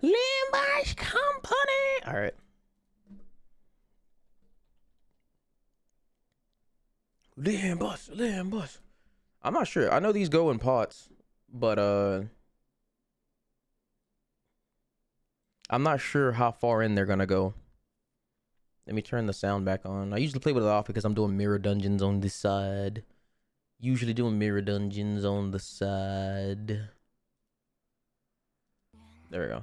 Limbus Company. All right. Limbus. I'm not sure. I know these go in pots, but I'm not sure how far in they're gonna go. Let me turn the sound back on. I usually play with it off because I'm doing mirror dungeons on this side. Usually doing mirror dungeons on the side. There we go.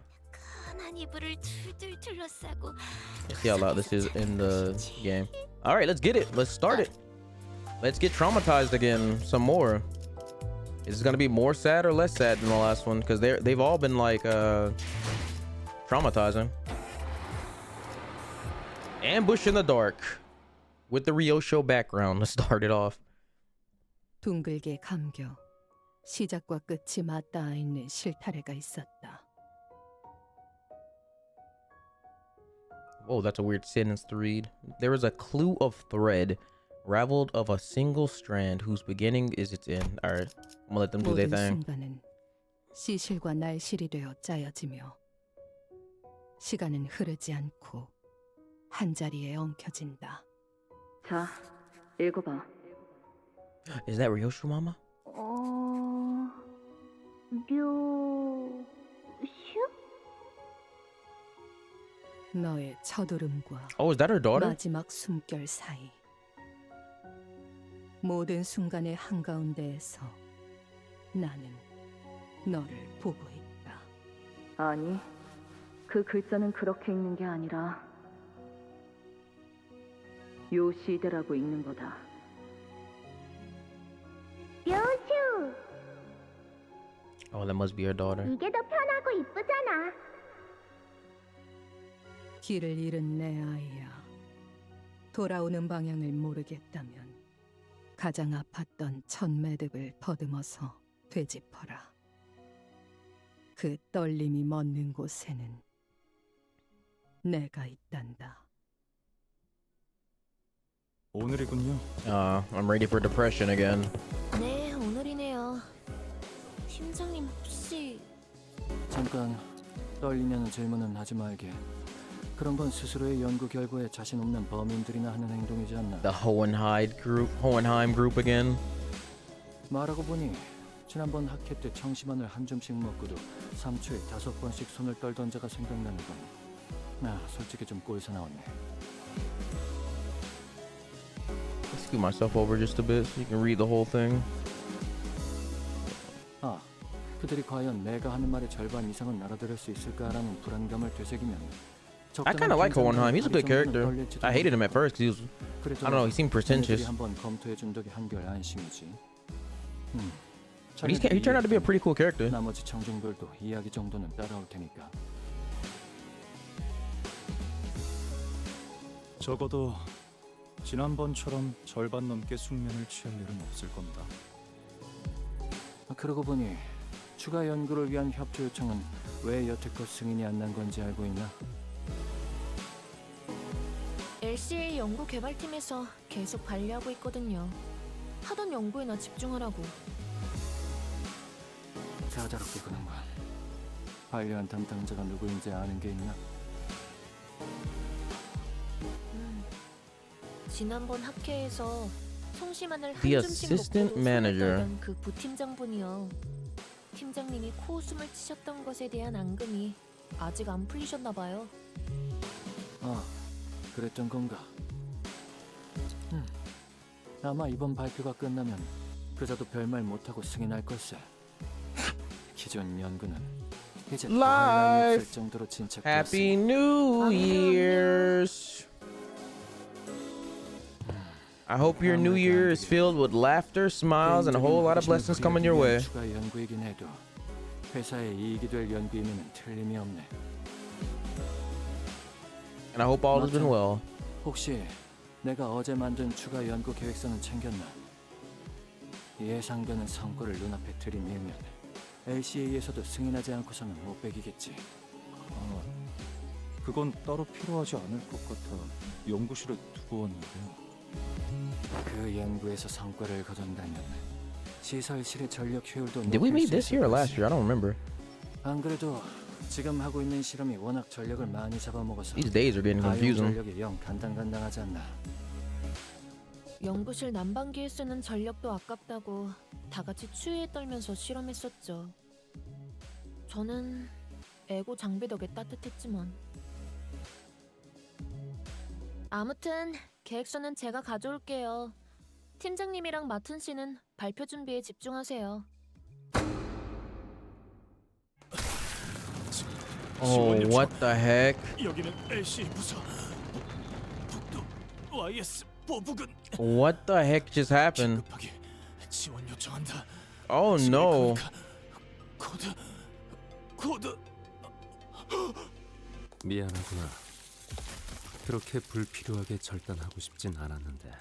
Let's see how loud this is in the game. All right, let's get it. Let's start it. Let's get traumatized again some more. Is it gonna be more sad or less sad than the last one? Because they've all been like traumatizing. Ambush in the dark with the Ryosho background to start it off. 둥글게 감겨 시작과 끝이 맞닿아 있는 실타래가 있었다. Whoa, that's a weird sentence to read. There is a clue of thread raveled of a single strand whose beginning is its end. All right, I'm gonna let them do their thing. 순간은 시실과 날실이 되어 짜여지며 시간은 흐르지 않고 한 자리에 엉켜진다. 자, 읽어봐. Is that Ryosho Mama? 너의 첫울음과 Oh, is that her daughter? 마지막 숨결 사이 모든 순간의 한가운데에서 나는 너를 보고 있다. 아니, 그 글자는 그렇게 읽는 게 아니라 요시대라고 읽는 거다. 요슈! Oh, that must be her daughter. 이게 더 편하고 이쁘잖아. 길을 잃은 내 아이야. 돌아오는 방향을 모르겠다면 가장 아팠던 첫 매듭을 더듬어서 되짚어라. 그 떨림이 멎는 곳에는 내가 있단다. 오늘이군요. I'm ready for depression again. 네, 오늘이네요. 팀장님 혹시 잠깐 떨리면 질문은 하지 말게. 그런 건 스스로의 연구 결과에 자신 없는 범인들이나 하는 행동이지 않나. The Hohenheim group again. 말하고 보니 지난번 학회 때 청심환을 한 줌씩 먹고도 3초에 5번씩 손을 떨던 자가 생각나는 건 솔직히 좀 꼴사 나왔네. Let's scoot myself over just a bit so you can read the whole thing. 그들이 과연 내가 하는 말의 절반 이상은 알아들을 수 있을까라는 불안감을 되새기면 I kind of like Hohenheim. He's a good character. I hated him at first because I don't know, he seemed pretentious. 한번 검토해 준 덕에 한결 안심이지. But he turned out to be a pretty cool character. 나머지 청중들도 이야기 정도는 따라올 테니까. 적어도 지난번처럼 절반 넘게 숙면을 취할 일은 없을 겁니다. 그러고 보니 추가 연구를 위한 협조 요청은 왜 여태껏 승인이 안 난 건지 알고 있나? LCA 연구 개발팀에서 계속 관리하고 있거든요. 하던 연구에나 집중하라고. 자자롭게 구는군. 관리한 담당자가 누구인지 아는 게 있나? 지난번 학회에서 송심환을 한 The 줌씩 assistant 먹고도 manager. 손을 떨던 그 부팀장분이요. 팀장님이 코웃음을 치셨던 것에 대한 앙금이 아직 안 풀리셨나 봐요. 그랬던 건가? 아마 이번 발표가 끝나면 그자도 별말 못하고 승인할 걸세. 기존 연구는 이제 Live. 없을 정도로 진척되었으니 Happy New Year's. I hope your New Year is filled with laughter, smiles, and a whole lot of blessings coming your way. 추가 연구이긴 해도 회사에 이익이 될 연구이면 틀림이 없네. And I hope all has been well. 혹시 내가 어제 만든 추가 연구 계획서는 챙겼나? 예상되는 성과를 눈앞에 들이밀면 LCA에서도 승인하지 않고서는 못 빼기겠지. 그건 따로 필요하지 않을 것 같아 연구실에 두고 왔는데요. 그 연구에서 성과를 거둔다면 시설실의 전력 효율도 Did we meet this year or last year? I don't remember. 안 그래도 지금 하고 있는 실험이 워낙 전력을 많이 잡아먹어서 These days are getting 가용 confusing. 전력이 영 간당간당하지 않나. 연구실 난방기에 쓰는 전력도 아깝다고 다 같이 추위에 떨면서 실험했었죠. 저는 에고 장비 덕에 따뜻했지만. 아무튼 계획서는 제가 가져올게요. 팀장님이랑 마튼 씨는 발표 준비에 집중하세요. Oh, what the heck? 여기는 LC 부서. 북도 YS 보부근. What the heck just happened? 급하게 지원 요청한다. Oh no. 코드. 미안하구나. 그렇게 불필요하게 절단하고 싶진 않았는데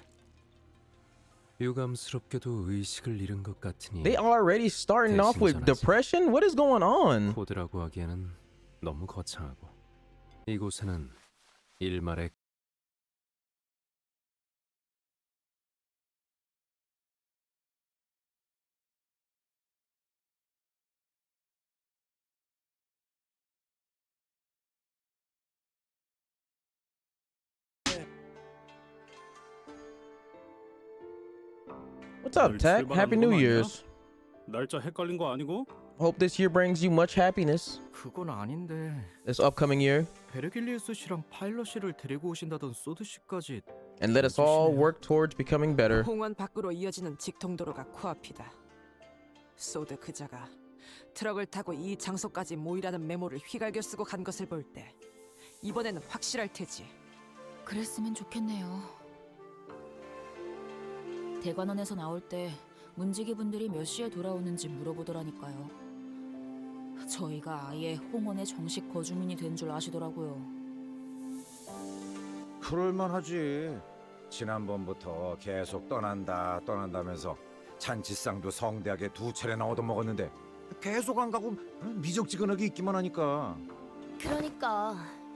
유감스럽게도 의식을 잃은 것 같으니 They already starting off with depression? What is going on? 코드라고 하기에는 너무 거창하고 이곳에는 일말의 What's up, Tech? Happy New Year's. 날짜 헷갈린 거 아니고? Hope this year brings you much happiness. 그건 아닌데 This upcoming year. 베르길리우스 씨랑 파일럿 씨를 데리고 오신다던 소드 씨까지 And let us all work towards becoming better. 공원 밖으로 이어지는 직통도로가 코앞이다. 소드 그자가 트럭을 타고 이 장소까지 모이라는 메모를 휘갈겨 쓰고 간 것을 볼 때 이번에는 확실할 테지. 그랬으면 좋겠네요. 대관원에서 나올 때 문지기 분들이 몇 시에 돌아오는지 물어보더라니까요. 저희가 아예 홍원의 정식 거주민이 된 줄 아시더라고요. 그럴만하지. 지난번부터 계속 떠난다면서 잔치상도 성대하게 2차례나 얻어먹었는데 계속 안 가고 미적지근하게 있기만 하니까. 그러니까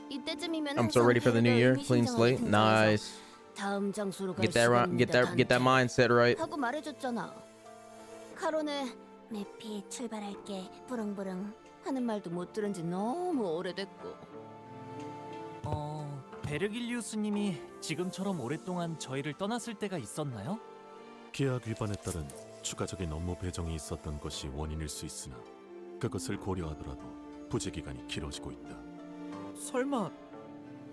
이때쯤이면 I'm so ready for the new year. Clean slate. Nice. 다음 장소로 갈 Get that mindset right. 하고 말해줬잖아. 카로는 매피 출발할게 부릉부릉 하는 말도 못 들은 지 너무 오래됐고. 베르길리우스님이 지금처럼 오랫동안 저희를 떠났을 때가 있었나요? 계약 위반에 따른 추가적인 업무 배정이 있었던 것이 원인일 수 있으나 그것을 고려하더라도 부재 기간이 길어지고 있다. 설마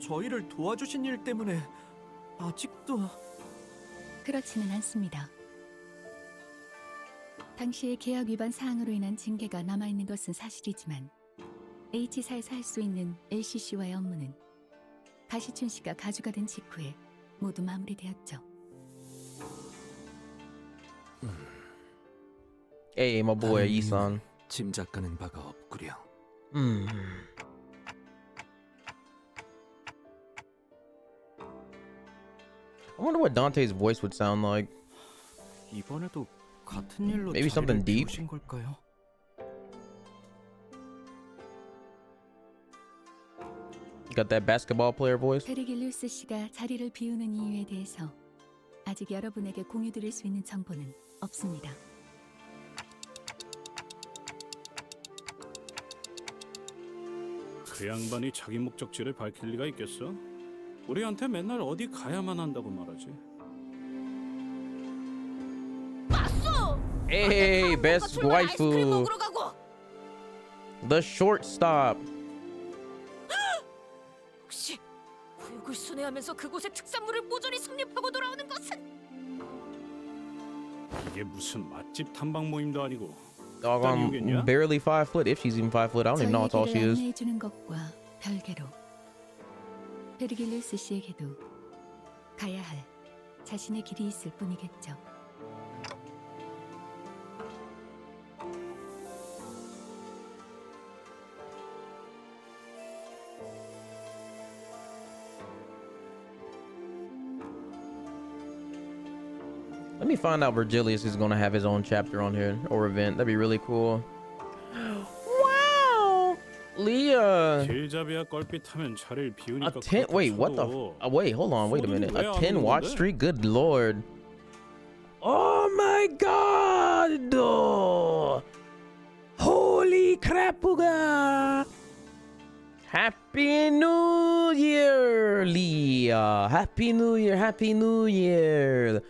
저희를 도와주신 일 때문에 아직도... 그렇지는 않습니다. 당시의 계약 위반 사항으로 인한 징계가 남아있는 것은 사실이지만 H사에서 할 수 있는 LCC와의 업무는 가시춘 씨가 가주가 된 직후에 모두 마무리되었죠. Hey, my boy, Isan. 짐작가는 바가 없구려. I wonder what Dante's voice would sound like. 이번에도 같은 일로 Maybe something deep? 신 걸까요? Got that basketball player voice. 베르길리우스 씨가 자리를 비우는 이유에 대해서 아직 여러분에게 공유드릴 수 있는 정보는 없습니다. 그 양반이 자기 목적지를 밝힐 리가 있겠어? 우리한테 맨날 어디 가야만 한다고 말하지. Hey, best waifu. The shortstop. 혹시 구역을 순회하면서 그곳의 특산물을 모조리 섭렵하고 돌아오는 것은? 이게 무슨 맛집 탐방 모임도 아니고. Doggone barely 5 foot. If she's even 5 foot, I don't even know how tall she 저희에게 is. 안내해 주는 것과 별개로 베르길리우스 씨에게도 가야 할 자신의 길이 있을 뿐이겠죠. Let me find out Virgilius is gonna have his own chapter on here or event. That'd be really cool. Wow, Leah. 길잡이야 껄핏하면 자리를 비우니까. A 10. Wait, what the? Wait, hold on. Wait a minute. A 10 watch streak. Good lord. Oh my god. Holy crapuga. Happy New Year, Leah. Happy New Year. Happy New Year.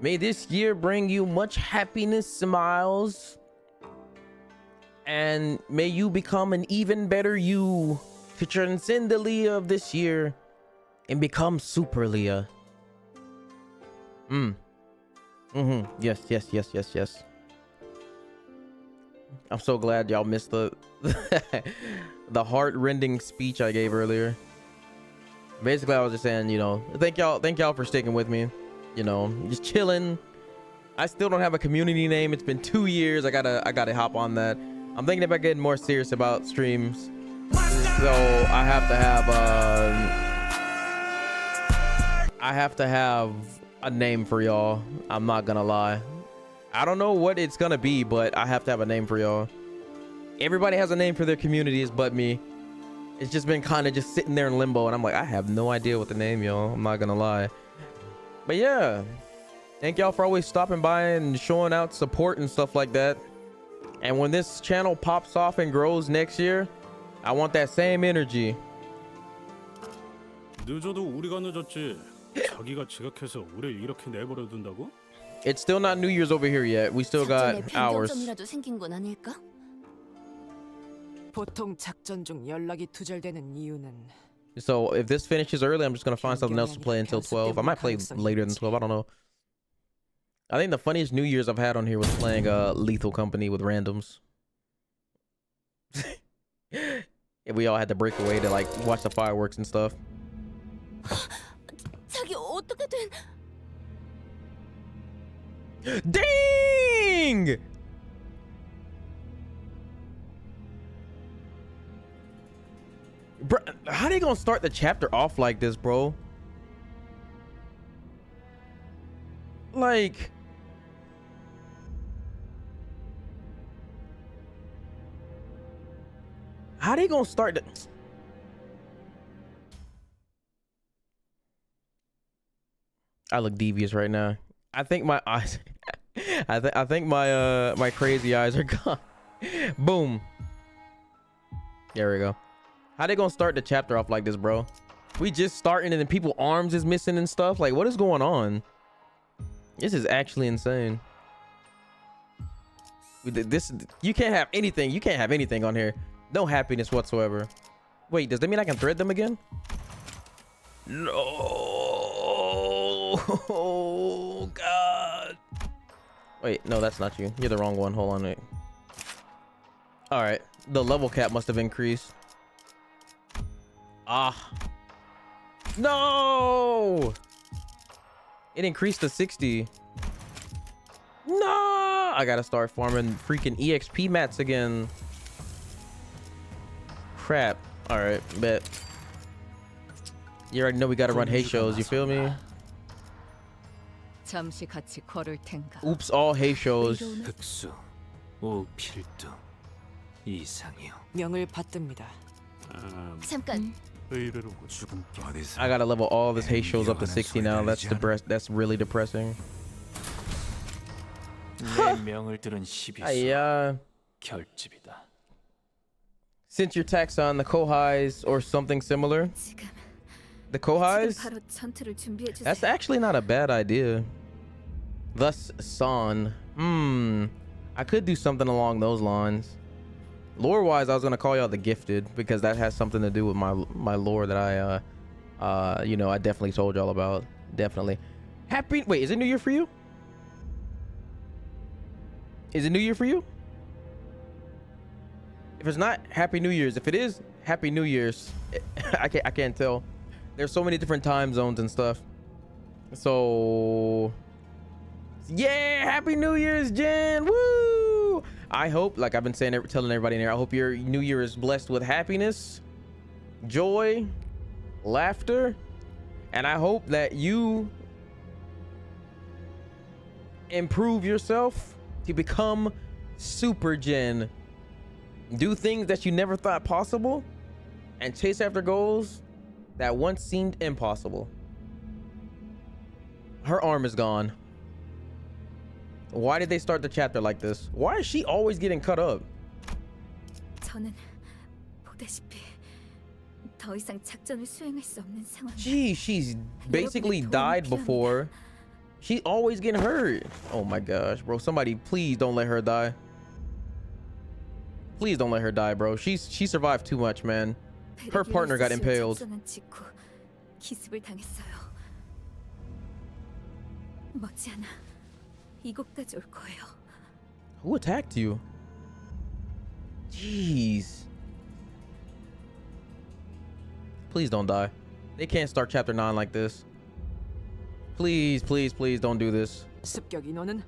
May this year bring you much happiness, smiles, and may you become an even better you to transcend the Leah of this year and become Super Leah. Yes, yes, yes, yes, yes. I'm so glad y'all missed the the heart-rending speech I gave earlier. Basically, I was just saying, you know, thank y'all for sticking with me. You know, just chilling. I still don't have a community name. It's been 2 years. I gotta hop on that. I'm thinking about getting more serious about streams. So I have to have a name for y'all. I'm not gonna lie. I don't know what it's gonna be, but I have to have a name for y'all. Everybody has a name for their communities but me. It's just been kind of just sitting there in limbo, and I'm like, I have no idea what the name, y'all. I'm not gonna lie. But yeah, thank y'all for always stopping by and showing out support and stuff like that. And when this channel pops off and grows next year, I want that same energy. 늦어도 우리가 늦었지. 자기가 지각해서 우리를 이렇게 내버려 둔다고? It's still not New Year's over here yet. We still got hours. 변경점이라도 생긴 건 아닐까? 보통 작전 중 연락이 두절되는 이유는 So if this finishes early, I'm just gonna find something else to play until 12. I might play later than 12. I don't know. I think the funniest New Year's I've had on here was playing Lethal Company with randoms. And we all had to break away to like watch the fireworks and stuff. 자기 어떻게 된? Dang! Bro, how they gonna start the chapter off like this, bro? Like, how they gonna start the... I look devious right now. I think my eyes I think my my crazy eyes are gone. Boom. There we go. How they gonna start the chapter off like this, bro? We just starting and then people's arms is missing and stuff. Like, what is going on? This is actually insane. This, you can't have anything. You can't have anything on here. No happiness whatsoever. Wait, does that mean I can thread them again? No. Oh God. Wait, no, that's not you. You're the wrong one. Hold on, wait. All right, the level cap must have increased. Ah. No. It increased to 60. No. I gotta start farming freaking EXP mats again. Crap. All right, bet. You already know we gotta run hay shows. You feel me? 잠시 같이 걸을 텐가. Oops, all hay shows. 흑수, 오필두, 이상이요. 명을 받듭니다. 잠깐. 의뢰로 죽음 I gotta level all this hay shows up to 60 now. That's really depressing. 내 명을 들은 시비수. 결집이다. Since your TAC-San, the Kohais or something similar. The Kohais? That's actually not a bad idea. Thus, San. I could do something along those lines. Lore-wise, I was gonna call y'all the Gifted because that has something to do with my lore that I, you know, I definitely told y'all about. Definitely. Wait, is it New Year for you? Is it New Year for you? If it's not, Happy New Year's. If it is, Happy New Year's. I can't tell. There's so many different time zones and stuff. So yeah, Happy New Year's, Jen. Woo! I hope, like I've been saying, telling everybody in here, I hope your New Year is blessed with happiness, joy, laughter, and I hope that you improve yourself to become Super Jen. Do things that you never thought possible and chase after goals that once seemed impossible. Her arm is gone. Why did they start the chapter like this? Why is she always getting cut up? 저는 보다시피 더 이상 작전을 수행할 수 없는 상황. Gee, she's basically died before. She always getting hurt. Oh my gosh, bro. Somebody please don't let her die. Please don't let her die, bro. She survived too much, man. Her partner got impaled. 직후 기습을 당했어요. 머지않아 이곳까지 올 거예요. Who attacked you? Jeez. Please don't die. They can't start chapter 9 like this. Please, please, please don't do this. 습격 인원은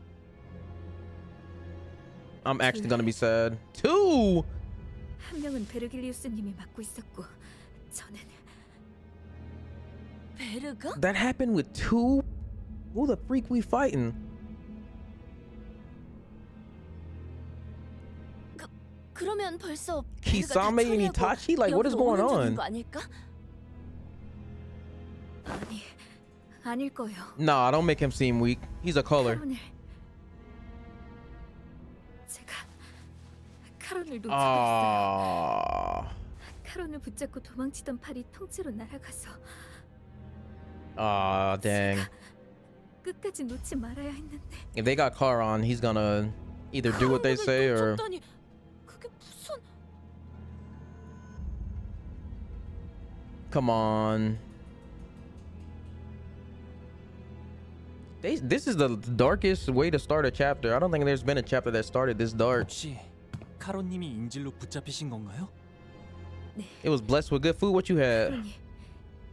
I'm actually gonna be sad. 2! 한 명은 베르길리우스님이 맡고 있었고, 저는 베르가? That happened with 2? Who the freak we fighting? 그러면 벌써 Kisame and Itachi? Like, what is going on? 아니, 아닐 거예요. Nah, don't make him seem weak. He's a color. 카론을 놓치고 있어요. Ah. 카론을 붙잡고 도망치던 팔이 통째로 날아가서 Ah, dang. 끝까지 놓지 말아야 했는데. If they got Charon, he's gonna either do what they say or... 그게 무슨... Come on. This is the darkest way to start a chapter. I don't think there's been a chapter that started this dark. 혹시 카론님이 인질로 붙잡히신 건가요? It was blessed with good food. What you had? 카론이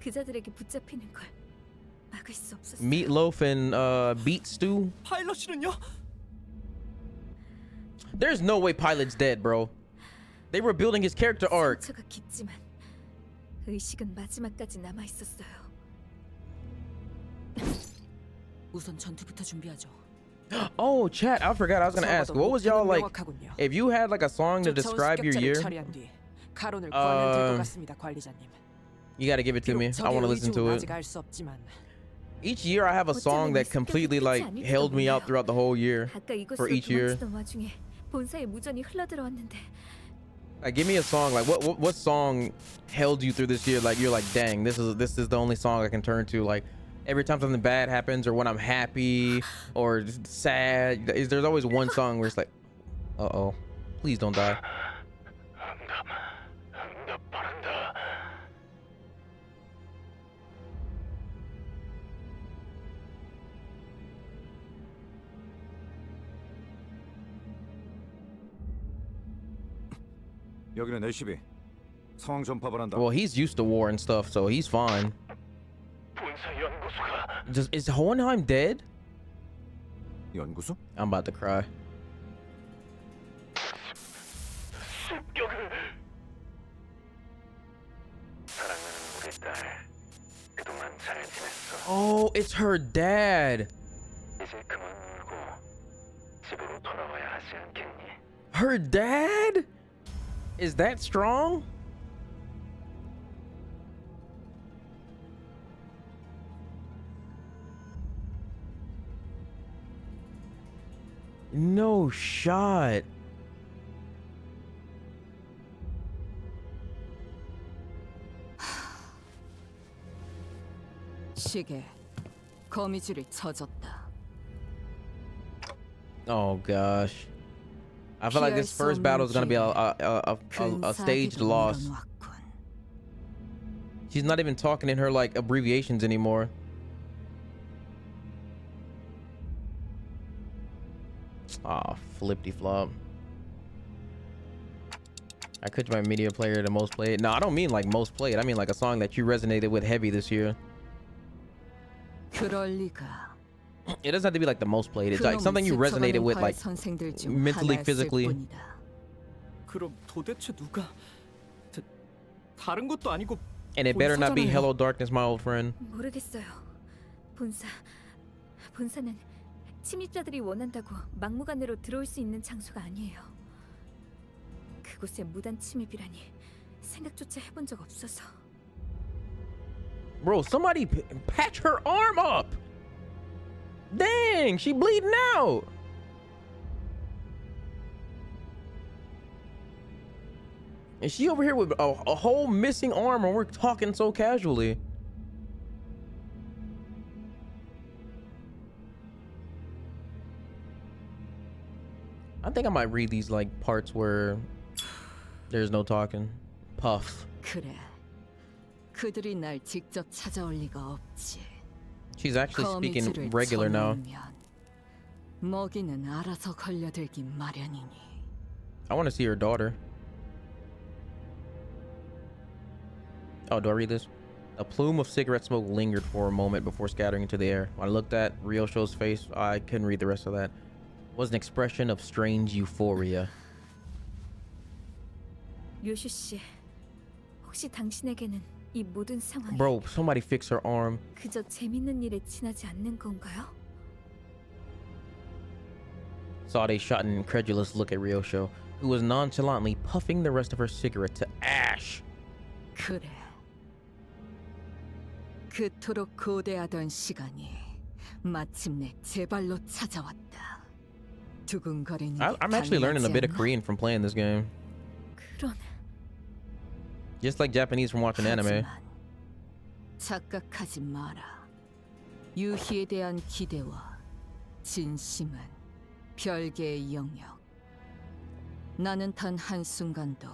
그자들에게 붙잡히는 걸 막을 수 없었어요. Meatloaf and beet stew. 파일럿이는요? There's no way Pilot's dead, bro. They were building his character arc. 상처가 깊지만 의식은 마지막까지 남아 있었어요. 우선 전투부터 준비하죠. Oh, chat, I forgot. I was gonna ask, what was y'all like? If you had like a song to describe your year, 카론을 구하면 될 것 같습니다, 관리자님. you gotta give it to me. I want to listen to it. 아직 알 수 없지만 Each year I have a song that completely like held me out throughout the whole year. 아까 For 이곳으로 each year. 도망치던 와중에 본사에 무전이 흘러들어왔는데 Like, give me a song. Like, what song held you through this year? Like, you're like, dang, this is the only song I can turn to. Like, every time something bad happens, or when I'm happy or sad, there's always one song where it's like, uh-oh, please don't die. 여기는 LCB. 상황 전파를 한다. Well, he's used to war and stuff, so he's fine. Is Hohenheim dead? 연구소? I'm about to cry. Oh, it's her dad. Her dad? Is that strong? No shot. 시계 거미줄이 쳐졌다. Oh gosh. I feel like this first battle is gonna be a staged loss. She's not even talking in her like abbreviations anymore. Ah, flippity flop. I could my media player the most played. No, I don't mean like most played. I mean like a song that you resonated with heavy this year. 그럴 리가. It doesn't have to be like the most played. It's like something you resonated with, like mentally, physically. 그럼 도대체 누가 다른 것도 아니고. And it better not be Hello Darkness, my old friend. 모르겠어요. 본사는 침입자들이 원한다고 막무가내로 들어올 수 있는 장소가 아니에요. 그곳에 무단 침입이라니 생각조차 해본 적 없어서. Bro, somebody patch her arm up. Dang, she bleeding out. And she over here with a whole missing arm and we're talking so casually. I think I might read these like parts where there's no talking. Puff. 그래. 그들이 날 직접 찾아올 리가 없지. She's actually speaking regular now. 먹이는 알아서 걸려들기 마련이니. I want to see her daughter. Oh, do I read this? A plume of cigarette smoke lingered for a moment before scattering into the air. When I looked at Ryosho's face, I couldn't read the rest of that. It was an expression of strange euphoria. 류슈 씨, 혹시 당신에게는 이 모든 상황이 Bro, somebody fix her arm. 그저 재밌는 일에 지나지 않는 건가요? Sade shot an incredulous look at Ryosho, who was nonchalantly puffing the rest of her cigarette to ash. 그래. 그토록 고대하던 시간이 마침내 제 발로 찾아왔다. 두근거리는 I'm actually learning a bit of Korean from playing this game. 그런 Just like Japanese from watching anime. 착각하지 마라. 유희에 대한 기대와 진심은 별개의 영역. 나는 단 한순간도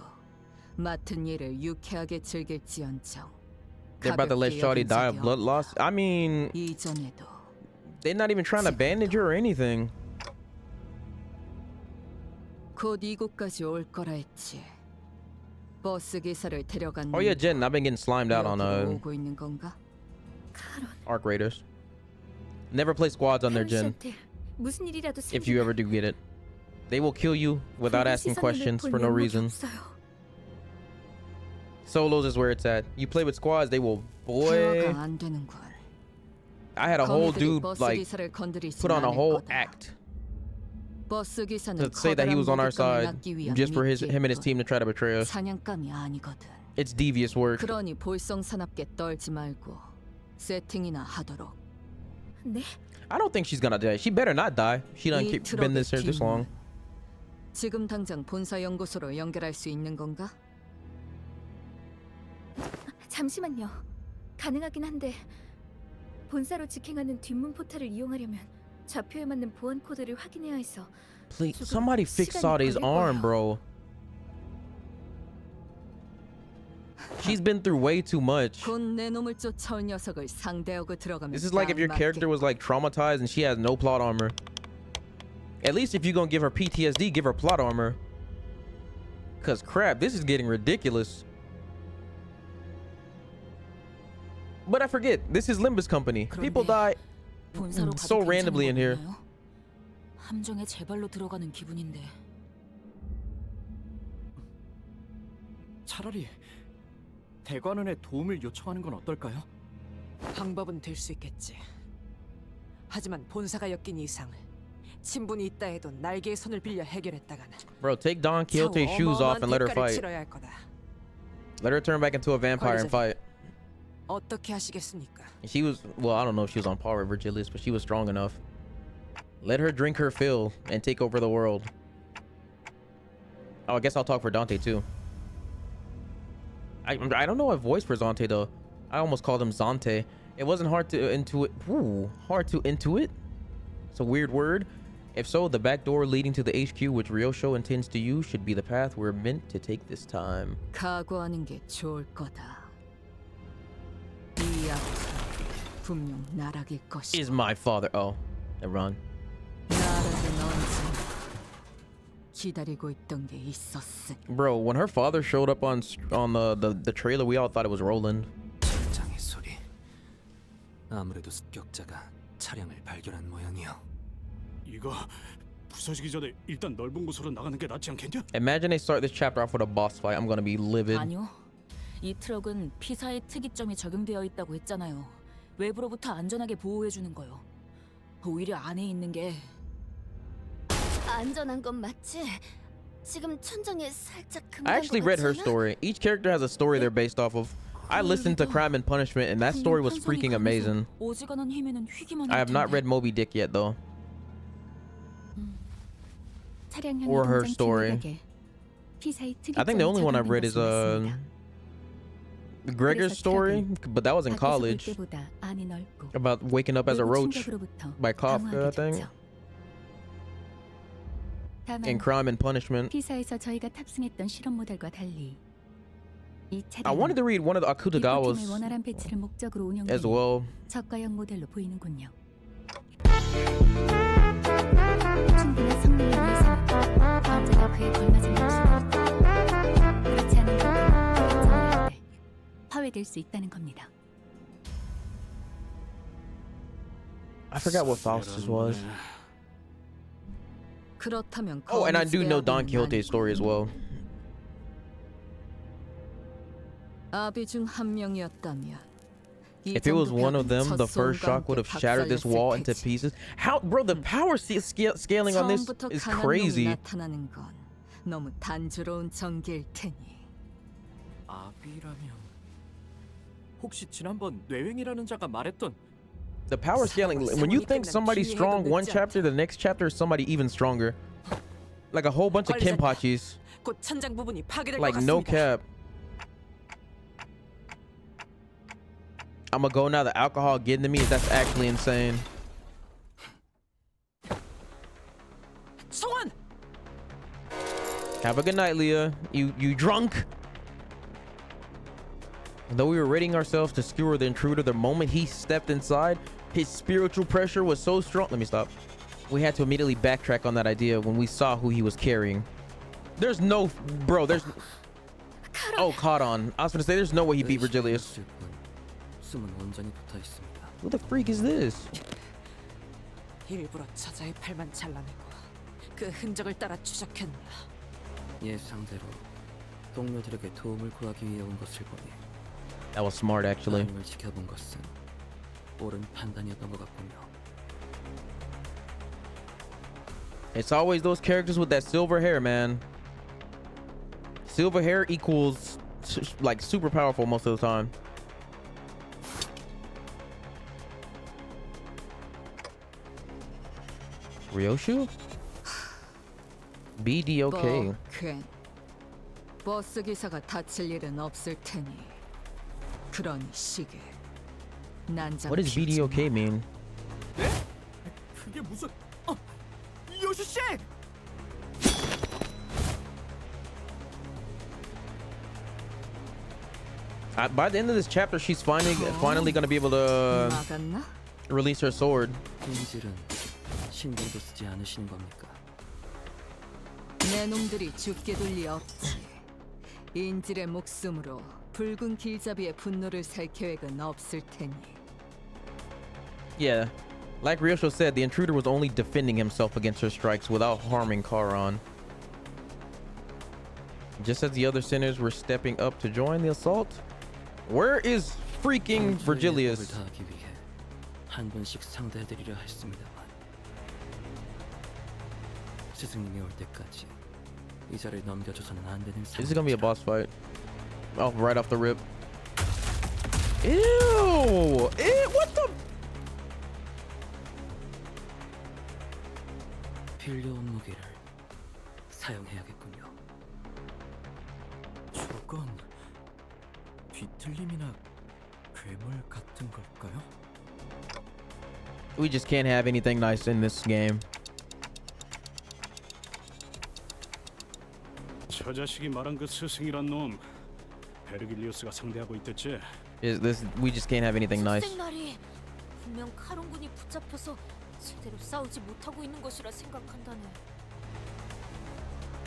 맡은 일을 유쾌하게 즐길지언정 They're about to let Shawty die of blood loss. I mean, 이전에도 they're not even trying to bandage her or anything. 곧 이곳까지 올 거라 했지. 버스 기사를 데려간 Oh yeah, Jen, I've been getting slimed out on 오고 있는 건가? Arc Raiders. Never play squads on their Jen. 씨한테 무슨 일이라도 If you ever do get it, they will kill you without asking questions for no reason. Solos is where it's at. You play with squads, they will, boy. 대화가 안 되는걸. I had a whole dude 버스 like 기사를 건드리진 put on a 않을 whole 거다. act 버스 기사는 to say that he was on our side 먹잇감을 낳기 위한 just for him and his 미끼일 team to try to betray 뿐. us. 사냥감이 아니거든. It's devious work. 그러니 볼썽사납게 떨지 말고 세팅이나 하도록. 네? I don't think she's gonna die. She better not die. She done 이 been this 트럭의 here this long. 지금 당장 본사 연구소로 연결할 수 있는 건가? 잠시만요. 가능하긴 한데 본사로 직행하는 뒷문 포탈을 이용하려면 좌표에 맞는 보안 코드를 확인해야 해서 Please, somebody fix Sade's arm, bro. She's been through way too much. 곧 내 놈을 쫓아올 녀석을 상대하고 들어가면 This is like if your character was like traumatized and she has no plot armor. At least if you're gonna give her PTSD, give her plot armor. Cause crap, this is getting ridiculous. But I forget, this is Limbus company. People die so randomly in here. 함정에 제 발로 들어가는 기분인데. 차라리 대관원에 도움을 요청하는 건 어떨까요? 방법은 될 수 있겠지. 하지만 본사가 엮인 이상 친분이 있다 해도 날개의 손을 빌려 해결했다가는 Bro, take Don Quixote's shoes off and let her fight. 치러야 할 거다. Let her turn back into a vampire and fight. 어떻게 하시겠습니까? She was, well, I don't know if she was on par with Virgilius, but she was strong enough. Let her drink her fill and take over the world. Oh, I guess I'll talk for Dante too. I don't know what voice for Zante though. I almost called him Zante. It wasn't hard to intuit. Ooh, hard to intuit. It's a weird word. If so, the back door leading to the HQ, which Ryosho intends to use, should be the path we're meant to take this time. 각오하는 게 좋을 거다. 이 앞은 분명 나락일 것이다. Is my father? Oh, run. 나락은 언제나 기다리고 있던 게 있었으니. Bro, when her father showed up on the trailer, we all thought it was Roland. 장의 소리. 아무래도 습격자가 차량을 발견한 모양이야. 이거 부서지기 전에 일단 넓은 곳으로 나가는 게 낫지 않겠냐? Imagine they start this chapter off with a boss fight. I'm gonna be livid. 아니요. 이 트럭은 피사의 특이점이 적용되어 있다고 했잖아요. 외부로부터 안전하게 보호해 주는 거요. 오히려 안에 있는 게 안전한 건 맞지? 지금 천장에 살짝 금간 I actually read her 것 같지 않아? story. Each character has a story they're based off of. I listened to Crime and Punishment, and that story was freaking amazing. 어지간한 힘에는 휘기만 I have not read Moby Dick yet, though. 차량형이 Or her 당장 story. 진입하게 피사의 I think the only one I've 적용된 read is 것으로 맞습니다. Gregor's story, but that was in 밖에서 볼 college. 때보다 안이 넓고 About waking up as a 외부 roach 충격으로부터 by Kafka, I 방어하게 think. 됐죠. 다만 In Crime and Punishment. 피사에서 저희가 탑승했던 실험 모델과 달리 이 I wanted 차량은 to read one of the Akutagawa's 리포팀의 원활한 배치를 목적으로 as 운영되는 well. 저가형 모델로 보이는군요. 충분한 성능을 위해서는 언제나 그에 걸맞은 값을 있고 그렇지 않은 것들은 결정할 때 파괴될 수 있다는 겁니다. I forgot what Faustus was. 그렇다면 Oh, and I do know Don 거미줄 Quixote's story as well. 아비 중 한 명이었다면 If it was one of them, the first shock would have shattered this wall into pieces. How, bro? The power scaling on this 처음부터 is 강한 놈이 crazy. 나타나는 건 너무 단조로운 전개일 테니. 아비라면 혹시 지난번 뇌행이라는 자가 말했던 The power scaling. When you think somebody's strong one chapter, the next chapter is somebody even stronger. Like a whole bunch of Kenpachis. 곧 천장 부분이 파괴될 것 Like no 같습니다. cap. I'ma go now. The alcohol getting to me. That's actually insane. 성환! Have a good night, Leah. You drunk? Though we were readying ourselves to skewer the intruder, the moment he stepped inside, his spiritual pressure was so strong. Let me stop. We had to immediately backtrack on that idea when we saw who he was carrying. There's no, bro. There's. Oh, caught on. I was gonna say there's no way he beat Virgilius. 숨은 온전히 붙어 있습니다. Who the freak is this? 일부러 저자의 팔만 잘라내고 그 흔적을 따라 추적했나. 예상대로 동료들에게 도움을 구하기 위해 온 것을 보니 That was smart, actually. 타이밍을 지켜본 것은 옳은 판단이었던 것 같군요. It's always those characters with that silver hair, man. Silver hair equals like super powerful most of the time. Ryoshu? BDOK. 퀸. 버스 기사가 다칠 일은 없을 테니. 그런 시계. 난장. What does BDOK mean? 그게 무슨 요시 씨! By the end of this chapter, she's finally gonna be able to 막았나? release her sword. 인질은 신경도 쓰지 않으시는 겁니까? 내 놈들이 죽게 둘 리 없지. 인질의 목숨으로 붉은 길잡이의 분노를 살 계획은 없을 테니. Yeah, like Ryosho said, the intruder was only defending himself against her strikes without harming Charon. Just as the other sinners were stepping up to join the assault, where is freaking Virgilius? 다하기 위해 한 번씩 상대해드리려 했습니다만 스승님이 올 때까지 이 자를 넘겨줘서는 안 되는 상황. This is gonna be a boss fight. Oh, right off the rip. Ew! Ew! What the? 필요한 무기를 사용해야겠군요. 저건 뒤틀림이나 괴물 같은 걸까요? We just can't have anything nice in this game. 저 자식이 말한 그 스승이란 놈 베르길리우스가 상대하고 있댔지. We just can't have anything nice. 스승 말이 분명 카론군이 붙잡혀서 제대로 싸우지 못하고 있는 것이라 생각한다네.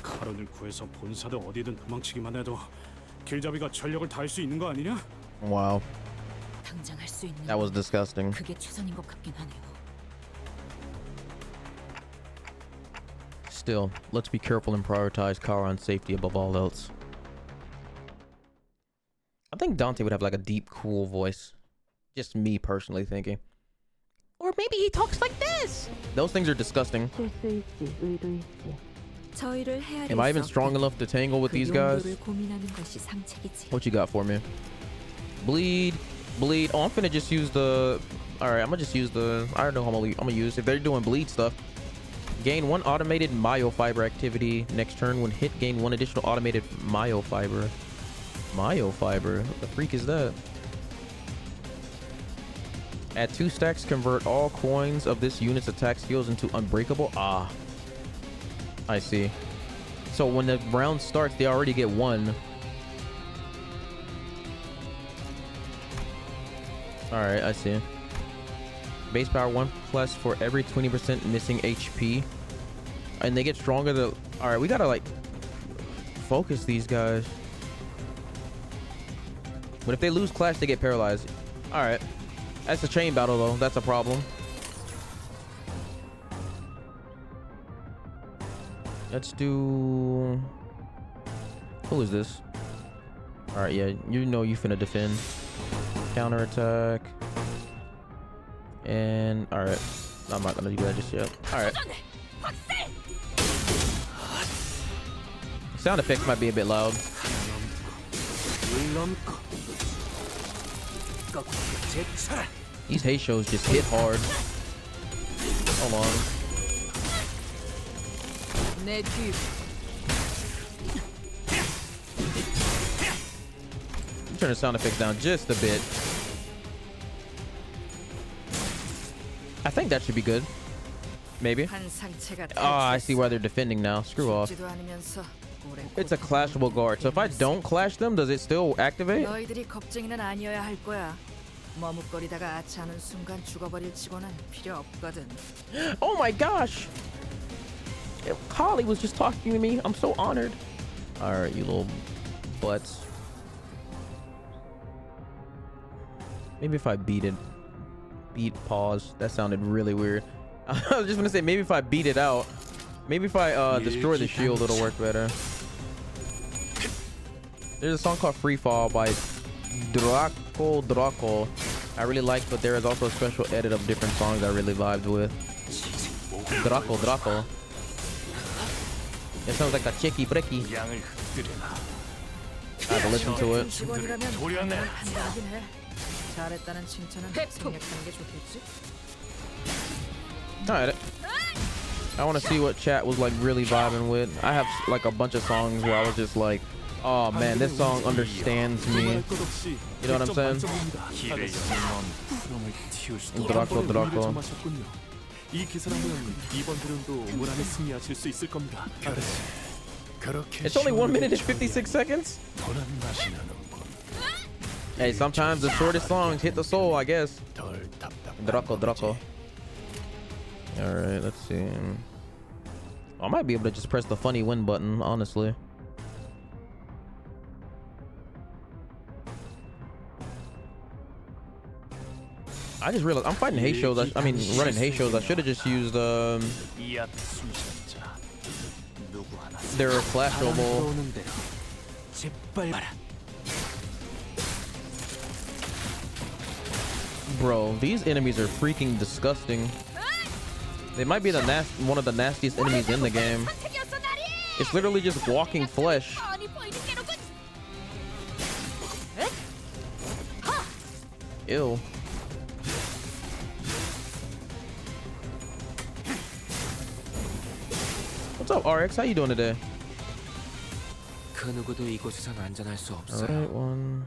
카론을 구해서 본사도 어디든 도망치기만 해도 길잡이가 전력을 다할 수 있는 거 아니냐? Wow, 당장 할 수 있는 that was disgusting. 그게 최선인 것 같긴 하네요. Still, let's be careful and prioritize Charon's safety above all else. I think Dante would have like a deep, cool voice. Just me personally thinking. Or maybe he talks like this. Those things are disgusting. 저희를 헤아릴 Am I even 수 strong 없게 enough to tangle with 그 these guys? 용도를 고민하는 것이 상책이지. What you got for me? Bleed. Oh, I'm finna just use the. All right, I'm gonna just use the. I don't know how I'm gonna use. If they're doing bleed stuff, Gain 1 automated myofiber activity. Next turn, when hit, gain 1 additional automated myofiber. Myofiber? What the freak is that? At 2 stacks, convert all coins of this unit's attack skills into unbreakable. Ah, I see. So when the round starts, they already get 1. All right, I see. Base power 1+ for every 20% missing HP, and they get stronger. All right, we gotta like focus these guys. But if they lose clash, they get paralyzed. All right, that's a chain battle though. That's a problem. Let's do. Who is this? All right, yeah, you know you finna defend. Counter attack. And all right, I'm not gonna do that just yet. All right. Sound effects might be a bit loud. These hate shows just hit hard. Hold on. Turn the sound effects down just a bit. I think that should be good. Maybe. Oh, I see why they're defending now. Screw off. It's a clashable guard. So if I don't clash them, does it still activate? Oh my gosh! Holly was just talking to me. I'm so honored. All right, you little butts. Maybe if I beat pause. That sounded really weird. I was just gonna say maybe if I beat it out. Maybe if I destroy the shield, it'll work better. There's a song called Free Fall by Draco. I really like, but there is also a special edit of different songs I really vibed with. Draco. It sounds like a chicky bricky. I have to listen to it. Alright. I want to see what chat was like really vibing with. I have like a bunch of songs where I was just like, oh man, this song understands me. You know what I'm saying? Draco. It's only 1 minute and 56 seconds. Hey, sometimes the shortest songs hit the soul, I guess. Draco. Alright, let's see. I might be able to just press the funny win button, honestly. I just realized I'm fighting hate shows. I mean, running hate shows. I should have just used their flashable. Bro, these enemies are freaking disgusting. They might be one of the nastiest enemies in the game. It's literally just walking flesh. Ew. What's up, RX? How you doing today? Alright, one.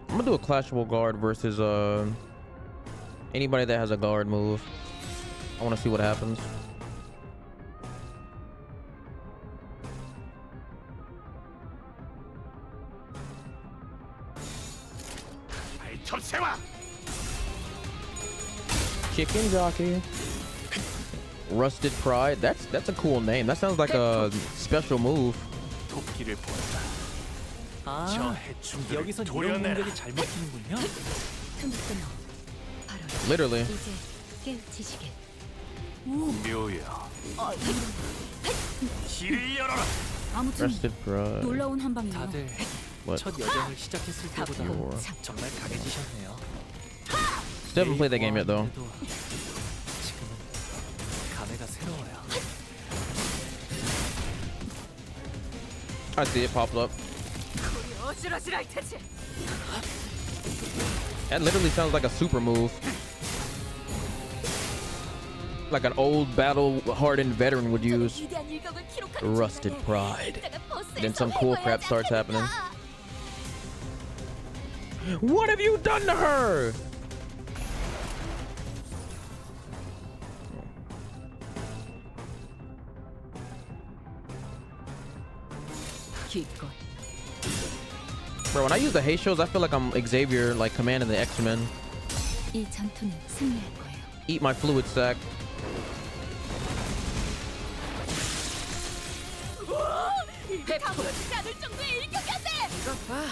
I'm gonna do a clashable guard versus anybody that has a guard move. I want to see what happens. Chicken jockey. Rusted Pride. That's a cool name. That sounds like a special move. Literally. Rusted Pride. What? Still haven't played that game yet though. I see it popped up. That literally sounds like a super move. Like an old battle-hardened veteran would use. 위대한 일격을 기록하는 Rusted 중간에 pride. 이따가 버스에서 Then some cool 해고해야 crap starts 하지 happening. 않겠습니까? What have you done to her? 기껏 Bro, when I use the hate shows, I feel like I'm Xavier, like commanding the X-Men. 이 전투는 승리할 거예요. Eat my fluid sack. 아무렇지 않을 정도의 일격이었네. 이것 봐.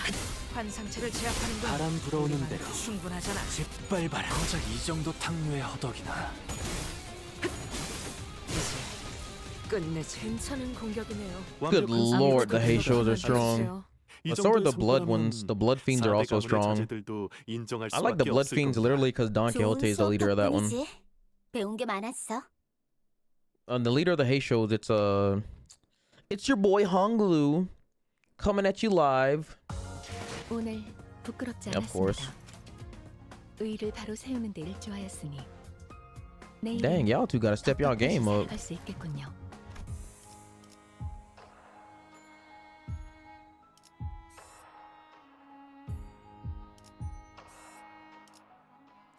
환상체를 제압하는 건 바람 불어오는 우리만 대로 충분하잖아. 짓밟아라. 고작 이 정도 탕류의 허덕이나. 이제 끝내지. 괜찮은 공격이네요. Good lord, the hate shows are strong. But so are the blood ones. The blood fiends are also strong. I like the blood fiends literally because Don Quixote is the leader of that one. 덕분이지. 배운 게 많았어. The leader of the hate shows, it's your boy Honglu coming at you live. 오늘 부끄럽지 Yeah, of course. 않았습니다. 의를 바로 세우는 데 일조하였으니 Dang, y'all two gotta step y'all game up. 살아갈 수 있겠군요.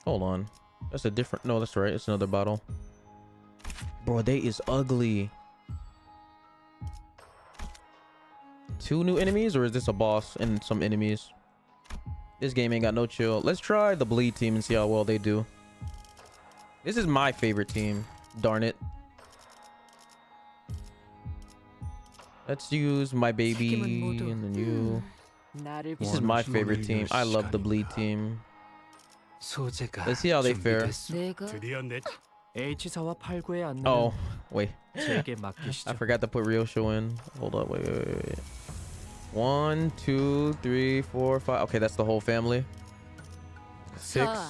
Hold on. That's a different... No, that's right. It's another bottle. Bro, they is ugly. 2 new enemies, or is this a boss and some enemies? This game ain't got no chill. Let's try the bleed team and see how well they do. This is my favorite team. Darn it. Let's use my baby and then you. This is my favorite team. I love the bleed team. Let's see how they fare. 드디어 내 H사와 8구의 안내는 Oh, wait. 제게 맡기시죠. I forgot to put Ryosho in. Hold up, wait. 1, 2, 3, 4, 5. Okay, that's the whole family. 6, 자,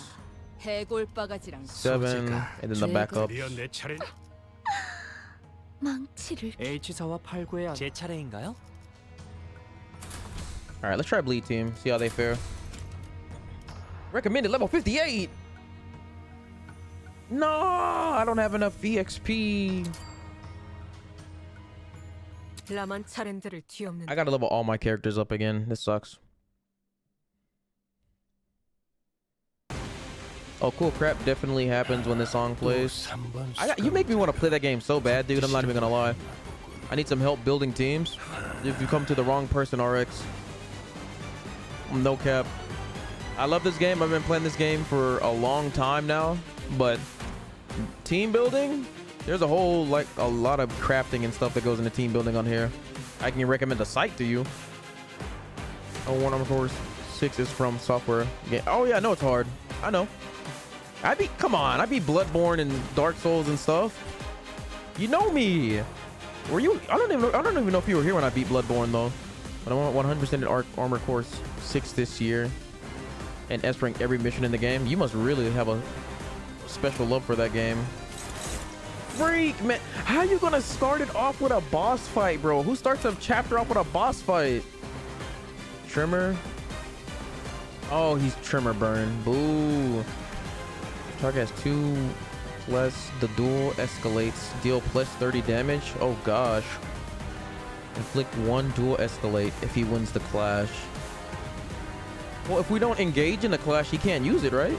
해골 바가지랑 7, and then the backup. 드디어 내 차례. 망치를 H사와 8구의 안 제 차례인가요? All right, let's try bleed team. See how they fare. Recommended level 58. No, I don't have enough EXP. 라만 차렌들을 뒤엎는. I gotta level all my characters up again. This sucks. Oh, cool crap definitely happens when this song plays. You make me want to play that game so bad, dude. I'm not even gonna lie. I need some help building teams. If you come to the wrong person, RX. No cap. I love this game. I've been playing this game for a long time now, but team building, there's a whole a lot of crafting and stuff that goes into team building on here. I can recommend a site to you. Oh, one of course 6 is from software game. Oh yeah, I know it's hard. I know. Come on, I beat Bloodborne and Dark Souls and stuff. You know me. Were you? I don't even know if you were here when I beat Bloodborne though. But I want 100% in Armor Course 6 this year. And espering every mission in the game. You must really have a special love for that game. Freak, man. How you gonna start it off with a boss fight, bro? Who starts a chapter off with a boss fight? Trimmer? Oh, he's Trimmer burn. Boo. Target has 2 plus the duel escalates. Deal plus 30 damage. Oh gosh. Inflict 1 duel escalate if he wins the clash. Well, if we don't engage in the clash, he can't use it, right?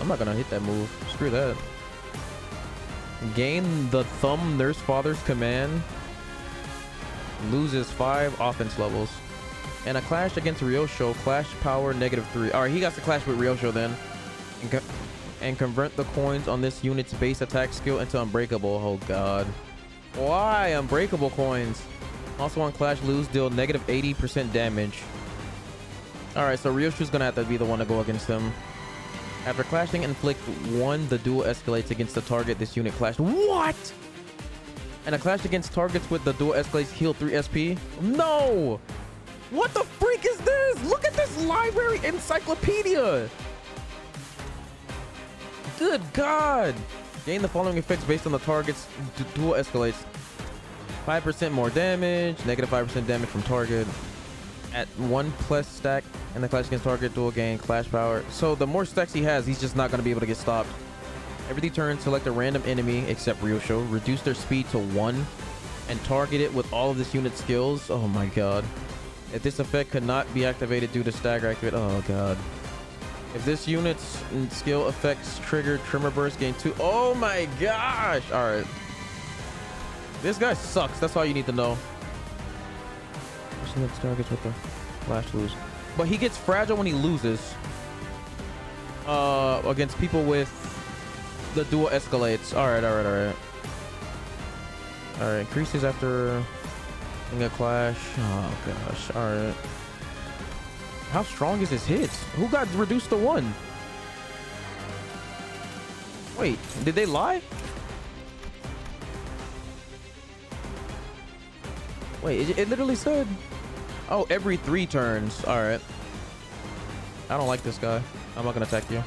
I'm not gonna hit that move. Screw that. Gain the thumb nurse father's command. Loses 5 offense levels. And a clash against Ryosho. Clash power -3. Alright, he got to clash with Ryosho then. And convert the coins on this unit's base attack skill into unbreakable. Oh god. Why unbreakable coins? Also on clash, lose, deal -80% damage. Alright, so Ryosho's gonna have to be the one to go against him. After clashing, inflict 1, the duel escalates against the target this unit clashed. What? And a clash against targets with the duel escalates heal 3 SP? No! What the freak is this? Look at this library encyclopedia! Good god! Gain the following effects based on the target's duel escalates. 5% more damage, -5% damage from target. At 1 plus stack and the clash against target dual gain clash power. So the more stacks he has, he's just not going to be able to get stopped. Every 3 turns, select a random enemy except Ryosho. Reduce their speed to 1 and target it with all of this unit's skills. Oh my god. If this effect could not be activated due to stagger activate. Oh god. If this unit's skill effects trigger Tremor Burst, gain 2. Oh my gosh. Alright. This guy sucks. That's all you need to know. This unit targets with the flash lose. But he gets fragile when he loses. Against people with the dual escalates. Alright. Alright, increases after a clash. Oh gosh. Alright. How strong is his hits? Who got reduced to 1? Wait, did they lie? Wait, it literally said, oh, every 3 turns. All right. I don't like this guy. I'm not gonna attack you.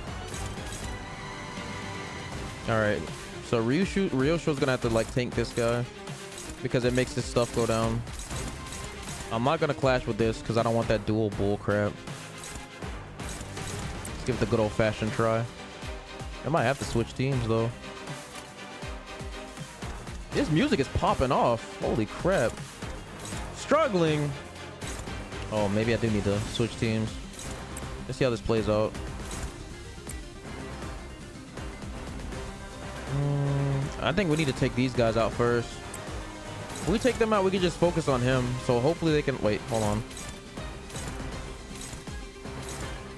All right. So Ryosho's gonna have to like tank this guy because it makes this stuff go down. I'm not gonna clash with this because I don't want that dual bull crap. Let's give it the good old fashioned try. I might have to switch teams though. This music is popping off. Holy crap. Struggling. Oh, maybe I do need to switch teams. Let's see how this plays out. I think we need to take these guys out first. If we take them out, we can just focus on him. So hopefully they can... Wait, hold on.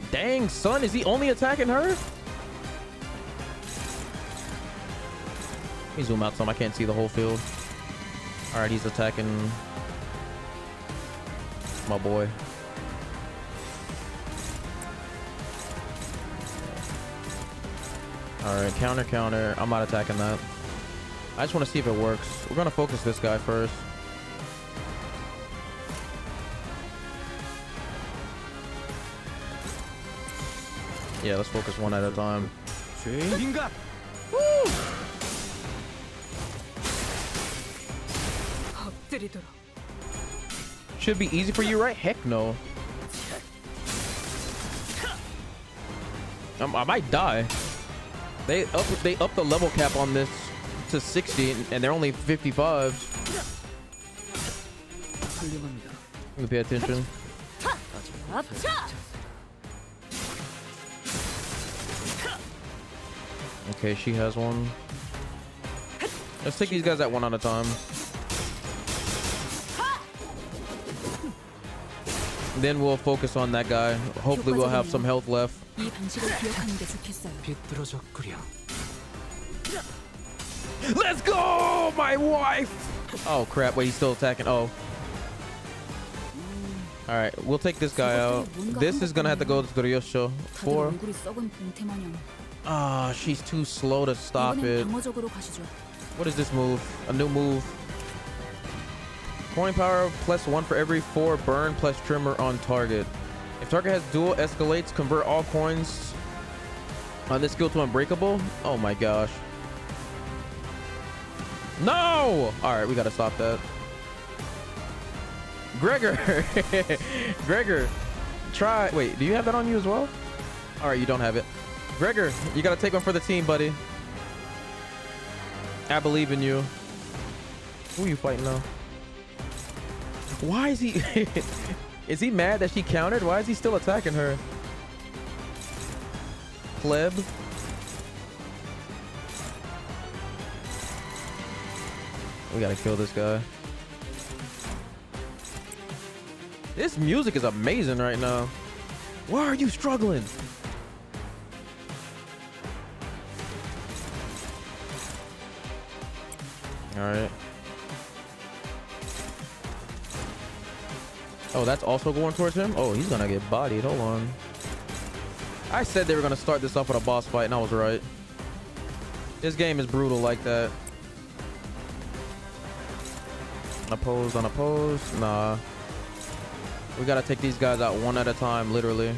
Dang, son, is he only attacking her? Let me zoom out some. I can't see the whole field. All right, he's attacking my boy. All right, counter. I'm not attacking that. I just want to see if it works. We're going to focus this guy first. Yeah, let's focus one at a time. Woo! Should be easy for you, right? Heck no. I might die. They up the level cap on this to 60 and they're only 55. Let me pay attention. Okay, she has one. Let's take these guys at one at a time. Then we'll focus on that guy. Hopefully we'll have some health left. Let's go, my wife! Oh crap, wait, he's still attacking. Oh. Alright, we'll take this guy out. This is gonna have to go to Ryosho. 4. Ah, she's too slow to stop it. What is this move? A new move. Coin power +1 for every 4 burn plus trimmer on target. If target has dual escalates, convert all coins on this skill to unbreakable. Oh my gosh. No! Alright, we gotta stop that. Gregor! Gregor, try. Wait, do you have that on you as well? Alright, you don't have it. Gregor, you gotta take one for the team, buddy. I believe in you. Who are you fighting now? Why is he... Is he mad that she countered? Why is he still attacking her? Pleb. We gotta kill this guy. This music is amazing right now. Why are you struggling? All right. Oh, that's also going towards him? Oh, he's gonna get bodied. Hold on. I said they were gonna start this off with a boss fight, and I was right. This game is brutal like that. Unopposed, unopposed. Nah. We gotta take these guys out one at a time, literally.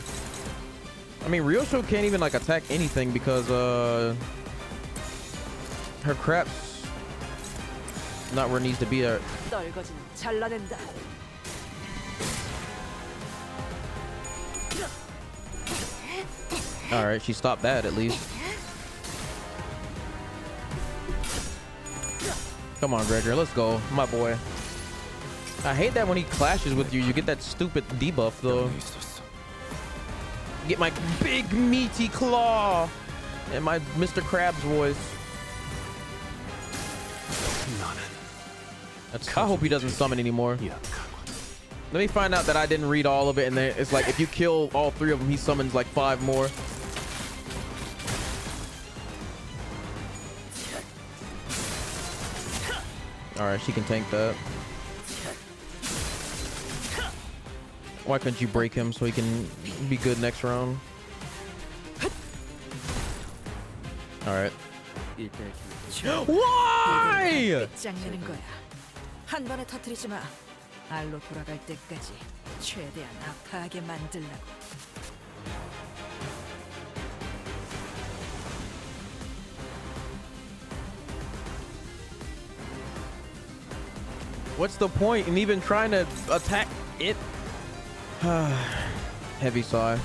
I mean, Ryosho can't even like attack anything because her crap's not where it needs to be at. All right, she stopped that at least. Come on, Gregor. Let's go. My boy. I hate that when he clashes with you, you get that stupid debuff, though. Get my big, meaty claw and my Mr. Krabs voice. I hope he doesn't summon anymore. Let me find out that I didn't read all of it, and then it's like if you kill all 3 of them, he summons like 5 more. All right, she can tank that. Why couldn't you break him so he can be good next round? All right. Why? 짱내는 거야. 한 번에 터뜨리지 마. 알로 돌아갈 때까지 최대한 아파하게 만들라고. What's the point in even trying to attack it? Heavy sigh.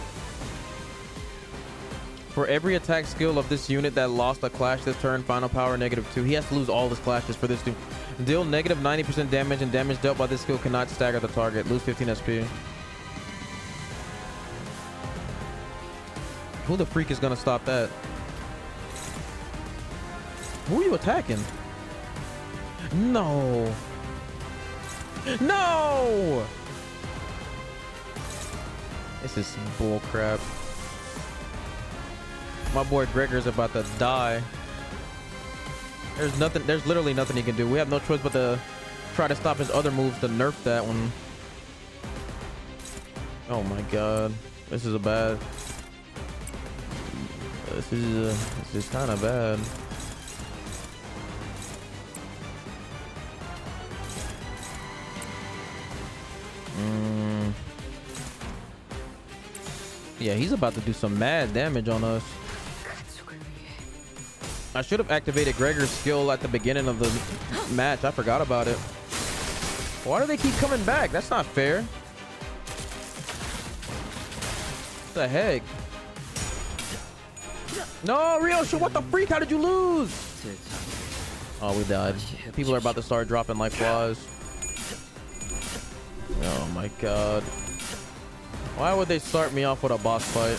For every attack skill of this unit that lost a clash this turn, final power -2. He has to lose all his clashes for this to deal negative 90% damage, and damage dealt by this skill cannot stagger the target. Lose 15 SP. Who the freak is gonna stop that? Who are you attacking? No. No! This is bull crap. My boy Gregor's about to die. There's literally nothing he can do. We have no choice but to try to stop his other moves to nerf that one. Oh my god. This is bad. This is kind of bad. Yeah, he's about to do some mad damage on us. I should have activated Gregor's skill at the beginning of the match. I forgot about it. Why do they keep coming back? That's not fair. What the heck? No, Ryosha, what the freak? How did you lose? Oh, we died. People are about to start dropping like flies. Oh my god. Why would they start me off with a boss fight?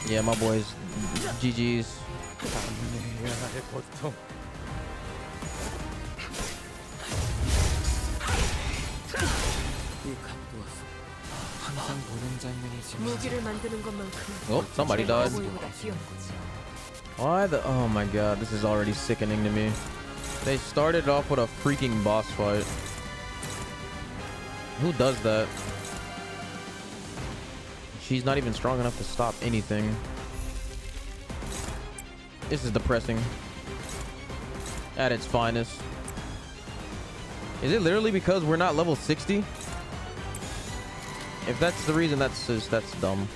Yeah, my boys, GG's. Oh, somebody died. Why the? Oh my god, this is already sickening to me. They started off with a freaking boss fight. Who does that? She's not even strong enough to stop anything. This is depressing at its finest. Is it literally because we're not level 60? If that's the reason, that's dumb.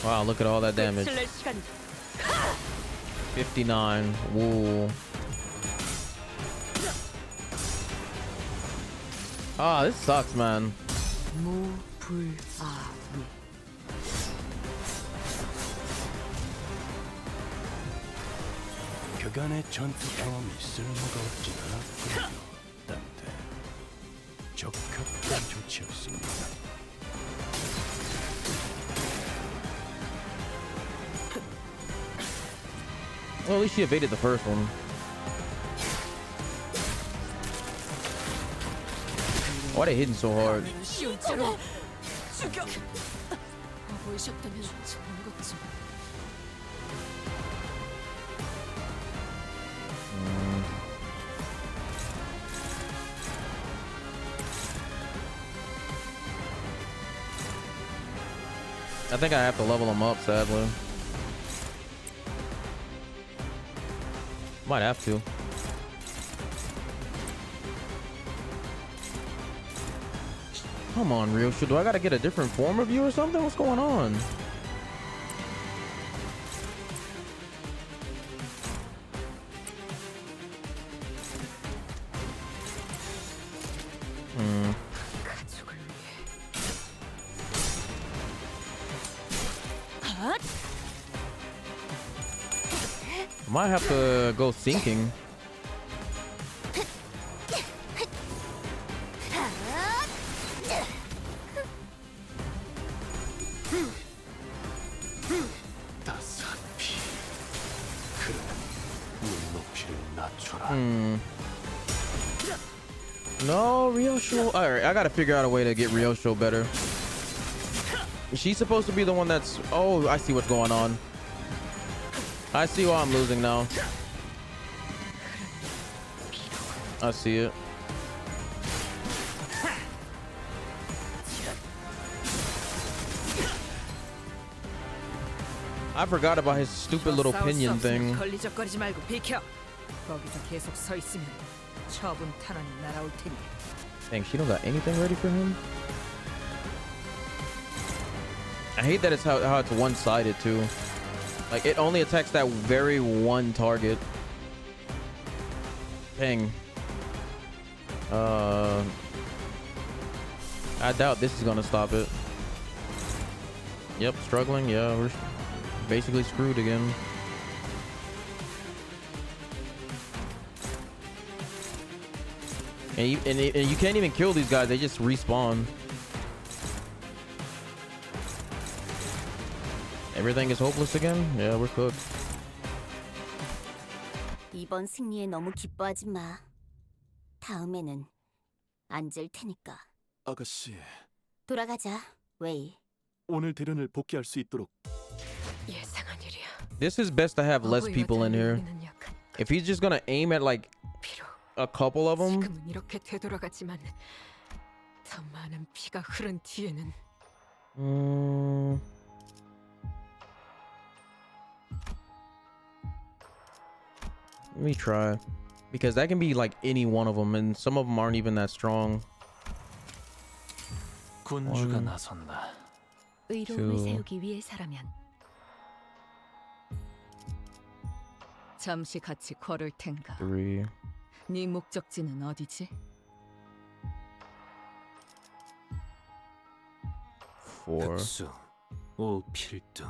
Wow, look at all that damage. 59. Whoa. Ah, this sucks, man. Well, at least she evaded the first one. Why are they hitting so hard? I think I have to level him up, sadly. Might have to. Come on, Ryoshu. Do I gotta get a different form of you or something? What's going on? I might have to go thinking. No, Ryosho. Alright, I gotta figure out a way to get Ryosho better. She's supposed to be the one that's... Oh, I see what's going on. I see why I'm losing now. I see it. I forgot about his stupid little pinion thing. 걸리적거리지 말고 비켜. 거기서 계속 서 있으면 처분 탄환이 날아올 테니. Dang, she don't got anything ready for him. I hate that it's how it's one-sided too. Like it only attacks that very one target. Dang. I doubt this is gonna stop it. Yep, struggling. Yeah, we're basically screwed again. And you can't even kill these guys. They just respawn. Everything is hopeless again? Yeah, we're cooked. 이번 승리에 너무 기뻐하지 마. 다음에는 안 질 테니까. 아가씨, 돌아가자, 웨이. 오늘 대련을 복귀할 수 있도록. 예상한 일이야. This is best to have less people in here. If he's just gonna aim at like a couple of them. 지금은 이렇게 되돌아가지만 더 많은 피가 흐른 뒤에는. Let me try, because that can be like any one of them, and some of them aren't even that strong. 군주가 나선다. 의로움을 세우기 위해서라면. 잠시 같이 걸을 텐가. 3. 네 목적지는 어디지? 4. 흑수, 오필두,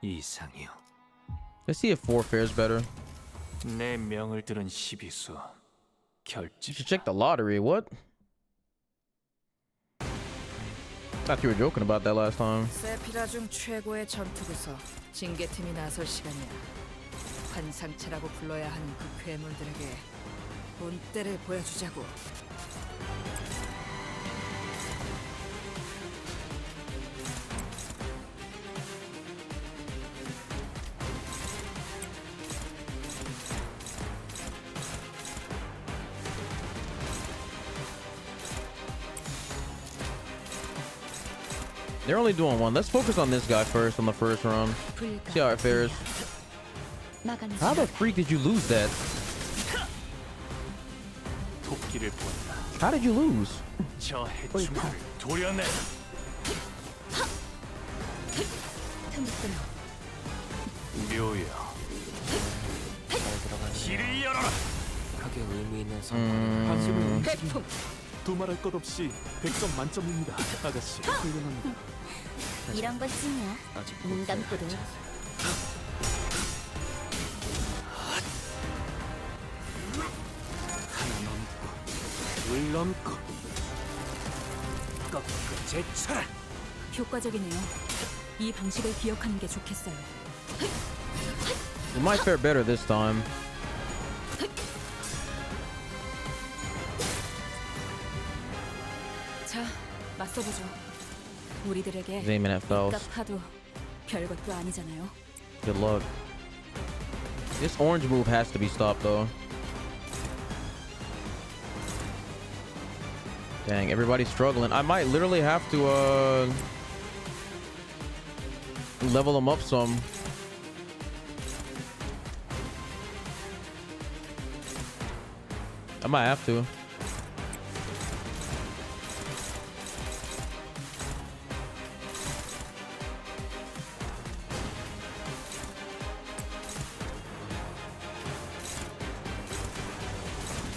이상이요. Let's see if 4 fares better. 내 명을 들은 시비수. 결집. You should check the lottery. What? Thought you were joking about that last time. 세피라 중 최고의 전투구서 징계팀이 나설 시간이야. 환상체라고 불러야 하는 그 괴물들에게 본때를 보여주자고. They're only doing one. Let's focus on this guy first on the first round. See how it fares. How the freak did you lose that? 토끼를 본다. How did you lose? 저 해충을 도려내. 묘야. 길을 열어라. 하게 의미 있는 관심을 움직임. 두말할 것 없이 100점 만점입니다. 아가씨, 훌륭합니다. 이런 것쯤이야. 눈 감고도. 하나 넘고 둘 넘고 꺾고 제쳐라. 효과적이네요. 이 방식을 기억하는 게 좋겠어요. We might fare better this time. 자, 맞서보죠. 우리들에게 He's aiming at Faust. 값파도 별것도 아니잖아요. Good luck. This orange move has to be stopped though. Dang, everybody's struggling. I might literally have to level them up some. I might have to.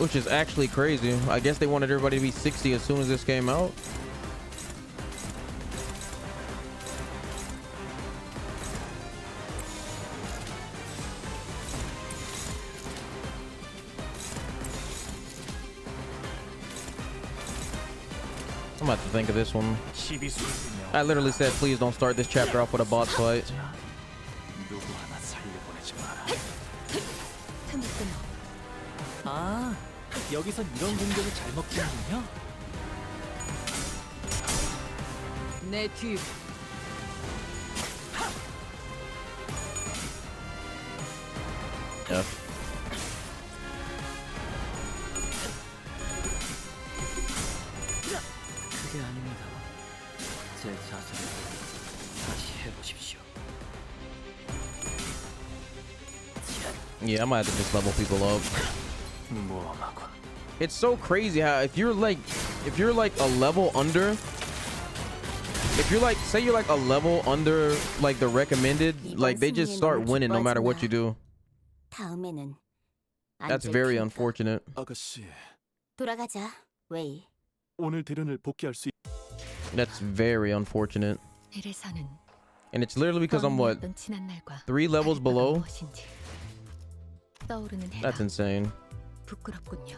which is actually crazy. I guess they wanted everybody to be 60 as soon as this came out. I'm about to think of this one. I literally said, please don't start this chapter off with a boss fight. 아, 여기선 이런 공격을 잘 먹히는군요. 내 뒤로. Yeah. 그게 아닙니다. 제 자세를 다시 해보십시오. Yeah, I might have to just level people up. It's so crazy how if you're like a level under, if you're like, say you're like a level under like the recommended, like they just start winning no matter what you do. 다음에는 That's very unfortunate. 아가씨, 돌아가자. 웨이. 오늘 대련을 복귀할 수 That's very unfortunate. 이래서는 And it's literally because I'm what, 떠올렸던 지난 날과 3 levels 다른 바가 below? 무엇인지. 떠오르는 해가 That's insane. 부끄럽군요.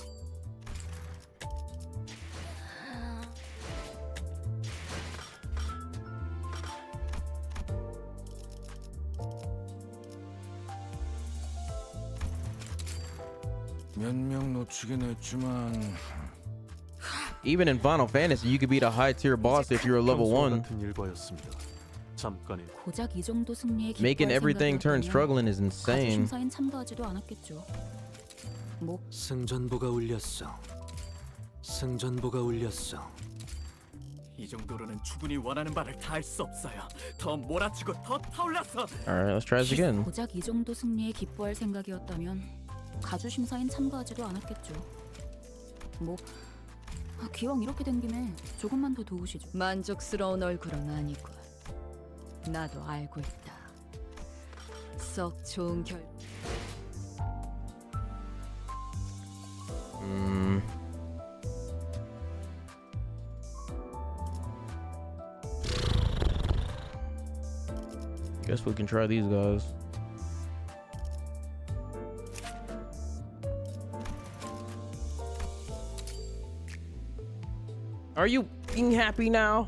몇 명 놓치긴 했지만 Even in Final Fantasy, you could beat a high tier boss if you're a level 1. 같은 일과였습니다. 잠깐의 고작 이 정도 승리에 Making everything turn struggling is insane. 심사엔 참가하지도 않았겠죠. 뭐 승전보가 울렸어. 승전보가 울렸어. 이 정도로는 충분히 원하는 바를 다 할 수 없어요. 더 몰아치고 더 타올랐어. Alright, let's try this again. 고작 이 정도 승리에 기뻐할 생각이었다면 가주 심사엔 참가하지도 않았겠죠. 뭐 기왕 이렇게 된 김에 조금만 더 도우시죠. 만족스러운 얼굴은 아니군. 나도 알고 있다. 썩 좋은 결. Guess we can try these guys. Are you being happy now?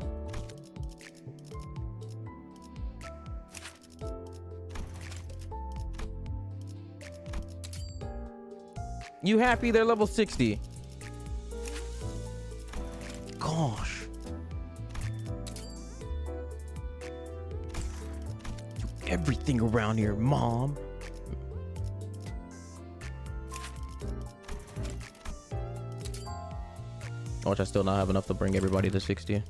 You happy they're level 60? Gosh. Do everything around here, Mom. Which I still not have enough to bring everybody to 60.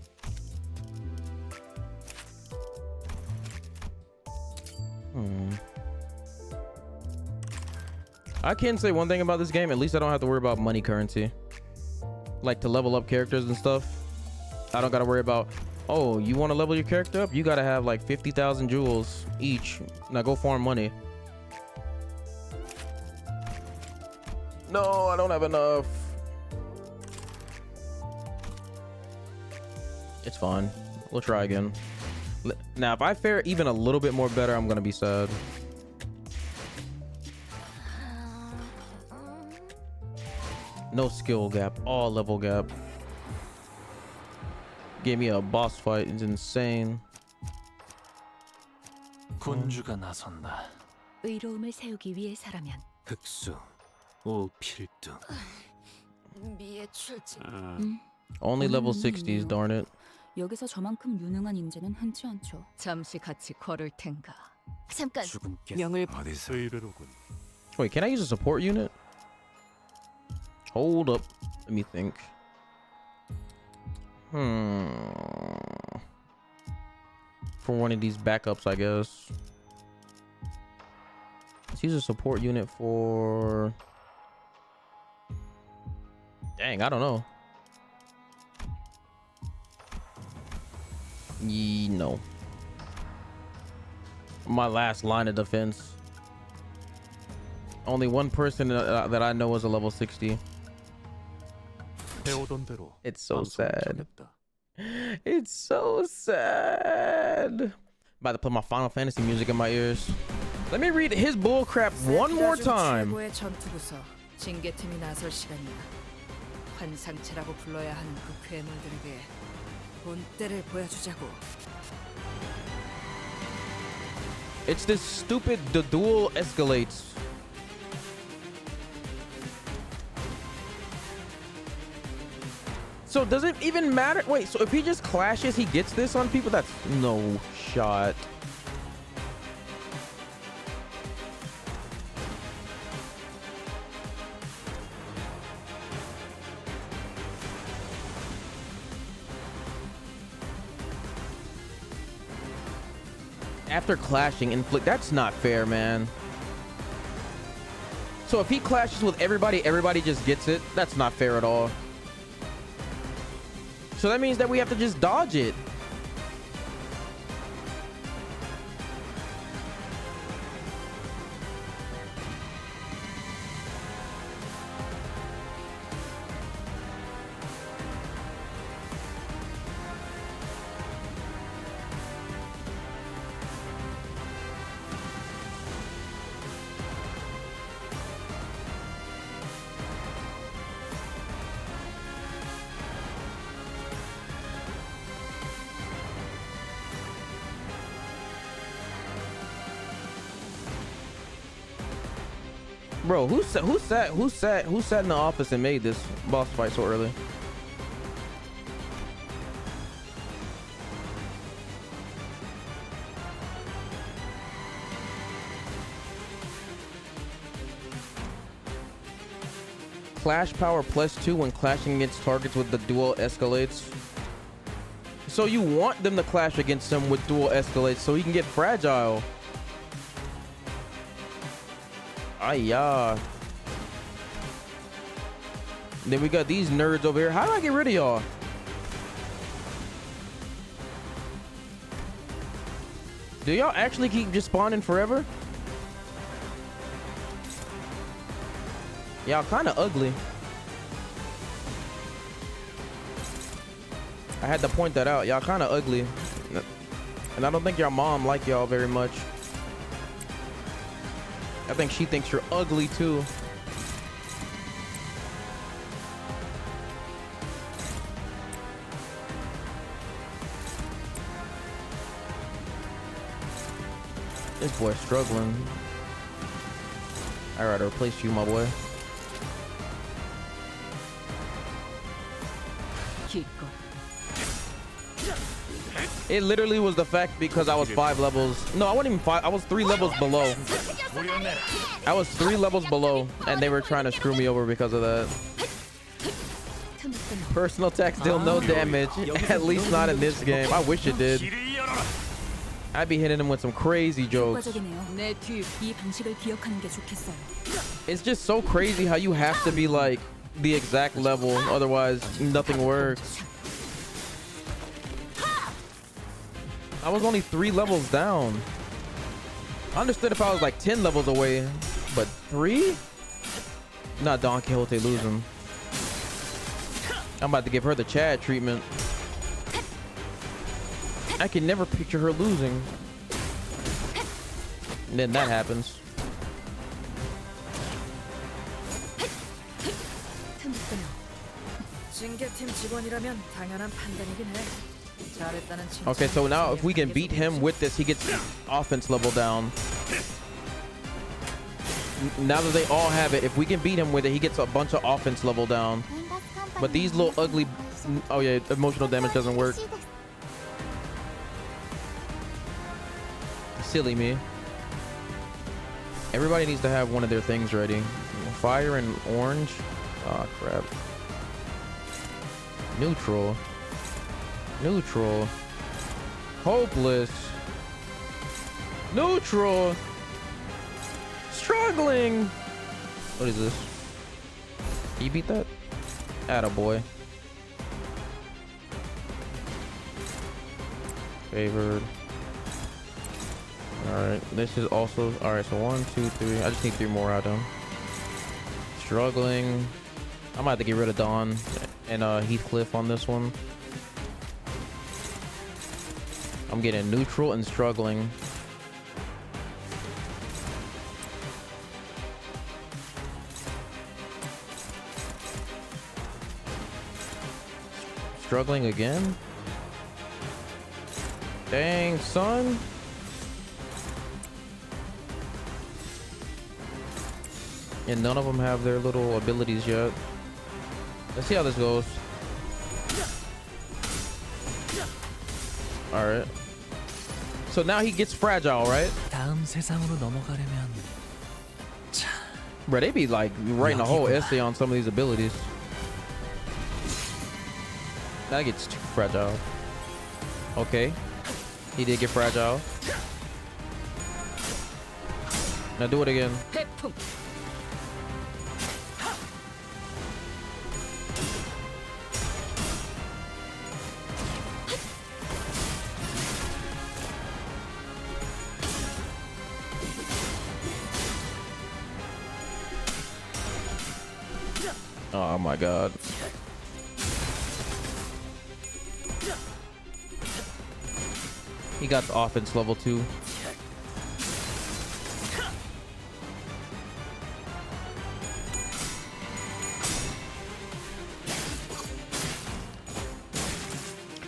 I can say one thing about this game, at least I don't have to worry about money currency. Like to level up characters and stuff. I don't gotta worry about, oh, you wanna level your character up? You gotta have like 50,000 jewels each. Now go farm money. No, I don't have enough. It's fine. We'll try again. Now, if I fare even a little bit more better, I'm gonna be sad. No skill gap, all level gap. Gave me a boss fight. It's insane. 군주가 나선다. 의로움을 세우기 위해서라면 흑수, 오필두. 미의 출제. Only level 60s, darn it. 여기서 저만큼 유능한 인재는 흔치 않죠. 잠시 같이 걸을 텐가. 잠깐. 죽음께 명을 어디서 의외로군. Wait, can I use a support unit? Hold up. Let me think. For one of these backups, I guess. Let's use a support unit for... Dang, I don't know. No. My last line of defense. Only one person that I know is a level 60. 해오던 대로 It's so 방송을 sad. 켰다. It's so sad. About to put my Final Fantasy music in my ears. Let me read his bullcrap one more time. 최고의 전투부서 징계팀이 나설 시간이야. 환상체라고 불러야 하는 그 괴물들에게 본때를 보여주자고. It's this stupid the duel escalates. So does it even matter? Wait, so if he just clashes, he gets this on people? That's no shot. After clashing, inflict. That's not fair, man. So if he clashes with everybody, everybody just gets it. That's not fair at all. So that means that we have to just dodge it. Bro, who sat in the office and made this boss fight so early? Clash power +2 when clashing against targets with the dual escalates. So you want them to clash against him with dual escalates so he can get fragile. Yeah. Then we got these nerds over here. How do I get rid of y'all? Do y'all actually keep just spawning forever? Y'all kind of ugly. I had to point that out. Y'all kind of ugly. And I don't think your mom like y'all very much. I think she thinks you're ugly too. This boy's struggling. I gotta replace you, my boy. It literally was the fact because I was 5 levels. No, I wasn't even 5. I was 3 levels below. I was 3 levels below, and they were trying to screw me over because of that. Personal attacks deal no damage, at least not in this game. I wish it did. I'd be hitting him with some crazy jokes. It's just so crazy how you have to be like the exact level, otherwise nothing works. I was only 3 levels down. I understood if I was like 10 levels away, but 3? Not Don Quixote losing. I'm about to give her the Chad treatment. I can never picture her losing. And then that happens. Okay, so now if we can beat him with this, he gets offense level down. Now that they all have it, if we can beat him with it, he gets a bunch of offense level down. But these little ugly... Oh yeah, emotional damage doesn't work. Silly me. Everybody needs to have one of their things ready. Fire and orange. Oh crap. Neutral. Neutral. Hopeless. Neutral. Struggling. What is this? You beat that? Attaboy. Favored. Alright, this is also... Alright, so 1, 2, 3. I just need 3 more out of them. Struggling. I might have to get rid of Dawn and Heathcliff on this one. I'm getting neutral and struggling. Struggling again? Dang, son. And none of them have their little abilities yet. Let's see how this goes. All right. So now he gets fragile, right? Bro, they be like writing a whole essay on some of these abilities. That gets too fragile. Okay. He did get fragile. Now do it again. Oh my god. He got the offense level 2.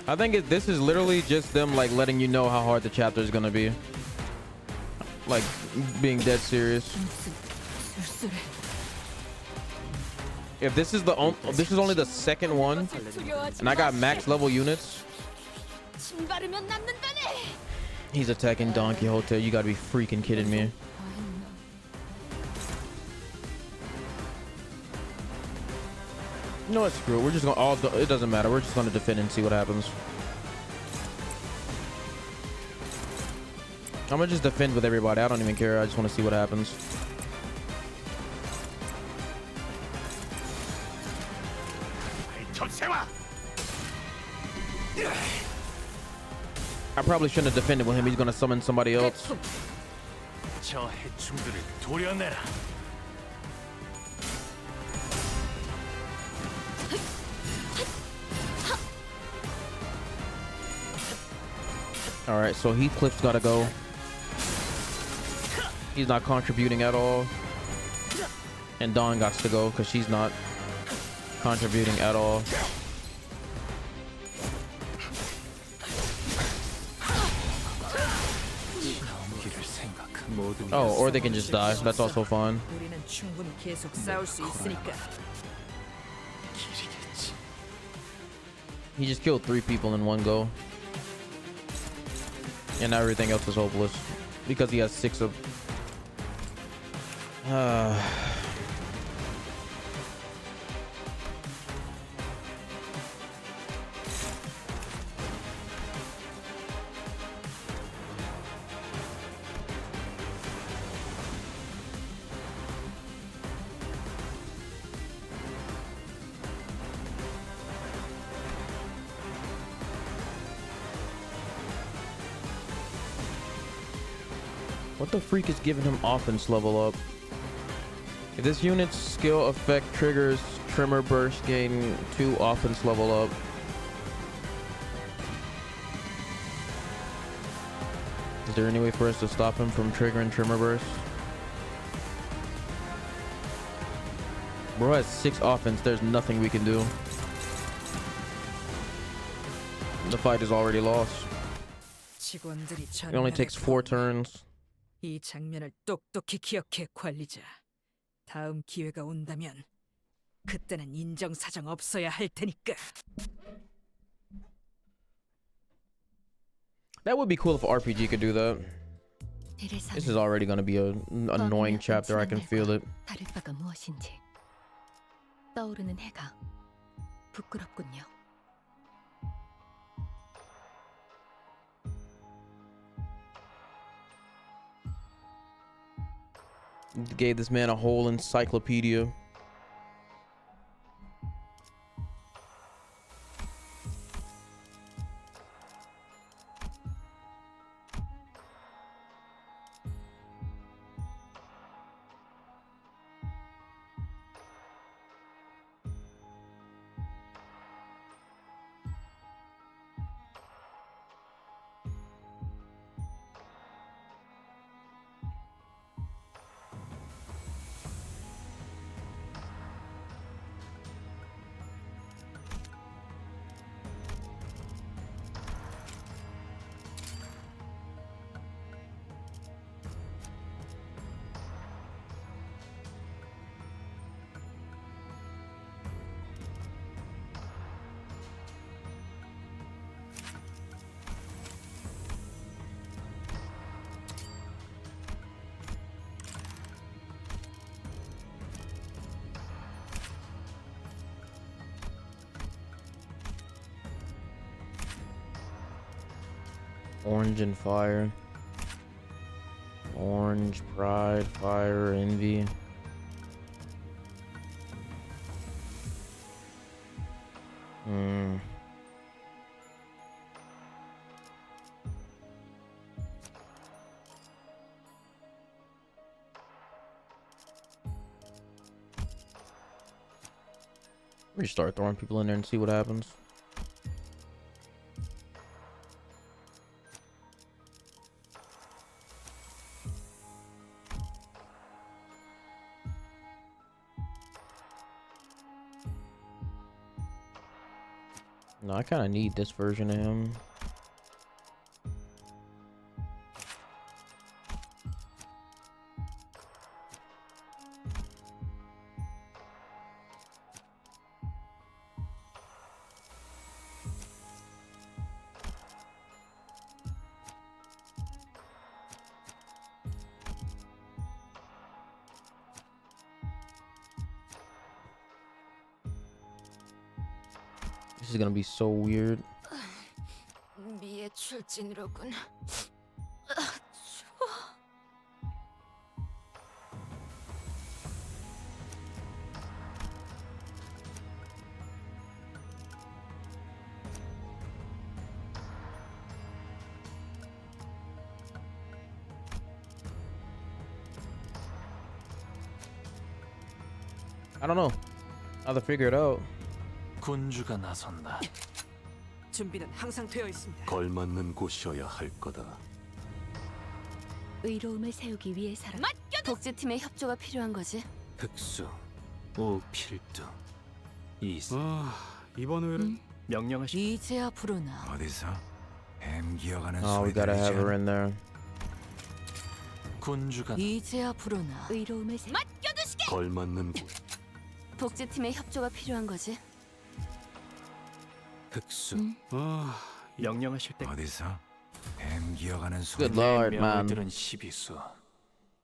I think this is literally just them like letting you know how hard the chapter is gonna be. Like being dead serious. If this is this is only the second one, and I got max level units. He's attacking Don Quixote. You gotta be freaking kidding me. You know what? Screw it. We're just gonna it doesn't matter. We're just gonna defend and see what happens. I'm gonna just defend with everybody. I don't even care. I just want to see what happens. I probably shouldn't have defended with him. He's gonna summon somebody else. All right, so Heathcliff's gotta go. He's not contributing at all. And Dawn got to go because she's not contributing at all. Oh, or they can just die. That's also fine. He just killed 3 people in one go. And now everything else is hopeless. Because he has 6 of... What the freak is giving him offense level up? If this unit's skill effect triggers Tremor Burst, gain 2 offense level up. Is there any way for us to stop him from triggering Tremor Burst? Bro has 6 offense. There's nothing we can do. The fight is already lost. It only takes 4 turns. 이 장면을 똑똑히 기억해 관리자. 다음 기회가 온다면 그때는 인정사정 없어야 할 테니까. That would be cool if RPG could do that. This is already going to be an annoying chapter. I can feel it. 다를 바가 무엇인지 떠오르는 해가 부끄럽군요. Gave this man a whole encyclopedia. Orange and fire. Orange, pride, fire, envy. We start throwing people in there and see what happens. No, I kind of need this version of him. This is gonna be so weird. 미의 출진이로군. I don't know. I'll have to figure it out. 군주가 나선다. 준비는 항상 되어 있습니다. 걸맞는 곳이어야 할 거다. 의로움을 세우기 위해서라. 복제팀의 협조가 필요한 거지. 흑수, 오필두, 이스. 이번 회는 명령하시. 이제야 부르나. 어디서 뱀 기어가는 Oh, we gotta have her in there. 군주가 이제야 부르나. 의로움을 세. 걸맞는 곳. 복제팀의 협조가 필요한 거지. 흑수. 명령하실 때 어디서 뱀 기어가는 Good lord, 명을 man. 들은 시비수.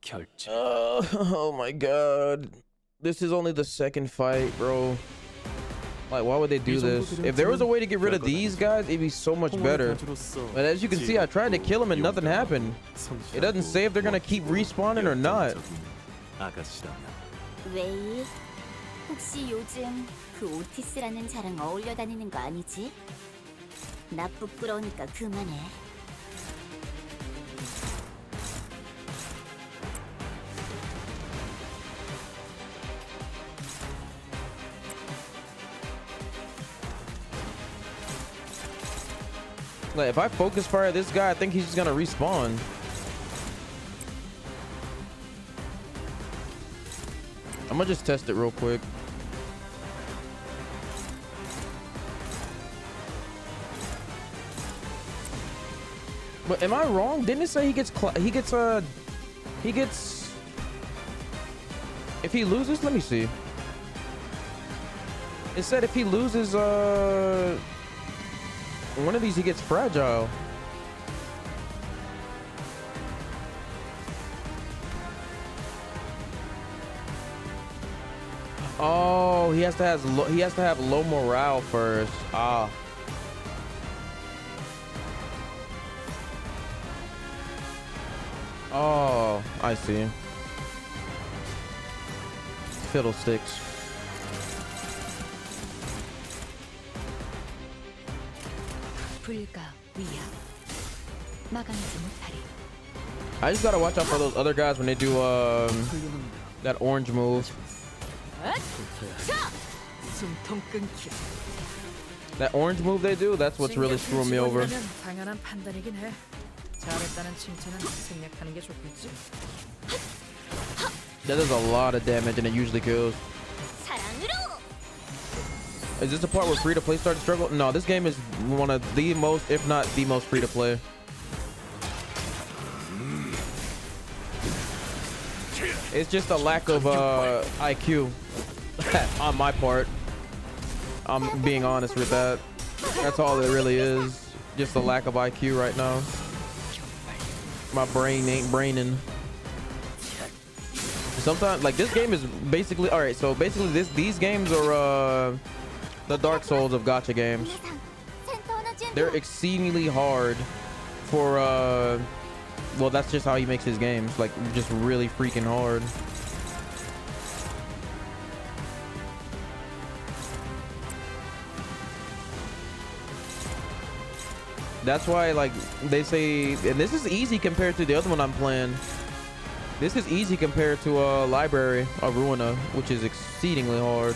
결제. Oh my god. This is only the second fight, bro. Like, why would they do this? If there was a way to get rid of these guys, it'd be so much better. But as you can see, I tried to kill him and nothing happened. It doesn't say if they're gonna keep respawning or not. 웨이, 혹시 요즘 그 오티스라는 자랑 어울려 다니는 거 아니지? 나 부끄러우니까 그만해. Like, if I focus fire this guy, I think he's just gonna respawn. I'm gonna just test it real quick. But am I wrong? Didn't it say he gets if he loses, let me see. It said if he loses one of these, he gets fragile. Oh, he has to have low morale first. Ah. Oh, I see. Fiddlesticks. 불가 위야. 막아내지 못하리. I just gotta watch out for those other guys when they do that orange move. 숨통 끊기. That orange move they do, that's what's really screwing me over. 당연한 판단이긴 해. 잘했다는 칭찬은 생략하는 게 좋겠지. That does a lot of damage and it usually kills. Is this the part where free-to-play starts to struggle? No, this game is one of the most, if not the most free-to-play. It's just a lack of IQ on my part. I'm being honest with that. That's all it really is. Just a lack of IQ right now. My brain ain't braining. Sometimes, like, this game is basically, all right, so basically these games are the Dark Souls of gacha games. They're exceedingly hard for well, that's just how he makes his games, like just really freaking hard. That's why, like, they say, and this is easy compared to the other one I'm playing. This is easy compared to Library of Ruina, which is exceedingly hard.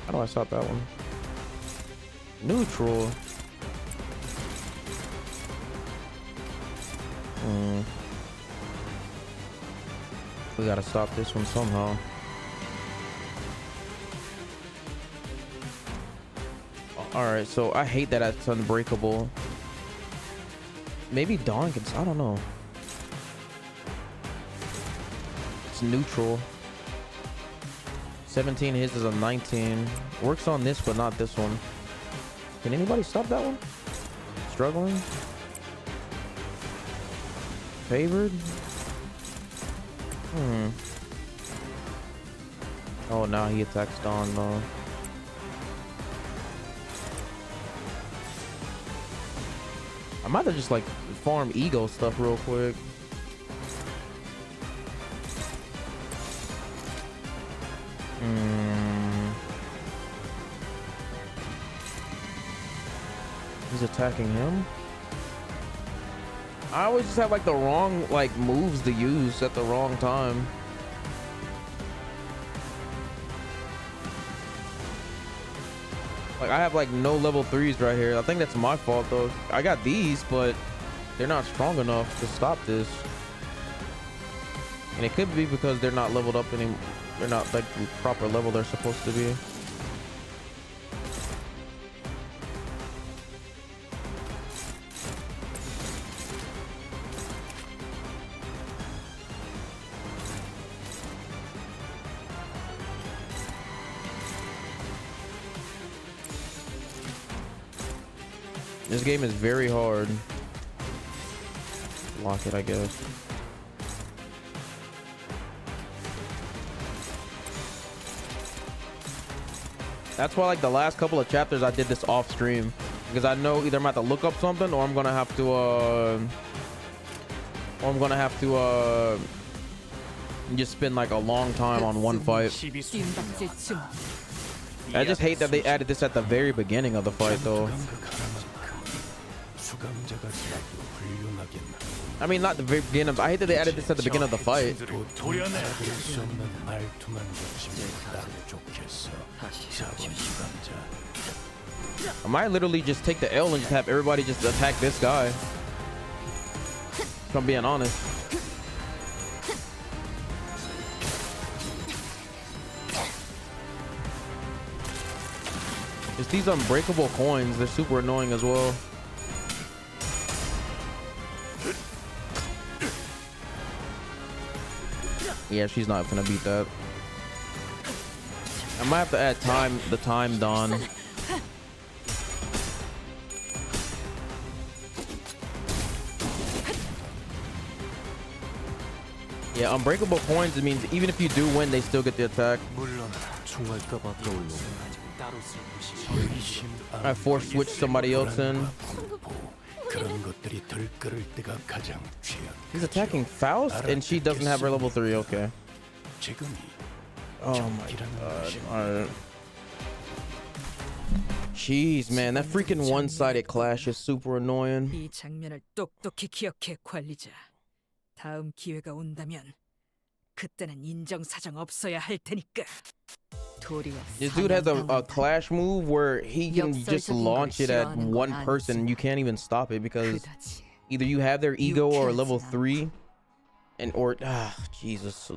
How do I stop that one? Neutral. We gotta stop this one somehow. Alright, so I hate that it's unbreakable. Maybe Dawn can, I don't know. It's neutral. 17, his is a 19. Works on this, but not this one. Can anybody stop that one? Struggling? Favored? Oh, now he attacks Dawn though. I might have just like farm ego stuff real quick. He's attacking him. I always just have like the wrong like moves to use at the wrong time. Like I have like no level 3s right here. I think that's my fault though. I got these, but they're not strong enough to stop this. And it could be because they're not leveled up anymore. They're not like the proper level they're supposed to be. This game is very hard. Lock it, I guess. That's why like the last couple of chapters I did this off stream, because I know either I'm gonna have to look up something or I'm gonna have to just spend like a long time on one fight. I just hate that they added this at the very beginning of the fight though. I mean, not the very beginning. I hate that they added this at the beginning of the fight. I might literally just take the L and just have everybody just attack this guy. If I'm being honest. It's these unbreakable coins. They're super annoying as well. Yeah, she's not gonna beat that. I might have to add the time Dawn. Yeah, unbreakable coins, it means even if you do win, they still get the attack. I force switch somebody else in. He's attacking Faust and she doesn't have her level 3. Okay. Oh my god. Alright. Jeez, man, that freaking one-sided clash is super annoying. 이 장면을 똑똑히 기억해, 관리자. 다음 기회가 온다면 그때는 인정사정 없어야 할 테니까. This dude has a clash move where he can just launch it at one person. You can't even stop it because either you have their ego or level 3 and or Jesus.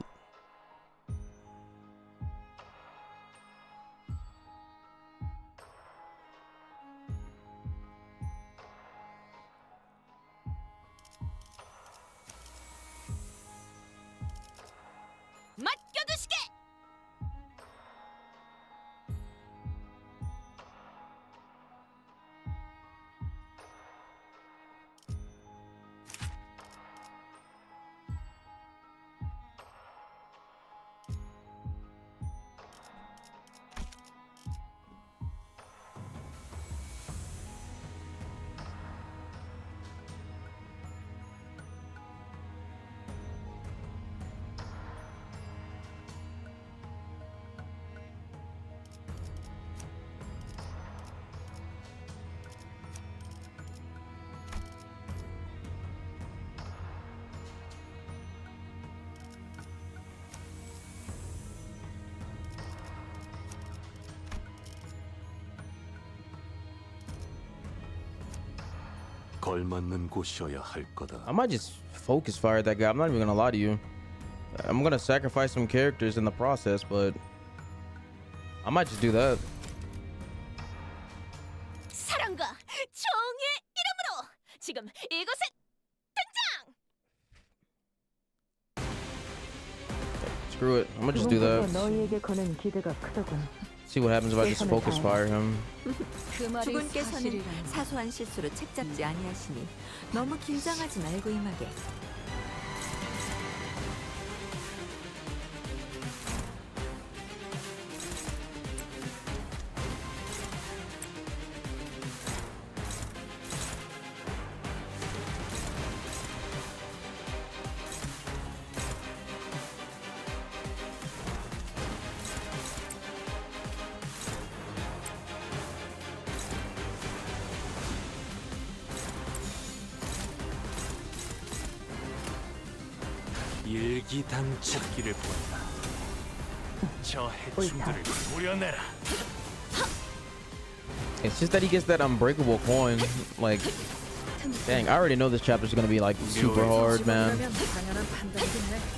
걸맞는 곳이어야 할 거다. I might just focus fire that guy. I'm not even gonna lie to you. I'm gonna sacrifice some characters in the process, but I might just do that. 사랑과 정의 이름으로 지금 이곳에 등장! Screw it. I'm gonna just do that. 너희에게 거는 기대가 크더군. See what happens if I just focus fire him. 그 말이 주군께서는 사실이라니. 사소한 실수로 책 잡지 아니하시니 너무 긴장하지 말고 임하게. 일기당착기를 보인다. 저 해충들을 도려내라. It's just that he gets that unbreakable coin. Like, dang, I already know this chapter's gonna be like super hard, man.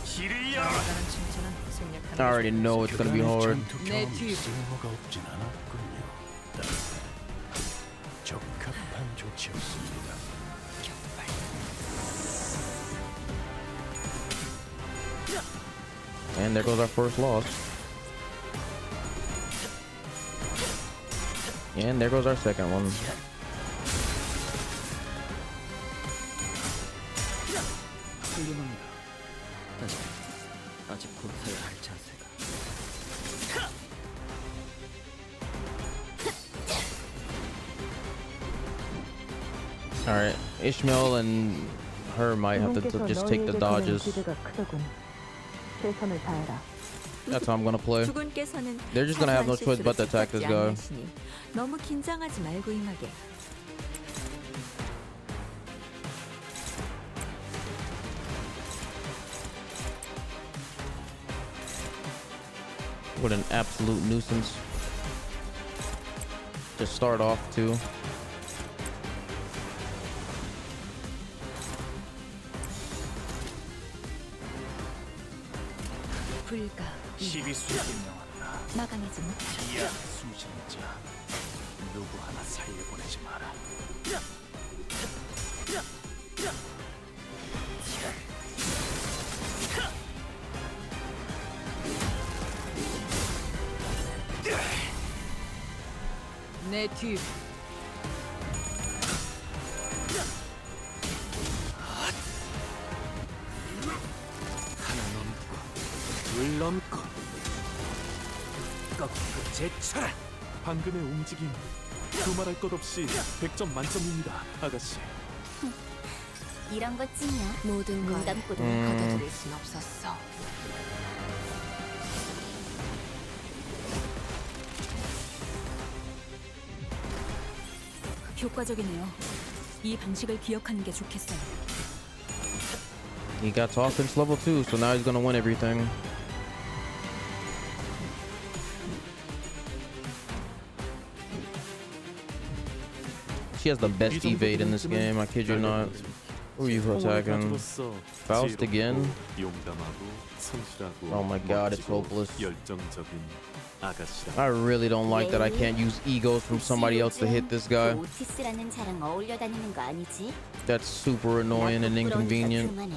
길을 열어. I already know it's gonna be hard. 내 뒤. 쓸모가 없진 않았군요. 적합한 조치였습니다. And there goes our first loss. And there goes our second one. 훌륭합니다. 아직 고쳐야 할 자세가. Alright, Ishmael and her might have to just take the dodges. That's how I'm gonna play. 주군께서는 They're just gonna have no choice 사소한 but to 실수로 attack this 책 guy. 잡지 아니하시니 너무 긴장하지 말고 임하게. What an absolute nuisance. To start off too. 불가 시비수에게 명한다. 막아내지 못해. 이야 숨쉬는 자. 누구 하나 살려보내지 마라. 내 뒤. 하나 넘고 둘 넘고 거꾸로 제쳐라. 방금의 움직임 두말할 것 없이 100점 만점입니다, 아가씨. 이런 것쯤이야. 모든 걸 눈 감고도 걷어들일 순 없었어. 효과적이네요. 이 방식을 기억하는 게 좋겠어요. He got to offense level 2, so now he's gonna win everything. She has the best evade in this game, I kid you not. Who are you attacking? Faust again? Oh my god, it's hopeless. I really don't like that I can't use egos from somebody else to hit this guy. 오티스라는 자랑 어울려 다니는 거 아니지? That's super annoying and inconvenient. 그만해.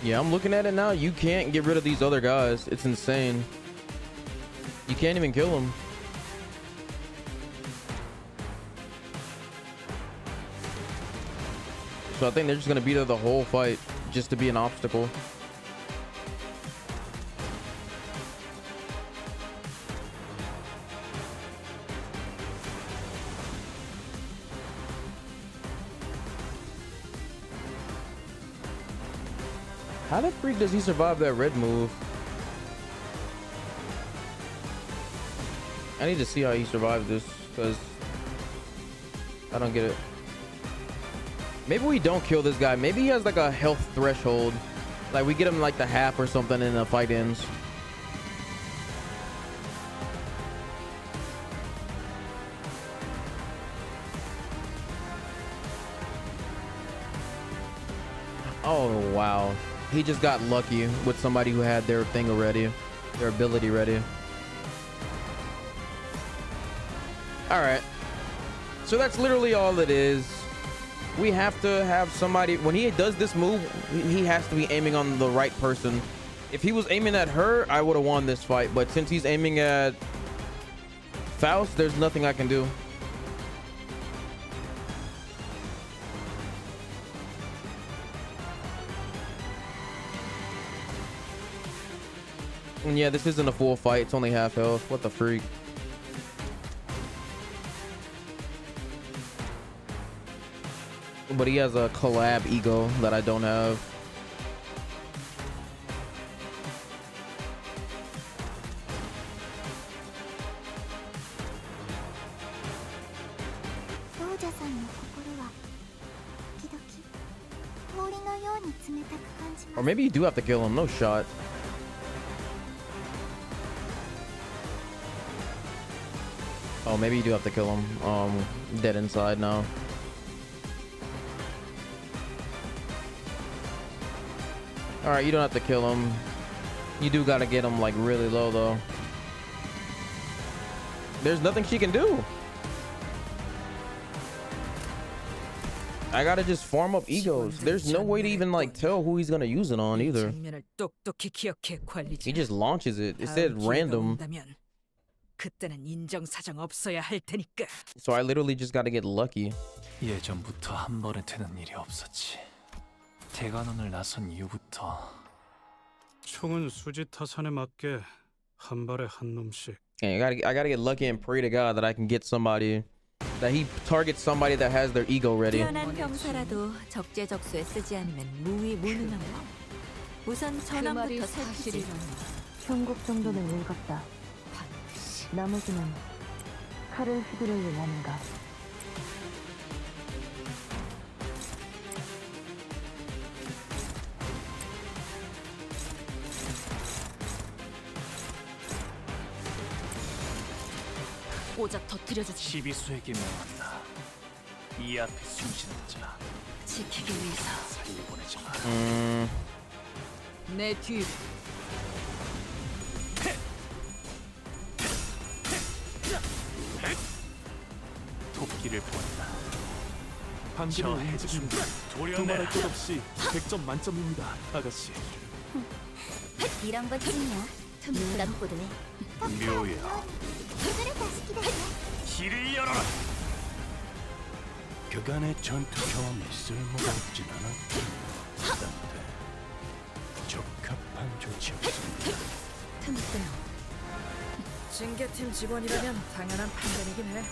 Yeah, I'm looking at it now. You can't get rid of these other guys. It's insane. You can't even kill them. So I think they're just gonna be there the whole fight just to be an obstacle. How the freak does he survive that red move? I need to see how he survived this, because I don't get it. Maybe we don't kill this guy. Maybe he has like a health threshold. Like we get him like the half or something and the fight ends. Oh, wow. He just got lucky with somebody who had their thing already, their ability ready. All right. So that's literally all it is. We have to have somebody, when he does this move, he has to be aiming on the right person. If he was aiming at her, I would have won this fight. But since he's aiming at Faust, there's nothing I can do. And yeah, this isn't a full fight. It's only half health. What the freak? But he has a collab ego that I don't have. Or maybe you do have to kill him. No shot. Oh, maybe you do have to kill him. Dead inside now. All right, you don't have to kill him. You do gotta get him like really low though. There's nothing she can do. I gotta just farm up egos. There's no way to even like tell who he's gonna use it on either. He just launches it. It said random. So I literally just gotta get lucky. 예전부터 한 번에 되는 일이 없었지. 대관원을 나선 이후부터. 총은 수지 타산에 맞게 한 발에 한 놈씩. I gotta get lucky and pray to God that I can get somebody, that he targets somebody that has their ego ready. 뛰어난 병사라도 적재적소에 쓰지 않으면 무위무능한 법. 우선 전함부터 살피지. 총국 정도는 읽었다. 나머지는 칼을 휘두를 일 아닌가. 오작 터뜨려주지. 시비수에게 명한다. 이 앞에 숨쉬는 자. 지키기 위해서 살려보내지 마. 내 뒤로. 토끼를 보았다. 방귀를 해주신다. 두말할 것 없이 100점 만점입니다, 아가씨. 이런 것 중이야. 눈감고도 해. 묘야. 길을 열어라. 그간의 전투 경험이 쓸모가 없진 않아. 그런데 적합한 조치였습니다. 징계팀 직원이라면 당연한 판단이긴 해.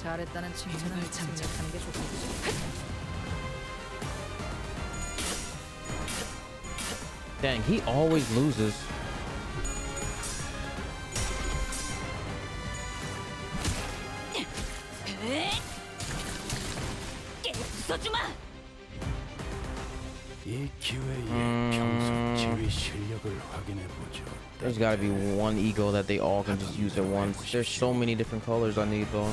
잘했다는 칭찬을 장착하는 게 좋겠지. Dang, he always loses. 이 기회에 평소 지휘 실력을 확인해 보죠. There's gotta be one ego that they all can just use at once. There's so many different colors I need though.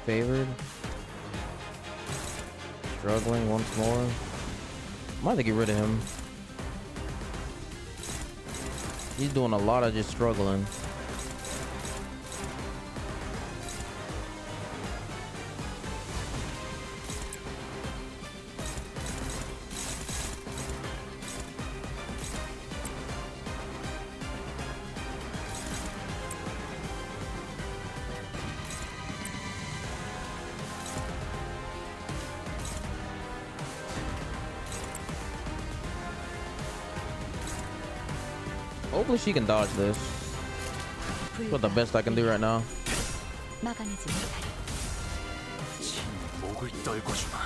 Favored. Struggling once more. I might have to get rid of him. He's doing a lot of just struggling. Hopefully she can dodge this. That's what the best I can do right now. 막아내지 못하리. 목을 떨궈주마.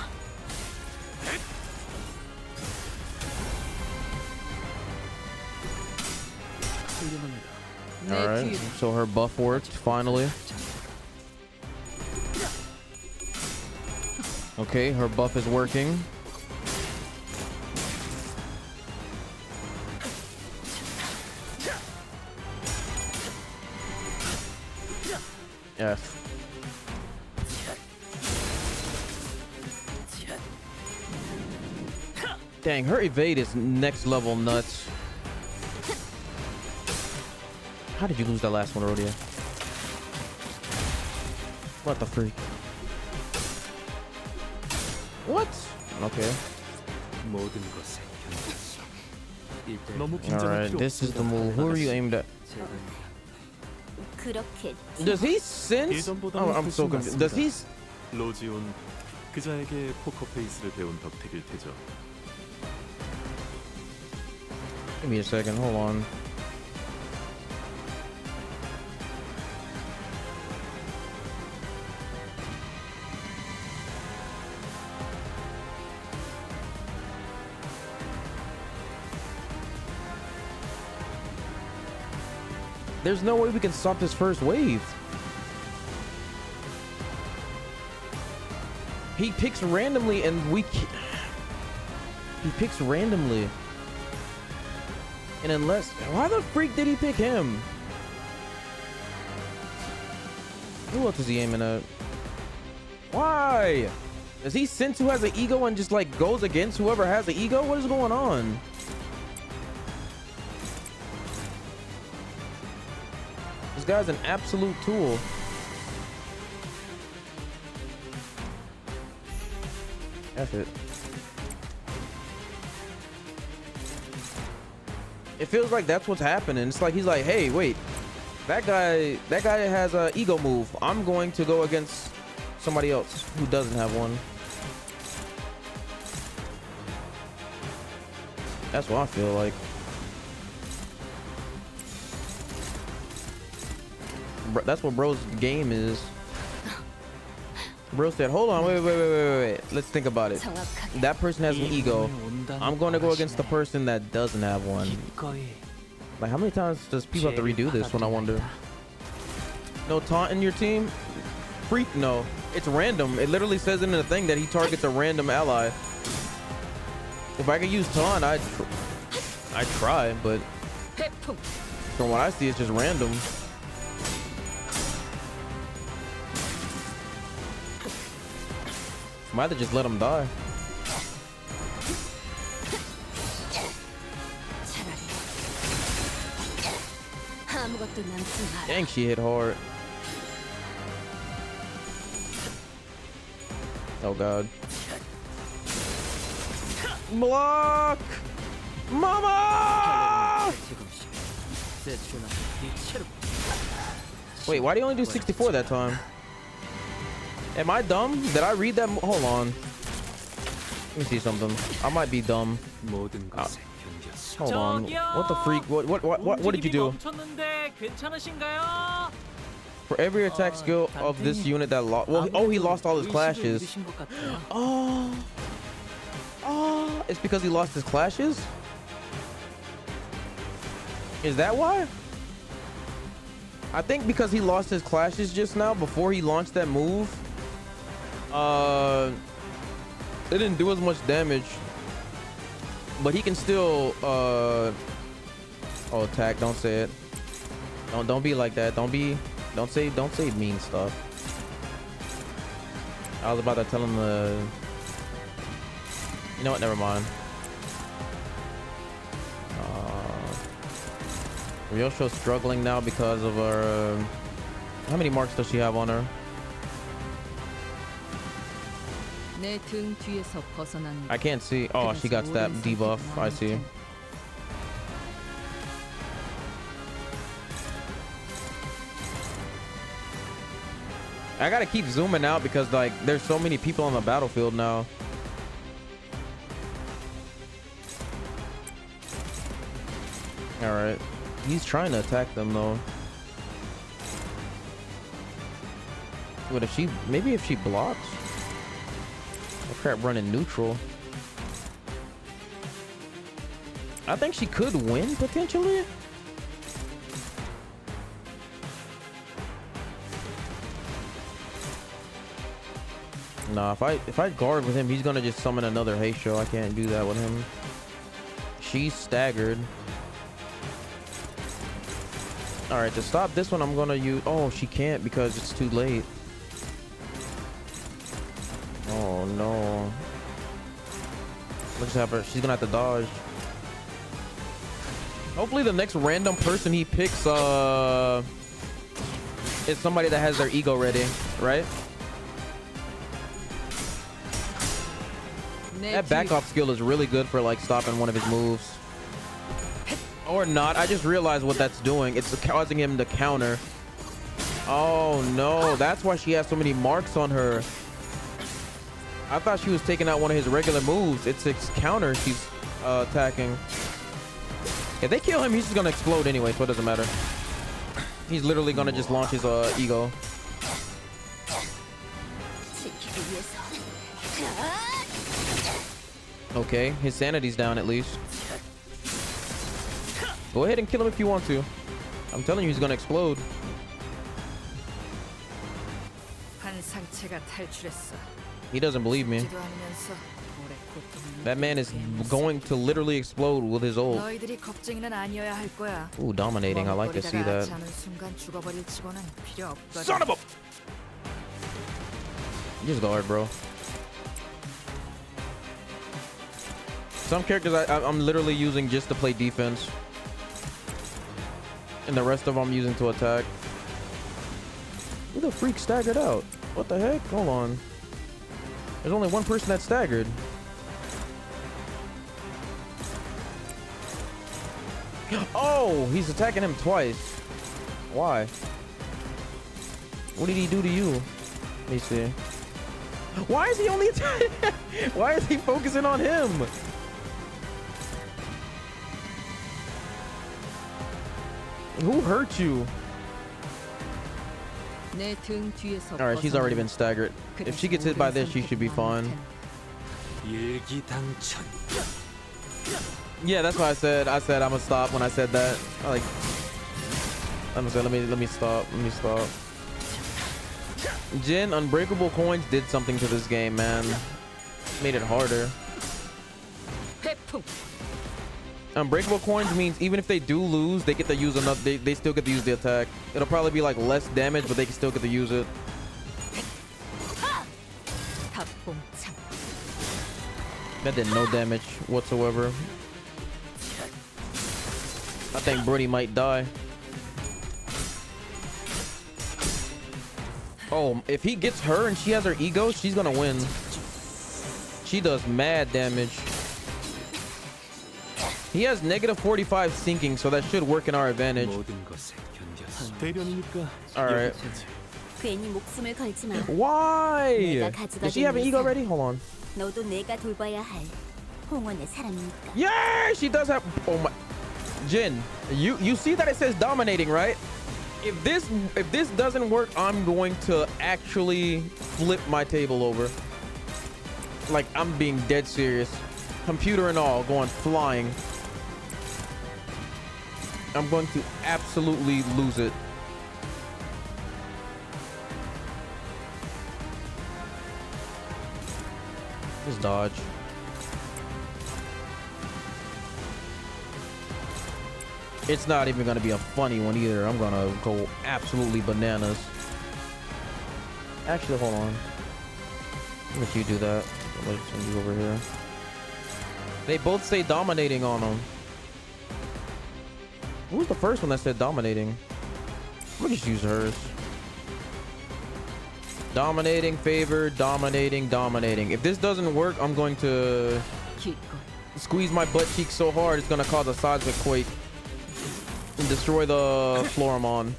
All right, so her buff worked finally. Okay, her buff is working. F. Dang, her evade is next level nuts. How did you lose that last one, Rodia? What the freak? What? Okay. Alright, this is the move. Who are you aimed at? Does he sense? Oh, I'm so confused. Does he? 로지온 그자에게 포커 페이스를 배운 덕택일 테죠. Give me a second. Hold on. There's no way we can stop this first wave. He picks randomly and he picks randomly. And unless, why the freak did he pick him? Who else is he aiming at? Why? Does he sense who has an ego and just like goes against whoever has an ego? What is going on? This guy's an absolute tool. F it. It feels like that's what's happening. It's like he's like, hey, wait, that guy has a ego move. I'm going to go against somebody else who doesn't have one. That's what I feel like. That's what bro's game is. Bro said, hold on, wait. Let's think about it. That person has an ego. I'm going to go against the person that doesn't have one. Like, how many times does people have to redo this when I wonder? No taunt in your team? Freak, no. It's random. It literally says in the thing that he targets a random ally. If I could use taunt, I'd try, but from what I see, it's just random. Might have just let him die. Dang, she hit hard. Oh god. Block! Mama! Wait, why do you only do 64 that time? Am I dumb? Did I read that? Hold on. Let me see something. I might be dumb. Hold on. What the freak? What did you do? For every attack skill of this unit that lost. Well, oh, he lost all his clashes. Oh, it's because he lost his clashes? Is that why? I think because he lost his clashes just now before he launched that move. It didn't do as much damage, but he can still oh, attack. Don't say it. Don't be like that. Don't say mean stuff. I was about to tell him the... You know what? Never mind. Ryosho's struggling now because of her... how many marks does she have on her? 내 등 뒤에서 벗어난 I can't see. Oh, she got that debuff. I see. I gotta keep zooming out because like there's so many people on the battlefield now. All right, he's trying to attack them though. What if she? Maybe if she blocks. Oh crap! Running neutral. I think she could win potentially. Nah, if I guard with him, he's gonna just summon another Heisho. I can't do that with him. She's staggered. All right, to stop this one, I'm gonna use... Oh, she can't because it's too late. Oh, no. What's happening? She's gonna have to dodge. Hopefully the next random person he picks is somebody that has their ego ready, right? That back off skill is really good for like stopping one of his moves. Or not. I just realized what that's doing. It's causing him to counter. Oh no, that's why she has so many marks on her. I thought she was taking out one of his regular moves. It's counter she's attacking. If they kill him, he's just gonna explode anyway, so it doesn't matter. He's literally gonna just launch his ego. Okay, his sanity's down at least. Go ahead and kill him if you want to. I'm telling you, he's gonna explode. He doesn't believe me. That man is going to literally explode with his ult. Ooh, dominating. I like to see that. Son of a... Just guard, bro. Some characters I'm literally using just to play defense. And the rest of them I'm using to attack. Who the freak staggered out? What the heck? Hold on. There's only one person that's staggered. Oh, he's attacking him twice. Why? What did he do to you? Let me see. Why is he only attacking? Why is he focusing on him? Who hurt you? All right, she's already been staggered. If she gets hit by this, she should be fine. Yeah, that's why I said I'm gonna stop when I said that. Like, I'm gonna say, let me stop. Let me stop. Jin, unbreakable coins did something to this game, man. Made it harder. Unbreakable coins means even if they do lose, they get to use another. They still get to use the attack. It'll probably be like less damage, but they can still get to use it. That did no damage whatsoever. I think Brody might die. Oh, if he gets her and she has her ego, she's gonna win. She does mad damage. He has negative 45 sinking, so that should work in our advantage. Alright. Why? Does she have an ego already? Hold on. Yeah, she does have... Oh my... Jin, you see that it says dominating, right? If this doesn't work, I'm going to actually flip my table over. Like, I'm being dead serious. Computer and all going flying. I'm going to absolutely lose it. Just dodge. It's not even going to be a funny one either. I'm going to go absolutely bananas. Actually, hold on. Let you do that. I'll let you over here. They both say dominating on them. Who was the first one that said dominating? I'm gonna just use hers. Dominating, favored, dominating, dominating. If this doesn't work, I'm going to squeeze my butt cheek so hard it's gonna cause a seismic quake and destroy the Floramon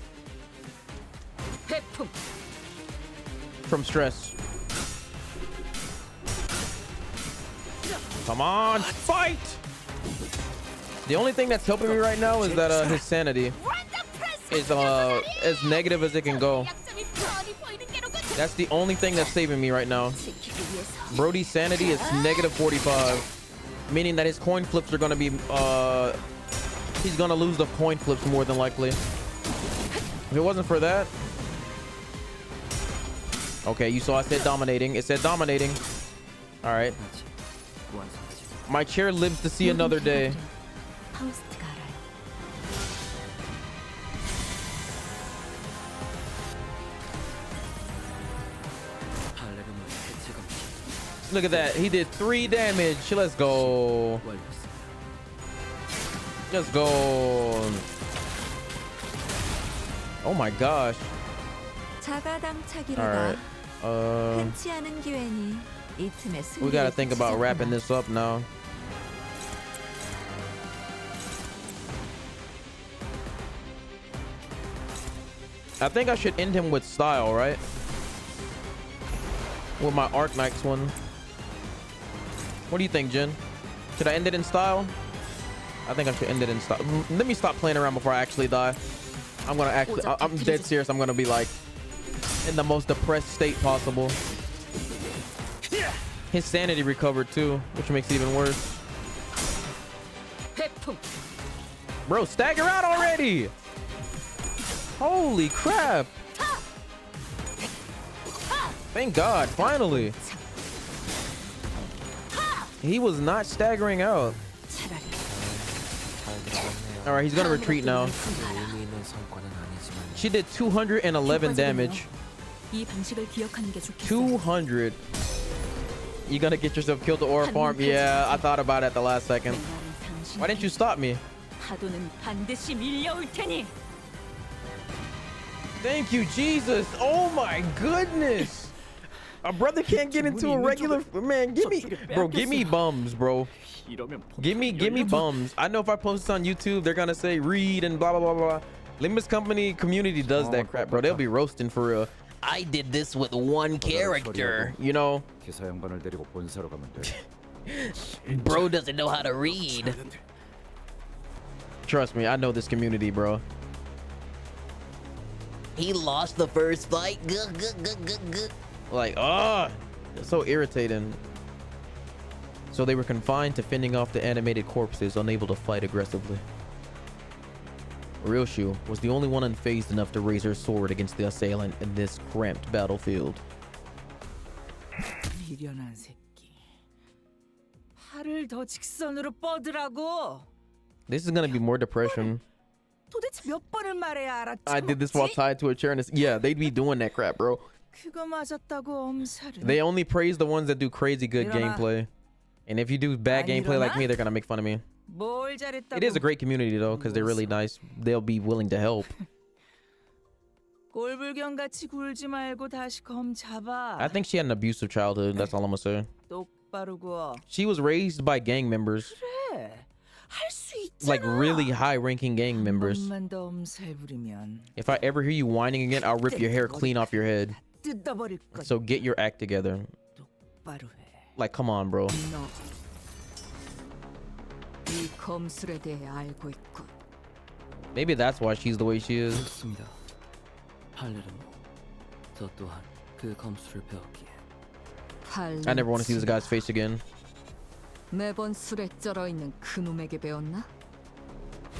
from stress. Come on, fight! The only thing that's helping me right now is that his sanity is as negative as it can go. That's the only thing that's saving me right now. Brody's sanity is negative 45, meaning that his coin flips are gonna be he's gonna lose the coin flips more than likely. If it wasn't for that. Okay, you saw I said dominating. It said dominating. All right. My chair lives to see another day. Look at that. He did 3 damage. Let's go. Let's go. Oh my gosh. All right. We gotta think about wrapping this up now. I think I should end him with style, right? With my Arc Knights one. What do you think, Jen? Should I end it in style? I think I should end it in style. Let me stop playing around before I actually die. I'm gonna actually, I'm dead serious. I'm gonna be like in the most depressed state possible. His sanity recovered too, which makes it even worse. Bro, stagger out already! Holy crap! Thank God, finally. He was not staggering out. All right, he's gonna retreat now. She did 211 damage. 200. You gonna get yourself killed the aura farm? Yeah, I thought about it at the last second. Why didn't you stop me? Thank you, Jesus. Oh my goodness. A brother can't get into a regular man. Give me, bro. Give me bums, bro. Give me bums. I know if I post this on YouTube, they're gonna say read and blah blah blah blah. Limbus company community does that crap, bro. They'll be roasting for real. I did this with one character, you know. Bro doesn't know how to read. Trust me, I know this community, bro. He lost the first fight. Like, it's so irritating. So they were confined to fending off the animated corpses, unable to fight aggressively. Ryoshu was the only one unfazed enough to raise her sword against the assailant in this cramped battlefield. 미련한 새끼. 팔을 더 직선으로 뻗으라고. This is gonna be more depression. 도대체 몇 번을 말해야 알았지? I did this while tied to a chair. And yeah, they'd be doing that crap, bro. 그거 맞았다고 엄살을. They only praise the ones that do crazy good gameplay. And if you do bad gameplay like me, they're gonna make fun of me. 뭘 잘했다고? It is a great community though, because they're really nice. They'll be willing to help. 꼴불견같이 굴지 말고 다시 검 잡아. I think she had an abusive childhood. That's all I'm gonna say. 똑바로 구워. She was raised by gang members. 그래. 할 수 있잖아. Like really high-ranking gang members. 번만 더 엄살 부리면 If I ever hear you whining again, I'll rip your hair clean off your head. 뜯어버릴 거야. So get your act together. 똑바로 해. Like, come on, bro. 너 이 검술에 대해 알고 있군. Maybe that's why she's the way she is. 좋습니다. 팔레르모. 저 또한 그 검술을 배웠기에. I never want to see this guy's face again. 매번 술에 쩔어 있는 그놈에게 배웠나?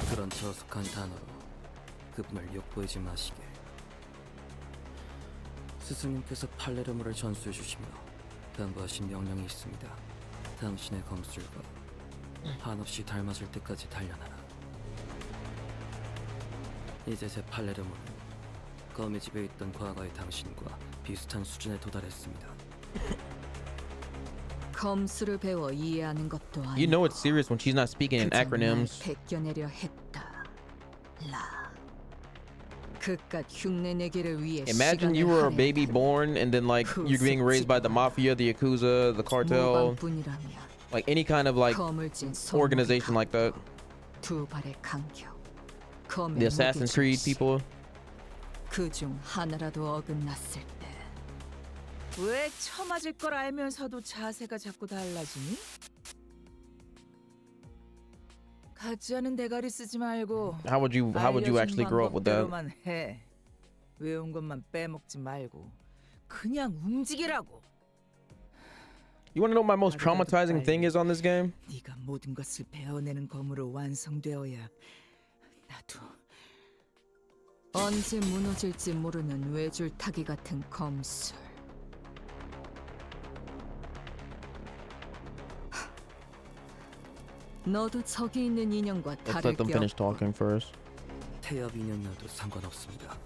그런 저속한 단어로 그분을 욕보이지 마시게. 스승님께서 팔레르모를 전수해 주시며 당부하신 명령이 있습니다. 당신의 검술과 한없이 닮아질 때까지 단련하라. 이제 제 팔레르모는 검의 집에 있던 과거의 당신과 비슷한 수준에 도달했습니다. 검수를 배워 이해하는 것도 아니고. You know it's serious when she's not speaking in acronyms. 베껴내려 했다. 라. 그깟 흉내 내기를 위해 Imagine you were a baby born and then like you're being raised by the mafia, the yakuza, the cartel, like any kind of like organization like that. 두 발의 간격. The Assassin's Creed people. 그중 하나라도 어긋났을 때. 왜 처맞을 걸 알면서도 자세가 자꾸 달라지니? 가짜는 대가리 쓰지 말고. How would you actually grow up with that? 해. 외운 것만 빼먹지 말고 그냥 움직이라고. You want to know what my most traumatizing thing is on this game? 네가 모든 것을 베어내는 검으로 완성되어야 나도. 언제 무너질지 모르는 외줄타기 같은 검술. 너도 저기 있는 인형과 Let's 다를 let them 게 finish 없고. talking first. 태엽 인연이어도 상관없습니다.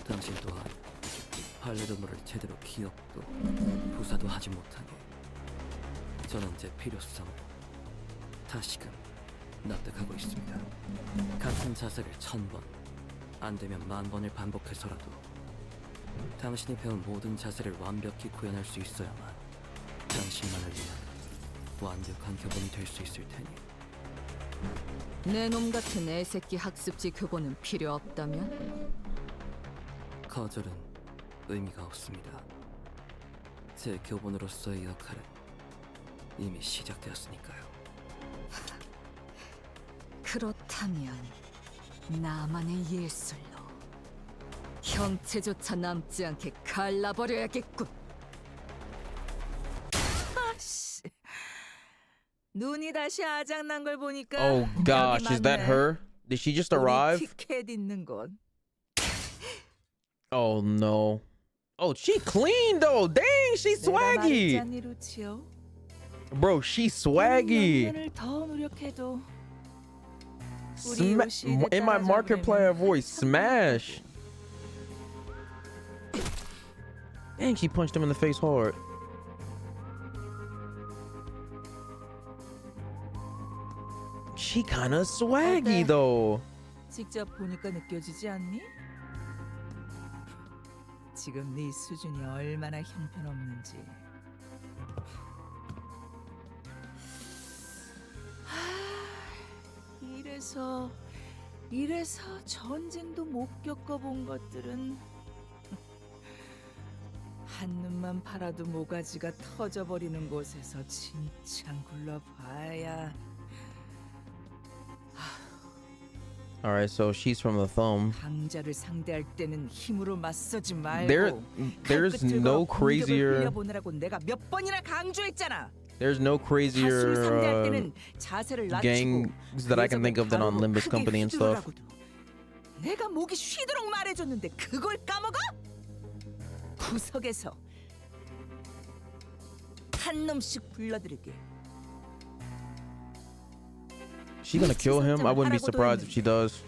당신 또한 발레르노를 제대로 기억도 부사도 하지 못하게 저는 제 필요성을 다시금 납득하고 있습니다. 같은 자세를 1000번, 안 되면 10,000번을 반복해서라도 당신이 배운 모든 자세를 완벽히 구현할 수 있어야만 당신만을 위한 완벽한 교본이 될 수 있을 테니. 내 놈 같은 애새끼 학습지 교본은 필요 없다면? 거절은 의미가 없습니다. 제 교본으로서의 역할은 이미 시작되었으니까요. 그렇다면 나만의 예술로 형체조차 남지 않게 갈라버려야겠군. 아씨, 눈이 다시 아작난 걸 보니까. Oh gosh, is that her? Did she just arrive? 티켓 있는 건. Oh no. Oh, she clean though. Dang, she's swaggy. Bro, she's swaggy. In my Markiplier voice, smash. Dang, she punched him in the face hard. She kinda swaggy though. 직접 보니까 느껴지지 않니? 지금 네 수준이 얼마나 형편없는지. 이래서 전쟁도 못 겪어본 것들은 한눈만 팔아도 모가지가 터져버리는 곳에서 진창 굴러봐야. Alright, so she's from the thumb. 강자를 상대할 때는 힘으로 맞서지 말고. There's no crazier. 내가 몇 번이나 강조했잖아. There's no crazier gangs that I can think of than on Limbus Company and stuff. 내가 목이 쉬도록 말해줬는데 그걸 까먹어? 구석에서 한 놈씩 불러들이게. She gonna kill him? I wouldn't be surprised if she does.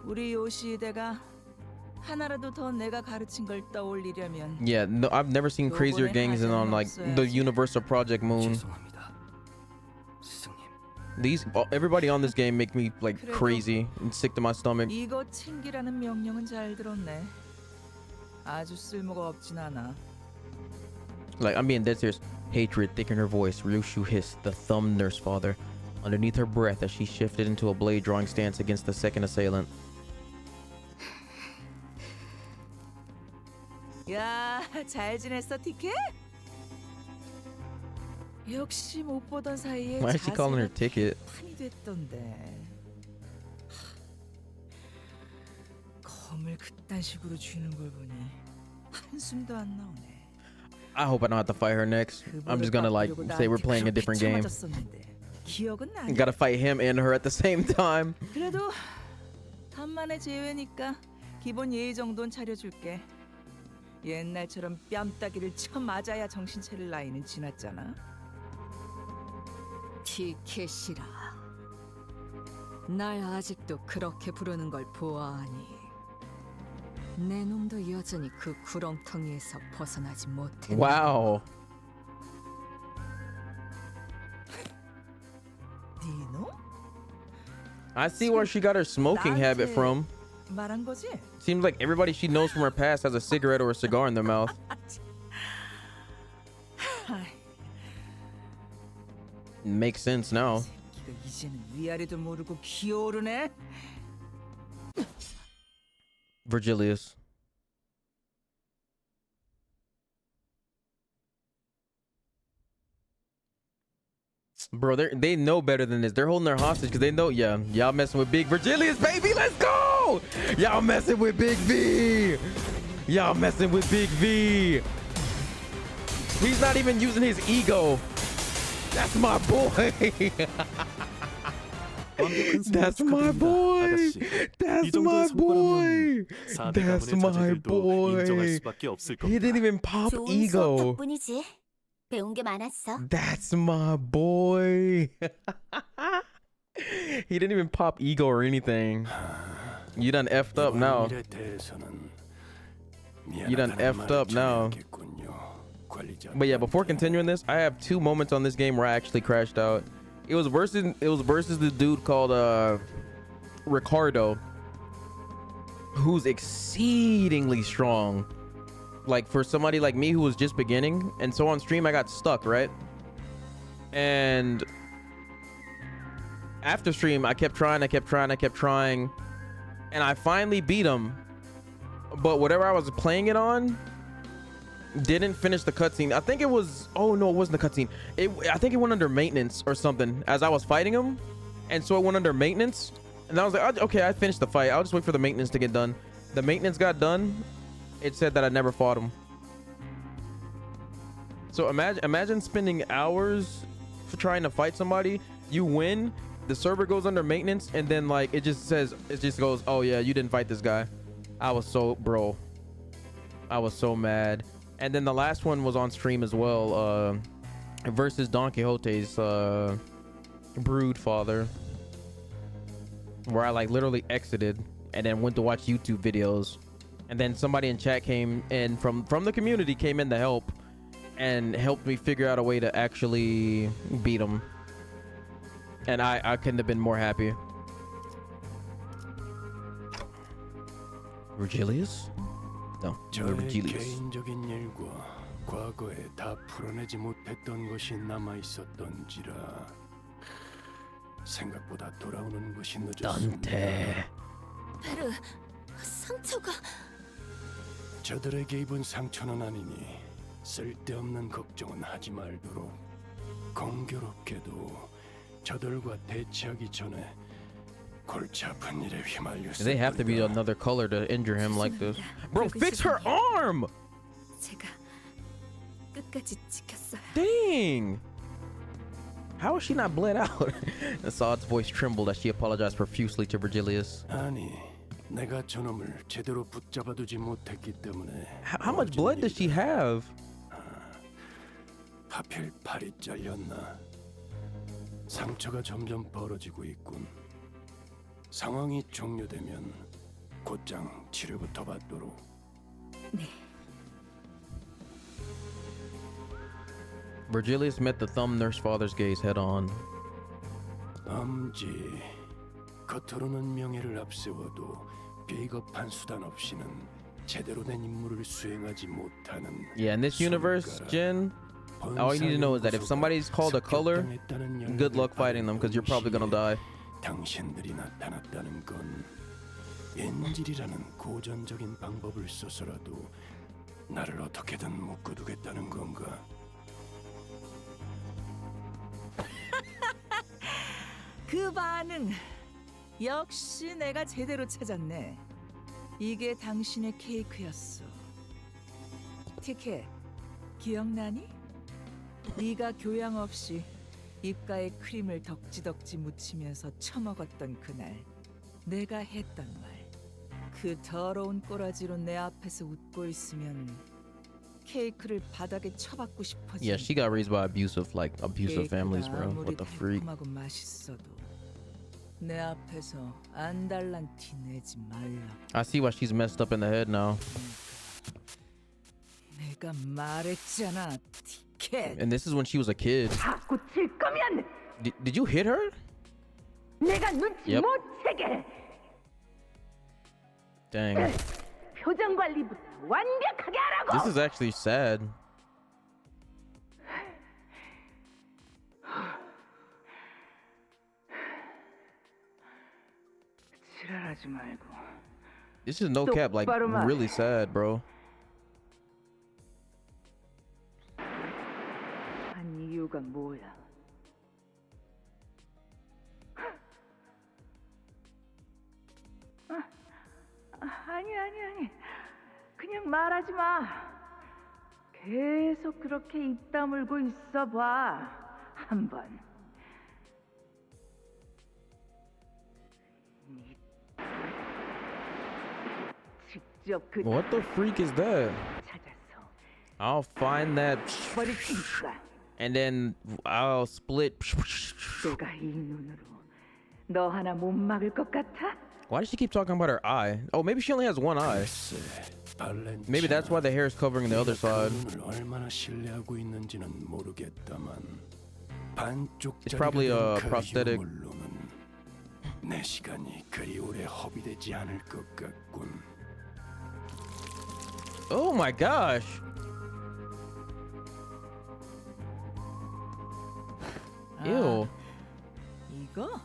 우리 요시대가 하나라도 더 내가 가르친 걸 떠올리려면. Yeah, no, I've never seen crazier gangs than on like the Universal Project Moon. Everybody on this game make me like crazy and sick to my stomach. 이거 챙기라는 명령은 잘 들었네. 아주 쓸모가 없진 않아. Like, I'm being dead serious. Hatred thick in her voice, Ryushu hissed, the thumb nurse father, underneath her breath as she shifted into a blade drawing stance against the second assailant. 야, 잘 지냈어, 티켓? 역시 못 보던 사이에 Why is she calling her ticket? 판이 됐던데. 검을 그딴 식으로 쥐는 걸 보니 한숨도 안 나오네. I hope I don't have to fight her next. I'm just gonna like say we're playing a different game. Gotta fight him and her at the same time. 그래도 간만에 제외니까 기본 예의 정도는 차려줄게. 옛날처럼 뺨따기를 쳐 맞아야 정신 차릴 나이는 지났잖아. 티켓이라. 날 아직도 그렇게 부르는 걸 보아하니 내 놈도 여전히 그 구렁텅이에서 벗어나지 못했네. Wow. 네 놈? I see where she got her smoking habit from. 말한 거지? Seems like everybody she knows from her past has a cigarette or a cigar in their mouth. Makes sense now. 이제는 위아래도 모르고 기어오르네. Virgilius. Bro, they know better than this. They're holding their hostage because they know, yeah, y'all messing with Big Virgilius, baby. Let's go. Y'all messing with Big V. Y'all messing with Big V. He's not even using his ego. That's my boy. That's my boy. That's my boy. That's my boy. He didn't even pop 좋은 수업 ego. 덕분이지. 배운 게 많았어. That's my boy. He didn't even pop ego or anything. You done effed up now. You done effed up now. But yeah, before continuing this, I have 2 moments on this game where I actually crashed out. It was versus the dude called Ricardo, who's exceedingly strong. Like for somebody like me who was just beginning, and so on stream I got stuck, right? And after stream I kept trying, and I finally beat him. But whatever I was playing it on didn't finish the cutscene. I think it was, oh no, it wasn't the cutscene. I think it went under maintenance or something as I was fighting him, and so it went under maintenance. And I was like, okay, I finished the fight. I'll just wait for the maintenance to get done. The maintenance got done. It said that I never fought him. So imagine spending hours for trying to fight somebody. You win, the server goes under maintenance, and then like it just goes, oh yeah, you didn't fight this guy. I was so mad. And then the last one was on stream as well, versus Don Quixote's brood father, where I like literally exited and then went to watch YouTube videos. And then somebody in chat came in from the community, came in to help and helped me figure out a way to actually beat him. And I couldn't have been more happy. Virgilius? No, Virgilius. 개인적인 일과 과거에 다 풀어내지 못했던 것이 남아 있었던지라 생각보다 돌아오는 것이 늦었습니다. 베르, 상처가... 저들에게 입은 상처는 아니니 쓸데없는 걱정은 하지 말도록. 공교롭게도 저들과 대치하기 전에 골치 아픈 일에 휘말렸습니다. They have to be another color to injure him like this. Bro, fix her arm! 제가 끝까지 지켰어요. Dang! How is she not bled out? Assad's voice trembled as she apologized profusely to Virgilius. 아니, 내가 저놈을 제대로 붙잡아두지 못했기 때문에. How much blood does she have? 하필 팔이 잘렸나? 상처가 점점 벌어지고 있군. 상황이 종료되면 곧장 치료부터 받도록. 네. Virgilius met the thumb nurse father's gaze head on. 엄지, 겉으로는 명예를 앞세워도 비겁한 수단 없이는 제대로 된 임무를 수행하지 못하는. Yeah, in this universe, Jin, all you need to know is that if somebody's called a color, good luck fighting them because you're probably gonna die. 당신들이 나타났다는 건 인질이라는 고전적인 방법을 써서라도 나를 어떻게든 묶어두겠다는 건가? 그 반응 역시 내가 제대로 찾았네. 이게 당신의 케이크였어. 티켓 기억나니? 네가 교양 없이 입가에 크림을 덕지덕지 묻히면서 처먹었던 그날 내가 했던 말. 그 더러운 꼬라지로 내 앞에서 웃고 있으면 케이크를 바닥에 쳐박고 싶어지. Yeah, she got raised by abusive families, bro. What the freak? 달콤하고 맛있어도 내 앞에서 안달난 티 내지 말라. I see why she's messed up in the head now. 내가 말했잖아, 티켓. And this is when she was a kid. 자꾸 칠 거면 Did you hit her? 내가 눈치 Yep. 못 채게. Dang. 표정 관리부터 완벽하게 하라고. This is actually sad. 지랄하지 말고. This is no cap, like 똑바로 말해. really sad, bro. 한 이유가 뭐야? 아니. 그냥 말하지 마. 계속 그렇게 입 다물고 있어봐. 한번. 직접 그 What the freak is that? 찾아서 I'll find that 버릴 테니까. and then I'll split. 내가 이 눈으로 너 하나 못 막을 것 같아? Why does she keep talking about her eye? Oh, maybe she only has one eye. Maybe that's why the hair is covering the other side. 얼마나 신뢰하고 있는지는 모르겠다만 It's probably a prosthetic. 내 시간이 그리 오래 허비되지 않을 것 같군. Oh my gosh. Ew. 이거?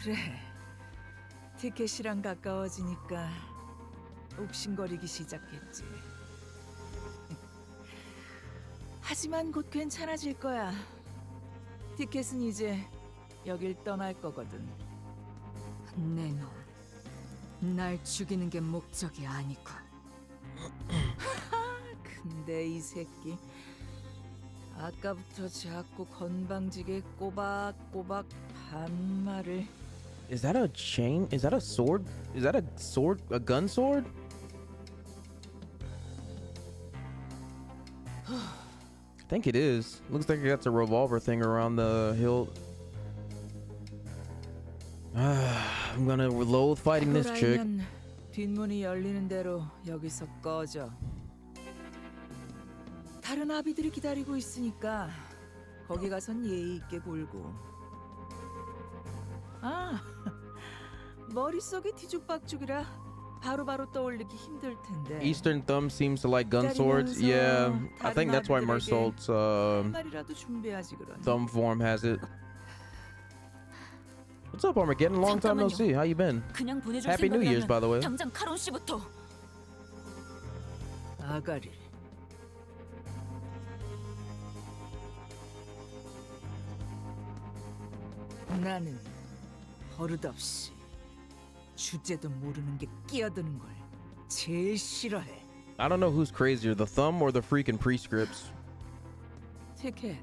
그래. 티켓이랑 가까워지니까 욱신거리기 시작했지. 하지만 곧 괜찮아질 거야. 티켓은 이제 여길 떠날 거거든. 내 놈, 날 죽이는 게 목적이 아니고. 근데 이 새끼 아까부터 자꾸 건방지게 꼬박꼬박 반말을. Is that a chain? Is that a sword? Is that a sword? A gun sword? I think it is. Looks like it got a revolver thing around the hilt. I'm gonna loathe fighting this chick. 그러면 뒷문이 열리는 대로 여기서 꺼져. 다른 아비들이 기다리고 있으니까 거기 가선 예의 있게 굴고. 아, 머릿속이 뒤죽박죽이라 바로바로 떠올리기 힘들 텐데. Eastern Thumb seems to like gun swords. Yeah, I think that's why Mersault's 말이라도 준비하지 그러니. thumb form has it. What's up, Armageddon? Long time no see. How you been? 그냥 보내줄 Happy New Year's, 생각이라면 by the way. 당장 카론 씨부터. 아가리. 나는 버릇없이 주제도 모르는 게 끼어드는 걸 제일 싫어해. I don't know who's crazier, the thumb or the freaking prescripts. 티켓.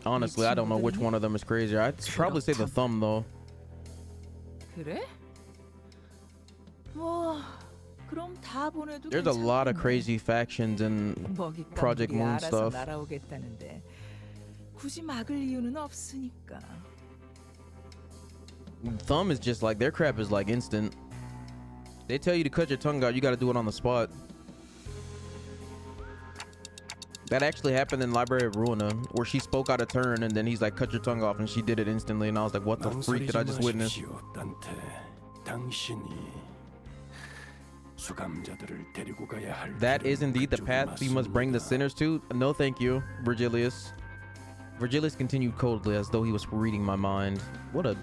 Honestly, I don't know which one of them is crazier. I'd probably say the thumb, though. 그래? 뭐 그럼 다 보내도 There's a lot of crazy factions in Project Moon 알아서 stuff. 날아오겠다는데 굳이 막을 이유는 없으니까. Thumb is just like, their crap is like instant. They tell you to cut your tongue out, you gotta do it on the spot. That actually happened in Library of Ruina, where she spoke out of turn and then he's like, cut your tongue off, and she did it instantly, and I was like, what the freak did I just witness? That is indeed the path we must bring the sinners to. No thank you, Virgilius. Virgilius continued coldly as though he was reading my mind. What a...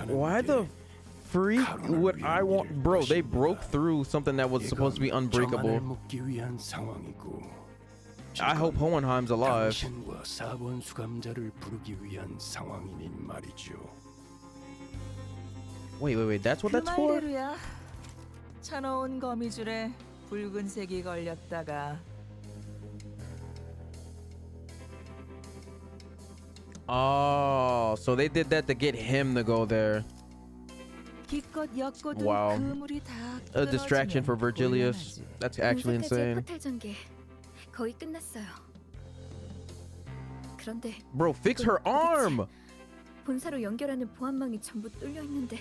Why the freak would I want... Bro, they broke through something that was supposed to be unbreakable. I hope Hohenheim's alive. Wait, that's what that's for? 말대로야. 쳐놓은 거미줄에 붉은색이 걸렸다가. Oh, so they did that to get him to go there. 기껏 엮어둔 Wow. 그물이 다 A distraction for Virgilius. That's actually insane. 포탈 전개 거의 끝났어요. 그런데 Bro, fix her arm. 본사로 연결하는 보안망이 전부 뚫려 있는데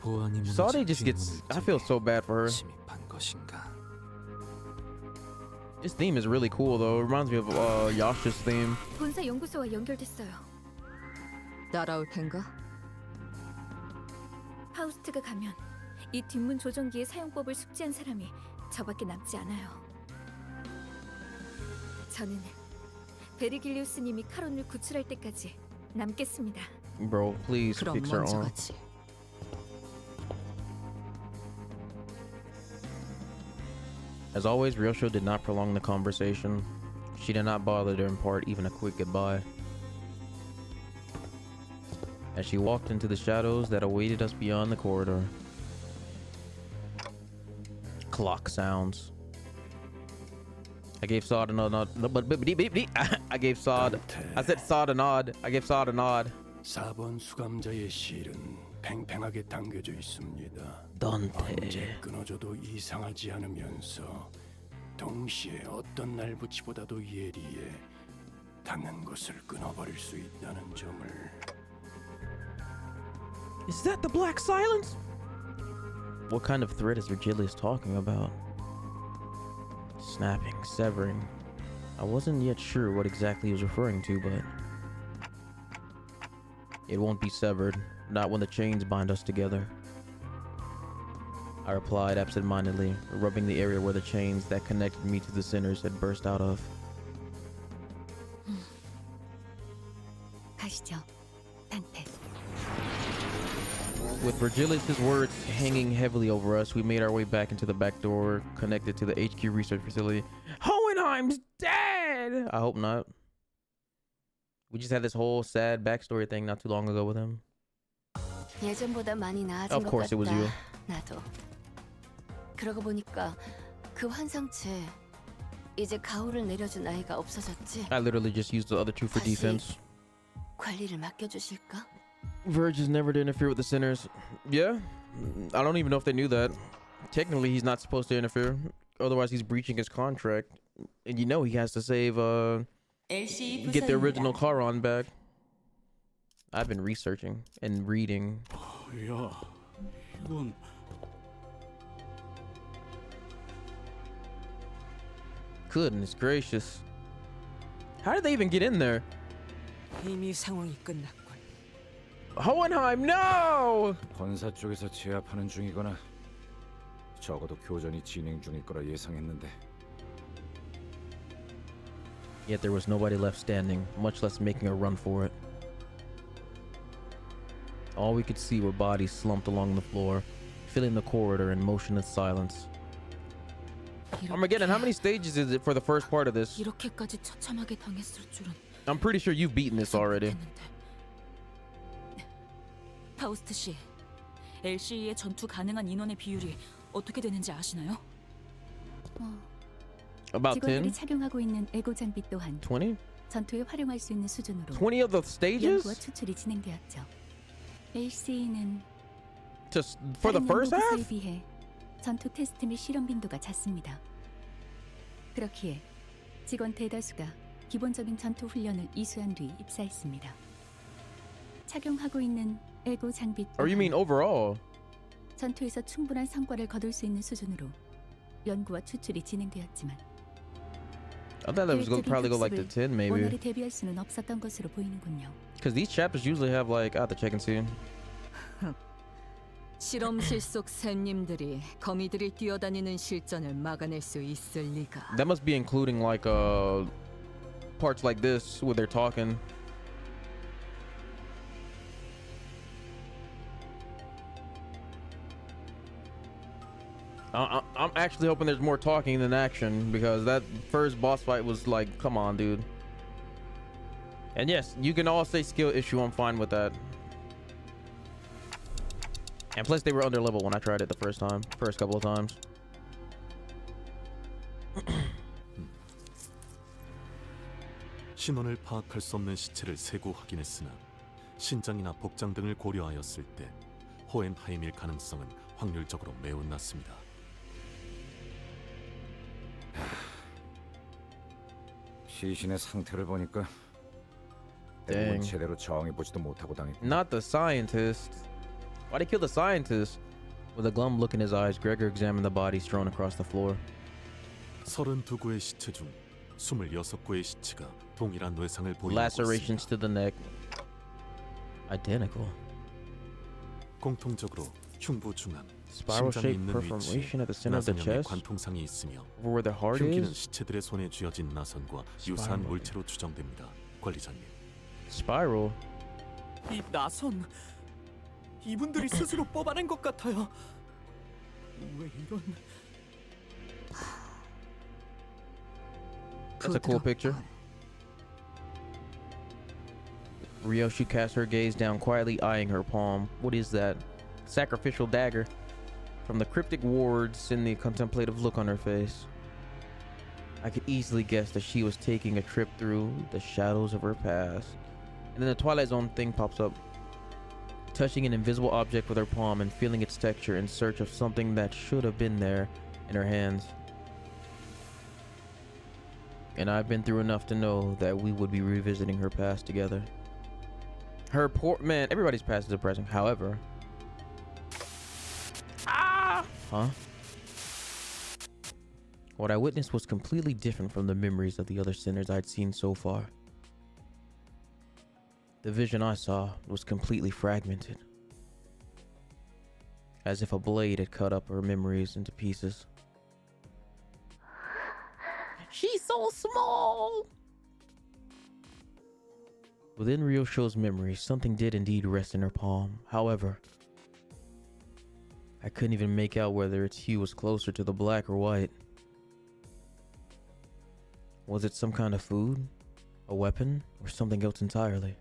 보안이 Saudi just gets. I feel so bad for her. 침입한 것인가? This theme is really cool though. It reminds me of Yasha's theme. 본사 연구소와 연결됐어요. 따라올 텐가? 파우스트가 가면 이 뒷문 조정기의 사용법을 숙지한 사람이 저밖에 남지 않아요. 저는 베르길리우스님이 카론을 구출할 때까지 남겠습니다. Bro, please 그럼 fix her 먼저 arm. 가지. As always, Ryosho did not prolong the conversation. She did not bother to impart even a quick goodbye. As she walked into the shadows that awaited us beyond the corridor. Clock sounds. I gave Saad a nod. I gave Saad. I said Saad a nod. I gave Saad a nod. 4번 수감자의 실은 팽팽하게 당겨져 있습니다. Dante. 언제 끊어져도 이상하지 않으면서 동시에 어떤 날붙이보다도 예리해 닿는 것을 끊어버릴 수 있다는 점을. Is that the black silence? What kind of threat is Virgilius talking about? Snapping, severing. I wasn't yet sure what exactly he was referring to, but it won't be severed, not when the chains bind us together. I replied absent-mindedly, rubbing the area where the chains that connected me to the sinners had burst out of. 가시죠, 단테. With Virgilius' words hanging heavily over us, we made our way back into the back door connected to the HQ research facility. Hohenheim's dead! I hope not. We just had this whole sad backstory thing not too long ago with him. 예전보다 많이 나아진 Of 것 course it was you. 나도. 그러고 보니까 그 환상체 이제 가호를 내려준 아이가 없어졌지? I literally just used the other two for 다시 defense. 관리를 맡겨주실까? Verge is never to interfere with the sinners. Yeah, I don't even know if they knew that. Technically, he's not supposed to interfere. Otherwise, he's breaching his contract. And you know he has to save, get the original Charon back. I've been researching and reading. 야, 이건 Goodness gracious. How did they even get in there? 이미 상황이 끝났군. Hohenheim, no! 본사 쪽에서 제압하는 중이거나 적어도 교전이 진행 중일 거라 예상했는데. Yet there was nobody left standing, much less making a run for it. All we could see were bodies slumped along the floor, filling the corridor in motionless silence. Armageddon, how many stages is it for the first part of this? 이렇게까지 처참하게 당했을 줄은. I'm pretty sure you've beaten this already. 파우스트 씨, LCE의 전투 가능한 인원의 비율이 어떻게 되는지 아시나요? About 직원들이 10? 착용하고 있는 에고 장비 또한 20? 전투에 활용할 수 있는 수준으로 20 of the stages? 연구와 추출이 진행되었죠. LCE는 Just for the first half? 연구소에 비해 전투 테스트 및 실험 빈도가 작습니다. 그렇기에 직원 대다수가 기본적인 전투 훈련을 이수한 뒤 입사했습니다. 착용하고 있는 에고 장비 Or you mean overall? 전투에서 충분한 성과를 거둘 수 있는 수준으로 연구와 추출이 진행되었지만 I thought that was going to probably go like to 10 maybe. 원활히 대비할 수는 없었던 것으로 보이는군요. Because these chapters usually have like, I have to check and see. 실험실 속 샘님들이 거미들이 뛰어다니는 실전을 막아낼 수 있을 리가. That must be including like parts like this where they're talking. I'm actually hoping there's more talking than action, because that first boss fight was like, come on, dude. And yes, you can all say skill issue. I'm fine with that. And plus, they were under level when I tried it the first couple of times. 신원을 파악할 수 없는 시체를 세고 확인했으나 신장이나 복장 등을 고려하였을 때 호헨하임일 가능성은 확률적으로 매우 낮습니다. 시신의 상태를 보니까 Dang. 대부분 제대로 정해보지도 못하고 당했고. Not the scientist. Why'd he kill the scientist? With a glum look in his eyes, Gregor examined the body strewn across the floor. 32구의 시체 중 26구의 시체가 동일한 외상을 보이고 Lacerations 있습니다. to the neck. Identical. 공통적으로 흉부 중앙, Spiral 심장이 shaped 있는 perforation 위치에 at the center of the 나선형의 chest. 관통상이 있으며 Over where the heart 흉기는 is. 시체들의 손에 쥐어진 나선과 유사한 물체로 추정됩니다. 관리자님. Spiral. 이 나선 이분들이 스스로 뽑아낸 것 같아요. 왜 이런? That's a cool picture. Ryoshi casts her gaze down, quietly eyeing her palm. What is that? Sacrificial dagger. From the cryptic words and the contemplative look on her face, I could easily guess that she was taking a trip through the shadows of her past. And then the Twilight Zone thing pops up, touching an invisible object with her palm and feeling its texture in search of something that should have been there in her hands. And I've been through enough to know that we would be revisiting her past together. Her poor man, everybody's past is depressing. However, huh? What I witnessed was completely different from the memories of the other sinners I'd seen so far. The vision I saw was completely fragmented, as if a blade had cut up her memories into pieces. She's so small! Within Ryosho's memory, something did indeed rest in her palm. However, I couldn't even make out whether its hue was closer to the black or white. Was it some kind of food, a weapon, or something else entirely?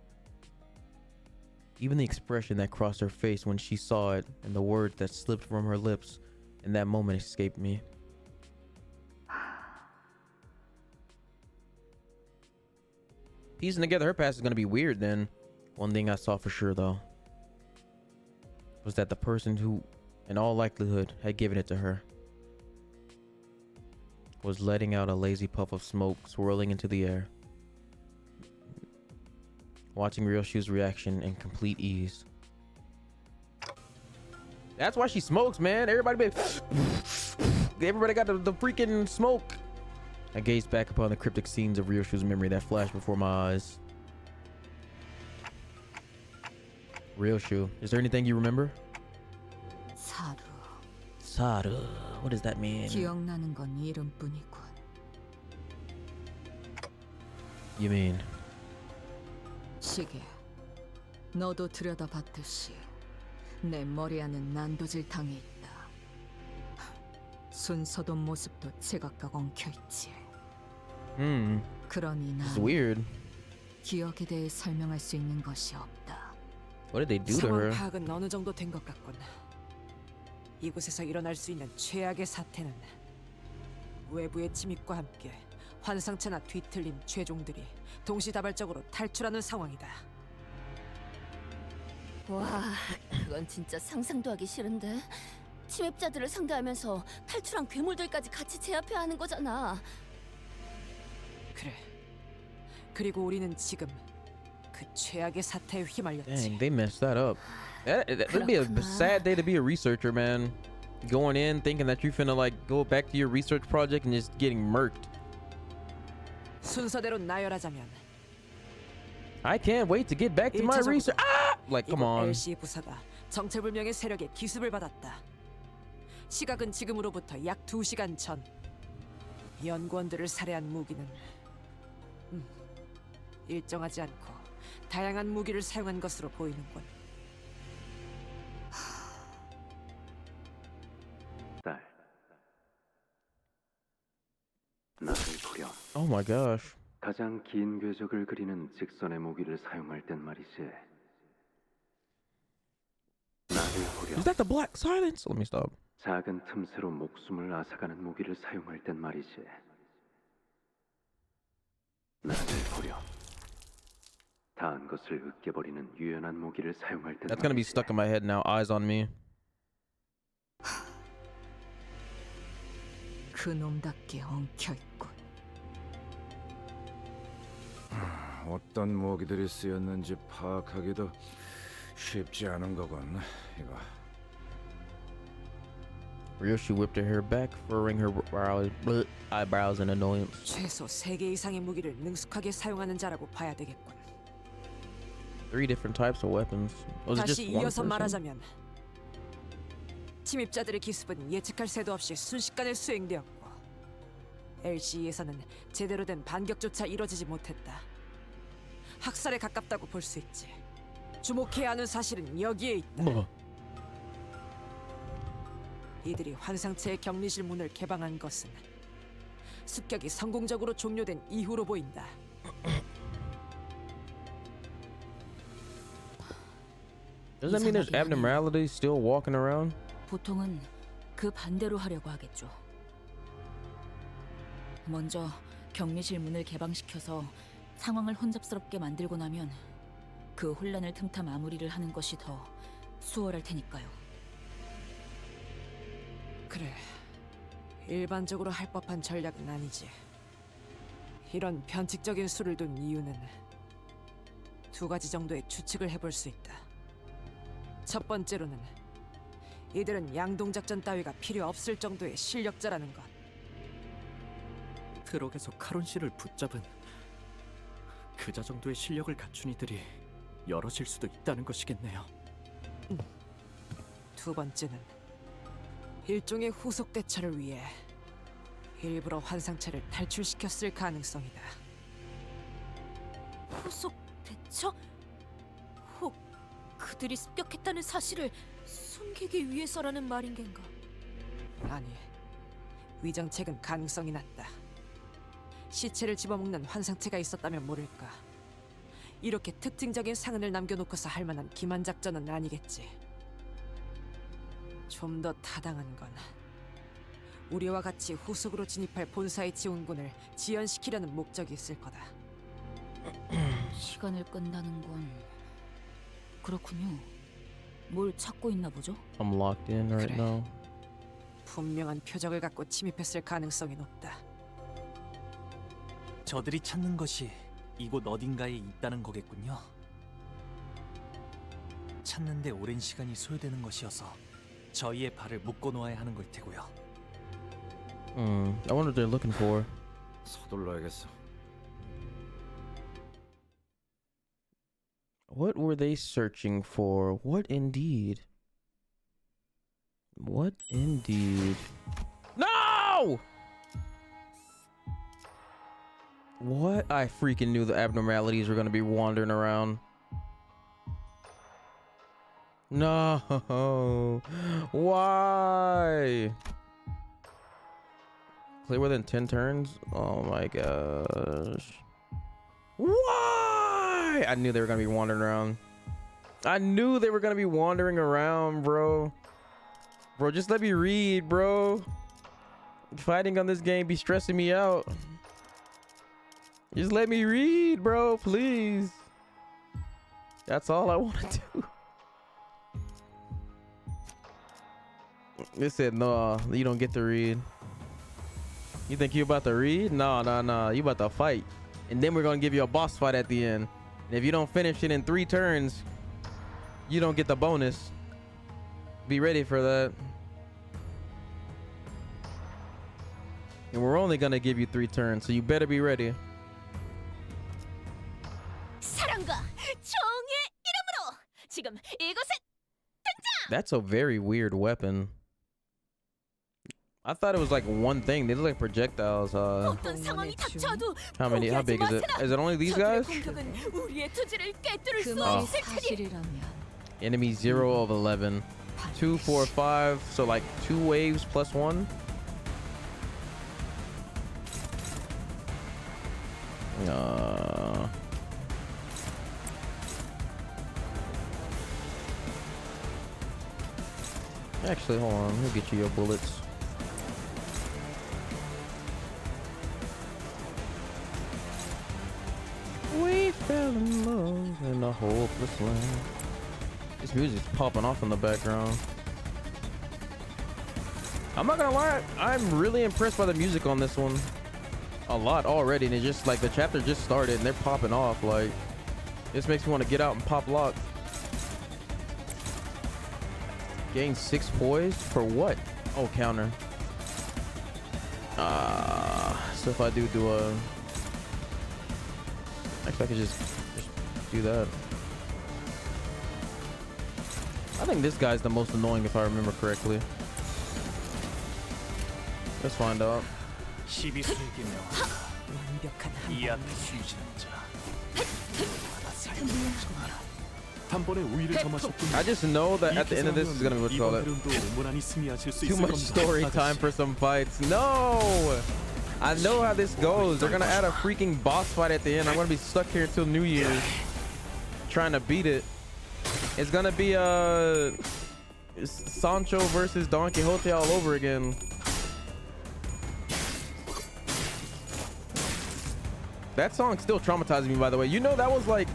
Even the expression that crossed her face when she saw it and the words that slipped from her lips in that moment escaped me. Piecing together her past is going to be weird then. One thing I saw for sure though was that the person who in all likelihood had given it to her was letting out a lazy puff of smoke swirling into the air. Watching Ryoshu's reaction in complete ease. That's why she smokes, man. Everybody got the freaking smoke. I gazed back upon the cryptic scenes of Ryoshu's memory that flashed before my eyes. Ryoshu, is there anything you remember? 사루. Saru. What does that mean? 기억나는 건 이름뿐이군. You mean? 시계. 너도 들여다봤듯이 내 머리 안은 난도질탕이 있다. 순서도 모습도 제각각 엉켜있지. 그러니 It's 난 weird. 기억에 대해 설명할 수 있는 것이 없다. What did they do to 상황 her? 파악은 어느 정도 된 것 같군. 이곳에서 일어날 수 있는 최악의 사태는 외부의 침입과 함께 환상체나 뒤틀린 최종들이 동시다발적으로 탈출하는 상황이다. 와, 그건 진짜 상상도 하기 싫은데. 침입자들을 상대하면서 탈출한 괴물들까지 같이 제압해야 하는 거잖아. 그래. 그리고 우리는 지금 그 최악의 사태에 휘말렸지. Dang, they messed that up. That'd be a sad day to be a researcher, man. Going in thinking that you're finna like go back to your research project and just getting murked. 순서대로 나열하자면 I can't wait to get back to my research. Ah! Like, come on. LC 부사가 정체불명의 세력의 기습을 받았다. 시각은 지금으로부터 약 2시간 전. 연구원들을 살해한 무기는 일정하지 않고 다양한 무기를 사용한 것으로 보이는군. 딸, 나를 보렴. Oh my gosh. 가장 긴 궤적을 그리는 직선의 무기를 사용할 땐 말이지. 나를 보렴. Is that the black silence? Let me stop. 작은 틈새로 목숨을 앗아가는 무기를 사용할 땐 말이지. 나를 보렴. 다한 것을 으깨버리는 유연한 무기를 사용할 땐 That's gonna be 말이지. stuck in my head now. Eyes on me. 그놈답게 엉켜있군. 어떤 무기들이 쓰였는지 파악하기도 쉽지 않은 거군. 이거. Ryoshi whipped her hair back, furrowing her eyebrows in annoyance. 최소 3개 이상의 무기를 능숙하게 사용하는 자라고 봐야 되겠군. 3 different types of weapons. Was it just 다시 one 이어서 person? 말하자면 침입자들의 기습은 예측할 새도 없이 순식간에 수행되었고 LC에서는 제대로 된 반격조차 이뤄지지 못했다. 학살에 가깝다고 볼 수 있지. 주목해야 하는 사실은 여기에 있다. 이들이 환상체의 격리실 문을 개방한 것은 습격이 성공적으로 종료된 이후로 보인다. Does that mean there's abnormalities still walking around? 보통은 그 반대로 하려고 하겠죠. 먼저 격리실 문을 개방시켜서 상황을 혼잡스럽게 만들고 나면 그 혼란을 틈타 마무리를 하는 것이 더 수월할 테니까요. 그래, 일반적으로 할 법한 전략은 아니지. 이런 변칙적인 수를 둔 이유는 2가지 정도의 추측을 해볼 수 있다. 첫 번째로는 이들은 양동작전 따위가 필요 없을 정도의 실력자라는 것. 트럭에서 카론 씨를 붙잡은 그자 정도의 실력을 갖춘 이들이 여럿일 수도 있다는 것이겠네요. 2번째는 일종의 후속 대처를 위해 일부러 환상체를 탈출시켰을 가능성이다. 후속 대처? 혹 그들이 습격했다는 사실을 숨기기 위해서라는 말인 겐가? 아니, 위정책은 가능성이 낮다. 시체를 집어먹는 환상체가 있었다면 모를까. 이렇게 특징적인 상흔을 남겨놓고서 할 만한 기만 작전은 아니겠지. 좀 더 타당한 건 우리와 같이 후속으로 진입할 본사의 지원군을 지연시키려는 목적이 있을 거다. 시간을 끈다는 건 그렇군요. 뭘 찾고 있나 보죠? I'm locked in right 그래. now. 분명한 표적을 갖고 침입했을 가능성이 높다. 저들이 찾는 것이 이곳 어딘가에 있다는 거겠군요. 찾는데 오랜 시간이 소요되는 것이어서 저희의 발을 묶어 놓아야 하는 걸 테고요. I wonder what they're looking for. 서둘러야겠어. What were they searching for? What indeed? What indeed? No! What? I freaking knew the abnormalities were gonna be wandering around. No. Why? Play within 10 turns? Oh my gosh. Why? I knew they were gonna be wandering around. I knew they were gonna be wandering around, bro. Bro, just let me read, bro. Fighting on this game be stressing me out. Just let me read, bro, please. That's all I want to do. It said, no, you don't get to read. You think you about to read? No. You about to fight. And then we're going to give you a boss fight at the end. And if you don't finish it in 3 turns, you don't get the bonus. Be ready for that. And we're only going to give you 3 turns, so you better be ready. 사랑과 정의 이름으로 지금 이곳에 That's a very weird weapon. I thought it was like one thing. They look like projectiles. 어떤 상황이 닥쳐도 How big is it? Is it only these guys? 공격은 우리의 투지를 꿰뚫을 그 수 말이 있을 테니 사실이라면 Enemy 0 of 11. 2, 4, 5. So like 2 waves plus 1. Actually, hold on. We'll get you your bullets. We fell in love in a hopeless land. This music's popping off in the background. I'm not gonna lie, I'm really impressed by the music on this one. a lot already, and it's just like the chapter just started and they're popping off. Like, this makes me want to get out and pop lock. Gain 6 poise for what? Oh, counter. So if I do a, actually I could just do that. I think this guy's the most annoying if I remember correctly. Let's find out. I just know that at the end of this is gonna be what you call it. Too much story time for some fights. No! I know how this goes. They're gonna add a freaking boss fight at the end. I'm gonna be stuck here until New Year's trying to beat it. It's gonna be Sancho versus Don Quixote all over again. That song still traumatizes me, by the way. You know, that was like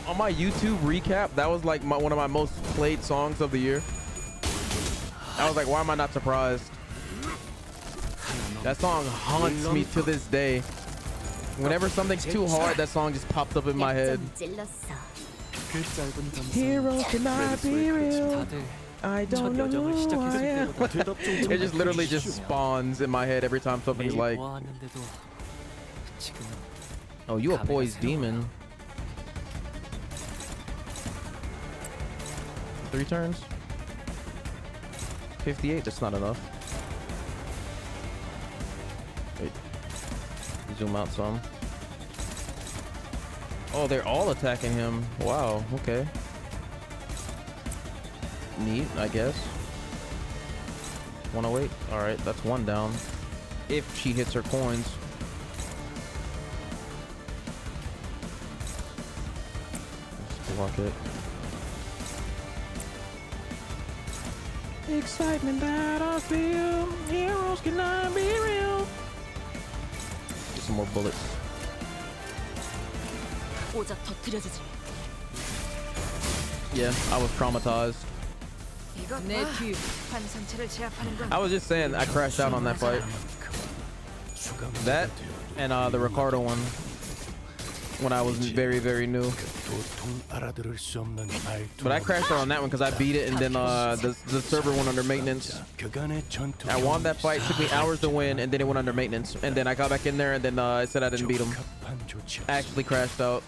on my YouTube recap, that was like one of my most played songs of the year. I was like, why am I not surprised? That song haunts me to this day. Whenever something's too hard, that song just pops up in my head. Hero cannot be real. I don't know who I am. It just literally just spawns in my head every time something's like, oh, you a poised demon. 3 turns? 58, that's not enough. Wait. Zoom out some. Oh, they're all attacking him. Wow, okay. Neat, I guess. 108. Alright, that's 1 down. If she hits her coins. Let's block it. Excitement that I feel. Heroes cannot be real. Get some more bullets. Yeah, I was traumatized. I was just saying I crashed out on that fight. That and the Ricardo one when I was very, very new. But I crashed out on that one because I beat it, and then the server went under maintenance. I won that fight, took me hours to win, and then it went under maintenance. And then I got back in there, and then I said I didn't beat him. I actually crashed out.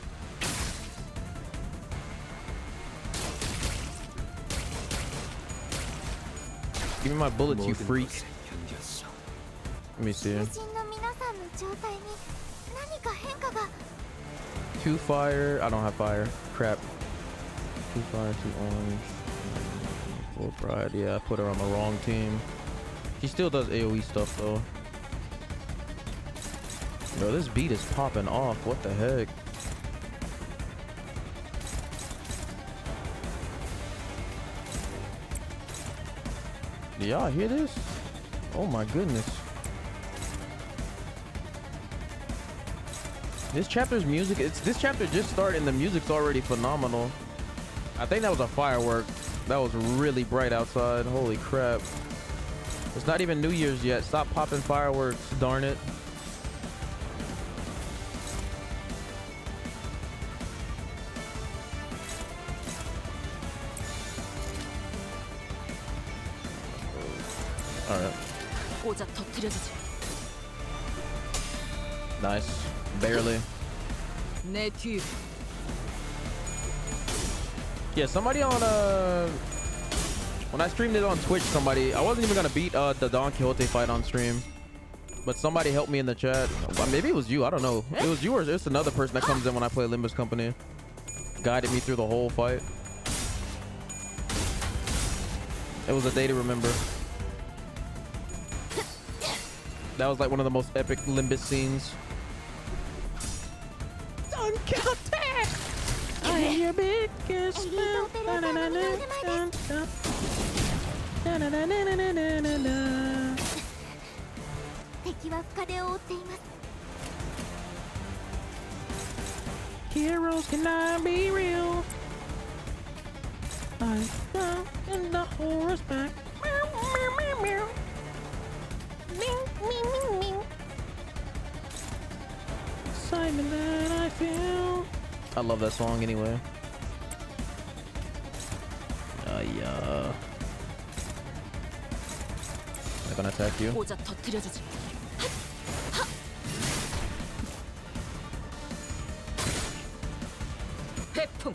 Give me my bullets, you freak. Let me see. 2 fire. I don't have fire. Crap. 2 fire, 2 orange. 4 pride. Yeah, I put her on the wrong team. She still does AoE stuff though. Bro, this beat is popping off. What the heck? Do y'all hear this? Oh my goodness. This chapter's music, this chapter just started and the music's already phenomenal. I think that was a firework. That was really bright outside. Holy crap. It's not even New Year's yet. Stop popping fireworks, darn it. All right. Nice. Barely. Yeah, somebody on when I streamed it on Twitch, I wasn't even gonna beat the Don Quixote fight on stream, but somebody helped me in the chat. Well, maybe it was you, I don't know. It was you or it's another person that comes in when I play Limbus Company. Guided me through the whole fight. It was a day to remember. That was like one of the most epic Limbus scenes. Don Quixote! I am your biggest Heroes cannot be real. I found in the horror's back. I love that song anyway. Yeah. They're gonna attack you. 꽂아 터뜨려주지. 회풍.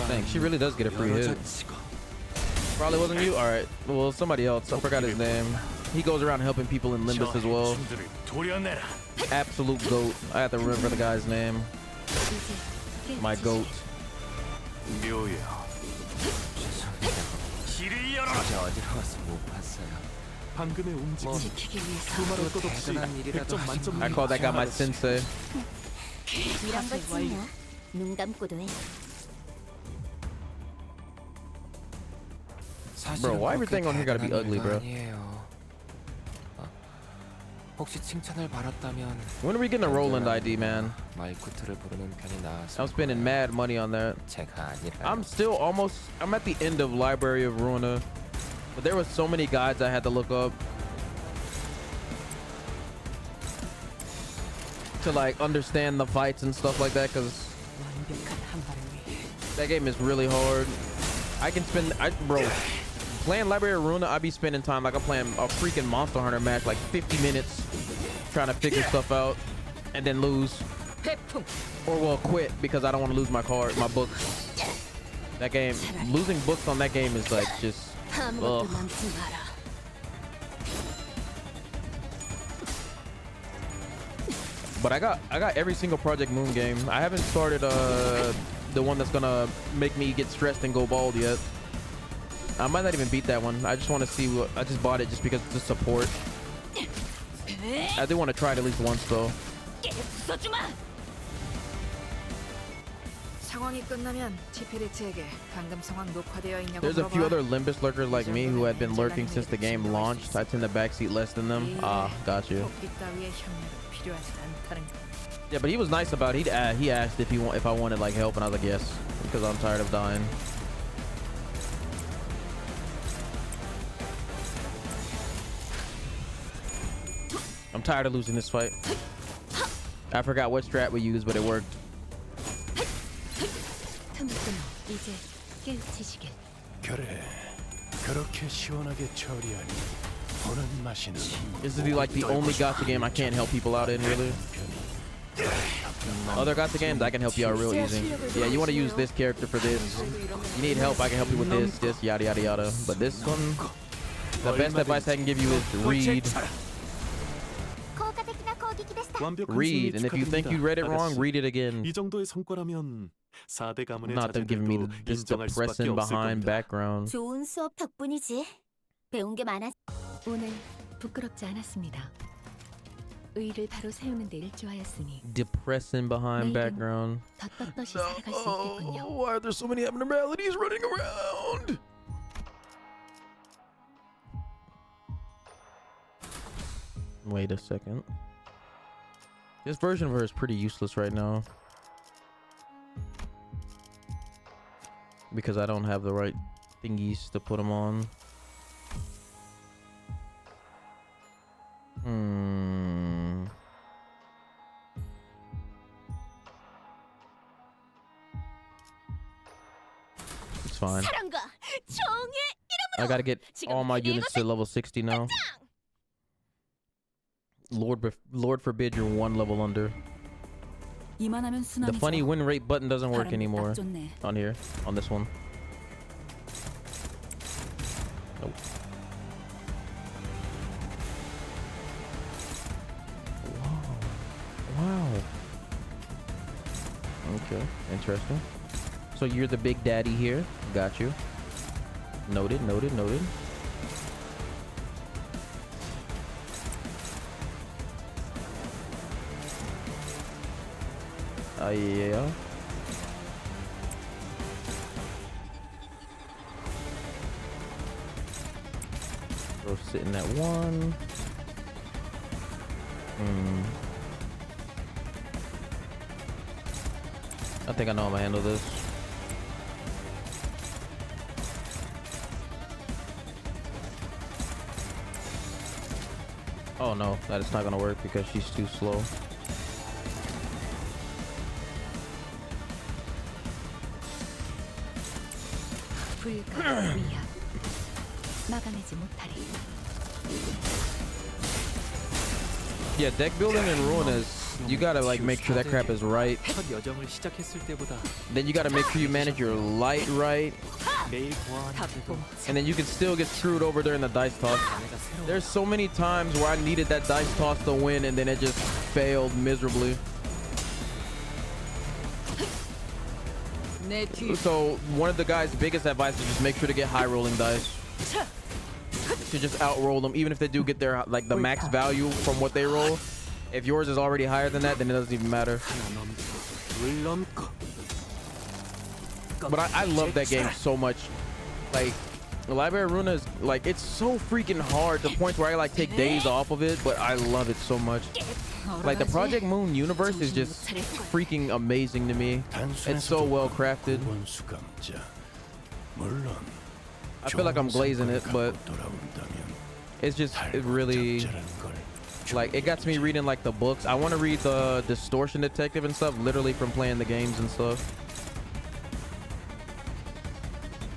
Dang, she really does get a free hit. Probably wasn't you? Alright. Well, somebody else. I forgot his name. He goes around helping people in Limbus as well. Absolute goat. I have to remember the guy's name. My goat. 어디로 와서 못 봤어요. 방금의 움직임 두말할 것 없이 100점 만점. I call that guy my sensei. 이런 것쯤이야. 눈 감고도 해. Bro, why everything on here gotta be ugly, bro? 혹시 칭찬을 받았다면 When are we getting a Roland ID, man? 마이쿠트를 부르는 편이 나아서 I'm spending mad money on that. 제가 아니라 I'm still almost, I'm at the end of Library of Ruina, but there was so many guides I had to look up to like understand the fights and stuff like that, because that game is really hard. I can spend, bro, playing Library of Ruina, I be spending time like I'm playing a freaking Monster Hunter match, like 50 minutes trying to figure stuff out and then lose. Or well, quit because I don't want to lose my card, my books. That game, losing books on that game is like just, ugh. But I got every single Project Moon game. I haven't started the one that's gonna make me get stressed and go bald yet. I might not even beat that one. I just want to see what, I just bought it just because it's a support. I do want to try it at least once though. 상황이 끝나면 티페리트에게 방금 상황 녹화되어 있냐고 There's a few 물어봐. other Limbus lurkers like me who had been lurking since the game launched. I tend to backseat less than them. Ah, got you. 토끼 따위의 협력은 필요하지 않다는 거. Yeah, but he was nice about it. He asked if I wanted like help, and I was like yes, because I'm tired of dying. I'm tired of losing this fight. I forgot what strat we used, but it worked. 이제 깨우치시길. 그래, 그렇게 시원하게 처리하니 보는 맛이 나. This is like the only gacha game I can't help people out in, really. Other gacha games I can help you out real easy. Yeah, you want to use this character for this. You need help, I can help you with this, yada yada yada. But this one, the best advice I can give you is read. Read, and if you think you read it wrong, read it again. 이 정도의 성과라면 4대 가문의 Not them giving me 자제들도 this 인정할 수밖에 depressing 없을 behind 겁니다. background. 좋은 수업 덕분이지. 배운 게 많아. 오늘 부끄럽지 않았습니다. 의를 바로 세우는 데 일조하였으니 Depressing behind background. 더 떳떳이 살아갈 수 있겠군요. Why are there so many abnormalities running around? Wait a second. This version of her is pretty useless right now. Because I don't have the right thingies to put them on. It's fine. I gotta get all my units to level 60 now. Lord forbid you're one level under. 이만하면 The 순환이죠. funny win rate button doesn't work 바람이 anymore 딱 좋네. on here, on this one. Nope. Wow. Okay, interesting. So you're the big daddy here. Got you. Noted, noted, noted. Yeah. Go sit in that one. I think I know how to handle this. Oh no, that is not gonna work because she's too slow. 불가 위협 막아내지 못하리. Yeah, deck building in Ruin is you gotta like make sure that crap is right. 첫 여정을 시작했을 때보다 Then you gotta make sure you manage your light right. 매일 보아하는데도 And then you can still get screwed over during the dice toss. There's so many times where I needed that dice toss to win and then it just failed miserably. So one of the guy's biggest advice is just make sure to get high rolling dice. To just outroll them, even if they do get their like the max value from what they roll. If yours is already higher than that, then it doesn't even matter. But I love that game so much. Like, Library of Ruina is like, it's so freaking hard to points where I like take days off of it, but I love it so much. Like the Project Moon universe is just freaking amazing to me. It's so well crafted. I feel like I'm glazing it, but it's just it really like it got me reading like the books. I want to read the Distortion Detective and stuff literally from playing the games and stuff.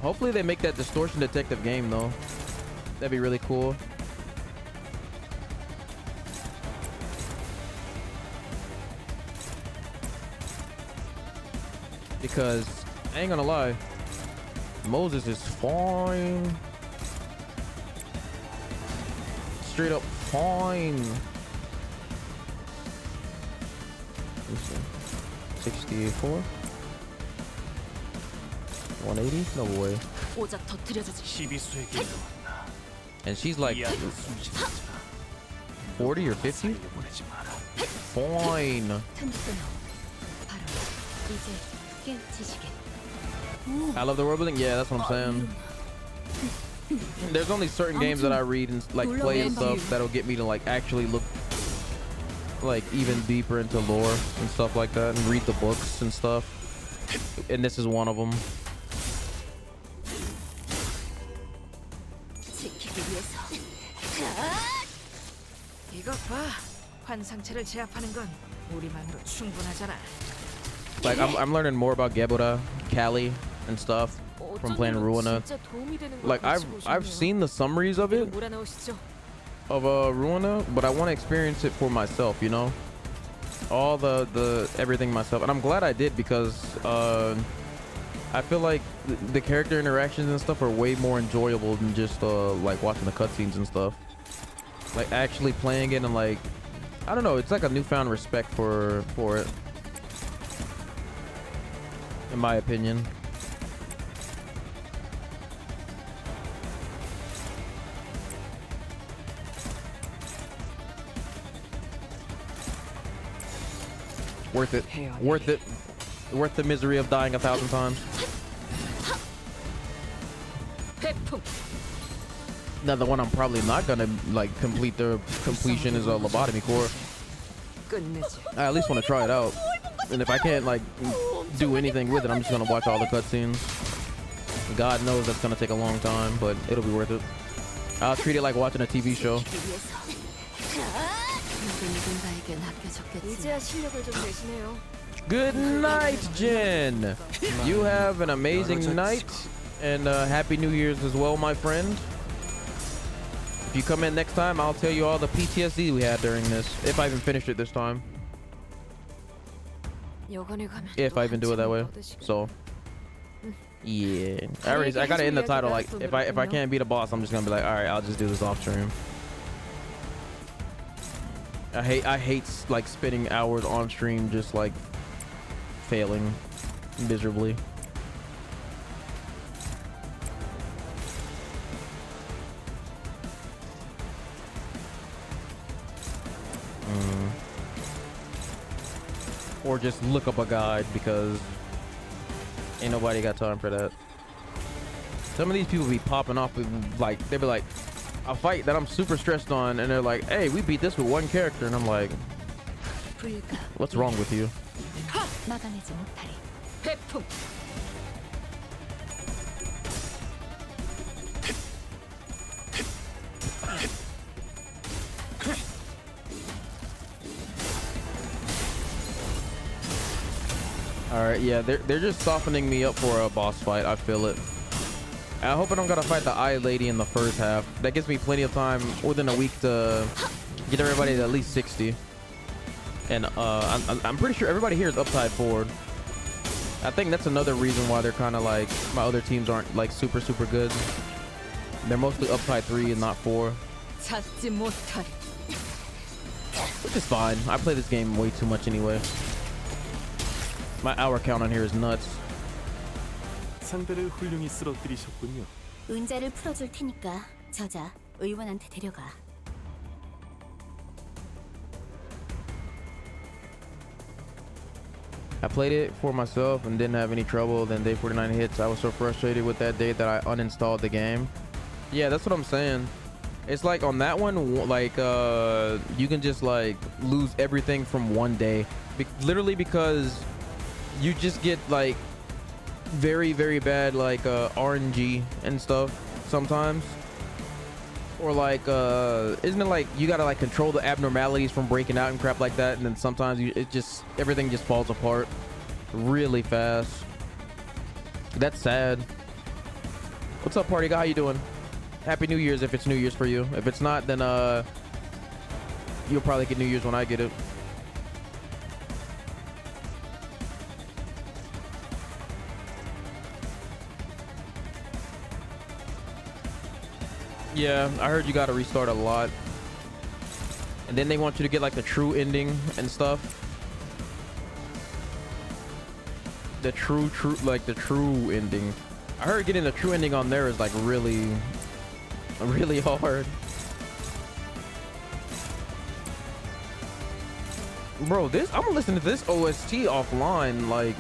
Hopefully they make that Distortion Detective game though. That'd be really cool. Because I ain't gonna lie, Moses is fine. Straight up fine. 64? 180? No way. 오작 터뜨려주지. And she's like 40 or 50? Fine. I love the world building. Yeah, that's what I'm saying. There's only certain games that I read and like play and stuff that'll get me to like actually look like even deeper into lore and stuff like that and read the books and stuff. And this is one of them. 이것 봐. 환상체를 제압하는 건 우리만으로 충분하잖아. Like I'm learning more about Gebura, Kali, and stuff from playing Ruina. Like I've seen the summaries of it of Ruina, but I want to experience it for myself, you know, all the everything myself, and I'm glad I did because I feel like the character interactions and stuff are way more enjoyable than just like watching the cutscenes and stuff. Like actually playing it and like I don't know, it's like a newfound respect for it. In my opinion. Worth it. Worth it. Worth the misery of dying 1,000 times. Now the one I'm probably not gonna like complete the completion is a lobotomy core. I at least want to try it out. And if I can't like do anything with it, I'm just gonna watch all the cutscenes. God knows that's gonna take a long time, but it'll be worth it. I'll treat it like watching a TV show. Good night, Jen. You have an amazing night, and Happy New Year's as well, my friend. If you come in next time, I'll tell you all the PTSD we had during this, if I even finished it this time. If I even do it that way. So yeah, I gotta end the title. Like if I can't beat a boss, I'm just gonna be like, all right, I'll just do this off stream. I hate like spending hours on stream just like failing miserably. Or just look up a guide because ain't nobody got time for that. Some of these people be popping off with like, they be like, a fight that I'm super stressed on, and they're like, hey, we beat this with one character, and I'm like, what's wrong with you? All right, yeah, they're just softening me up for a boss fight. I feel it. I hope I don't gotta fight the eye lady in the first half. That gives me plenty of time within a week to get everybody to at least 60. And I'm pretty sure everybody here is up tied forward. I think that's another reason why they're kind of like, my other teams aren't like super good. They're mostly up tied 3 and not 4, which is fine. I play this game way too much anyway. My hour count on here is nuts. 상대를 훌륭히 쓰러뜨리셨군요. 은자를 풀어줄 테니까 저자 의원한테 데려가. I played it for myself and didn't have any trouble. Then day 49 hits. I was so frustrated with that day that I uninstalled the game. Yeah, that's what I'm saying. It's like on that one, like you can just like lose everything from one day, literally, because you just get like very bad like RNG and stuff sometimes. Or like isn't it like you gotta like control the abnormalities from breaking out and crap like that, and then sometimes everything just falls apart really fast. That's sad. What's up, party guy? How you doing? Happy New Year's if it's New Year's for you. If it's not, then you'll probably get New Year's when I get it. Yeah, I heard you gotta restart a lot. And then they want you to get like the true ending and stuff. The true ending. I heard getting the true ending on there is like really hard. Bro, I'm gonna listen to this OST offline. Like,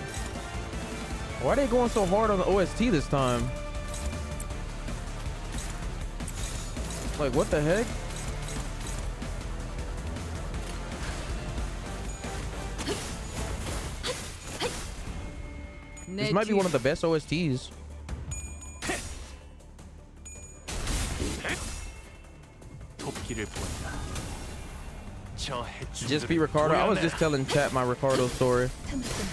why are they going so hard on the OST this time? Like, what the heck? This might be one of the best OSTs. Just be Ricardo. I was just telling chat my Ricardo story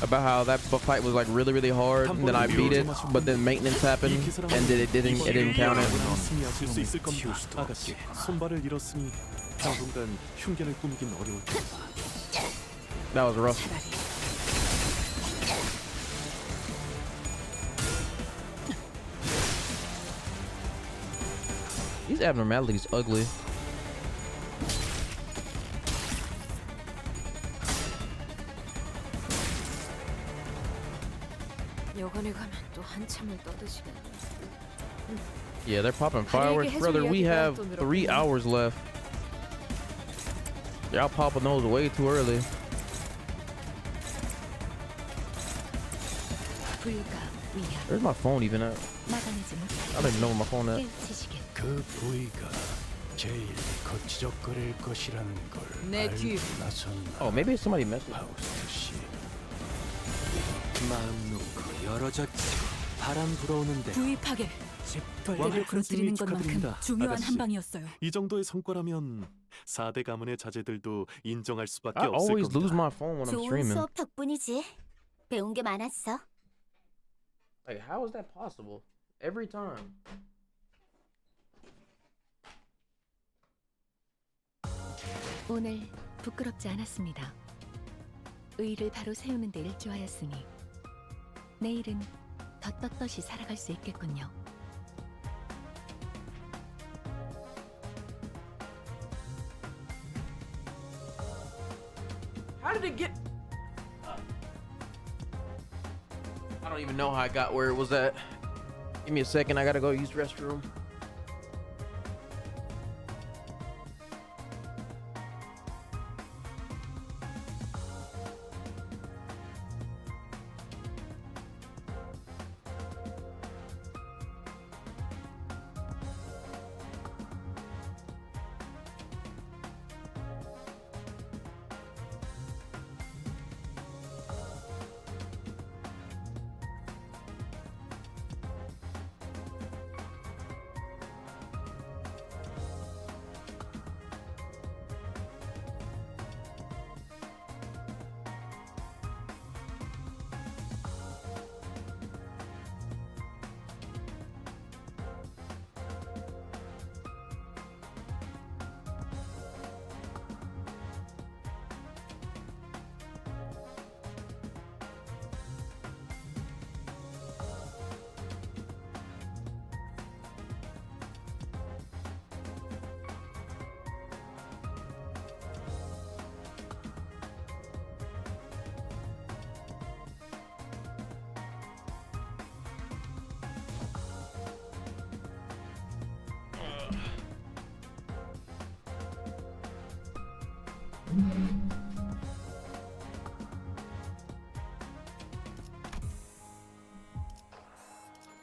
about how that fight was like really hard, and then I beat it, but then maintenance happened and it didn't count it. That was rough. These abnormalities ugly. Yeah, they're popping fireworks, brother. We have 3 hours left. Y'all popping those way too early. Where's my phone even at? I don't even know where my phone at. 그 부위가 제일 거치적거릴 것이라는 걸 알고 나섰나. Oh, maybe it's somebody messaged. 파우스트 씨. 마음 놓고 열어졌지. 바람 불어오는데. 부위 파괴. 벌레를 부러뜨리는 것만큼 중요한 아가씨, 한 방이었어요. 이 정도의 성과라면 4대 가문의 자제들도 인정할 수밖에 I 없을 always lose 겁니다. my phone when I'm 좋은 streaming. 수업 덕분이지. 배운 게 많았어. Like, how is that possible? Every time. 오늘 부끄럽지 않았습니다. 의의를 바로 세우는 데 일조하였으니 내일은 더 떳떳이 살아갈 수 있겠군요. How did it get? I don't even know how I got where it was at. Give me a second. I gotta go use the restroom.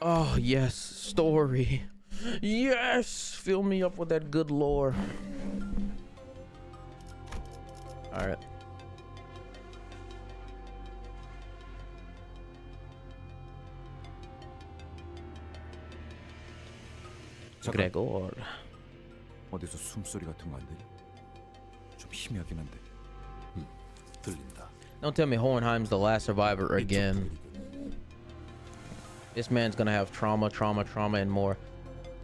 Oh yes, story. Yes, fill me up with that good lore. All right. Gregor. 어디서 숨소리 같은 거 안 들려? 좀 희미하긴 한데. 들린다. Don't tell me Hohenheim's the last survivor again. This man's gonna have trauma, and more.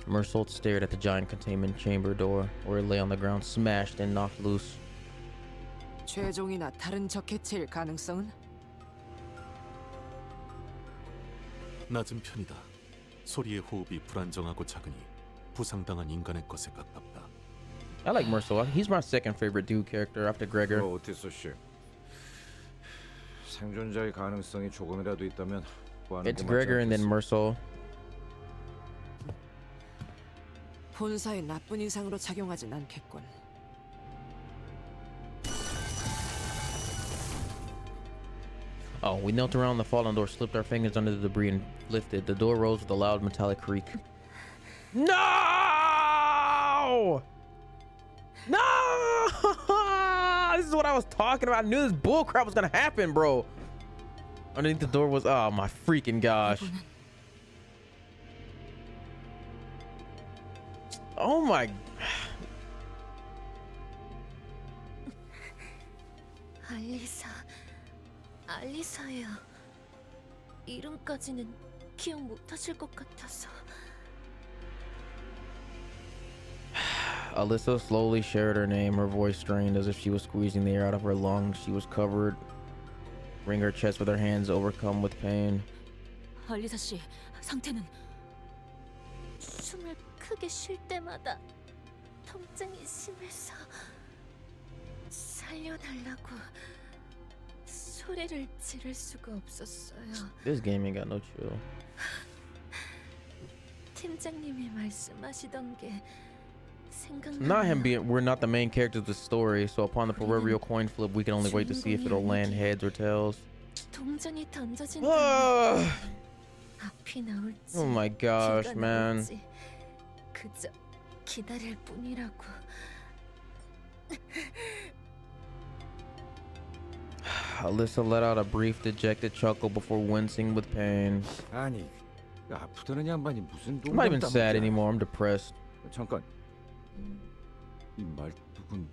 Mersault stared at the giant containment chamber door, where it lay on the ground, smashed and knocked loose. 최종이나 다른 적해체일 가능성은? 낮은 편이다. 소리의 호흡이 불안정하고 작으니 부상당한 인간의 것에 가깝다. I like Mersault. He's my second favorite dude character after Gregor. 오티스 씨. 생존자의 가능성이 조금이라도 있다면 It's Gregor and then Mersault. 본사에 나쁜 인상으로 작용하진 않겠군. Oh, we knelt around the fallen door, slipped our fingers under the debris, and lifted. The door rose with a loud metallic creak. No! No! This is what I was talking about. I knew this bullcrap was gonna happen, bro. Underneath the door was, oh my freaking gosh. Oh my. 알리사예요. 이름까지는 기억 못하실 것 같아서. Alyssa slowly shared her name, her voice strained as if she was squeezing the air out of her lungs. She was covered, wring her chest with her hands, overcome with pain. 알리사 씨, 상태는? 숨을 크게 쉴 때마다 통증이 심해서 살려달라고 소리를 지를 수가 없었어요. This game ain't got no chill. 팀장님이 말씀하시던 게 Not him being, we're not the main characters of the story, so upon the proverbial coin flip, we can only wait to see if it'll land heads or tails. 동전이 던져진다. 앞이 나올지. Oh my gosh, man. 그저 기다릴 뿐이라고. Alyssa let out a brief, dejected chuckle before wincing with pain. 아니, 아프다는 양반이 무슨 I'm not even sad anymore. I'm depressed. 잠깐. 이 말투군.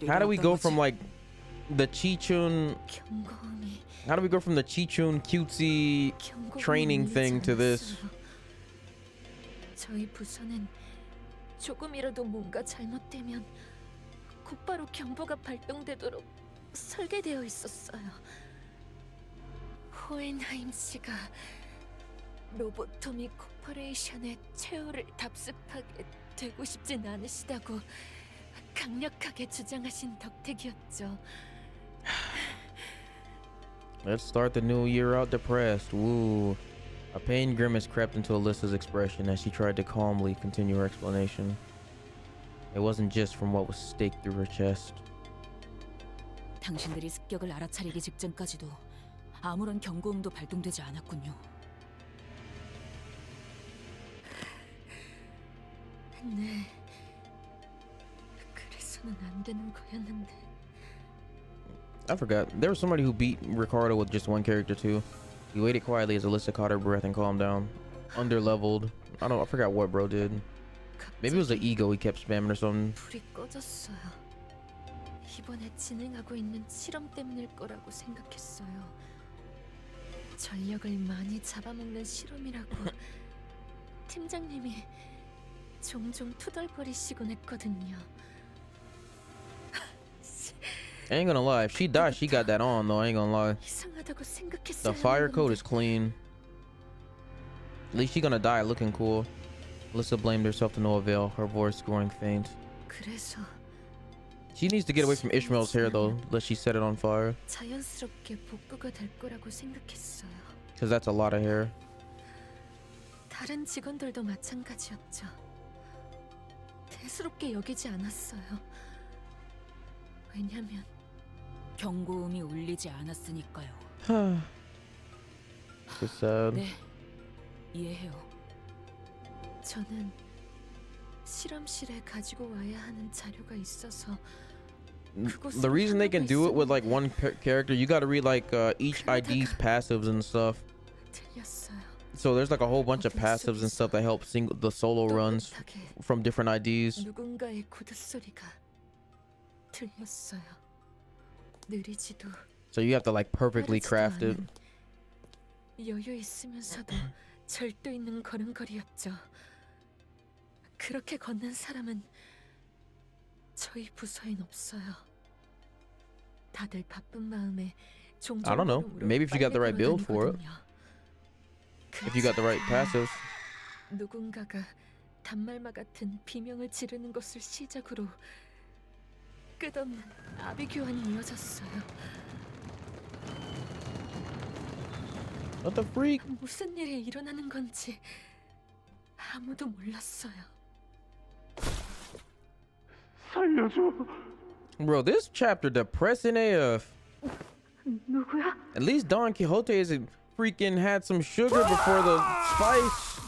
How do we go from like the Chichun? How do we go from the Chichun cutesy training thing to this? 저희 부서는 조금이라도 뭔가 잘못되면 곧바로 경보가 발동되도록 설계되어 있었어요. 호헨하임 씨가 로보토미 코퍼레이션의 최후를 답습하게 되고 싶진 않으시다고 강력하게 주장하신 덕택이었죠. Let's start the new year out depressed. Woo. A pain grimace crept into Alyssa's expression as she tried to calmly continue her explanation. It wasn't just from what was staked through her chest. 당신들이 습격을 알아차리기 직전까지도 아무런 경고음도 발동되지 않았군요. 네. 그래서는 안 되는 거였는데. I forgot. There was somebody who beat Ricardo with just one character too. He waited quietly as Alyssa caught her breath and calmed down. Underleveled. I forgot what bro did. Maybe it was the ego he kept spamming or something. 불이 꺼졌어요. 이번에 진행하고 있는 실험 때문일 거라고 생각했어요. 전력을 많이 잡아먹는 실험이라고 팀장님이 종종 투덜거리시곤 했거든요. I ain't gonna lie, if she dies, she got that on though. I ain't gonna lie. 이상하다고 생각했어요. The fire code is clean. At least she gonna die looking cool. Alyssa blamed herself to no avail, her voice growing faint. 그래서 She needs to get away from Ishmael's hair though, lest she set it on fire. 자연스럽게 복구가 될 거라고 생각했어요. Cause that's a lot of hair. 다른 직원들도 마찬가지였죠. 대수롭게 여기지 않았어요. 왜냐면 경고음이 울리지 않았으니까요. It's sad. 네, 이해해요. 저는 실험실에 가지고 와야 하는 자료가 있어서 The reason they can do it with like one character, you got to read like each ID's passives and stuff. 틀렸어요. So there's like a whole bunch of passives and stuff that help the solo runs from different IDs. 누군가의 구두 소리가 들렸어요. 느리지도 So you have to like perfectly craft it. 여유 있으면서도 절도 있는 걸음걸이였죠. 그렇게 걷는 사람은 저희 부서엔 없어요. 다들 바쁜 마음에 종종 I don't know. Maybe if you got the right build for it. If you got the right passives. 누군가가 단말마 같은 비명을 지르는 것을 시작으로 끝없는 아비 교환이 이어졌어요. What the freak? 무슨 일이 일어나는 건지 아무도 몰랐어요. 살려줘. Bro, this chapter depressing AF. 누구야? At least Don Quixote is freaking had some sugar before the spice.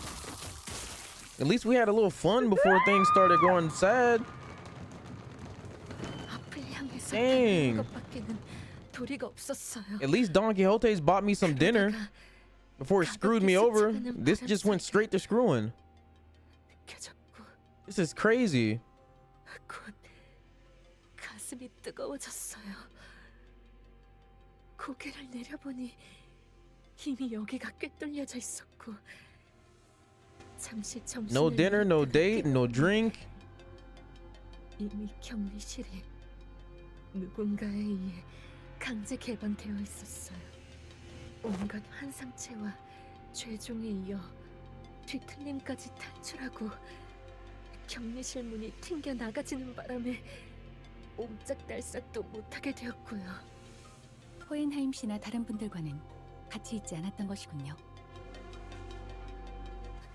At least we had a little fun before things started going sad. 앞을 향해서 Dang. 가는 것밖에는 도리가 없었어요. At least Don Quixote's bought me some dinner before it screwed me over. This just went straight to screwing. This is crazy. 곧 가슴이 뜨거워졌어요. 고개를 내려보니 이미 여기가 꿰뚫려져 있었고 잠시 점심을 No dinner, no date, no drink. 이미 격리실이 누군가에 의해 강제 개방되어 있었어요. 온갖 환상체와 죄종에 이어 뒤틀림까지 탈출하고 격리실 문이 튕겨 나가지는 바람에 옴짝달싹도 못하게 되었고요. 호헨하임 씨나 다른 분들과는 같이 있지 않았던 것이군요.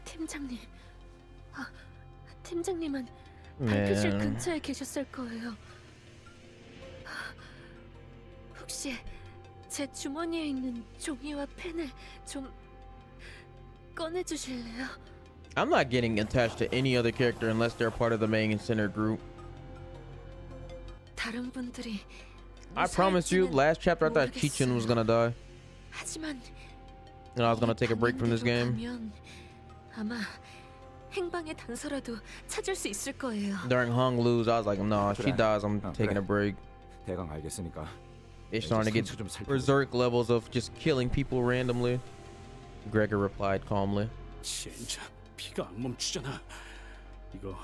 팀장님, 팀장님은 발표실 Man. 근처에 계셨을 거예요. 혹시 제 주머니에 있는 종이와 펜을 좀 꺼내주실래요? I'm not getting attached to any other character unless they're part of the main center group. 다른 분들이 I promise you, last chapter I thought Chichin was gonna die. 하지만 And I was gonna take a break from this game. 가면 아마 행방의 단서라도 찾을 수 있을 거예요. During Hung Lu's, I was like, nah, if she 그래. dies, I'm taking a break. 대강 알겠으니까. It's starting to get 상처 좀 살펴보자. berserk levels of just killing people randomly. Gregor replied calmly. 진짜 피가 안 멈추잖아. 이거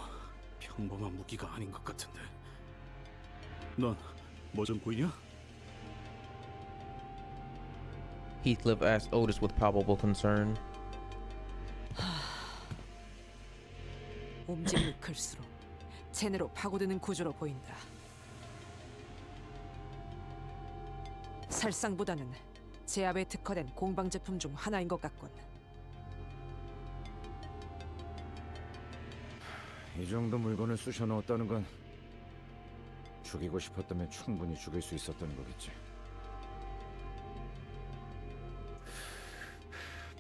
평범한 무기가 아닌 것 같은데. 넌 뭐 좀 보이냐? Heathcliff asked Otis with palpable concern. 움직임이 클수록 체내로 파고드는 구조로 보인다. 살상보다는 제압에 특화된 공방 제품 중 하나인 것 같군. 이 정도 물건을 쑤셔 넣었다는 건 죽이고 싶었다면 충분히 죽일 수 있었던 거겠지.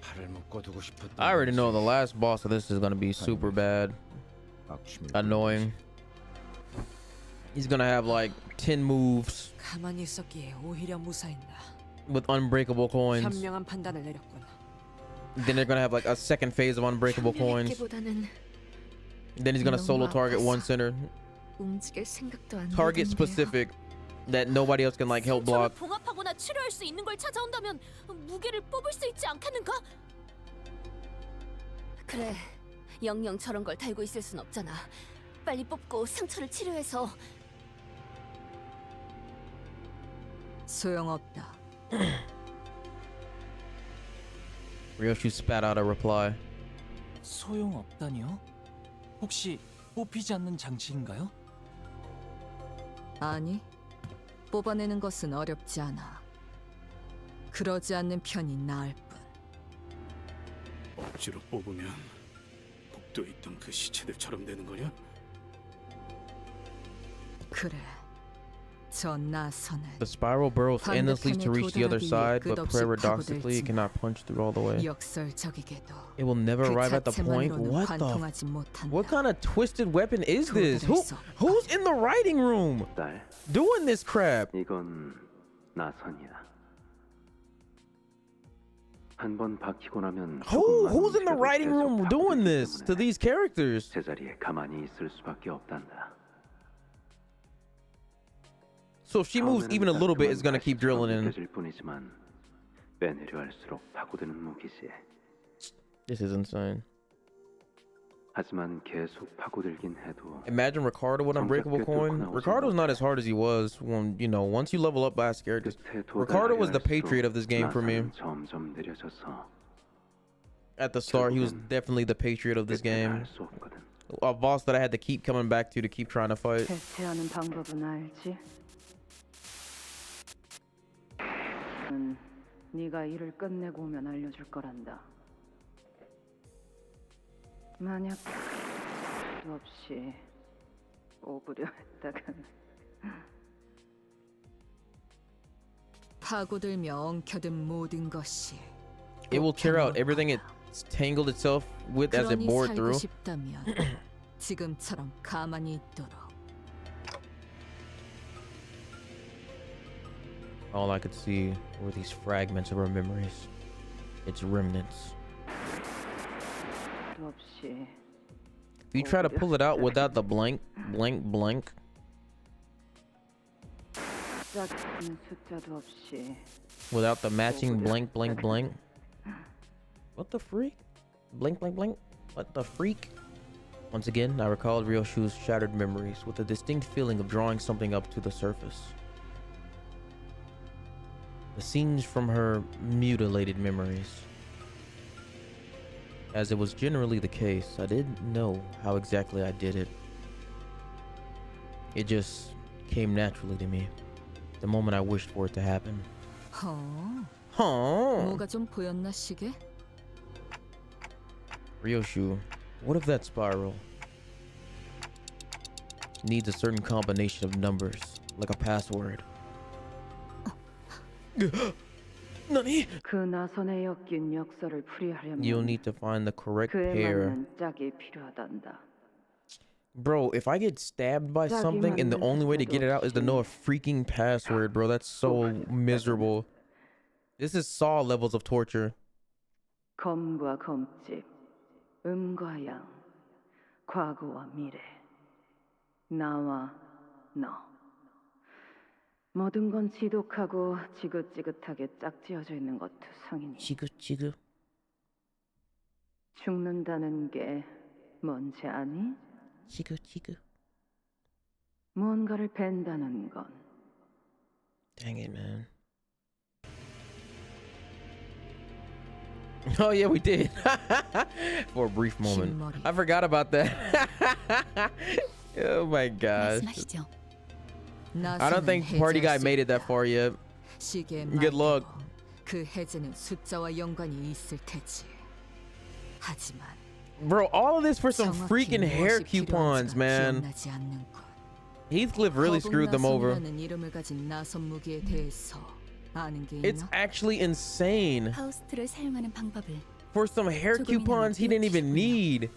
팔을 묶어두고 싶었던. I already know the last boss of this is gonna be super bad, annoying. He's gonna have like 10 moves 가만히 있었기에 오히려 무사했나. with unbreakable coins. 현명한 판단을 내렸군. Then they're gonna have like a second phase of unbreakable coins. 보다는 Then he's gonna solo target one center, 움직일 생각도 안 target 들던데요. specific that nobody else can like help block. 봉합하거나 치료할 수 있는 걸 찾아온다면 무기를 뽑을 수 있지 않겠는가? 그래, 영영 저런 걸 달고 있을 순 없잖아. 빨리 뽑고 상처를 치료해서. 소용없다. Ryoshu spat out a reply. 소용없다니요? 혹시 뽑히지 않는 장치인가요? 아니, 뽑아내는 것은 어렵지 않아. 그러지 않는 편이 나을 뿐. 억지로 뽑으면 복도에 있던 그 시체들처럼 되는 거냐? 그래, 저 나선은 The spiral burrows endlessly to reach the other side, but paradoxically, it cannot punch through all the way. 역설적이게도 It will never 그 arrive at the point. 자체만으로는 What the? 관통하지 못한다. What kind of twisted weapon is this? 도달할 수 Who's in the writing room doing this crap? 이건 나선이야. 한번 박히고 나면 Who's in the writing room doing this to these characters? 제자리에 가만히 있을 수밖에 없단다. So if she moves even a little bit, it's gonna keep drilling in. 느껴질 뿐이지만 빼내려 할수록 파고드는 무기지. This is insane. 하지만 계속 파고들긴 해도 Imagine Ricardo with Unbreakable Coin. Ricardo's not as hard as he was when, you know, once you level up past characters. Ricardo was the patriot of this game for me. 점점 느려져서 At the start, he was definitely the patriot of this game. A boss that I had to keep coming back to keep trying to fight. 대체하는 방법은 알지? 네가 일을 끝내고 오면 알려줄 거란다. 만약 없이 오부려 했다간 파고들며 엉켜든 모든 것이 It will tear out everything it's tangled itself with as it 그러니 bored 살고 through. 싶다면 지금처럼 가만히 있도록. All I could see were these fragments of her memories. Its remnants. If you try to pull it out without the blank, without the matching blank, what the freak? Blank, what the freak? Once again, I recalled Ryoshu's shattered memories with a distinct feeling of drawing something up to the surface. The scenes from her mutilated memories. As it was generally the case, I didn't know how exactly I did it. It just came naturally to me, the moment I wished for it to happen. 뭐가 좀 보였나 시계? Ryoshu, what if that spiral needs a certain combination of numbers, like a password? Nani? 그 나선에 엮인 역사를 풀이하려면 You'll need to find the correct 그에 pair. 맞는 짝이 필요하단다. Bro, if I get stabbed by something and the only way to get it out is to know a freaking password, bro, that's so miserable. This is Saw levels of torture. 검과 검집, 음과 양, 과거와 미래, 나와 너. 모든 건 지독하고 지긋지긋하게 짝지어져 있는 것 투성이니. 지긋지긋. 죽는다는 게 뭔지 아니? 지긋지긋. 뭔가를 벤다는 건. Dang it, man. Oh yeah, we did. For a brief moment. I forgot about that. Oh my gosh. I don't think Party Guy made it that far yet. Good luck. 그 해제는 숫자와 연관이 있을 테지. 하지만 Bro, all of this for some freaking hair coupons, man. 기억나지 않는 것. Heathcliff really screwed them over. 거북나선이라는 이름을 가진 나선 무기에 대해서 아는 게 It's 있나? actually insane. 파우스트를 사용하는 방법을 For some hair coupons he didn't even need.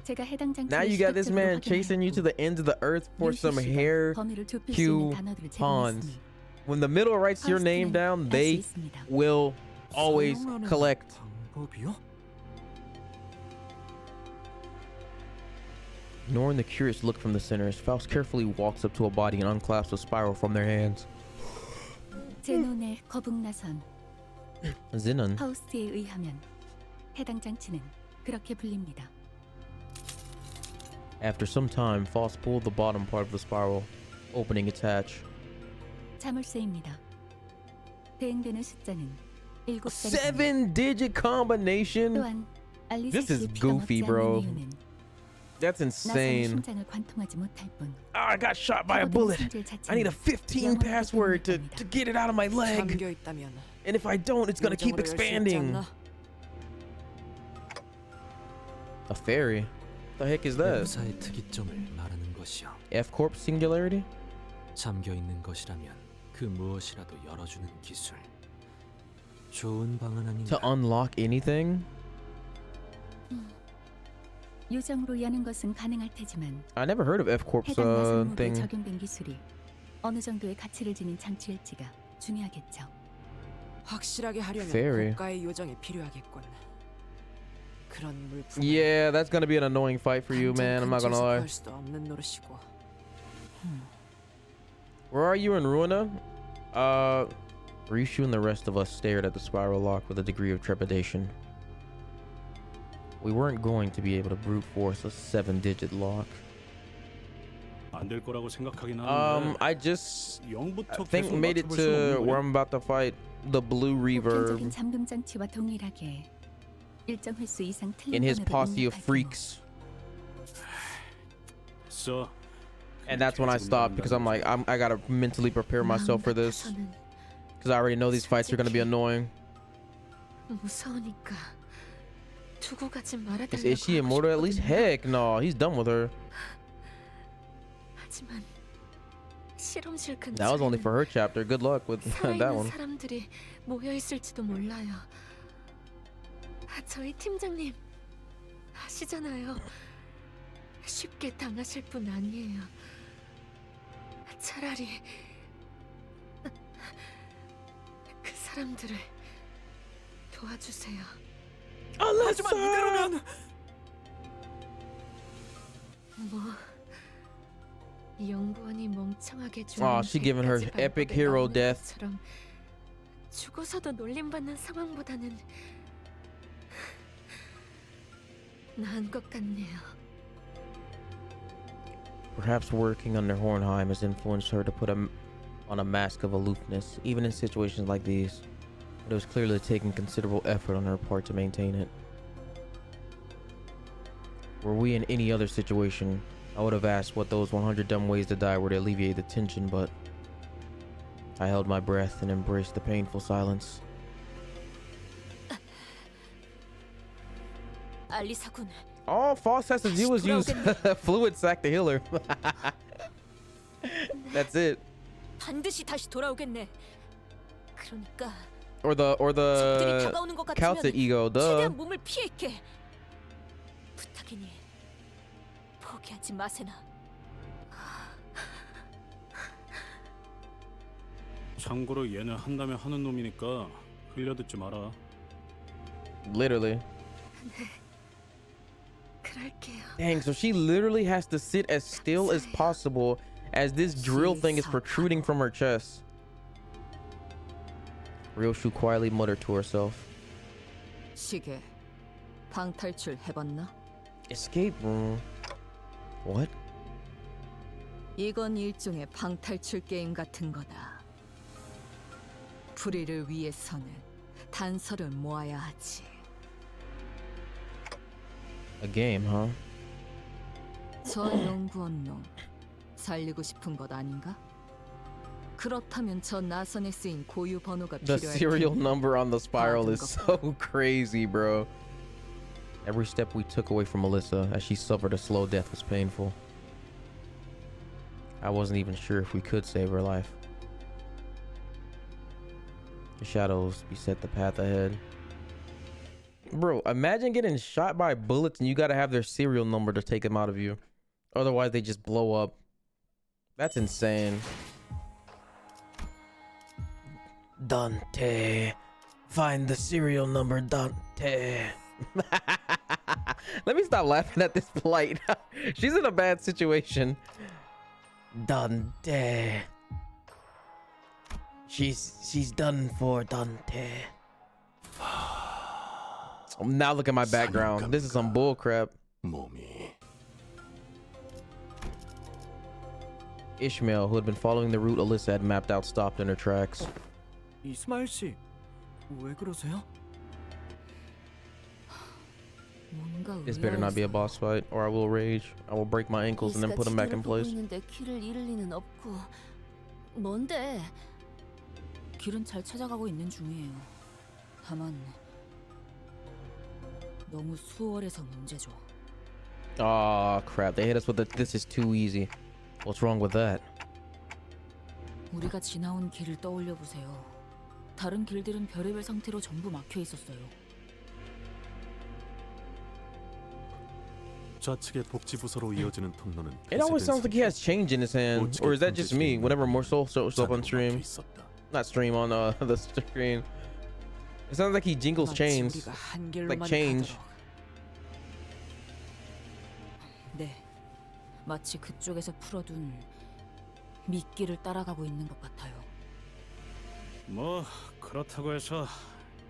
제가 해당 장치를 Now you got this 시각적으로 man 확인하였고 chasing you to the ends of the earth for some hair 범위를 좁힐 수 있는 단어들을 coupons. 제공했으니 When the middle writes your name down, they will always collect. 방법이요? Ignoring the curious look from the sinners, Faust carefully walks up to a body and unclasps a spiral from their hands. 제논의 거북나선 Xenon. 파우스트에 의하면 해당 장치는 그렇게 불립니다. After some time, Faust pulled the bottom part of the spiral, opening its hatch. 자물쇠입니다. 대응되는 숫자는 7자리. 7-digit combination. 또한 This is 알리사스의 피가 goofy, 먹지 bro. 않는 이유는 That's 나선의 insane. 심장을 관통하지 못할 뿐. Oh, I got shot by a bullet. I need a 15 password to get it out of my leg. 잠겨 있다면 And if I don't, it's gonna keep 요정으로 열 수 있지 expanding. 않나? A fairy? The heck is that? 사의 특이점을 말하는 것이요. F Corp singularity? 잠겨 있는 것이라면 그 무엇이라도 열어주는 기술. 좋은 방안 아닌가? To unlock anything? 요정으로 여는 것은 가능할 테지만 I never heard of F Corp's 해당 마성목에 thing. 적용된 기술이 어느 정도의 가치를 지닌 장치일지가 중요하겠죠. 확실하게 하려면 Very. 고가의 요정이 필요하겠군. 그런 물품. Yeah, that's gonna be an annoying fight for you, man. I'm not gonna lie. 할 수도 없는 노릇이고. Where are you in Ruina? Rishu and the rest of us stared at the spiral lock with a degree of trepidation. We weren't going to be able to brute force a 7-digit lock. 안 될 거라고 생각하긴 하는데. I just 영부터 think 계속 made it 맞춰볼 수는 to 없는 where 거야? I'm about to fight the blue reverb 보편적인 잠금 장치와 동일하게 일정 횟수 이상 틀린 in his 번호를 posse of 입력할 경우 freaks. So, And that's when I stopped because I'm like, I gotta mentally prepare myself for this. Because I already know these fights are gonna be annoying. 무서우니까 두고 가지 Is she immortal at least? Heck no, he's done with her. 하지만 실험실 That was only for her chapter. Good luck with that 살아있는 one. 사람들이 모여 있을지도 몰라요. 저희 팀장님 아시잖아요. 쉽게 당하실 분 아니에요. 차라리 그 사람들을 도와주세요. 하지만 이대로면 뭐 연구원이 멍청하게 Oh, she giving her epic hero death. 것처럼 죽어서도 놀림받는 상황보다는 나은 것 같네요. Perhaps working under Hornheim has influenced her to put on a mask of aloofness, even in situations like these. But it was clearly taking considerable effort on her part to maintain it. Were we in any other situation, I would have asked what those 100 dumb ways to die were to alleviate the tension, but I held my breath and embraced the painful silence. 알리사군. All Foss has to do is use fluid sac to heal her. That's it. 반드시 다시 돌아오겠네. 그러니까 Or the 다가오는 것 Calcit 같으면 ego, duh. 최대한 몸을 피했게. 부탁이니 포기하지 마세나. 참고로 얘는 한다면 하는 놈이니까 흘려듣지 마라. Literally. 그럴게요. Dang, so she literally has to sit as still as possible as this drill thing is protruding from her chest. Ryoshu quietly muttered to herself. 시계 방탈출 해봤나? Escape room? What? 이건 일종의 방탈출 게임 같은 거다. 불의를 위해서는 단서를 모아야 하지. A game, huh? 저 연구원 놈 살리고 싶은 것 아닌가? 그렇다면 저 나선에 쓰인 고유 번호가 The 필요할 serial 테니 number on the spiral is so crazy, bro. Every step we took away from Melissa as she suffered a slow death was painful. I wasn't even sure if we could save her life. The shadows beset the path ahead. Bro, imagine getting shot by bullets and you gotta have their serial number to take them out of you. Otherwise, they just blow up. That's insane. Dante, find the serial number, Dante. Let me stop laughing at this plight. She's in a bad situation. Dante. She's done for, Dante. Now look at my background. This is some bull crap. Ishmael, who had been following the route Alyssa had mapped out, stopped in her tracks. 이스마일 씨, 왜 그러세요? This better not be a boss fight, or I will rage. I will break my ankles and then put them back in place. 있는데 길을 잃을 리는 없고. 뭔데? 길은 잘 찾아가고 있는 중이에요. 다만 너무 수월해서 문제죠. Oh crap! They hit us with the "this is too easy." What's wrong with that? 우리가 지나온 길을 떠올려 보세요. 다른 길들은 별의별 상태로 전부 막혀 있었어요. 좌측의 복지부서로 이어지는 통로는 It always sounds like he has change in his hand, or is that just me? Whenever more soul shows up on stream, not stream on the screen, it sounds like he jingles chains, like change. 네, 마치 그쪽에서 풀어둔 미끼를 따라가고 있는 것 같아요. 뭐 그렇다고 해서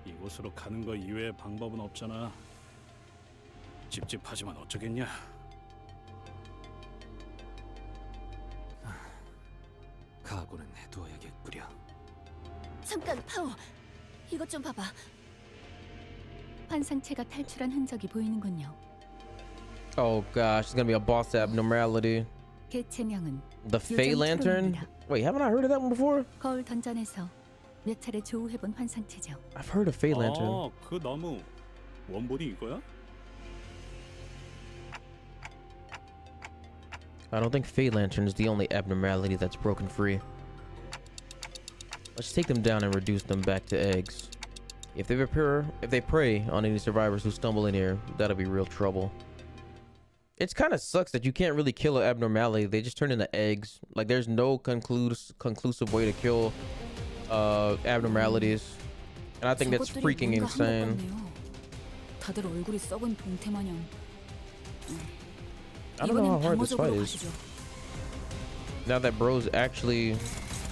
이곳으로 가는 거 이외의 방법은 없잖아. 찝찝하지만 어쩌겠냐. 각오는 해두어야겠구려. 잠깐, 파오. 이것 좀 봐봐. 환상체가 탈출한 흔적이 보이는군요. Oh gosh, it's gonna be a boss abnormality. 개체명은 The Fey Lantern? Wait, haven't I heard of that one before? 거울 던전에서 몇 차례 조우해본 환상체죠. I've heard of Fey Lantern. 그 나무 원본이 이거야? I don't think Fey Lantern is the only abnormality that's broken free. Let's take them down and reduce them back to eggs. If they prey on any survivors who stumble in here, that'll be real trouble. It kind of sucks that you can't really kill an abnormality. They just turn into eggs. Like there's no conclusive way to kill abnormalities, and I think that's freaking insane. 다들 얼굴이 썩은 동태 마냥. I don't know how hard this fight is. Now that bro's actually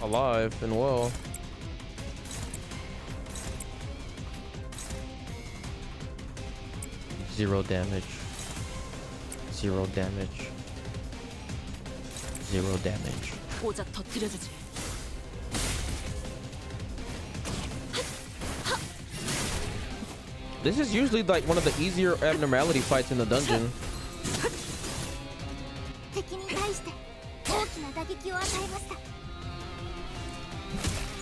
alive and well. Zero damage. Zero damage. Zero damage. 고작 터뜨려주지. This is usually like one of the easier abnormality fights in the dungeon.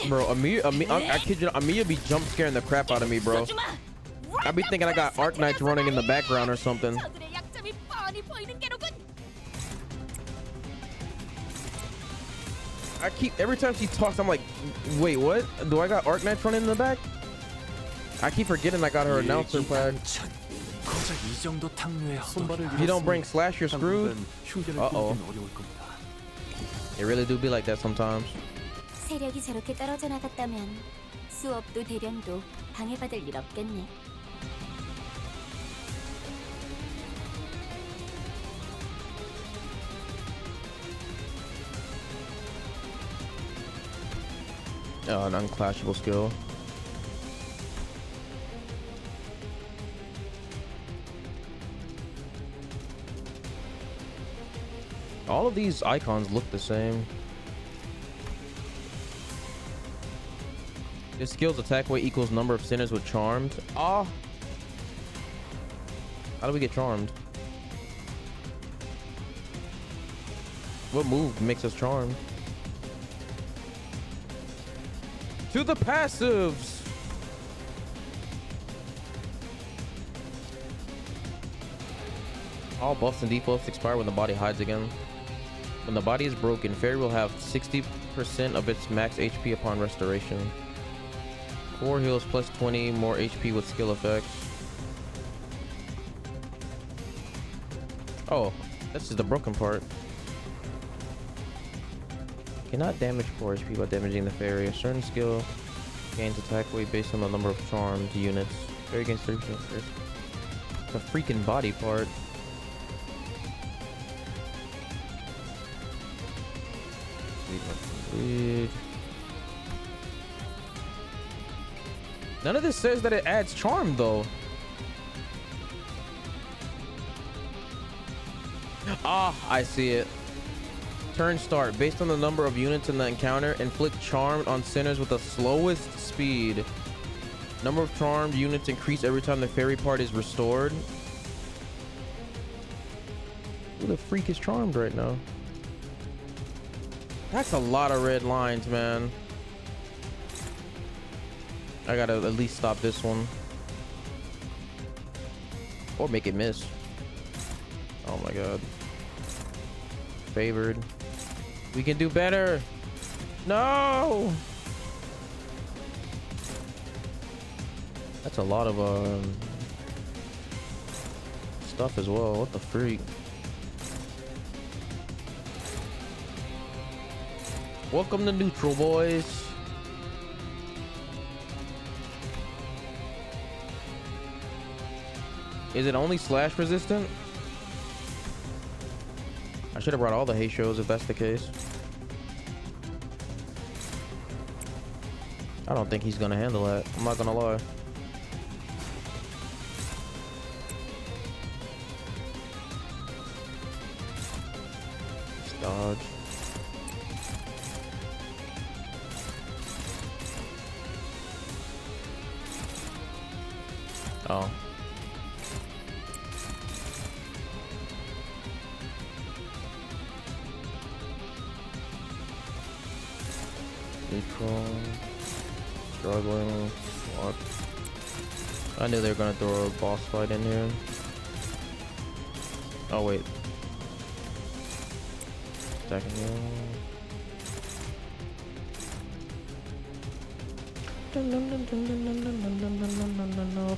Bro, I kid you not, Amiya be jump scaring the crap out of me, bro. I be thinking I got Arknights running in the background or something. Every time she talks, I'm like, wait, what? Do I got Arknights running in the back? I keep forgetting I got her announcer flag. If you don't bring Slash, you're screwed. Uh-oh. It really do be like that sometimes. 세력이 저렇게 떨어져 나갔다면 수업도 대련도 방해받을 일 없겠네. An unclashable skill. All of these icons look the same. This skill's attack weight equals number of sinners with charmed. Ah. How do we get charmed? What move makes us charmed? To the passives. All buffs and debuffs expire when the body hides again. When the body is broken, Fairy will have 60% of its max HP upon restoration. Core heals plus 20 more HP with skill effects. Oh, this is the broken part. Cannot damage core HP by damaging the Fairy. A certain skill gains attack weight based on the number of charmed units. Fairy gains 30%. The freaking body part. Weird. None of this says that it adds charm though. Ah, I see it. Turn start. Based on the number of units in the encounter, inflict charm on sinners with the slowest speed. Number of charmed units increase every time the fairy part is restored. Who the freak is charmed right now? That's a lot of red lines, man. I gotta at least stop this one. Or make it miss. Oh Oh my god. Favored. We can do better. No. That's a lot of stuff as well. What the freak? Welcome to neutral, boys. Is it only slash resistant? I should have brought all the hate shows if that's the case. I don't think he's gonna handle that. I'm not gonna lie. Just dodge. Oh. Neutral. Struggling. What? I knew they were gonna throw a boss fight in here. Oh wait. Attacking you.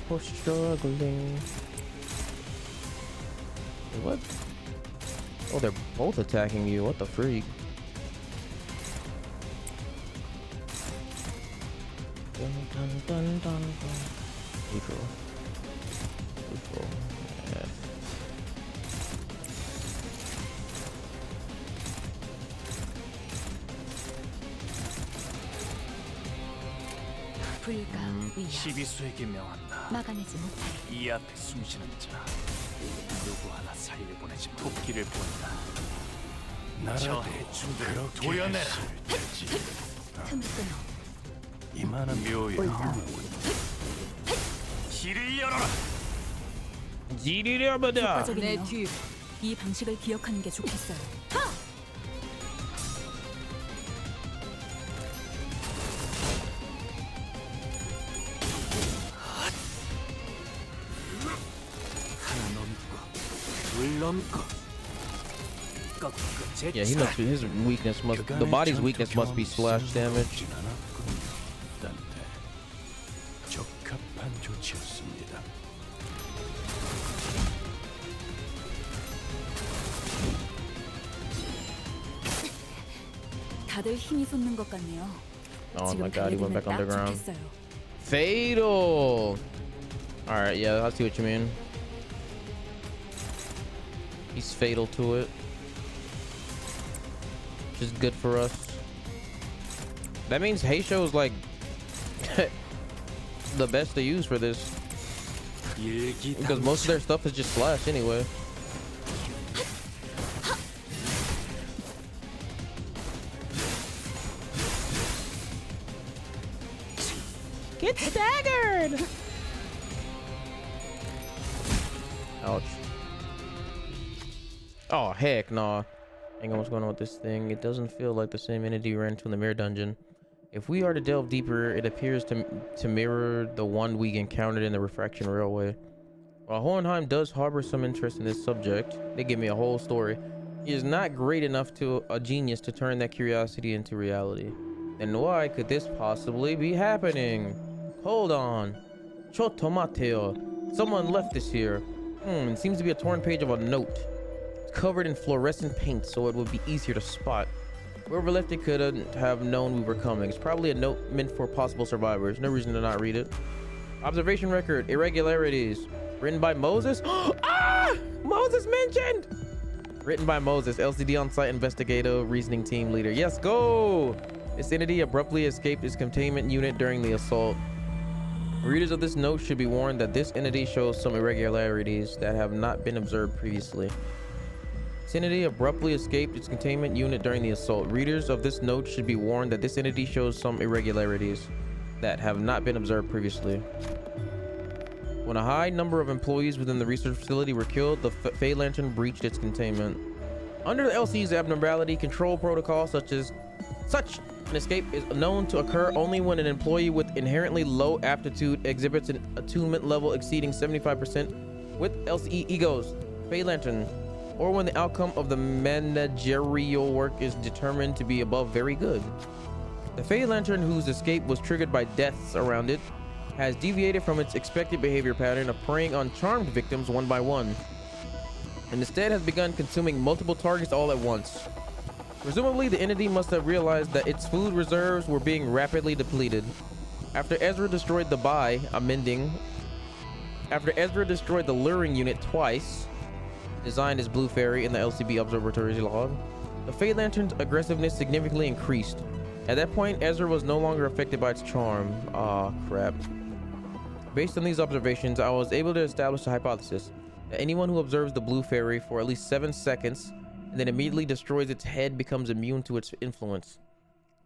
For struggling. What? Oh, they're both attacking you. What the freak? Neutral. Neutral. Yeah. 불가 위협 시비수에게 명한다. 막아내지 못해. 이 앞에 숨쉬는 자 누구 하나 살려보내지 토끼를 본다. 저 나라도 해충들을 그렇게 도려내라. 했을 테지. 틈을 끊어. 이만한 묘야. 길을 열어라. 효과적이네요. 이 방식을 기억하는 게 좋겠어요. 하나 넘고 둘 넘고. Yeah, he must be, his weakness must, the body's weakness must be slash damage. 적합한 조치였습니다. 다들 힘이 솟는 것 같네요. Oh my god, he went back underground. 좋겠어요. Fatal. All right, yeah, I see what you mean. He's fatal to it, which is good for us. That means Heisho is like the best to use for this, because most of their stuff is just slash anyway. Get staggered. Ouch. Oh heck nah. Hang on, what's going on with this thing? It doesn't feel like the same entity ran from the mirror dungeon. If we are to delve deeper, it appears to mirror the one we encountered in the Refraction Railway. While Hohenheim does harbor some interest in this subject, they give me a whole story, he is not great enough to a genius to turn that curiosity into reality. Then why could this possibly be happening? Hold on. Chotto Mateo. Someone left this here. It seems to be a torn page of a note. It's covered in fluorescent paint, so it would be easier to spot. Whoever left it couldn't have known we were coming. It's probably a note meant for possible survivors. No reason to not read it. Observation record. Irregularities. Written by Moses. Ah! Moses mentioned! Written by Moses. LCD on-site investigator, reasoning team leader. Yes, go! This entity abruptly escaped its containment unit during the assault. Readers of this note should be warned that this entity shows some irregularities that have not been observed previously. This entity abruptly escaped its containment unit during the assault. Readers of this note should be warned that this entity shows some irregularities that have not been observed previously. When a high number of employees within the research facility were killed, the Fey Lantern breached its containment. Under the LC's abnormality control protocol, such an escape is known to occur only when an employee with inherently low aptitude exhibits an attunement level exceeding 75% with LCE egos. Fey Lantern or when the outcome of the managerial work is determined to be above very good. The Fey Lantern, whose escape was triggered by deaths around it, has deviated from its expected behavior pattern of preying on charmed victims one by one, and instead has begun consuming multiple targets all at once. Presumably, the entity must have realized that its food reserves were being rapidly depleted. After Ezra destroyed the luring unit twice, designed as Blue Fairy in the LCB Observatory's log, the Fey Lantern's aggressiveness significantly increased. At that point, Ezra was no longer affected by its charm. Ah, crap. Based on these observations, I was able to establish a hypothesis that anyone who observes the Blue Fairy for at least 7 seconds and then immediately destroys its head becomes immune to its influence.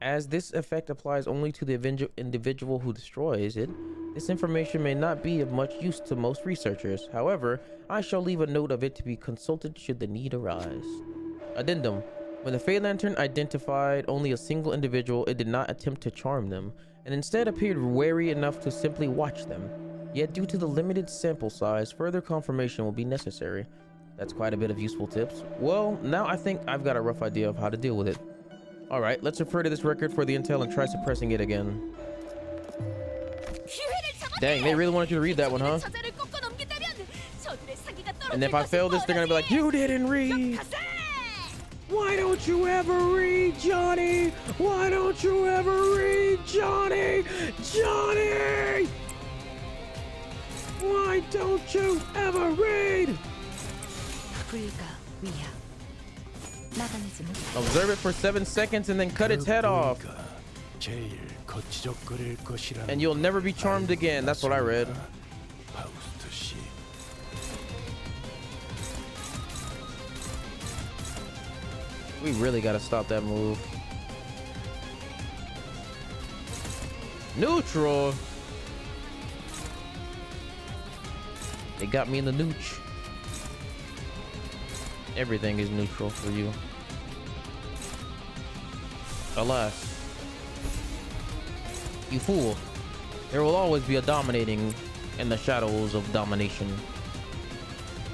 As this effect applies only to the individual who destroys it, this information may not be of much use to most researchers. However, I shall leave a note of it to be consulted should the need arise. Addendum. When the Fey Lantern identified only a single individual, it did not attempt to charm them, and instead appeared wary enough to simply watch them. Yet due to the limited sample size, further confirmation will be necessary. That's quite a bit of useful tips. Well, now I think I've got a rough idea of how to deal with it. Alright, let's refer to this record for the intel and try suppressing it again. Dang, they really wanted you to read that one, huh? And if I fail this, they're gonna be like, you didn't read! Why don't you ever read, Johnny? Why don't you ever read, Johnny? Johnny! Why don't you ever read? Observe it for 7 seconds and then cut its head off. And you'll never be charmed again. That's what I read. We really gotta stop that move. Neutral. They got me in the nooch. Everything is neutral for you. Alas. You fool. There will always be a dominating in the shadows of domination.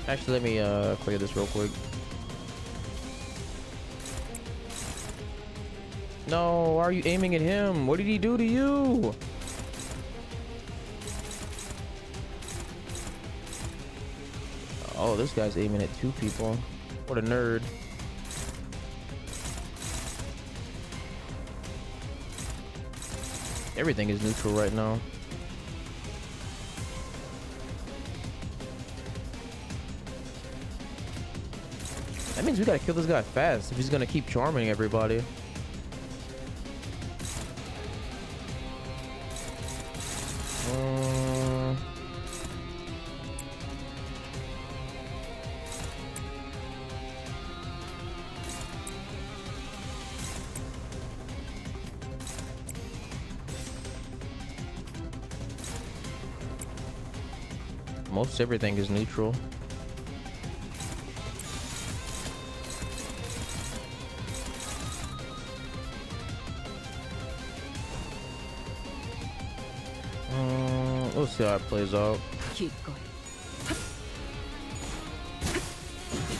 Actually, let me clear this real quick. No, why are you aiming at him? What did he do to you? Oh, this guy's aiming at 2 people. What a nerd. Everything is neutral right now. That means we gotta kill this guy fast if he's gonna keep charming everybody. Most everything is neutral. We'll see how it plays out.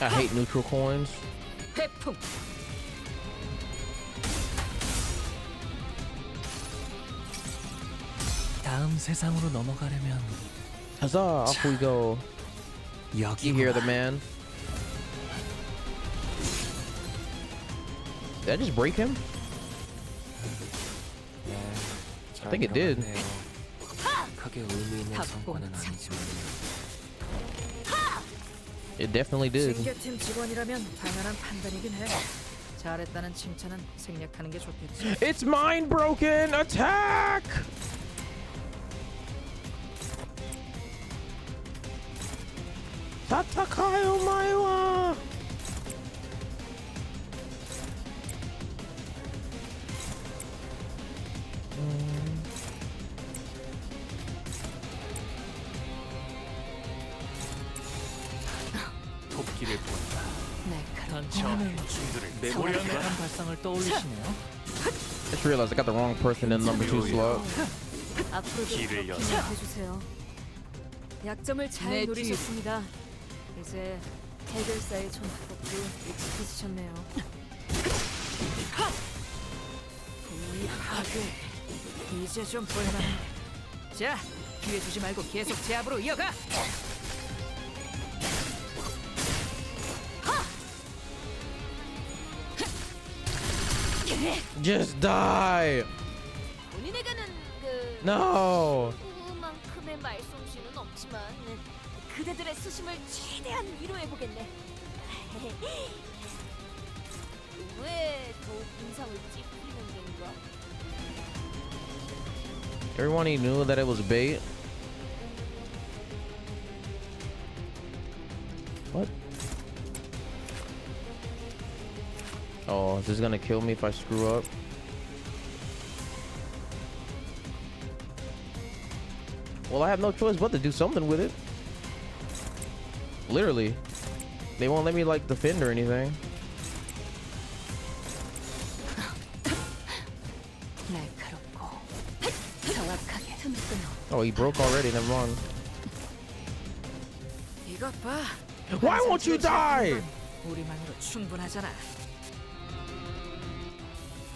I hate neutral coins. 다음 세상으로 넘어가려면 Huzzah! Off we go. You hear the man? Did I just break him? I think it did. It definitely did. 징계팀 직원이라면 당연한 판단이긴 해. 잘했다는 칭찬은 생략하는 게 좋겠지. It's mind broken! Attack! Tatakai omae wa! 도끼를 본다. 메모리한 발상을 떠올리시네요. I just realized I got the wrong person in number 2 slot. 앞으로도 기억해주세요. 약점을 잘 노리셨습니다. 이제 해결사의 전투법도 익숙해지셨네요. 이 파괴 이제 좀 볼만해. 자, 기회 주지 말고 계속 제압으로 이어가. Just die. 본인에게는 그 No. 그만큼의 말솜씨는 없지만 그대들의 수심을 최대한 위로해 보겠네. 왜 더욱 인상을 찌푸리는 건가? Everyone he knew that it was bait. What? Oh, is this gonna kill me if I screw up? Well, I have no choice but to do something with it. Literally. They won't let me like defend or anything. Oh, he broke already. Never mind. 이것 봐. Why won't you die? 우리만으로 충분하잖아.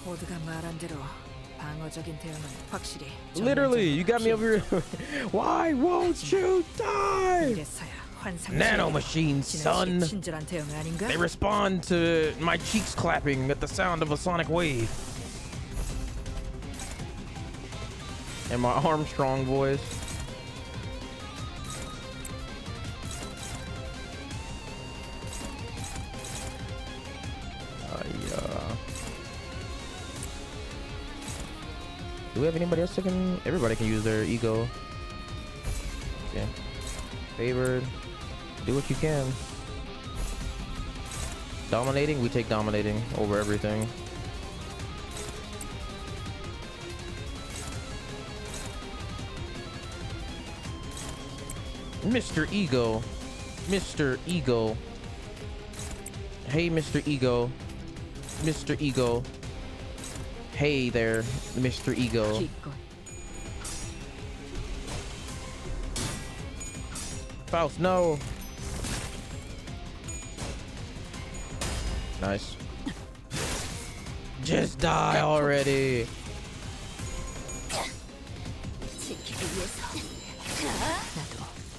호드가 말한 대로 방어적인 대응은 확실히. Literally, you got me over here. Why won't you die? 이래서야 환상. Nanomachines, son. 친절한 대응 아닌가? They respond to my cheeks clapping at the sound of a sonic wave. And my Armstrong voice. Yeah. Do we have anybody else that can? Everybody can use their ego. Okay. Favored. Do what you can. Dominating, we take dominating over everything. Mr. Ego. Mr. Ego. Hey, Mr. Ego. Mr. Ego. Hey there, Mr. Ego. Faust, no. Nice. Just die already.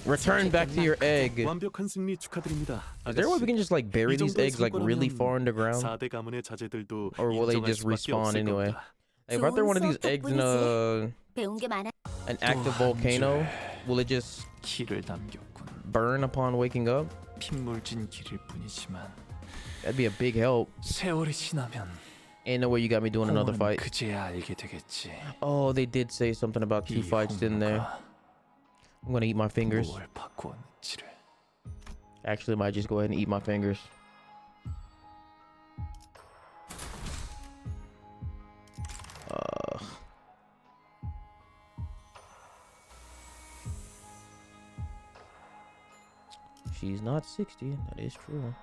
Return back to your egg. 완벽한 승리 축하드립니다. Is there a way we can just like bury these eggs like really far underground? 4대 가문의 자제들도 Or will they 인정할 just 수밖에 respawn 없을 anyway? 겁니다. Like, if I throw one of these eggs in 배운 게 많아. an active volcano, will it just 길을 남겼군. burn upon waking up? 핏물진 길일 뿐이지만 That'd be a big help. 세월이 지나면 Ain't no way you got me doing another fight. 그제야 알게 되겠지. Oh, they did say something about 2 fights, didn't they? I'm gonna eat my fingers. 뭘 바꾸었는지를. Actually, I might just go ahead and eat my fingers. She's not 60. That is true.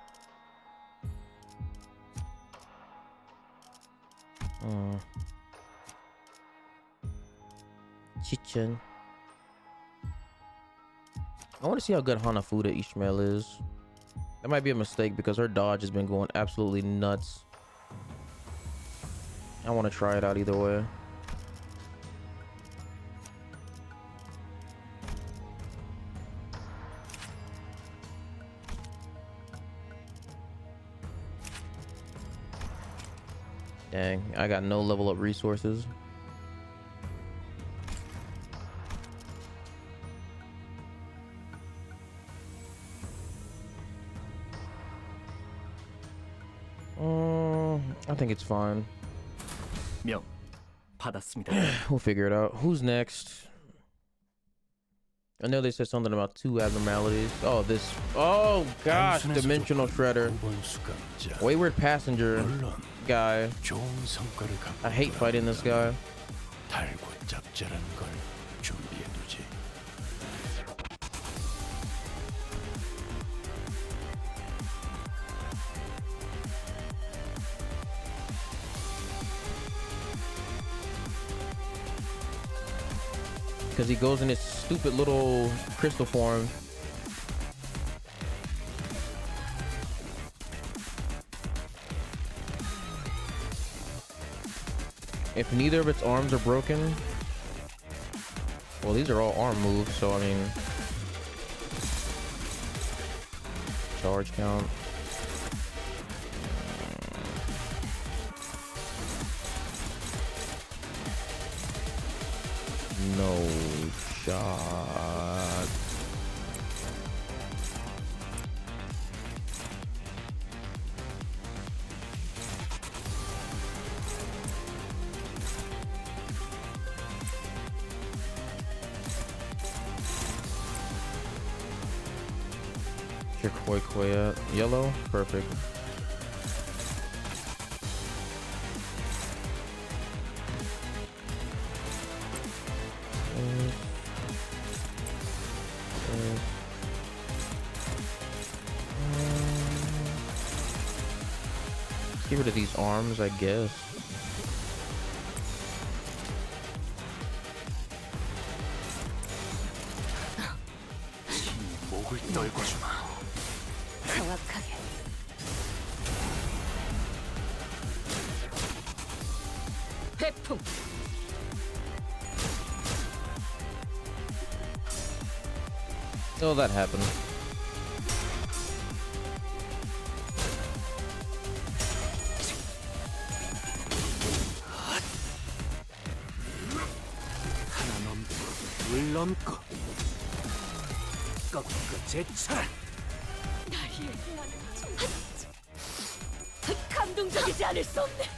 Chichen. I want to see how good Hanafuda Ishmael is. That might be a mistake because her dodge has been going absolutely nuts. I want to try it out either way. Dang, I got no level up resources. I think it's fine. 명 받았습니다. We'll figure it out. Who's next? I know they said something about 2 abnormalities. Oh, this. Oh gosh, dimensional shredder. Wayward passenger guy. I hate fighting this guy. Because he goes in his stupid little crystal form. If neither of its arms are broken, well, these are all arm moves, so I mean, charge count. No shot. Your koi koi at yellow, perfect. Let's get rid of these arms, I guess. 목을 떨궈주마. 정확하게. 회풍. Oh, that happened. 하나 넘고 둘 넘고 꺾고 제쳐라. 날 이해하는 감동적이지 않을 수 없네.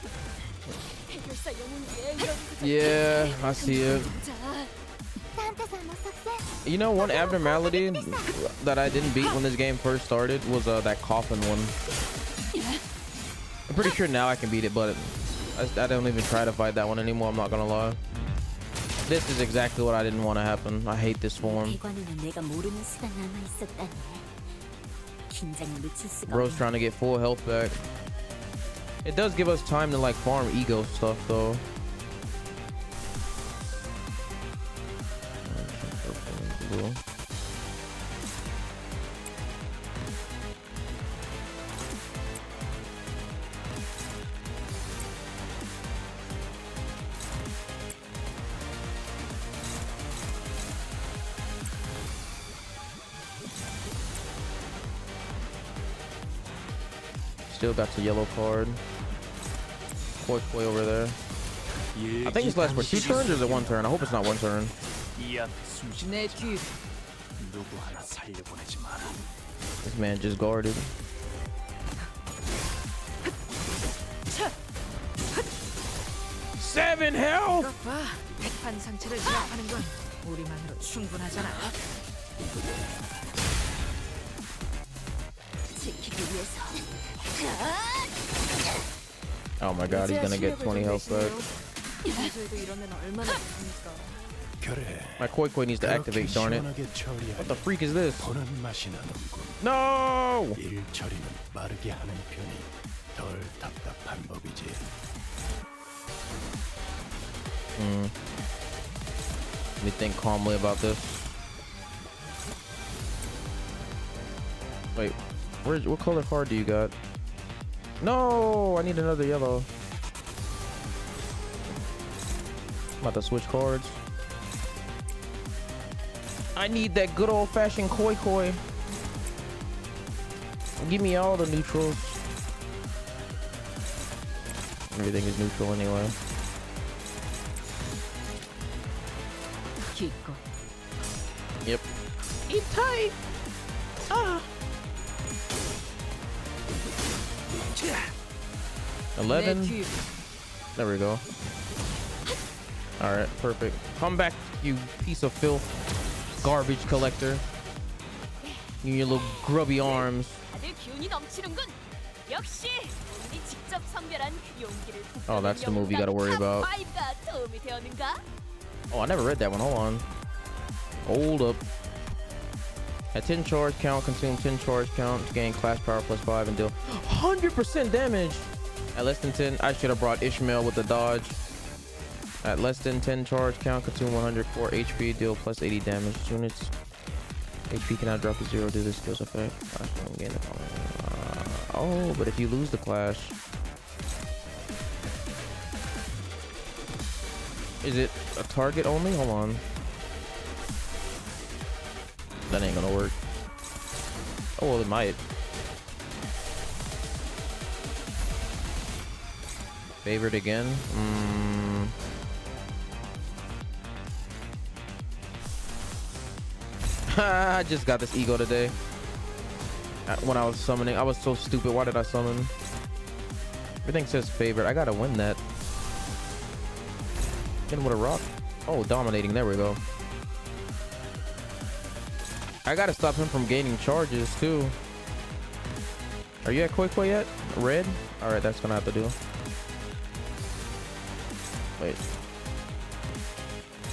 해결사 영웅의 Yeah, I see it. You know, one abnormality that I didn't beat when this game first started was that coffin one. I'm pretty sure now I can beat it, but I don't even try to fight that one anymore, I'm not gonna lie. This is exactly what I didn't want to happen. I hate this form. Bro's trying to get full health back. It does give us time to like farm ego stuff though. Still got the yellow card. Koi koi over there. I think it's lasts for 2 turns or is it 1 turn? I hope it's not 1 turn. This man just guarded. Seven health. 백판 상처를 제압하는 건 우리만으로 충분하잖아. Oh my god, he's gonna get 20 health back. My koi koi needs to activate, darn it. What the freak is this? No! Let me think calmly about this. Wait, what color card do you got? No, I need another yellow. I'm about to switch cards. I need that good old-fashioned koi koi. Give me all the neutrals. Everything is neutral anyway. Yep. Eat tight. Ah. 11. There we go. All right, perfect. Come back, you piece of filth, garbage collector. You and your little grubby arms. Oh, that's the move you gotta worry about. Oh, I never read that one. Hold on. Hold up. At 10 charge count, consume 10 charge count to gain class power +5 and deal 100% damage. At less than 10, I should have brought Ishmael with the dodge. At less than 10 charge count, consume 104 HP, deal +80 damage to units. HP cannot drop to 0 due to the skills effect. Oh, but if you lose the clash. Is it a target only? Hold on. That ain't gonna work. Oh, well, it might. Favorite again? I just got this ego today. When I was summoning, I was so stupid. Why did I summon? Everything says favorite. I gotta win that. Hit him with a rock. Oh, dominating. There we go. I gotta stop him from gaining charges too. Are you at Koi yet? Red? Alright, that's gonna have to do. Wait.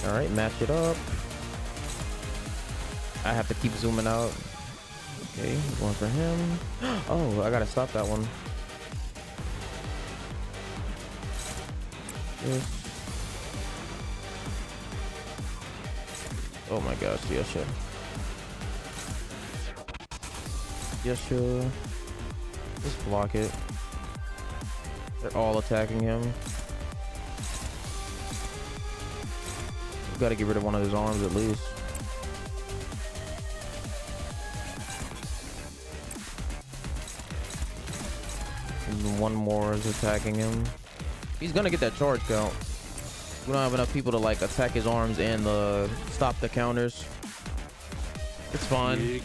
Alright, match it up. I have to keep zooming out. Okay, one for him. Oh, I gotta stop that one. Yes. Oh my gosh, yes, sure. Yes, sure. Just block it. They're all attacking him. We've got to get rid of one of his arms at least. And one more is attacking him. He's gonna get that charge count. We don't have enough people to like attack his arms and stop the counters. It's fine.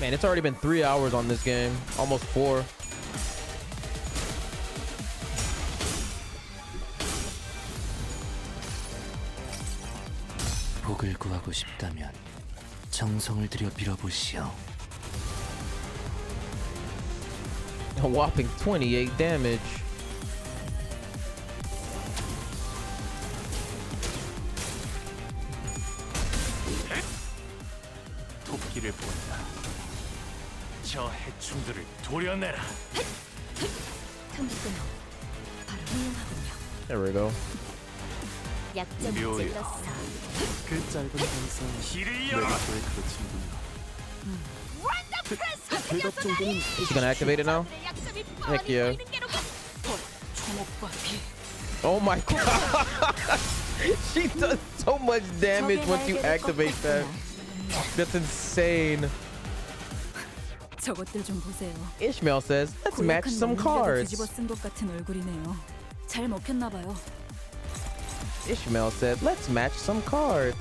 Man, it's already been 3 hours on this game. Almost 4. 복을 구하고 싶다면 정성을 들여 빌어보시오. A whopping 28 damage. 토끼를 본다. 저 해충들을 도려내라. There we go. 약점을 묘야. 찔렀어. 그 짧은 단상 길을 내가 열어. 너의 가르침이군요. 대답 정도는 She's gonna activate it now? Heck yeah. Oh my god. She does so much damage once you activate that. That's insane. 저것들 좀 보세요. Ishmael says, let's match some cards. 뒤집어 쓴 것 같은 얼굴이네요. 잘 먹혔나 봐요. Ishmael said, let's match some cards.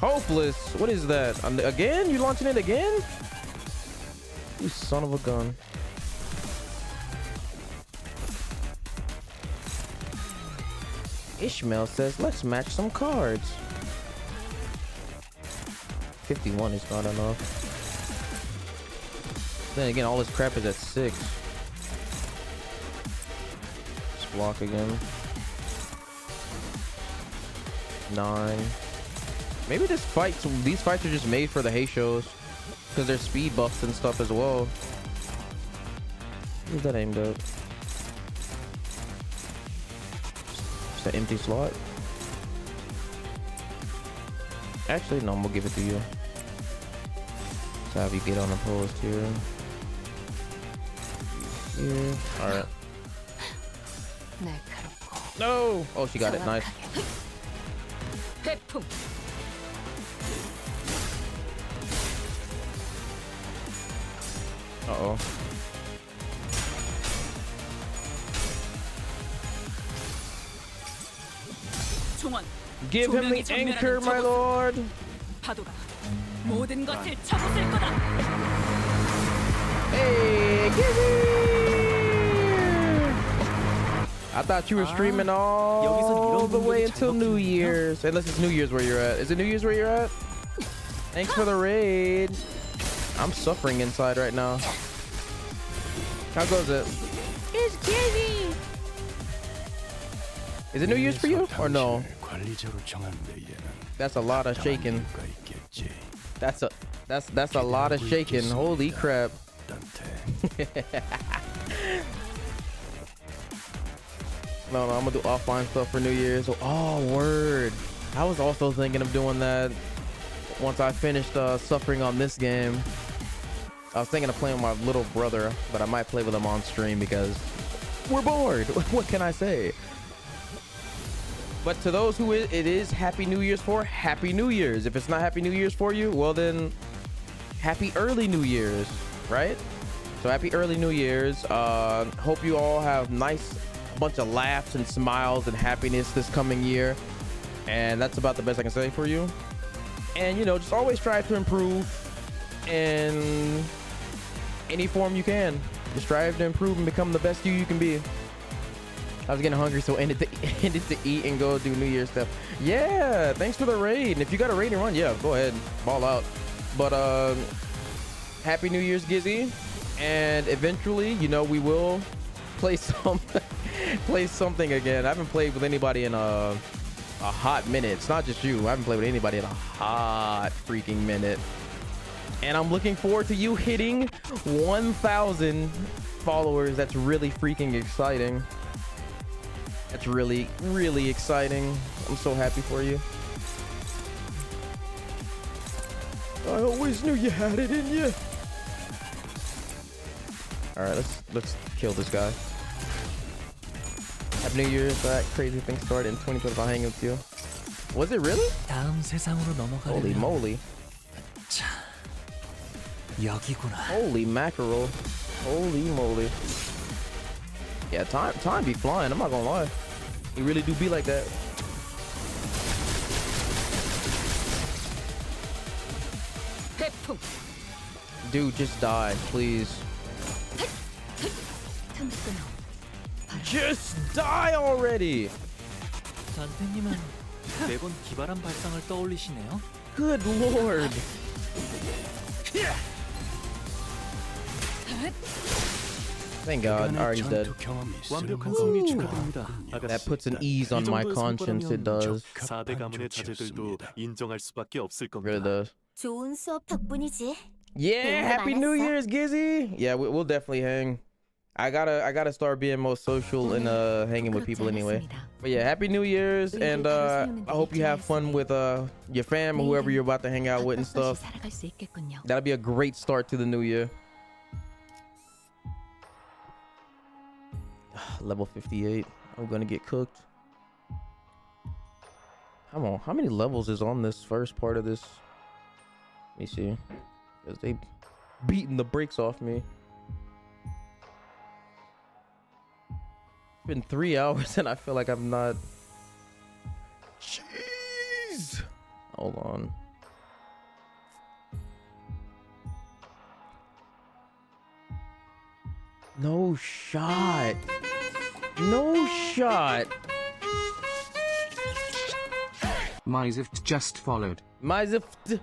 Hopeless. What is that? Again? You launching it again? You son of a gun. Ishmael says, let's match some cards. 51 is not enough. Then again, all this crap is at 6. Just block again. 9. Maybe these fights are just made for the hay shows because they're speed buffs and stuff as well. Where's that aimed at? Just an empty slot. Actually, no, I'm gonna give it to you. So have you get on the post here. Here. All right. No. Oh, she got it. Nice. Uh-oh. Give him the anchor, my lord. 파도가 모든 것을 쳐부술 거다. Hey, give it. I thought you were streaming all the way until New Year's. Unless it's New Year's where you're at. Is it New Year's where you're at? Thanks for the raid. I'm suffering inside right now. How goes it? It's Jenny. Is it New Year's for you or no? That's a lot of shaking. That's a lot of shaking. Holy crap. No, I'm gonna do offline stuff for New Year's. Oh, word. I was also thinking of doing that once I finished suffering on this game. I was thinking of playing with my little brother, but I might play with him on stream because we're bored. What can I say? But to those who it is Happy New Year's for, Happy New Year's. If it's not Happy New Year's for you, well then, Happy Early New Year's, right? So Happy Early New Year's. Hope you all have nice bunch of laughs and smiles and happiness this coming year. And that's about the best I can say for you. And, you know, just always strive to improve in any form you can. Just strive to improve and become the best you can be. I was getting hungry, so ended to eat and go do New Year's stuff. Yeah, thanks for the raid. And if you got a raid and run, yeah, go ahead, ball out. But Happy New Year's, Gizzy. And eventually, you know, we will play something again. I haven't played with anybody in a hot minute. It's not just you. I haven't played with anybody in a hot freaking minute. And I'm looking forward to you hitting 1,000 followers. That's really freaking exciting. That's really, really exciting. I'm so happy for you. I always knew you had it in you. All right, let's kill this guy. Happy New Year's. That crazy thing started in 2025. I'll hang with you. Was it really? Holy moly. Holy mackerel. Holy moly. Yeah, time be flying. I'm not gonna lie. You really do be like that. Dude, just die, please. Just die already. 전태님은 매번 기발한 발상을 떠올리시네요. Good lord. Thank God, Ari's dead. That puts an ease on my conscience. It does. 4대 가문의 자제들도 인정할 수밖에 없을 겁니다. Really does. 좋은 수업 덕분이지. Yeah, Happy New Year's, Gizzy. Yeah, we'll definitely hang. I gotta start being more social and hanging with people anyway. But yeah, Happy New Year's, and I hope you have fun with your fam or whoever you're about to hang out with and stuff. That'll be a great start to the new year. Level 58. I'm gonna get cooked. Come on, how many levels is on this first part of this? Let me see. Because they beating the brakes off me. It's been 3 hours and I feel like I'm not. Jeez. Hold on. No shot. No shot. Myzift just followed. Myzift,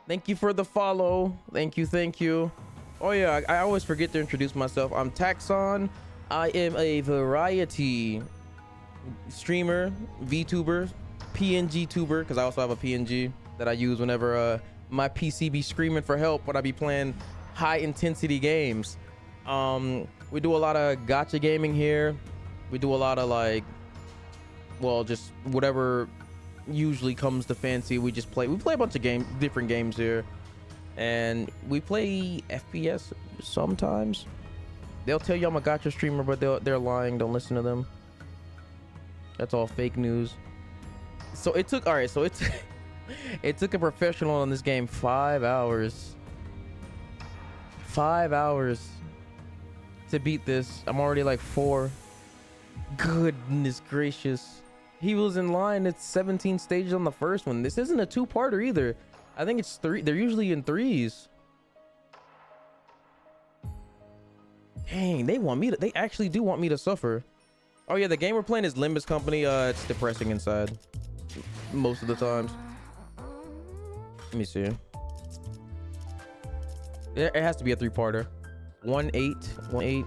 thank you for the follow. Thank you. Oh yeah, I always forget to introduce myself. I'm TAC-San. I am a variety streamer, VTuber, PNG tuber, because I also have a PNG that I use whenever my PC be screaming for help when I be playing high intensity games. We do a lot of gacha gaming here. We do a lot of like, well, just whatever usually comes to fancy. We play a bunch of different games here, and we play FPS sometimes. They'll tell you I'm a gacha streamer, but they're lying. Don't listen to them. That's all fake news. So it took it took a professional on this game 5 hours. 5 hours to beat this. I'm already like 4. Goodness gracious. He was in line. It's 17 stages on the first one. This isn't a 2-parter either. I think it's 3. They're usually in 3s. Dang, they actually do want me to suffer. Oh yeah, the game we're playing is Limbus Company. It's depressing inside most of the times. Let me see. It has to be a 3-parter. 1-8.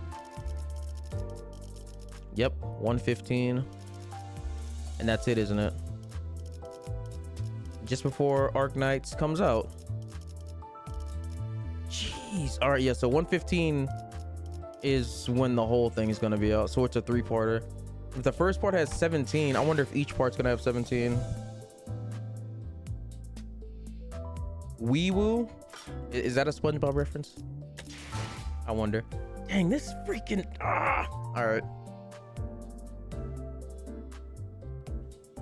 Yep, 115. And that's it, isn't it? Just before Arc Knights comes out. Jeez. All right, yeah, so 115 is when the whole thing is going to be out. So it's a 3-parter. If the first part has 17, I wonder if each part's going to have 17. Wee Woo? Is that a SpongeBob reference? I wonder. Dang, this freaking. All right.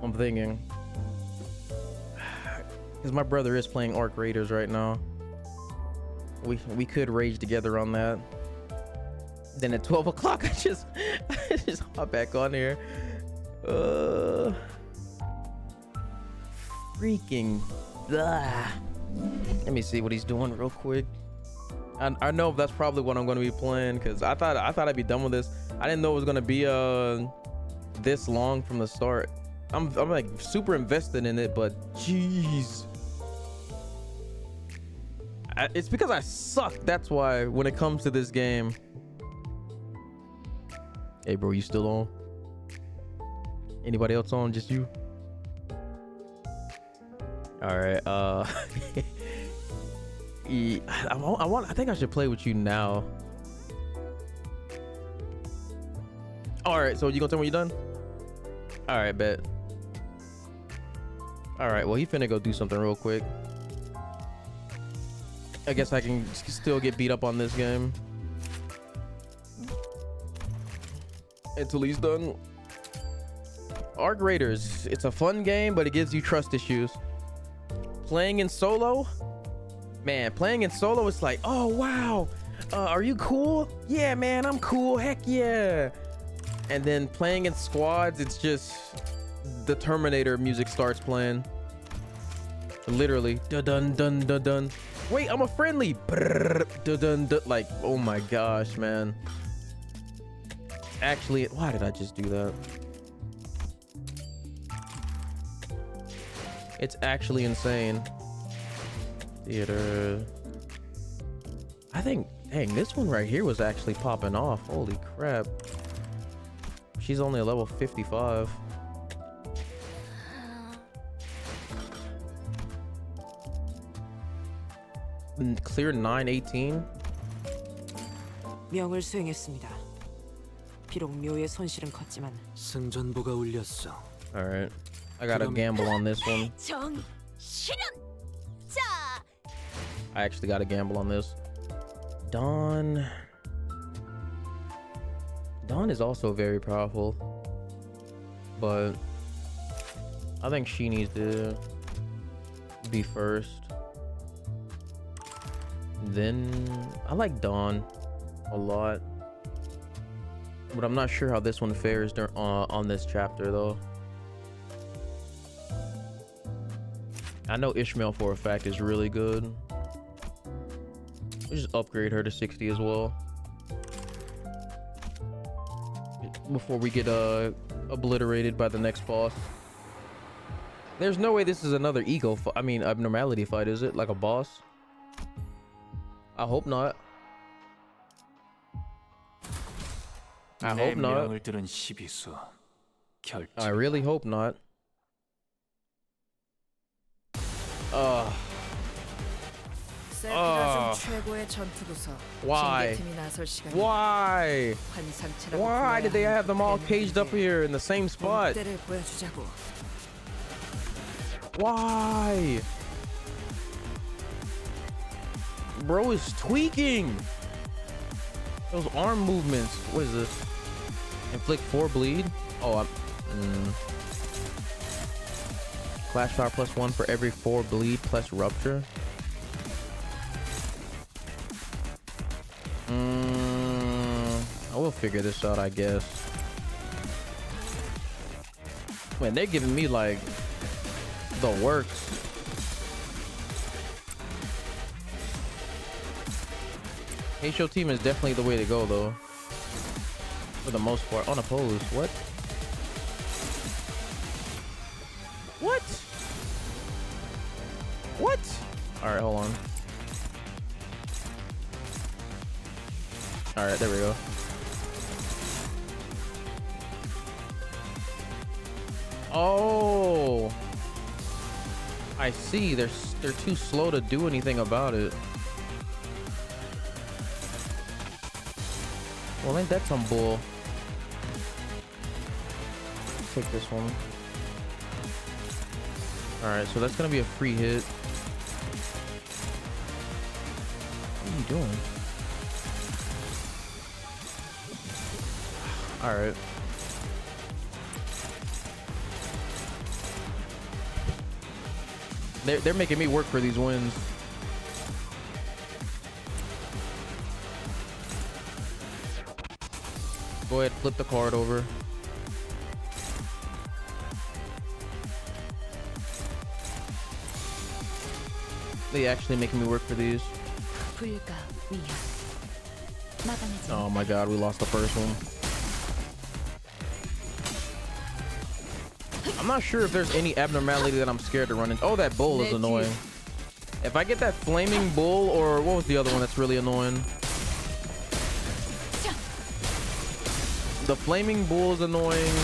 I'm thinking. Because my brother is playing Arc Raiders right now. We could rage together on that. Then at 12 o'clock, I just hop back on here. Freaking. Let me see what he's doing real quick. I know that's probably what I'm going to be playing, because I thought I'd be done with this. I didn't know it was going to be this long from the start. I'm like super invested in it, but jeez. It's because I suck. That's why when it comes to this game. Hey, bro, you still on? Anybody else on? Just you? All right. I think I should play with you now. All right. So you gonna tell me when you're done? All right, bet. All right. Well, he finna go do something real quick. I guess I can still get beat up on this game until he's done. Arc Raiders, it's a fun game, but it gives you trust issues. Playing in solo, man, playing in solo, it's like, oh wow, are you cool? Yeah, man, I'm cool. Heck yeah. And then playing in squads, it's just the Terminator music starts playing. Literally, dun dun dun dun dun. Wait, I'm a friendly. Brrr, dun, dun, dun. Like, oh my gosh, man. Actually, why did I just do that? It's actually insane. Theater. I think, dang, this one right here was actually popping off. Holy crap. She's only a level 55. Clear 918. 명을 수행했습니다. 비록 묘의 손실은 컸지만 승전보가 울렸어. All right, I gotta gamble on this one. I actually gotta gamble on this. Dawn is also very powerful, but I think she needs to be first. Then I like Dawn a lot, but I'm not sure how this one fares on this chapter though. I know Ishmael for a fact is really good. We'll just upgrade her to 60 as well before we get obliterated by the next boss. There's no way this is another abnormality fight, is it? Like a boss? I hope not. I hope not. I really hope not. Why? Why? Why did they have them all caged up here in the same spot? Why? Bro is tweaking. Those arm movements. What is this? Inflict 4 bleed. Oh, Flash power +1 for every 4 bleed plus rupture. I will figure this out, I guess. Man, they're giving me like the works. H.O. team is definitely the way to go though. For the most part. Unopposed. What? What? What? Alright, hold on. Alright, there we go. Oh, I see. They're too slow to do anything about it. Well, ain't that some bull? Take this one. All right, so that's gonna be a free hit. What are you doing? All right. They're making me work for these wins. Go ahead, flip the card over. They actually making me work for these. 불가 위협. 막아내지. Oh my god, we lost the first one. I'm not sure if there's any abnormality that I'm scared to run into. Oh, that bull is annoying. If I get that flaming bull, or what was the other one that's really annoying? The flaming bull is annoying.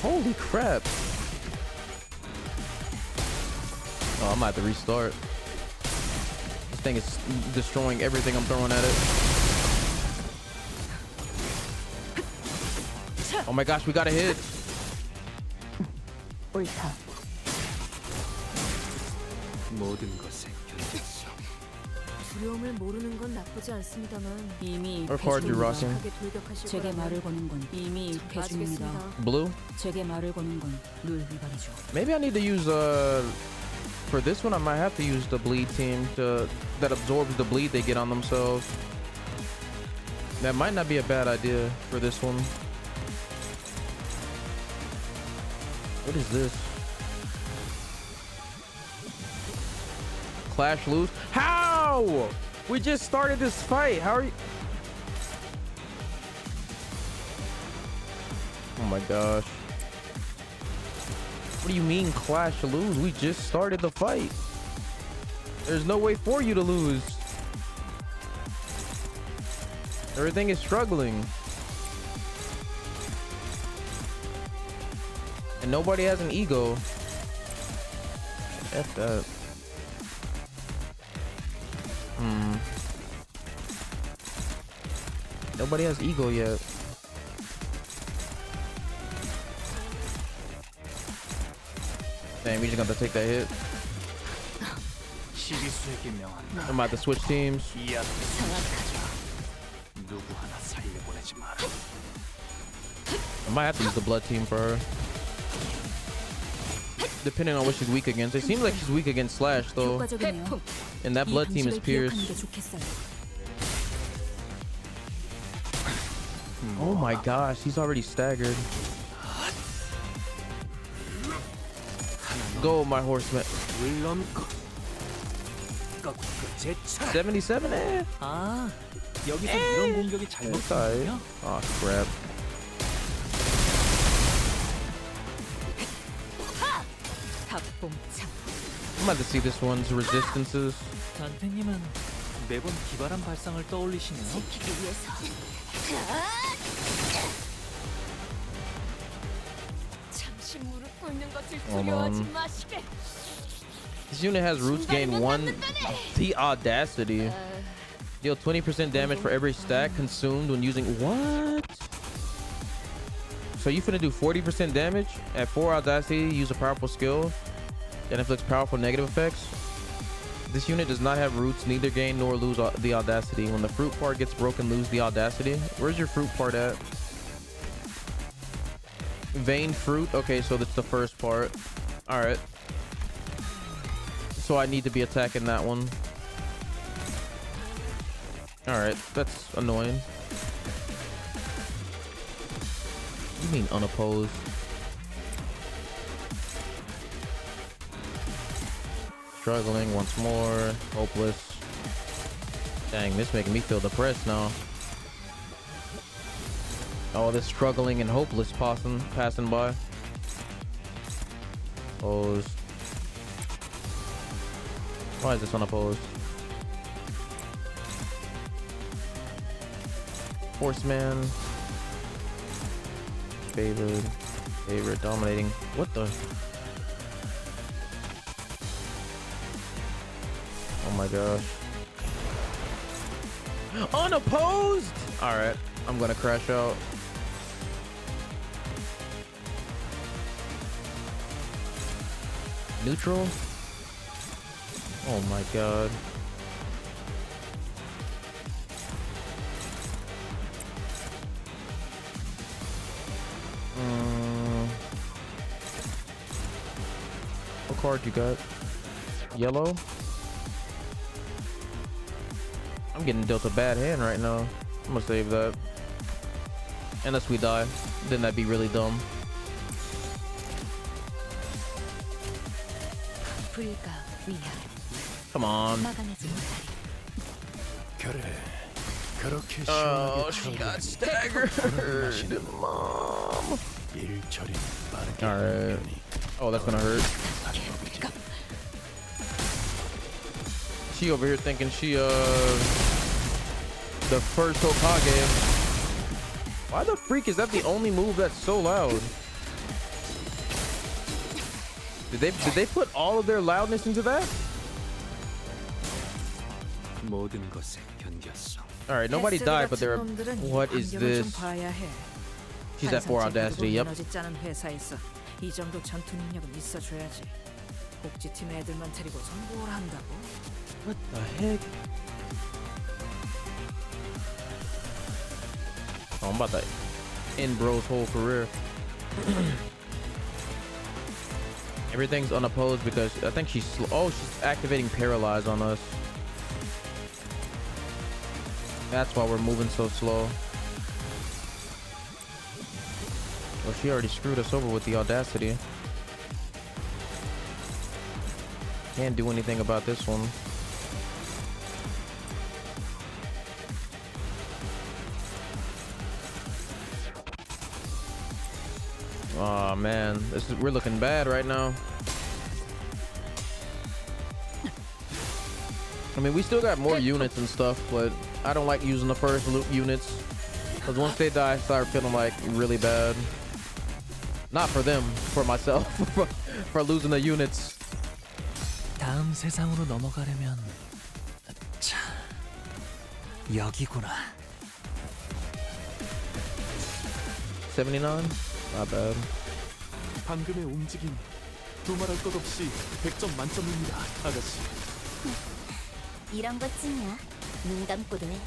Holy crap. Oh, I'm gonna have to restart. This thing is destroying everything I'm throwing at it. Oh my gosh, we got a hit. 옳다. 모든 것에 견딜수. 두려움을 모르는 건 나쁘지 않습니다만 이미 Or card you, Rossi. 제게 말을 거는 건 이미 배중입니다. Blue? 제게 말을 거는 건 룰 위반이죠. Maybe I need to use for this one I might have to use the bleed team that absorbs the bleed they get on themselves. That might not be a bad idea for this one. What is this? Clash lose? How? We just started this fight. How are you? Oh my gosh. What do you mean clash lose? We just started the fight. There's no way for you to lose. Everything is struggling. And nobody has an ego. F that. Nobody has ego yet. Damn, we just gonna take that hit. I'm about to switch teams. I might have to use the blood team for her. Depending on what she's weak against. It seems like she's weak against Slash though. And that blood team is Pierce. Oh my gosh, he's already staggered. Go, my horseman. 77? Eh? 아, 여기서 이런 공격이 잘 먹히는군요. Oh crap. I'm about to see this one's resistances. 단테님은 매번 기발한 발상을 떠올리시네요. 잠시 무릎 꿇는 것을 Hold 두려워하지 on. 마시게. This unit has roots gain 1. The audacity. Deal 20% damage for every stack consumed when using. What? So you finna do 40% damage at 4 audacity, use a powerful skill that inflicts powerful negative effects. This unit does not have roots, neither gain nor lose the audacity. When the fruit part gets broken, lose the audacity. Where's your fruit part at? Vein fruit. Okay, so that's the first part. All right. So I need to be attacking that one. All right, that's annoying. You mean unopposed? Struggling once more. Hopeless. Dang, this making me feel depressed now. Oh, this struggling and hopeless passing by. Opposed. Why is this unopposed? Horseman. Favorite, dominating. What the? Oh my gosh. Unopposed! Alright, I'm gonna crash out. Neutral? Oh my god. card you got? Yellow? I'm getting dealt a bad hand right now. I'm gonna save that. Unless we die. Then that'd be really dumb. Come on. Oh, she got staggered. Mom. Alright. Oh, that's gonna hurt. She over here thinking she the first Hokage. Why the freak is that the only move that's so loud? Did they put all of their loudness into that? All right, nobody died, but they're. What is this? She's at 4 audacity. Yep. 이 정도 전투 능력은 있어줘야지. 복지팀 애들만 데리고 뭘 한다고? What the heck? Oh, I'm about to end bro's whole career. Everything's unopposed because I think she's she's activating paralyze on us. That's why we're moving so slow. Well, she already screwed us over with the audacity. Can't do anything about this one. Oh man, we're looking bad right now. I mean, we still got more units and stuff, but I don't like using the first loop units because once they die, I start feeling like really bad. Not for them, for myself, for losing the units. 다음 세상으로 넘어가려면 자, 여기구나. 79? Not bad. 방금의 움직임 두말할 것 없이 100점 만점입니다, 아가씨. 이런 것 찐이야. 눈 감고도 해.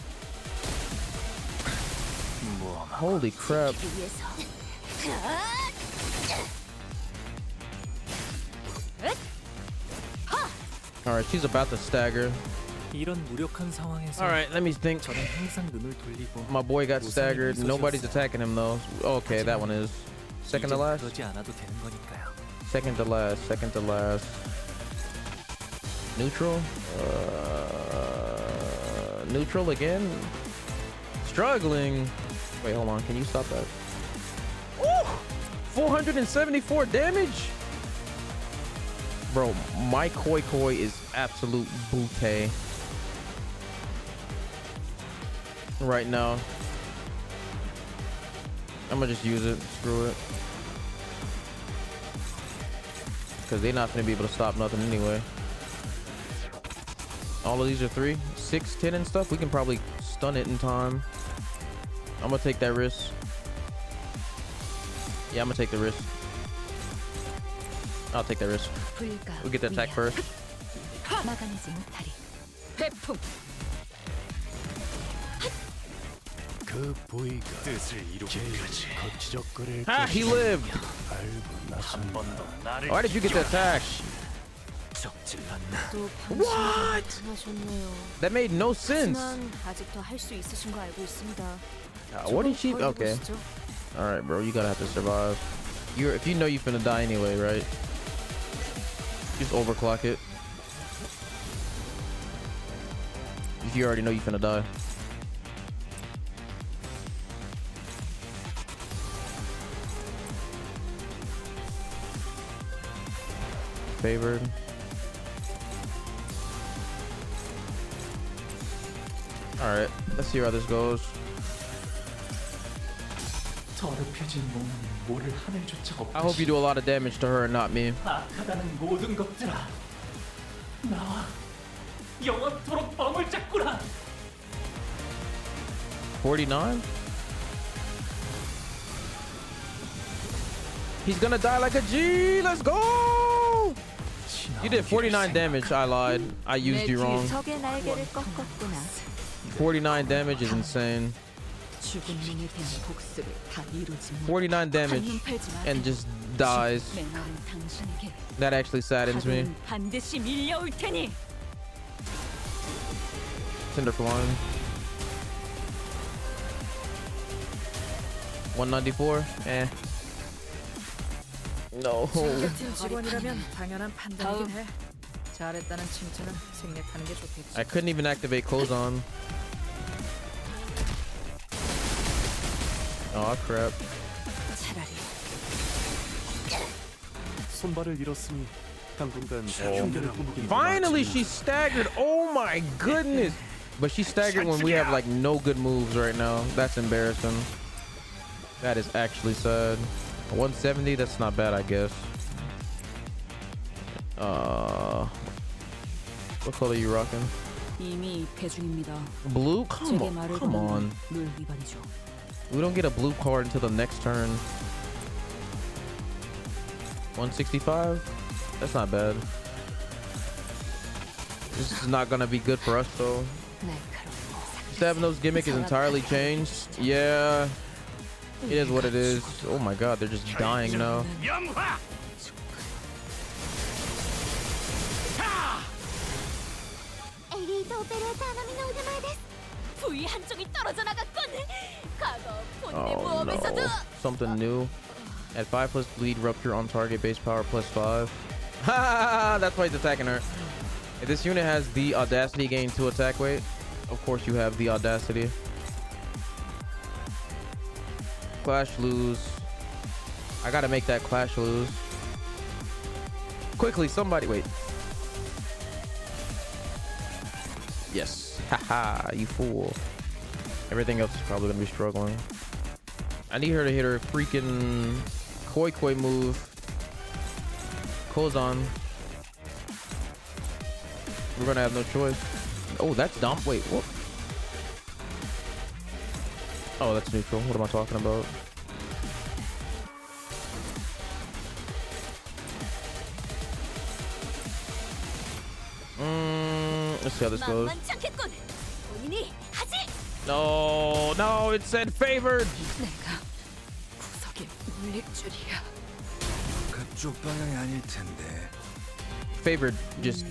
Holy crap. Alright, she's about to stagger. 이런 무력한 상황에서 Alright, let me think. 저는 항상 눈을 돌리고 My boy got staggered. Nobody's attacking him though. Okay, that one is. Second to last? 그러지 않아도 되는 거니까요. Second to last. Second to last. Neutral? Neutral again? Struggling. Wait, hold on. Can you stop that? Ooh! 474 damage? Bro, my Koi Koi is absolute bouquet right now. I'm gonna just use it. Screw it. Because they're not gonna be able to stop nothing anyway. All of these are 3, 6, 10 and stuff. We can probably stun it in time. I'm gonna take that risk. Yeah, I'm gonna take the risk. I'll take that risk. We'll get the attack first. Ah, he lived! Why did you get the attack? What? That made no sense. What did she? Okay. All right, bro. You gotta have to survive. If you know you finna die anyway, right? Just overclock it. If you already know you finna die. Favored. All right, let's see how this goes. 더럽혀진 몸은 모를 하늘조차 없다. I hope you do a lot of damage to her and not me. 악하다는 모든 것들아, 나와 영원토록 멍을 잡구나. 49? He's gonna die like a G. Let's go. You did 49 damage. I lied. I used you wrong. 49 damage is insane. 죽은 놈에 대한 복수를 다 이루지 49 damage and just dies. 메마른 당신에게 That actually saddens me. 파도는 반드시 밀려올 테니. Cinder Flying. 194. Eh. No. 팀 직원이라면 당연한 판단이긴 해. 잘했다는 칭찬은 생략하는 게 좋겠지. I couldn't even activate Kozon. Oh crap. 차라리 손발을 잃었으니 당분간 흉내를 꾸미긴 Finally, she staggered. Oh my goodness. But she staggered when we have like no good moves right now. That's embarrassing. That is actually sad. 170, that's not bad, I guess. What color are you rocking? 이미 입회 중입니다. Blue? Come 제게 on, 말을 come 거는 on. 룰 위반이죠. We don't get a blue card until the next turn. 165? That's not bad. This is not gonna be good for us though. Stabno's gimmick is entirely changed. Yeah. It is what it is. Oh my god, they're just dying now. 엘리베이터 오페레이터 하나미노 오자마데스. 부위 한쪽이 떨어져 나갔군. 과거 본인의 Oh 모험에서도 no. Something new. At 5 plus bleed, rupture on target, base power plus 5. Ha! That's why he's attacking her. If this unit has the audacity gain 2 attack weight, of course you have the audacity. Clash lose. I gotta make that clash lose. Quickly, somebody wait. Yes. Haha, you fool. Everything else is probably gonna be struggling. I need her to hit her freaking Koi move. Kozon. We're gonna have no choice. Oh, that's dumb. Wait, what? Oh, that's neutral. What am I talking about? Let's see how this goes. 만만찮겠군. 본인이 하지. No, no, it said favored. 내가 구석에 물릴 줄이야. 그쪽 방향이 아닐 텐데. Favored, just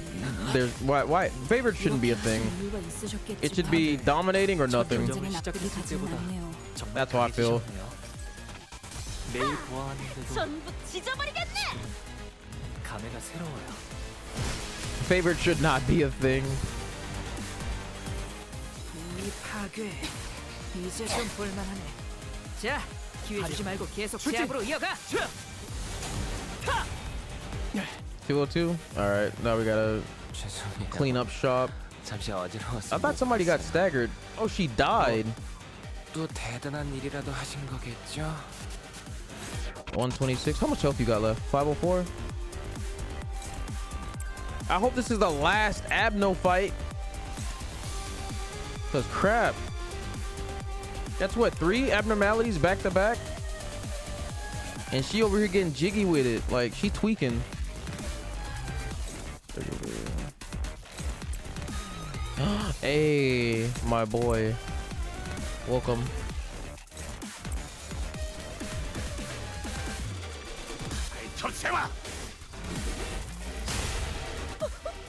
there's why favored shouldn't be a thing. 이유가 있으셨겠지. It should be dominating or nothing. 전쟁의 납득이 가지는 않네요. That's how I feel. 매일 보아하는데도 전부 지져버리겠네. 감회가 새로워요. Favored should not be a thing. 이 파괴 이제 좀 볼만하네. 자, 기회 주지 말고 계속 제압으로 이어가. 202. All right, now we gotta clean up shop. 잠시 어지러웠습니다. I thought somebody got staggered. Oh, she died. 또 대단한 일이라도 하신 거겠죠? 126. How much health you got left? 504. I hope this is the last Abno fight. Cause crap. That's what, 3 abnormalities back to back? And she over here getting jiggy with it. Like she tweaking. Hey, my boy. Welcome.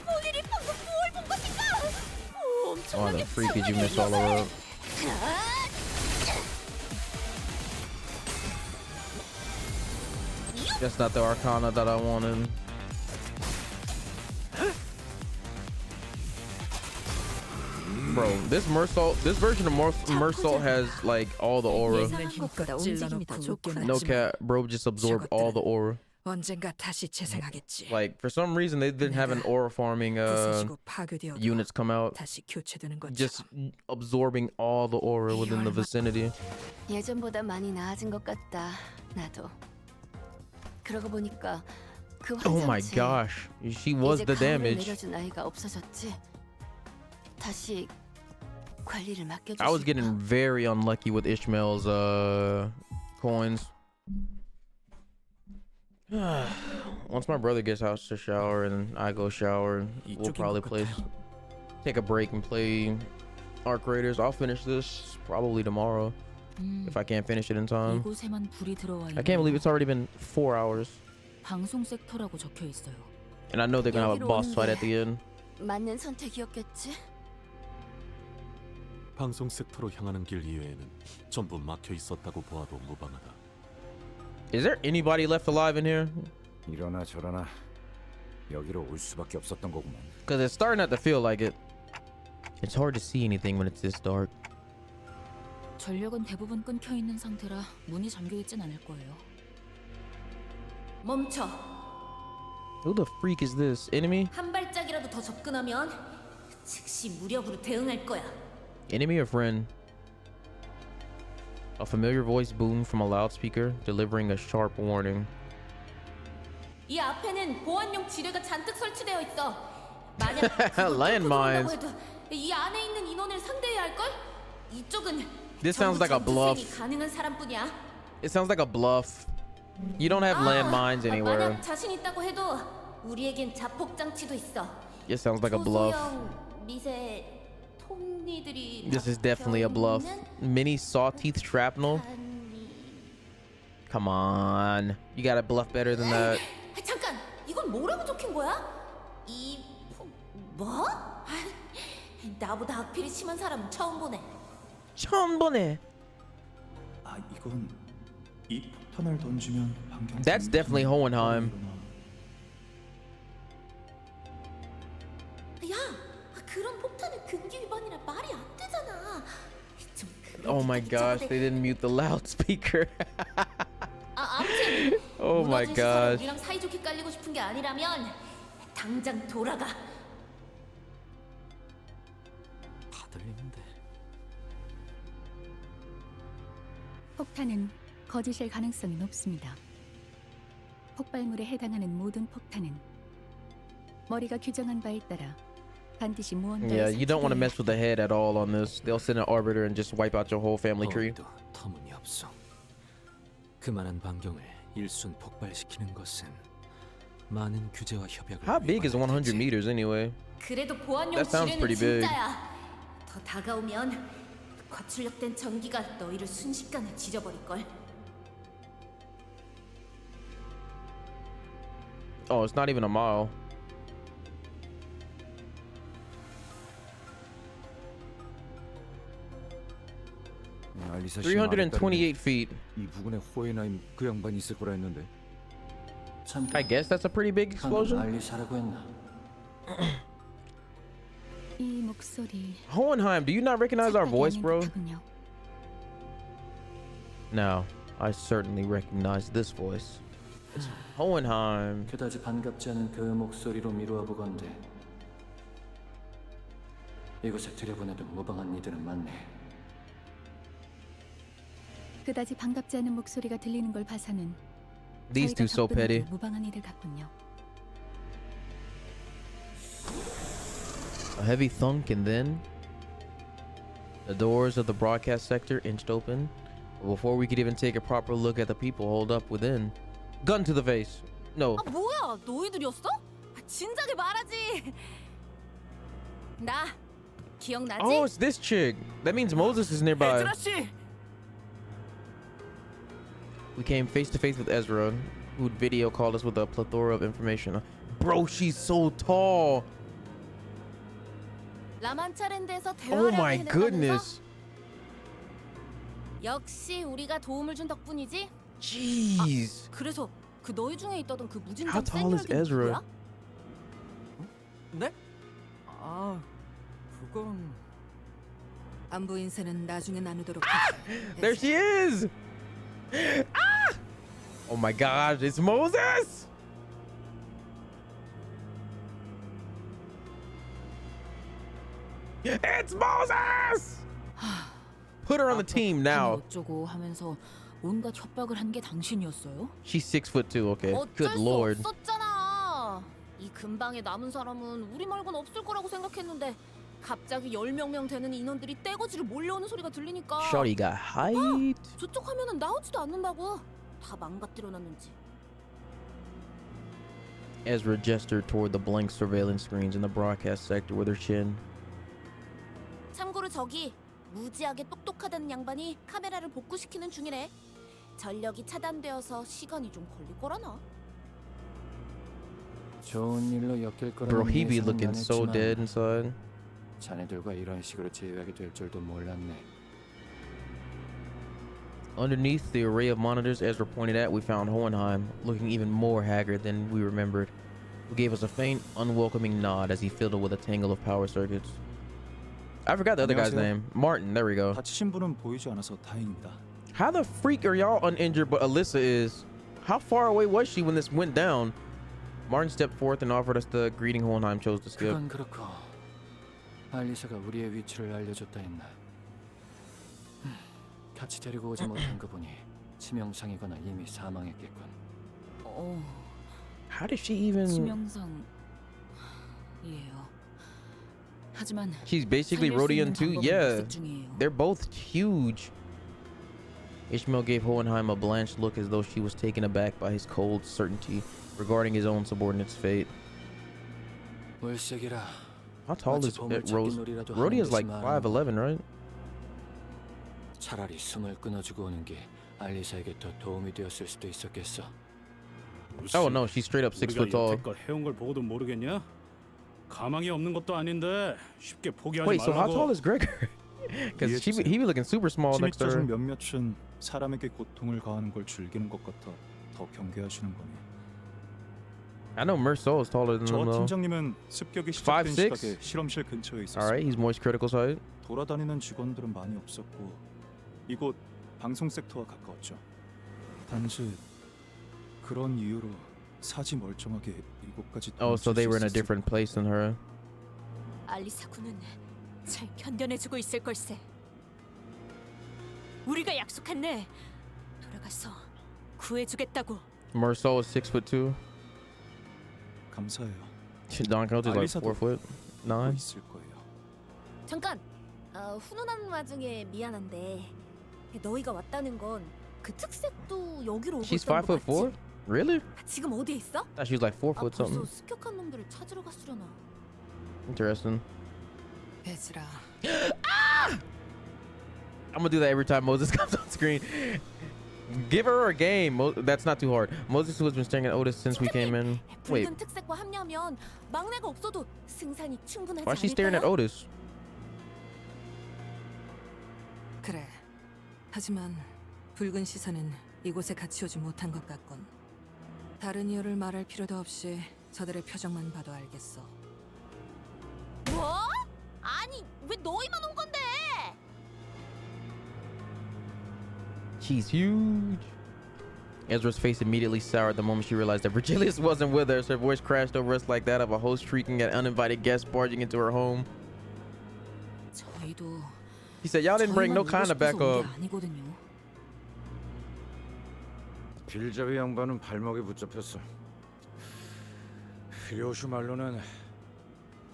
본인이 방금 뭘 본 것인가? Oh, the freak did you miss all the way up? That's not the Arcana that I wanted. Bro, this version of Mersault has like all the aura. No cap, bro just absorbed all the aura. 언젠가 다시 재생하겠지. Like for some reason they didn't have an aura farming 부서지고 파괴되어도 units come out. 다시 교체되는 것처럼. Just absorbing all the aura within the vicinity. 예전보다 많이 나아진 것 같다. 나도. 그러고 보니까 그 Oh my 환상체 gosh, she was 이제 the 가을을 damage. 내려준 아이가 없어졌지. 다시 관리를 맡겨주시고. I was getting very unlucky with Ishmael's coins. Once my brother gets out to shower and I go shower, we'll probably take a break and play Arc Raiders. I'll finish this probably tomorrow. if I can't finish it in time. 이곳에만 불이 들어와 I can't believe it's already been 4 hours. 방송 섹터라고 적혀 있어요. And I know they're gonna have a boss fight at the end. 맞는 선택이었겠지? 방송 섹터로 향하는 길 이외에는 전부 막혀 있었다고 보아도 무방하다. Is there anybody left alive in here? 이러나 저러나 여기로 올 수밖에 없었던 거구만. Because it's starting not to feel like it. It's hard to see anything when it's this dark. 전력은 대부분 끊겨 있는 상태라 문이 잠겨 있진 않을 거예요. 멈춰. Who the freak is this? Enemy? 한 발짝이라도 더 접근하면 즉시 무력으로 대응할 거야. Enemy or friend? A familiar voice boomed from a loudspeaker, delivering a sharp warning. 이 앞에는 보안용 지뢰가 잔뜩 설치되어 있어. 만약 Landmines. 해도 이 안에 있는 인원을 상대해야 할 걸. 이쪽은 This sounds like a bluff. 가능한 사람뿐이야. It sounds like a bluff. You don't have landmines anywhere. 만약 자신 있다고 해도 우리에겐 자폭 장치도 있어. It sounds like a bluff. 소소형 미세 톱니들이 This is definitely a bluff. Mini saw-teeth shrapnel? Come on. You gotta bluff better than that. 잠깐, 이건 뭐라고 적힌 거야? 뭐? 나보다 악필이 심한 사람은 처음 보네. 처음 보네. 아, 이건 이 폭탄을 던지면 반경. That's definitely Hohenheim. 야, 그런 폭탄은 금기 위반이라 말이 안 되잖아. 좀 Oh my gosh, they didn't mute the loudspeaker. 아무튼 Oh my gosh. 우리랑 사이좋게 깔리고 싶은 게 아니라면 당장 돌아가. 다 들리는데. 폭탄은 거짓일 가능성이 높습니다. 폭발물에 해당하는 모든 폭탄은 머리가 규정한 바에 따라 반드시 무언가에 Yeah, you don't want to mess with the head at all on this. They'll send an arbiter and just wipe out your whole family tree. 터무니없어. 그만한 반경을 일순 폭발시키는 것은 많은 규제와 협약을 How big is 100 meters anyway? 그래도 보안용 That sounds 지뢰는 pretty big. 진짜야. 더 다가오면 과출력된 전기가 너희를 순식간에 지져버릴 걸. Oh, it's not even a mile. 알리사 328 feet. 이 부근에 호에나임 그 양반이 있을 거라 했는데. I guess that's a pretty big explosion. 알리사라고 했나? 이 목소리. Hohenheim, do you not recognize our voice, bro? 듯하군요. No, I certainly recognize this voice. It's Hohenheim. 그다지 반갑지 않은 그 목소리로 미루어 보건대 이곳에 들여보내도 무방한 이들은 많네. 그다지 반갑지 않은 목소리가 들리는 걸 봐서는 These two so petty. 무방한 이들 같군요. A heavy thunk, and then the doors of the broadcast sector inched open. But before we could even take a proper look at the people holed up within, gun to the face. No. 뭐야, 너희들이었어? 진작에 말하지. 나 기억나지? Oh, it's this chick. That means Moses is nearby. 에즈라 씨. We came face to face with Ezra, who'd video called us with a plethora of information. Bro, she's so tall. 라만차랜드에서 Oh 대화를 my 해낸다면서? goodness. 역시 우리가 도움을 준 덕분이지. Jeez. 그래서 그 너희 중에 있다던 그 무진장 How tall is 샌열기는 Ezra? 누구야? 네? 아, 그건 안부 인사는 나중에 나누도록 There she is. Ah! Oh my gosh, it's Moses. It's Moses. Put her on the team now. 어쩌고 하면서 온갖 협박을 한 게 당신이었어요? She's 6'2". Okay. 어쩔 Good 수 lord. 없었잖아. 이 근방에 남은 사람은 우리 말고는 없을 거라고 생각했는데 갑자기 10명 되는 인원들이 떼거지로 몰려오는 소리가 들리니까 Shorty got hyped. 저쪽 화면은 나오지도 않는다고. 다 망가뜨려놨는지. Ezra gestured toward the blank surveillance screens in the broadcast sector with her chin. 참고로 저기 무지하게 똑똑하다는 양반이 카메라를 복구시키는 중이래. 전력이 차단되어서 시간이 좀 걸릴 거라나. 좋은 일로 엮일 Bro, 거라는 he be 예상은 looking so 안 dead 했지만 inside. 자네들과 이런 식으로 제외하게 될 줄도 몰랐네. Underneath the array of monitors Ezra pointed at, we found Hohenheim, looking even more haggard than we remembered, who gave us a faint, unwelcoming nod as he fiddled with a tangle of power circuits. I forgot the other guy's 안녕하세요. name. Martin, there we go. 다치신 분은 보이지 않아서 다행입니다. How the freak are y'all uninjured but Alyssa is? How far away was she when this went down? Martin stepped forth and offered us the greeting Hohenheim chose to skip. 그건 그렇고 알리사가 우리의 위치를 알려줬다 했나. 같이 데리고 오지 못한 거 보니 치명상이거나 이미 사망했겠군. How did she even... 치명상이에요. 하지만 She's basically 살릴 수 Rodion 있는 too? 방법은 Yeah. 모색 중이에요. They're both huge. Ishmael gave Hohenheim a blanched look as though she was taken aback by his cold certainty regarding his own subordinate's fate. 물색이라. How tall is Rose? Rhodey is like 5'11", right? 차라리 숨을 끊어주고 오는 게 알리사에게 더 도움이 되었을 수도 있었겠어. Oh no, she's straight up 6 foot tall. 여태껏 해온 걸 보고도 모르겠냐? 가망이 없는 것도 아닌데 쉽게 포기하지 Wait, so how tall 말라고. is Gregor? Because he be looking super small next to 침입자 중 her. 몇몇은 사람에게 고통을 가하는 걸 즐기는 것 같아 더 경계하시는 거니. I know Merceau is taller than 저 them though. 팀장님은 습격이 시작된 5'6"? 시각에 실험실 근처에 있었어. Alright, he's moist critical side. 돌아다니는 직원들은 많이 없었고 이곳 방송 섹터와 가까웠죠. 단지 그런 이유로 사지 멀쩡하게 이곳까지 Oh, so 도망칠 they 수 were in a 있었을 different place than her. 알리사 군은 잘 견뎌내주고 있을 걸세. 우리가 약속했네. 돌아가서 구해주겠다고. Merceau is 6'2". 감사해요. Don Canto is like 알리사도 4'9". 있을 거예요. 잠깐. 훈훈한 와중에 미안한데 너희가 왔다는 건 그 특색도 여기로 오고 She's 있던 거 5'4"? 맞지? Really? 지금 어디에 있어? Thought she was like 4 foot 벌써 something. 습격한 놈들을 찾으러 갔으려나. Interesting. 베즈라. I'm gonna do that every time Moses comes on screen. Give her a game. That's not too hard. Moses, who has been staring at Otis since we came in. Wait, 붉은 특색과 합류하면 막내가 없어도 승산이 충분하지 why is she staring at 않을까요? Otis? 그래. 하지만 붉은 시선은 이곳에 같이 오지 못한 것 같군. 다른 이유를 말할 필요도 없이 저들의 표정만 봐도 알겠어. 뭐? 아니 왜 너희만 온 건데? She's huge. Ezra's face immediately soured the moment she realized that Virgilius wasn't with us. Her voice crashed over us like that of a host shrieking at uninvited guests barging into her home. 저희도 He said, y'all didn't bring no kind of backup. 아니거든요. 길잡이 양반은 발목에 붙잡혔어. 히로슈 말로는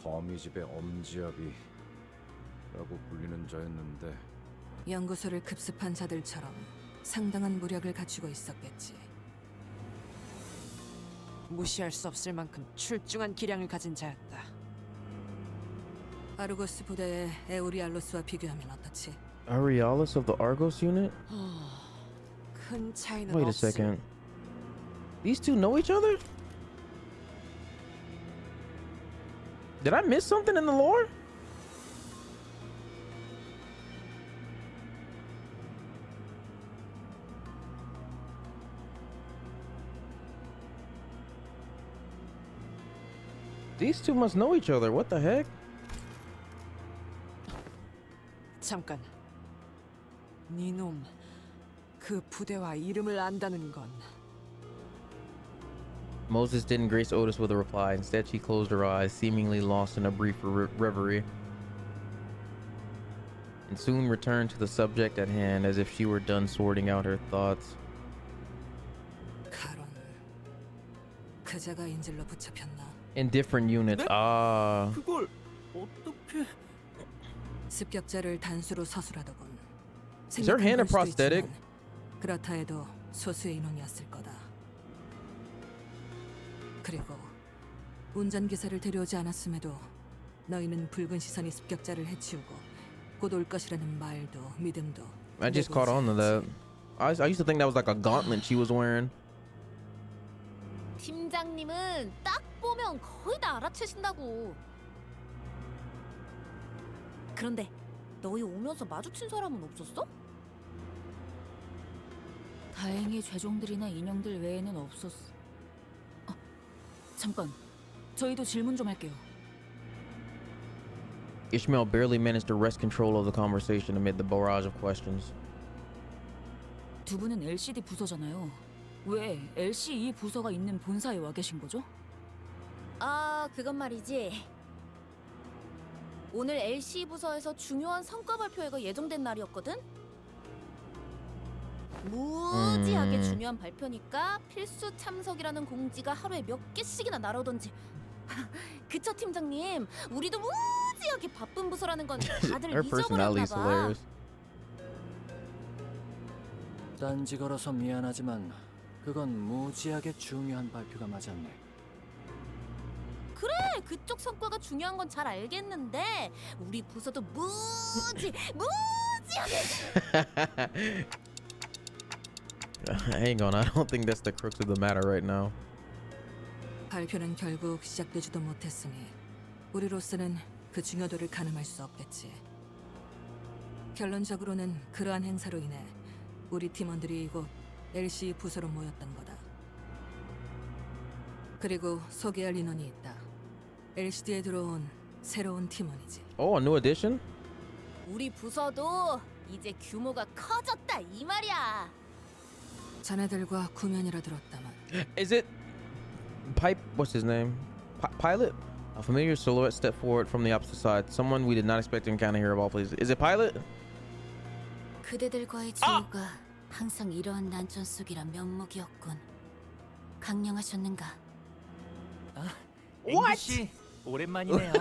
거미집의 엄지아비라고 불리는 자였는데 연구소를 급습한 자들처럼 상당한 무력을 갖추고 있었겠지. 무시할 수 없을 만큼 출중한 기량을 가진 자였다. 아르고스 부대의 에우리알로스와 비교하면 어떻지? Arealis of the Argos unit? 큰 차이는 Wait a 없을. second. These two know each other? Did I miss something in the lore? These two must know each other. What the heck? 잠깐. 네놈 그 부대와 이름을 안다는 건. Moses didn't grace Otis with a reply. Instead, she closed her eyes, seemingly lost in a brief reverie, and soon returned to the subject at hand as if she were done sorting out her thoughts. 카론. 그자가 인질로 붙잡혔나? In different units. Ah. 그걸 어떻게? 습격자를 단수로 서술하더군. Is her hand a 생각한 걸 수도 prosthetic? 있지만 그렇다 해도 소수의 인원이었을 거다. 그리고 운전기사를 데려오지 않았음에도 너희는 붉은 시선이 습격자를 해치우고 곧 올 것이라는 말도 믿음도. I just caught on to that. I used to think that was like a gauntlet she was wearing. 팀장님은 딱 보면 거의 다 알아채신다고. 그런데 너희 오면서 마주친 사람은 없었어? 다행히 죄종들이나 인형들 외에는 없었어. 잠깐, 저희도 질문 좀 할게요. Ishmael barely managed to wrest control of the conversation amid the barrage of questions. 두 분은 LCD 부서잖아요. 왜 LCE 부서가 있는 본사에 와 계신 거죠? 아, 그건 말이지. 오늘 LC 부서에서 중요한 성과 발표회가 예정된 날이었거든? 무지하게 중요한 발표니까 필수 참석이라는 공지가 하루에 몇 개씩이나 날아오던지. 그쵸, 팀장님? 우리도 무지하게 바쁜 부서라는 건 다들 Her personality 잊어버렸나 is 봐. hilarious. 딴지 걸어서 미안하지만 그건 무지하게 중요한 발표가 맞았네. 그래, 그쪽 성과가 중요한 건 잘 알겠는데 우리 부서도 무지하게 Hang on, I don't think that's the crux of the matter right now. 발표는 결국 시작되지도 못했으니 우리로서는 그 중요도를 가늠할 수 없겠지. 결론적으로는 그러한 행사로 인해 우리 팀원들이 이곳 LC 부서로 모였던 거다. 그리고 소개할 인원이 있다. LCD에 들어온 새로운 팀원이지. Oh, a new addition? 우리 부서도 이제 규모가 커졌다 이 말이야. 자네들과 구면이라 들었다만. Is it Pipe? What's his name? Pilot? A familiar silhouette stepped forward from the opposite side. Someone we did not expect to encounter here of all places. Is it Pilot? 그대들과의 조우가 항상 이러한 난전 속이란 면목이었군. 강령하셨는가? 앵기 씨, 오랜만이네요.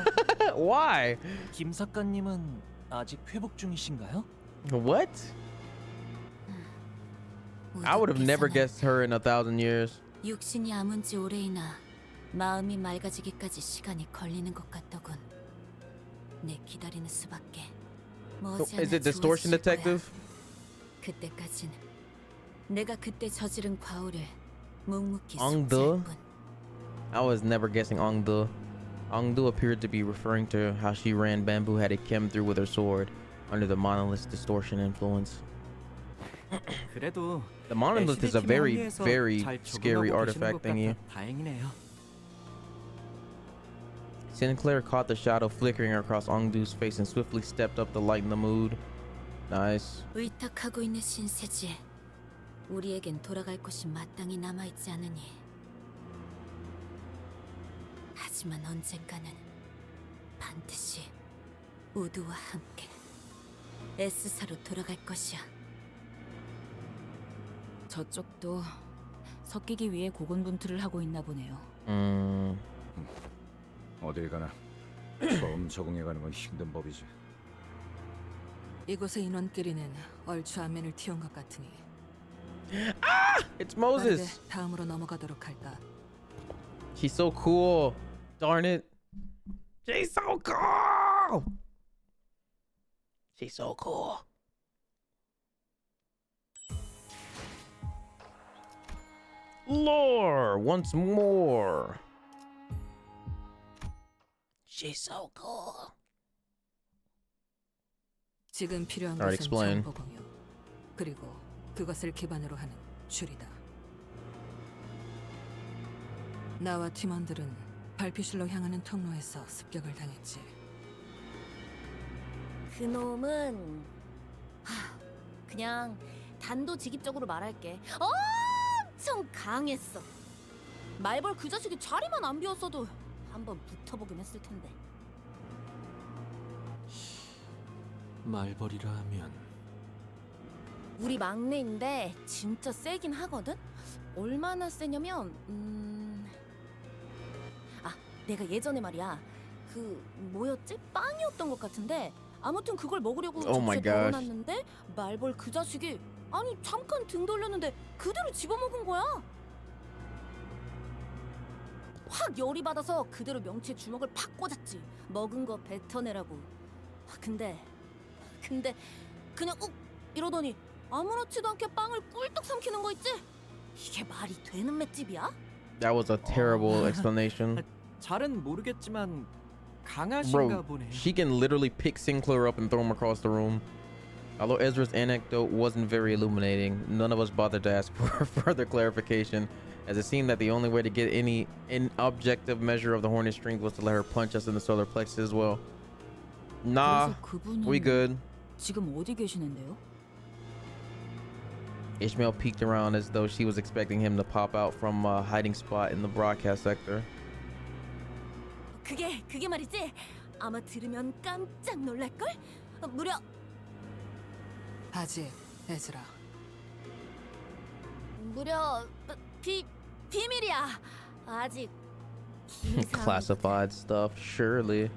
Why? 김 작가님은 아직 회복 중이신가요? What? I would have never guessed her in 1,000 years. 육신이 아문 지 오래이나 마음이 맑아지기까지 시간이 걸리는 것 같더군. 내 기다리는 수밖에. Is it Distortion Detective? 그때까진 내가 그때 저지른 과오를 묵묵히 엉드? 숙지할 뿐. I was never guessing Ongdu. Ongdu appeared to be referring to how she ran bamboo headed Kim through with her sword under the monolith's distortion influence. 그래도 The monolith is a very, very scary artifact thingy. 다행이네요. Sinclair caught the shadow flickering across Ongdu's face and swiftly stepped up to lighten the mood. Nice. 의탁하고 있는 신세지. 우리에겐 돌아갈 곳이 마땅히 남아있지 않으니. 하지만 언젠가는 반드시 우두와 함께 S사로 돌아갈 것이야. 저쪽도 섞이기 위해 고군분투를 하고 있나 보네요. 어딜 가나 처음 적응해가는 건 힘든 법이지. 이곳의 인원끼리는 얼추 안면을 틔운 것 같으니. It's Moses. 빠르게 다음으로 넘어가도록 할까? She's so cool. Darn it. She's so cool. She's so cool. Lore once more. She's so cool. 지금 필요한 Alright, 것은 explain. 정보 공유, 그리고 그것을 기반으로 하는 줄이다. 나와 팀원들은 발피실로 향하는 통로에서 습격을 당했지. 그놈은 그냥 단도직입적으로 말할게. 엄청 강했어. 말벌 그 자식이 자리만 안 비웠어도 한번 붙어보긴 했을 텐데. 말벌이라 하면 우리 막내인데 진짜 세긴 하거든? 얼마나 세냐면 내가 예전에 말이야 그 뭐였지? 빵이었던 것 같은데 아무튼 그걸 먹으려고 Oh my 접시에 gosh. 넣어놨는데 말벌 그 자식이 아니 잠깐 등 돌렸는데 그대로 집어먹은 거야. 확 열이 받아서 그대로 명치에 주먹을 팍 꽂았지. 먹은 거 뱉어내라고. 근데 근데 그냥 욱 이러더니 아무렇지도 않게 빵을 꿀떡 삼키는 거 있지? 이게 말이 되는 맷집이야? That was a terrible explanation. 잘은 모르겠지만 Bro, 강하신가 보네요. she can literally pick Sinclair up and throw him across the room. Although Ezra's anecdote wasn't very illuminating, none of us bothered to ask for further clarification, as it seemed that the only way to get any objective measure of the Hornet's strength was to let her punch us in the solar plexus as well. Nah, 그래서 그분은 we good. 지금 어디 계시는데요? Ishmael peeked around as though she was expecting him to pop out from a hiding spot in the broadcast sector. 그게 말이지. 아마 들으면 깜짝 놀랄걸? 무려 바지, 에즈라. 무려 비밀이야. 아직 Classified stuff, surely.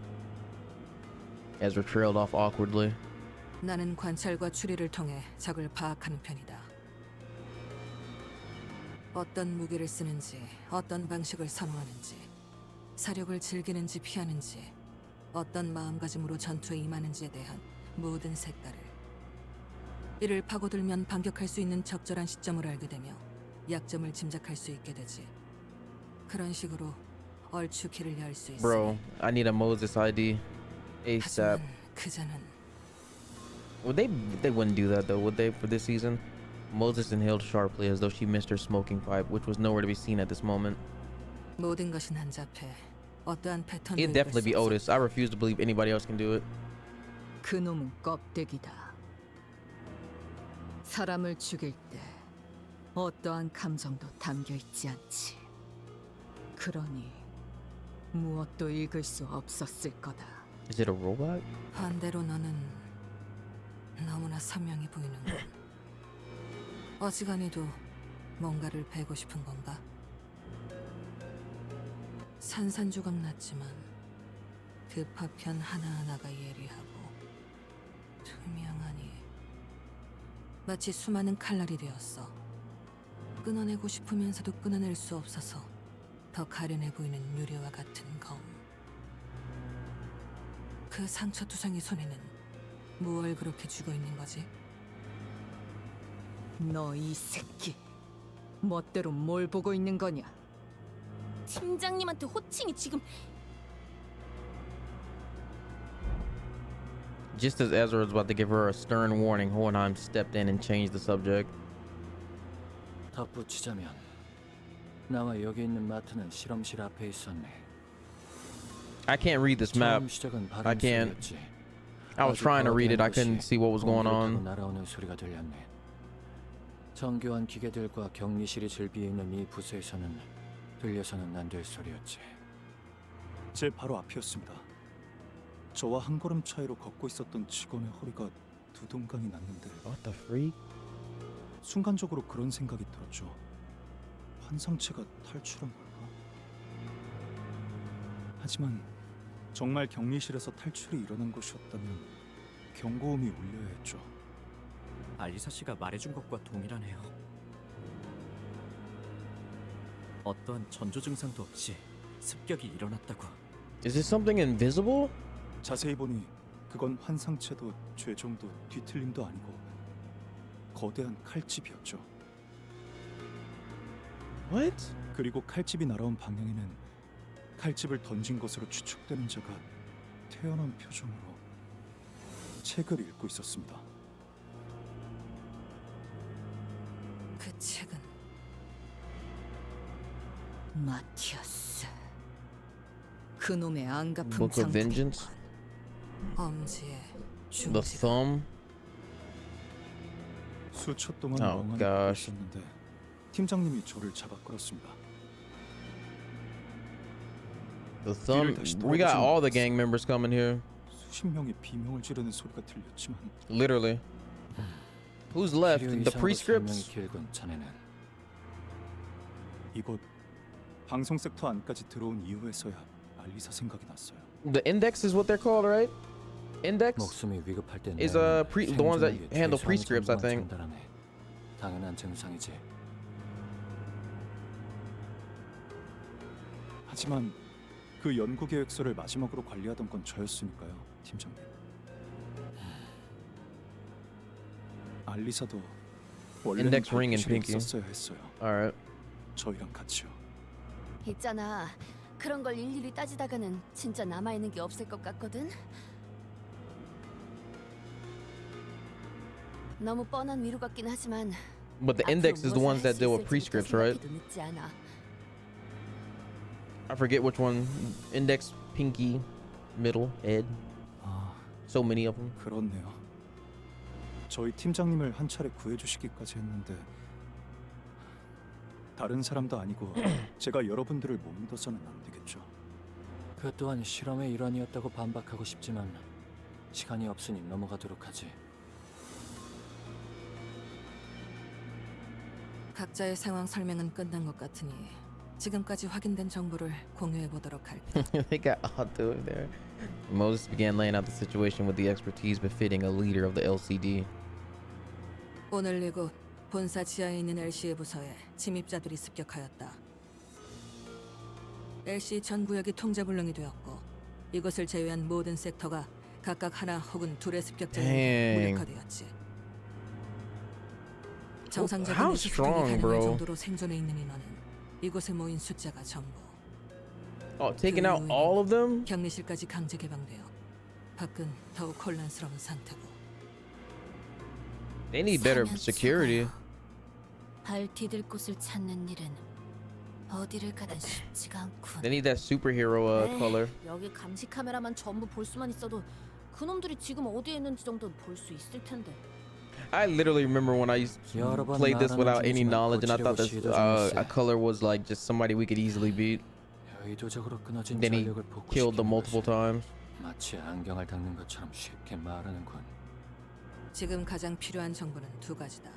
Ezra trailed off awkwardly. 나는 관찰과 추리를 통해 적을 파악하는 편이다. 어떤 무기를 쓰는지, 어떤 방식을 선호하는지, 사력을 즐기는지 피하는지, 어떤 마음가짐으로 전투에 임하는지에 대한 모든 색깔을. 이를 파고들면 반격할 수 있는 적절한 시점을 알게 되며 약점을 짐작할 수 있게 되지. 그런 식으로 얼추 길을 열 수 있어. Bro, I need a Moses ID ASAP. 하지만 그자는 Would they wouldn't do that though, would they, for this season? Moses inhaled sharply as though she missed her smoking pipe, which was nowhere to be seen at this moment. 모든 것이 난잡해. 어떠한 패턴도 It'd definitely be Otis. I refuse to believe anybody else can do it. 그놈은 껍데기다. 사람을 죽일 때 어떠한 감정도 담겨 있지 않지. 그러니 무엇도 읽을 수 없었을 거다. Is it a robot? 반대로 너는 너무나 선명히 보이는군. 어지간히도 뭔가를 베고 싶은 건가? 산산조각 났지만 그 파편 하나하나가 예리하고 투명하니 마치 수많은 칼날이 되었어. 끊어내고 싶으면서도 끊어낼 수 없어서 더 가련해 보이는 유리와 같은 검. 그 상처투성이 손에는 무얼 그렇게 쥐고 있는 거지? 너 이 새끼, 멋대로 뭘 보고 있는 거냐? 팀장님한테 호칭이 지금. Just as Ezra was about to give her a stern warning, Hohenheim stepped in and changed the subject. 덧붙이자면 나와 여기 있는 마트는 실험실 앞에 있었네. I can't read this map. 처음 시작은 I can't. 바람소리였지. I was 아주 trying to read it. I 거대한 couldn't see what was going 공기를 타고 on. 날아오는 소리가 들렸네. 정교한 기계들과 격리실이 즐비해 있는 이 부서에서는 들려서는 안 될 소리였지. 제 바로 앞이었습니다. 저와 한 걸음 차이로 걷고 있었던 직원의 허리가 두동강이 났는데 What the freak? 순간적으로 그런 생각이 들었죠. 환상체가 탈출한 걸까? 하지만 정말 격리실에서 탈출이 일어난 것이었다면 경고음이 울려야 했죠. 알리사 씨가 말해준 것과 동일하네요. 어떠한 전조 증상도 없이 습격이 일어났다고. Is this something invisible? 자세히 보니 그건 환상체도 죄종도 뒤틀림도 아니고 거대한 칼집이었죠. What? 그리고 칼집이 날아온 방향에는 칼집을 던진 것으로 추측되는 자가 태연한 표정으로 책을 읽고 있었습니다. 그 책은 마티아스. 그놈의 안가품 Book of Vengeance? 엄지의 The thumb? 수초 동안 Oh, 멍하니 보고 gosh. 있었는데 팀장님이 저를 잡아 끌었습니다. The thumb? We got all the gang members coming here. 수십 명이 비명을 지르는 소리가 들렸지만 Literally. Who's left? The prescripts? 길군 자네는. 이곳 방송 섹터 안까지 들어온 이후에서야 알리사 생각이 났어요. The index is what they're called, right? Index 목숨이 위급할 때 is the ones that handle prescripts, I think. 당연한 증상이지. 하지만 그 연구 계획서를 마지막으로 관리하던 건 저였으니까요, 팀장님. 알리사도 원래는 Index ring and 발표실에 pinky. 있었어야 했어요. Alright. 저희랑 같이요. 있잖아. 그런 걸 일일이 따지다가는 진짜 남아있는 게 없을 것 같거든. 너무 뻔한 위로 같긴 하지만 But the index is the ones that deal with prescripts, right? 늦지 않아. I forget which one. Index, pinky, middle, ed. So many of them. 그렇네요. 저희 팀장님을 한 차례 구해주시기까지 했는데 다른 사람도 아니고 제가 여러분들을 못 믿어서는 안 되겠죠. 그 또한 실험의 일환이었다고 반박하고 싶지만 시간이 없으니 넘어가도록 하지. 각자의 상황 설명은 끝난 것 같으니 지금까지 확인된 정보를 공유해 보도록 할게. They got all through it there. Moses began laying out the situation with the expertise befitting a leader of the LCD. 오늘 이곳 본사 지하에 있는 LC의 부서에 침입자들이 습격하였다. LC 전 구역이 통제불능이 되었고 이곳을 제외한 모든 섹터가 각각 하나 혹은 둘의 습격자에 무력화되었지. 정상적인 How 습격이 strong, 가능할 bro? 정도로 생존해 있는 인원은 이곳에 모인 숫자가 전부. Oh, taking out all of them? 격리실까지 강제 개방되어 밖은 더욱 혼란스러운 상태고. They need better security. 발 디딜 곳을 찾는 일은 어디를 가든 쉽지가 않군. They need that superhero color. 여기 감시 카메라만 전부 볼 수만 있어도 그놈들이 지금 어디에 있는지 정도는 볼 수 있을 텐데. I literally remember when I used to play this without any knowledge, and I thought this a color was like just somebody we could easily beat. 의도적으로 끊어진 Then he 전력을 killed them 복구시키는 multiple 것이 times. 마치 안경을 닦는 것처럼 쉽게 말하는군. 지금 가장 필요한 정보는 두 가지다.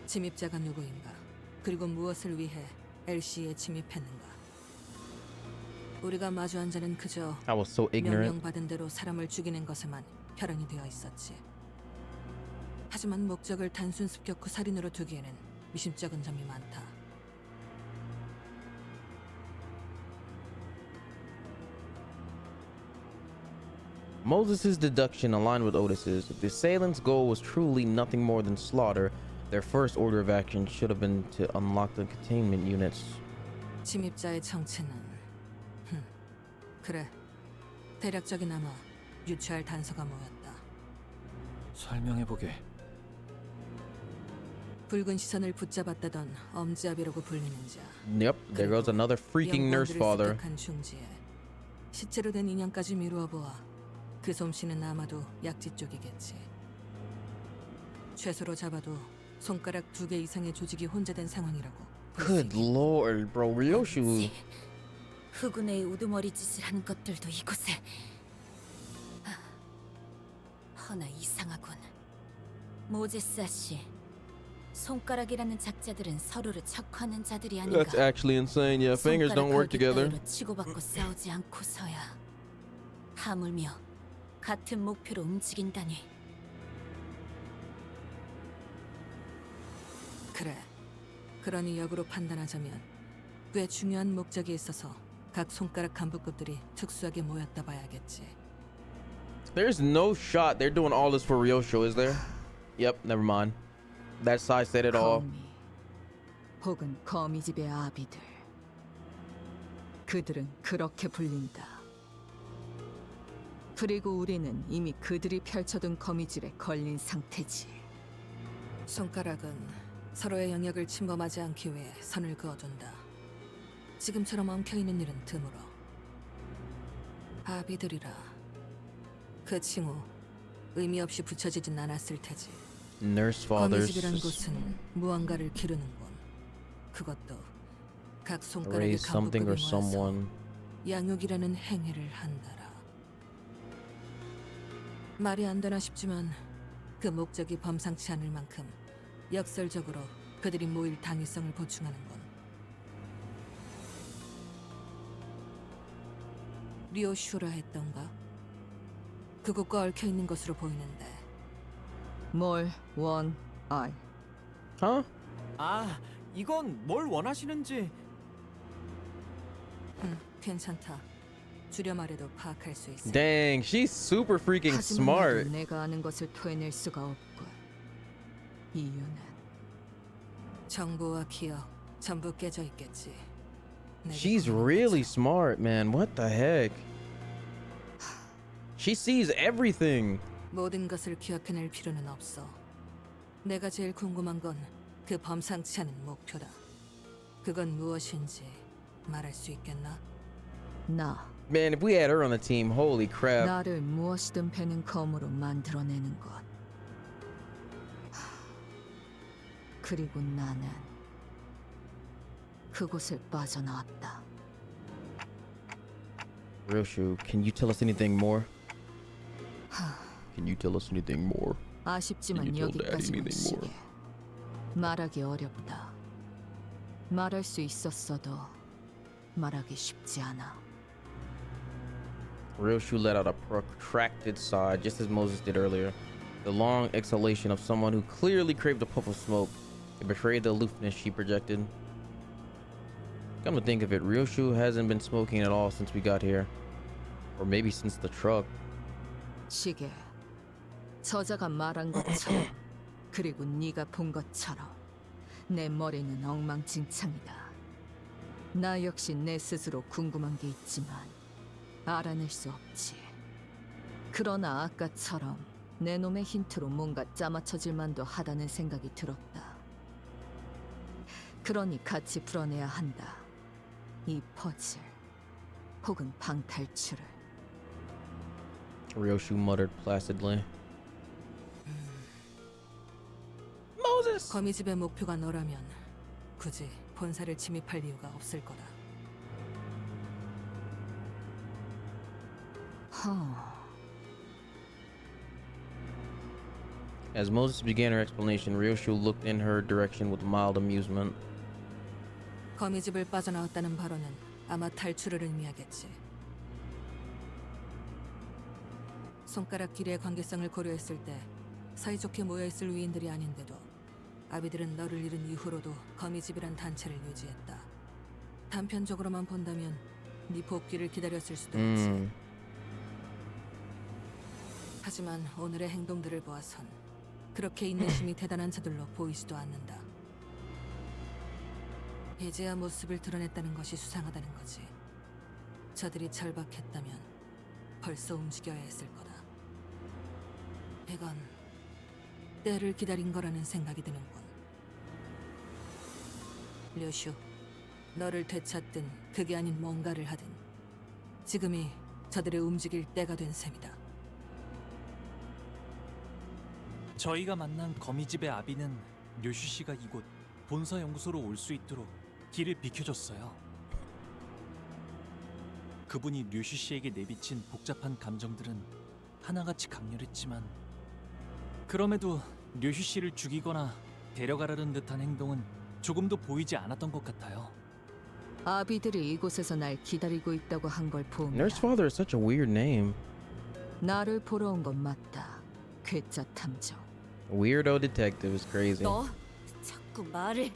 침입자가 누구인가, 그리고 무엇을 위해 LC에 침입했는가. 우리가 마주한 자는 그저 I was so ignorant. 명령받은 대로 사람을 죽이는 것에만 혈안이 되어 있었지. 하지만 목적을 단순 습격 후 살인으로 두기에는 미심쩍은 점이 많다. Moses' deduction aligned with Otis's. If the assailants' goal was truly nothing more than slaughter, their first order of action should have been to unlock the containment units. 침입자의 정체는 그래, 대략적이나마 유추할 단서가 모였다. 설명해보게. 붉은 시선을 붙잡았다던 엄지아비라고 불리는 자. Yep, there goes another freaking nurse father. 습격한 중지에 시체로 된 인형까지 미루어 보아 그 솜씨는 아마도 약지 쪽이겠지. 최소로 잡아도 손가락 2개 이상의 조직이 혼재된 상황이라고. Good lord, bro. Ryoshu. 흑운의 우두머리 짓을 하는 것들도 이곳에. 허나 이상하군. 모제스 아씨, 손가락이라는 작자들은 서로를 척하는 자들이 아닌가. That's actually insane. Yeah, fingers don't work together. 치고받고 싸우지 않고서야 하물며 같은 목표로 움직인다니. 그래. 그러니 역으로 판단하자면 꽤 중요한 목적이 있어서 각 손가락 간부급들이 특수하게 모였다 봐야겠지. There's no shot they're doing all this for Ryoshu, is there? Yep, never mind. That side said it all. 거미 혹은 거미집의 아비들. 그들은 그렇게 불린다. 그리고 우리는 이미 그들이 펼쳐둔 거미줄에 걸린 상태지. 손가락은 서로의 영역을 침범하지 않기 위해 선을 그어둔다. 지금처럼 엉켜있는 일은 드물어. 아비들이라. 그 칭호 의미 없이 붙여지진 않았을 테지. Nurse fathers. 거미집이란 곳은 무언가를 기르는군. 그것도 각 손가락의 Raise something or 간부급이 모여서 someone. 양육이라는 행위를 한다라. 말이 안 되나 싶지만 그 목적이 범상치 않을 만큼 역설적으로 그들이 모일 당위성을 보충하는군. 리오슈라 했던가? 그곳과 얽혀있는 것으로 보이는데. 뭘 원, 아이. Huh? 아, 이건 뭘 원하시는지. 괜찮다. 줄여 말해도 파악할 수 있어. Dang, she's super freaking 하지만 smart. 나도 내가 아는 것을 토해낼 수가 없고 이유는 정보와 기억 전부 깨져 있겠지. She's really smart, man. What the heck? She sees everything. 모든 것을 기억해낼 필요는 없어. 내가 제일 궁금한 건 그 범상치 않은 목표다. 그건 무엇인지 말할 수 있겠나? 나 Man, if we had her on the team, holy crap. 나를 무엇이든 베는 검으로 만들어내는 것. 그리고 나는 그곳을 빠져나왔다. Ryoshu, can you tell us anything more? Can you tell us anything more? 아쉽지만 Can you tell Daddy 여기까지만 anything more? 시게. 말하기 어렵다. 말할 수 있었어도 말하기 쉽지 않아. Ryoshu let out a protracted sigh, just as Moses did earlier. The long exhalation of someone who clearly craved a puff of smoke. It betrayed the aloofness she projected. Come to think of it, Ryoshu hasn't been smoking at all since we got here. Or maybe since the truck. 시계. 저자가 말한 것처럼 그리고 네가 본 것처럼 내 머리는 엉망진창이다. 나 역시 내 스스로 궁금한 게 있지만 알아낼 수 없지. 그러나 아까처럼 내 놈의 힌트로 뭔가 짜맞춰질 만도 하다는 생각이 들었다. 그러니 같이 풀어내야 한다. 이 퍼즐 혹은 방탈출을. Ryoshu muttered placidly. Moses! 거미집의 목표가 너라면 굳이 본사를 침입할 이유가 없을 거다. As Moses began her explanation, Ryoshu looked in her direction with mild amusement. 거미집을 빠져나왔다는 발언은 아마 탈출을 의미하겠지. 손가락 길이의 관계성을 고려했을 때 사이좋게 모여있을 위인들이 아닌데도 아비들은 너를 잃은 이후로도 거미집이란 단체를 유지했다. 단편적으로만 본다면 네 복귀를 기다렸을 수도 있지. 하지만 오늘의 행동들을 보아선 그렇게 인내심이 대단한 자들로 보이지도 않는다. 이제야 모습을 드러냈다는 것이 수상하다는 거지. 저들이 절박했다면 벌써 움직여야 했을 거다. 이건 때를 기다린 거라는 생각이 드는군. 류슈, 너를 되찾든 그게 아닌 뭔가를 하든 지금이 저들의 움직일 때가 된 셈이다. 저희가 만난 거미집의 아비는 류슈 씨가 이곳 본사 연구소로 올 수 있도록 길을 비켜줬어요. 그분이 류슈 씨에게 내비친 복잡한 감정들은 하나같이 강렬했지만 그럼에도 류슈 씨를 죽이거나 데려가려는 듯한 행동은 조금도 보이지 않았던 것 같아요. 아비들이 이곳에서 날 기다리고 있다고 한 걸 보면 Nurse Father is such a weird name. 나를 보러 온 건 맞다. 괴짜 탐정. Weirdo detective is crazy. 너 자꾸 말을...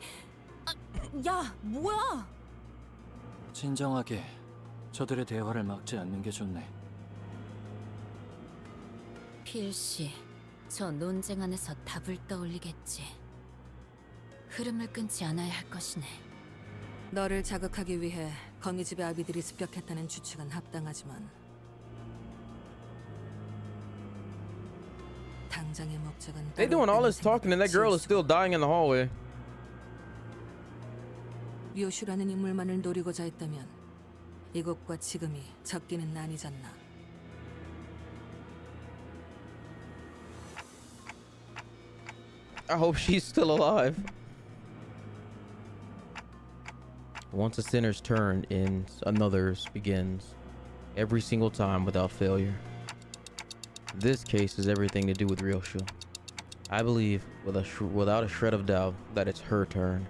야, 뭐야? 진정하게 저들의 대화를 막지 않는 게 좋네. 필시 저 논쟁 안에서 답을 떠올리겠지. 흐름을 끊지 않아야 할 것이네. 너를 자극하기 위해 거미집의 아비들이 습격했다는 추측은 합당하지만 당장의 목적은 They doing all this talking and that girl is still dying in the hallway. 류슈라는 인물만을 노리고자 했다면 이곳과 지금이 적기는 아니잖나. I hope she's still alive. Once a sinner's turn ends, another's begins. Every single time without failure. This case has everything to do with Ryoshu. I believe, without a shred of doubt, that it's her turn.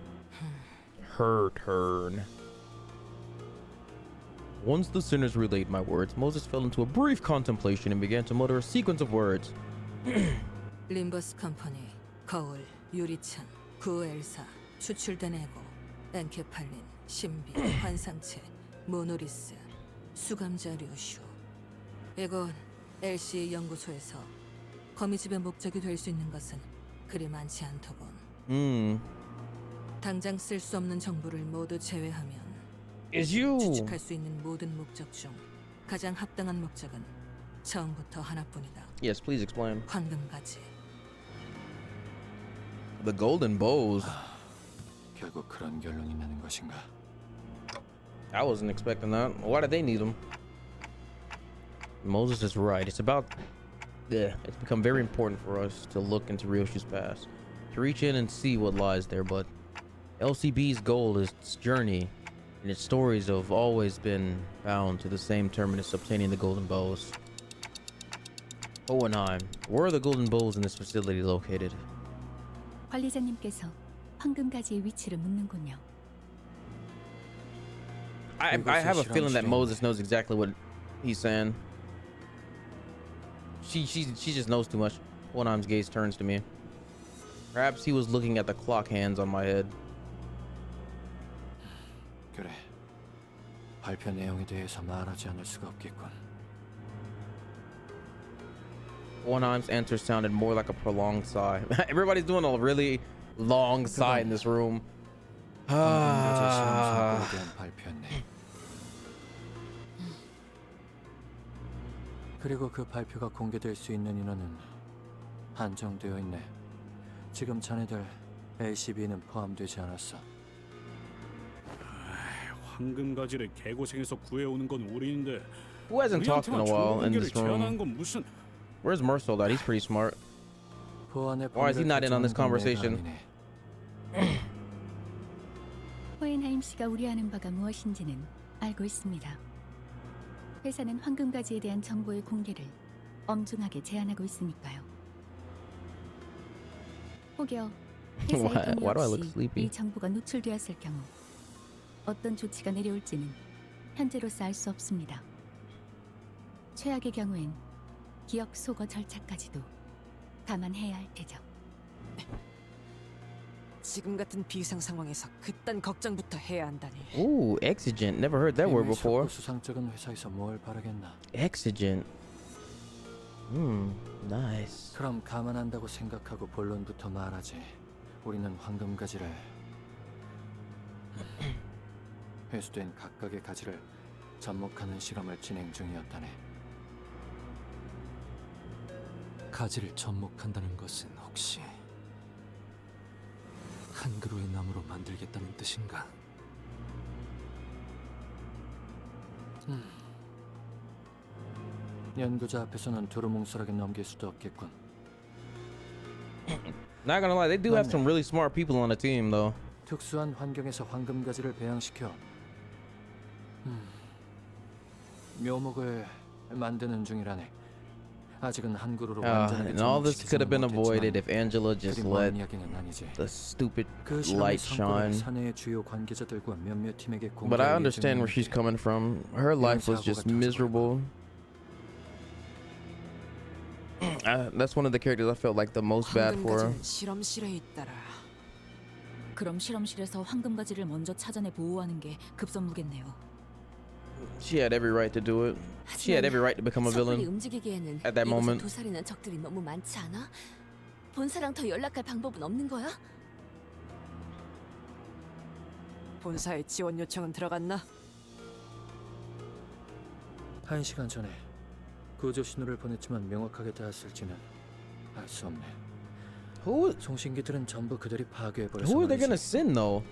Her turn. Once the sinners relayed my words, Moses fell into a brief contemplation and began to mutter a sequence of words. 림버스 컴퍼니, 거울, 유리창, 구엘사, 추출된 에고, 엔케팔린, 신비, 환상체, 모노리스, 수감자 류슈. 이건 LC 연구소에서 거미집의 목적이 될 수 있는 것은 그리 많지 않더군. 당장 쓸 수 없는 정보를 모두 제외하면 Is you? 추측할 수 있는 모든 목적 중 가장 합당한 목적은 처음부터 하나뿐이다. Yes, please explain. 황금가지. The golden bows. 결국 그런 결론이 나는 것인가? I wasn't expecting that. Why did they need them? Moses is right. It's about... Yeah, it's become very important for us to look into Ryoshu's past. To reach in and see what lies there, but... LCB's goal is its journey, and its stories have always been bound to the same terminus, obtaining the golden bows. Hohenheim. Where are the golden bows in this facility located? 관리자님께서 황금가지의 위치를 묻는군요. I have a feeling that Moses knows exactly what he's saying. She just knows too much. Hohenheim's gaze turns to me. Perhaps he was looking at the clock hands on my head. 그래. 발표 내용에 대해서 말하지 않을 수가 없겠군. Hohenheim's answer sounded more like a prolonged sigh. Everybody's doing a really long sigh in this room. 황금가지 실험 성과에 대한 발표였네. 그리고 그 발표가 공개될 수 있는 인원은 한정되어 있네. 지금 자네들 LCB는 포함되지 않았어. 황금가지를 개고생해서 구해오는 건 우리인데. Who hasn't talked in a while in this room? 건 무슨? Where's Mersault at? He's pretty smart. Why is he not in on this conversation? 호헨하임 씨가 우려하는 바가 무엇인지는 알고 있습니다. 회사는 황금가지에 대한 정보의 공개를 엄중하게 제한하고 있으니까요. 혹여 회사의 Why do I look 동의 sleepy? 없이 이 정보가 노출되었을 경우 어떤 조치가 내려올지는 현재로서 알 수 없습니다. 최악의 경우엔 기억 소거 절차까지도 감안해야 할 테죠. 지금 같은 비상 상황에서 그딴 걱정부터 해야 한다니. Ooh, exigent. Never heard that word before. 수상쩍은 회사에서 뭘 바라겠나? Exigent. Nice. 그럼 감안한다고 생각하고 본론부터 말하지. 우리는 황금가지를 회수된 각각의 가지를 접목하는 실험을 진행 중이었다네. 가지를 접목한다는 것은 혹시 한 그루의 나무로 만들겠다는 뜻인가? 연구자 앞에서는 두루뭉술하게 넘길 수도 없겠군. Not gonna lie, they do have some really smart people on the team, though. 특수한 환경에서 황금가지를 배양시켜 묘목을 만드는 중이라네. 아직은 한 그루로 완전하게 And all this could have been avoided if Angela just let 이야기는 아니지. the stupid 그 light 실험의 성과를 shine. 사내의 주요 관계자들과 몇몇 팀에게 공개할 But I understand where 예정이었는데 she's coming from. Her life was just miserable. That's one of the characters I felt like the most bad for. 황금가지는 실험실에 있더라. 그럼 실험실에서 황금가지를 먼저 찾아내 보호하는 게 급선무겠네요. She had every right to do it. She had every right to become a 섣불리 villain 움직이기에는 at that 이곳을 moment. 도사리는 적들이 너무 많지 않아? 본사랑 더 연락할 방법은 없는 거야? 본사에 지원 요청은 들어갔나? 1시간 전에 구조 신호를 보냈지만 명확하게 닿았을지는 알 수 없네. 송신기들은 전부 그들이 파괴해버려서 Who are they 말이지. gonna send though?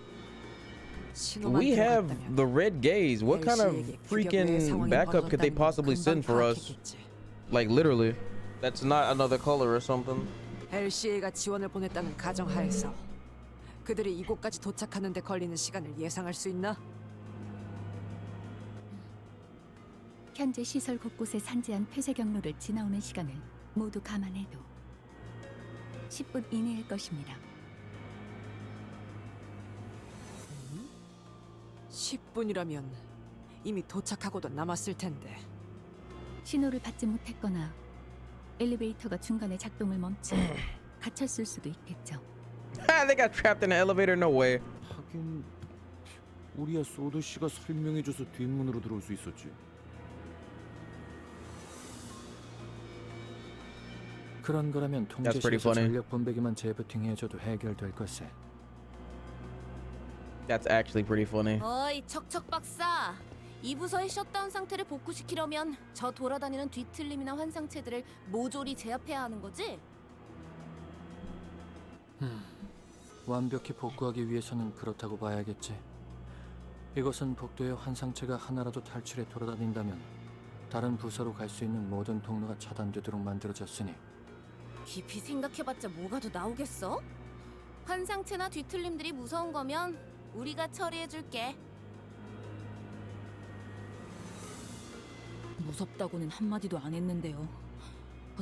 We have the red gaze. What kind of freaking backup could they possibly send for us? Like literally, that's not another color or something. LCA가 지원을 보냈다는 가정하에서 그들이 이곳까지 도착하는 데 걸리는 시간을 예상할 수 있나? 현재 시설 곳곳에 산재한 폐쇄 경로를 지나오는 시간을 모두 감안해도 10분 이내일 것입니다. 10분이라면 이미 도착하고도 남았을 텐데. 신호를 받지 못했거나 엘리베이터가 중간에 작동을 멈춰 갇혔을 수도 있겠죠. They got trapped in an elevator. No way. 하긴 우리야 소드 씨가 설명해줘서 뒷문으로 들어올 수 있었지. 그런 거라면 pretty 통제실에서 funny. 전력 분배기만 재부팅해줘도 해결될 것세. That's actually pretty funny. 어이 척척 박사. 이 부서의 셧다운 상태를 복구시키려면 저 돌아다니는 뒤틀림이나 환상체들을 모조리 제압해야 하는 거지? 완벽히 복구하기 위해서는 그렇다고 봐야겠지. 이것은 복도의 환상체가 하나라도 탈출해 돌아다닌다면 다른 부서로 갈 수 있는 모든 통로가 차단되도록 만들어졌으니 깊이 생각해봤자 뭐가 더 나오겠어? 환상체나 뒤틀림들이 무서운 거면 우리가 처리해줄게. 무섭다고는 한마디도 안 했는데요.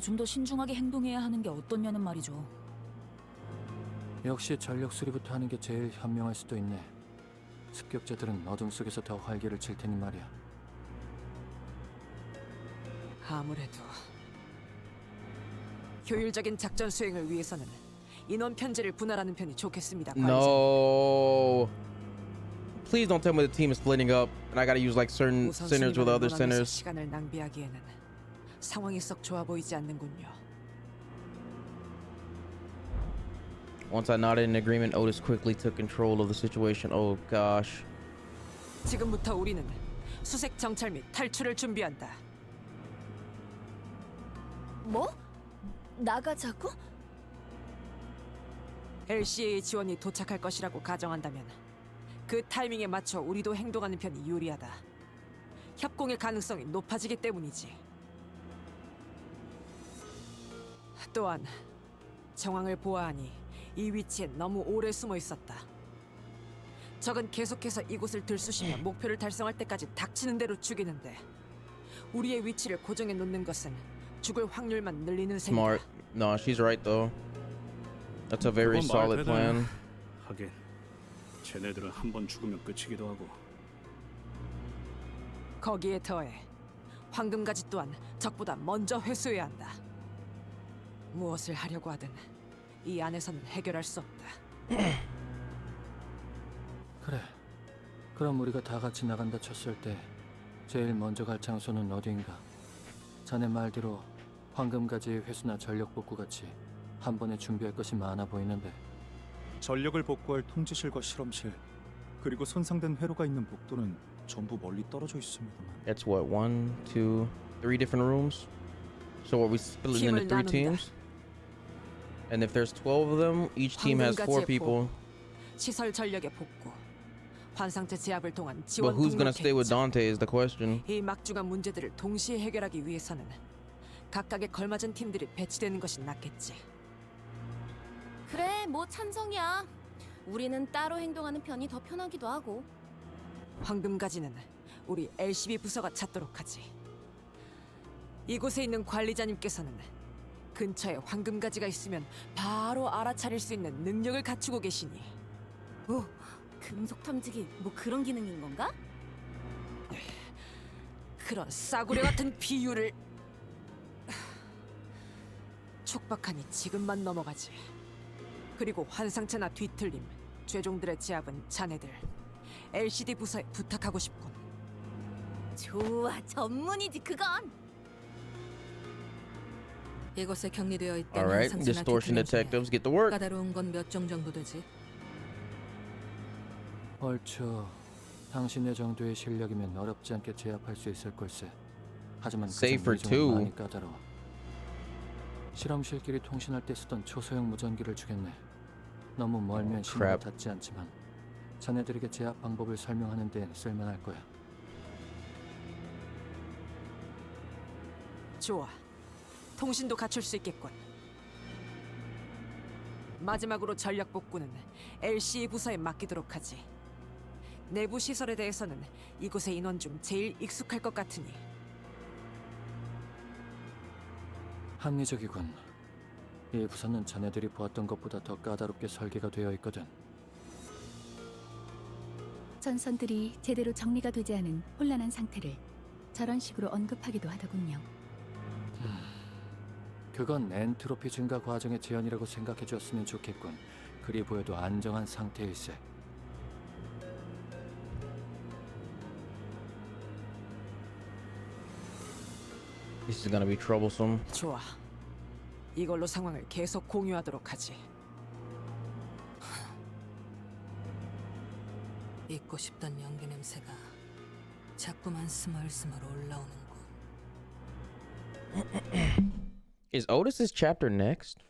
좀 더 신중하게 행동해야 하는 게 어떻냐는 말이죠. 역시 전력 수리부터 하는 게 제일 현명할 수도 있네. 습격자들은 어둠 속에서 더 활기를 칠 테니 말이야. 아무래도 효율적인 작전 수행을 위해서는 인원 편제를 분할하는 편이 좋겠습니다. No. Please don't tell me the team is splitting up and I gotta use like certain 우선 centers with other 순위를 centers. 시간을 낭비하기에는 상황이 썩 좋아 보이지 않는군요. Once I nodded in agreement, Otis quickly took control of the situation. Oh gosh. 지금부터 우리는 수색 정찰 및 탈출을 준비한다. 뭐? 나가자고? LCA의 지원이 도착할 것이라고 가정한다면 그 타이밍에 맞춰 우리도 행동하는 편이 유리하다. 협공의 가능성이 높아지기 때문이지. 또한 정황을 보아하니 이 위치에 너무 오래 숨어 있었다. 적은 계속해서 이곳을 들쑤시며 목표를 달성할 때까지 닥치는 대로 죽이는데 우리의 위치를 고정해 놓는 것은 죽을 확률만 늘리는 셈이다. Smart. No, she's right though. That's a very solid plan. 하긴 쟤네들은 한 번 죽으면 끝이기도 하고. 거기에 더해 황금가지 또한 적보다 먼저 회수해야 한다. 무엇을 하려고 하든 이 안에서는 해결할 수 없다. 그래. 그럼 우리가 다 같이 나간다 쳤을 때 제일 먼저 갈 장소는 어디인가? 자네 말대로 황금가지의 회수나 전력 복구 같이 한 번에 준비할 것이 많아 보이는데. 전력을 복구할 통제실과 실험실 그리고 손상된 회로가 있는 복도는 전부 멀리 떨어져 있습니다만. That's what, 1, 2, 3 different rooms. So are we splitting into 3 teams? And if there's 12 of them, each team has 4 people. 시설 전력의 복구, 환상체 제압을 통한 But 지원 who's gonna 통로 stay with 개척. Dante is the question. 이 막중한 문제들을 동시에 해결하기 위해서는 각각에 걸맞은 팀들이 배치되는 것이 낫겠지. 그래, 뭐 찬성이야. 우리는 따로 행동하는 편이 더 편하기도 하고. 황금가지는 우리 LCB 부서가 찾도록 하지. 이곳에 있는 관리자님께서는 근처에 황금가지가 있으면 바로 알아차릴 수 있는 능력을 갖추고 계시니. 오, 금속 탐지기 뭐 그런 기능인 건가? 그런 싸구려 같은 비유를. 촉박하니 지금만 넘어가지. 그리고 환상체나 뒤틀림, 죄종들의 제압은 자네들 LCD 부서에 부탁하고 싶군. 좋아, 전문이지 그건. 이곳에 격리되어 있던 Alright, 환상체나 distortion 뒤틀림 중에 detectives get to work. 까다로운 건 몇 종 정도 되지? 얼추 당신의 정도의 실력이면 어렵지 않게 제압할 수 있을 걸세. 하지만 그 Save for 정도 two. 많이 까다로워. 실험실끼리 통신할 때 쓰던 초소형 무전기를 주겠네. 너무 멀면 신호가 crap. 닿지 않지만 자네들에게 제압 방법을 설명하는 데 쓸만할 거야. 좋아. 통신도 갖출 수 있겠군. 마지막으로 전력 복구는 LCE 부서에 맡기도록 하지. 내부 시설에 대해서는 이곳의 인원 중 제일 익숙할 것 같으니. 합리적이군. 이 부서는 자네들이 보았던 것보다 더 까다롭게 설계가 되어 있거든. 전선들이 제대로 정리가 되지 않은 혼란한 상태를 저런 식으로 언급하기도 하더군요. 그건 엔트로피 증가 과정의 제한이라고 생각해 줬으면 좋겠군. 그리 보여도 안정한 상태일세. This is gonna be troublesome. 좋아. 이걸로 상황을 계속 공유하도록 하지. 잊고 싶던 연기 냄새가 자꾸만 스멀스멀 올라오는군. Is Otis's chapter next?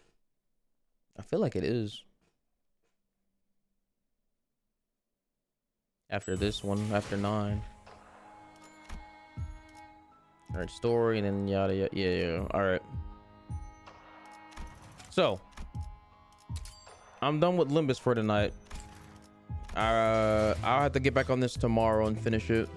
I feel like it is. After this one, after 9. Alright, story and then yada yada. Yeah. Alright. So, I'm done with Limbus for tonight. I'll have to get back on this tomorrow and finish it.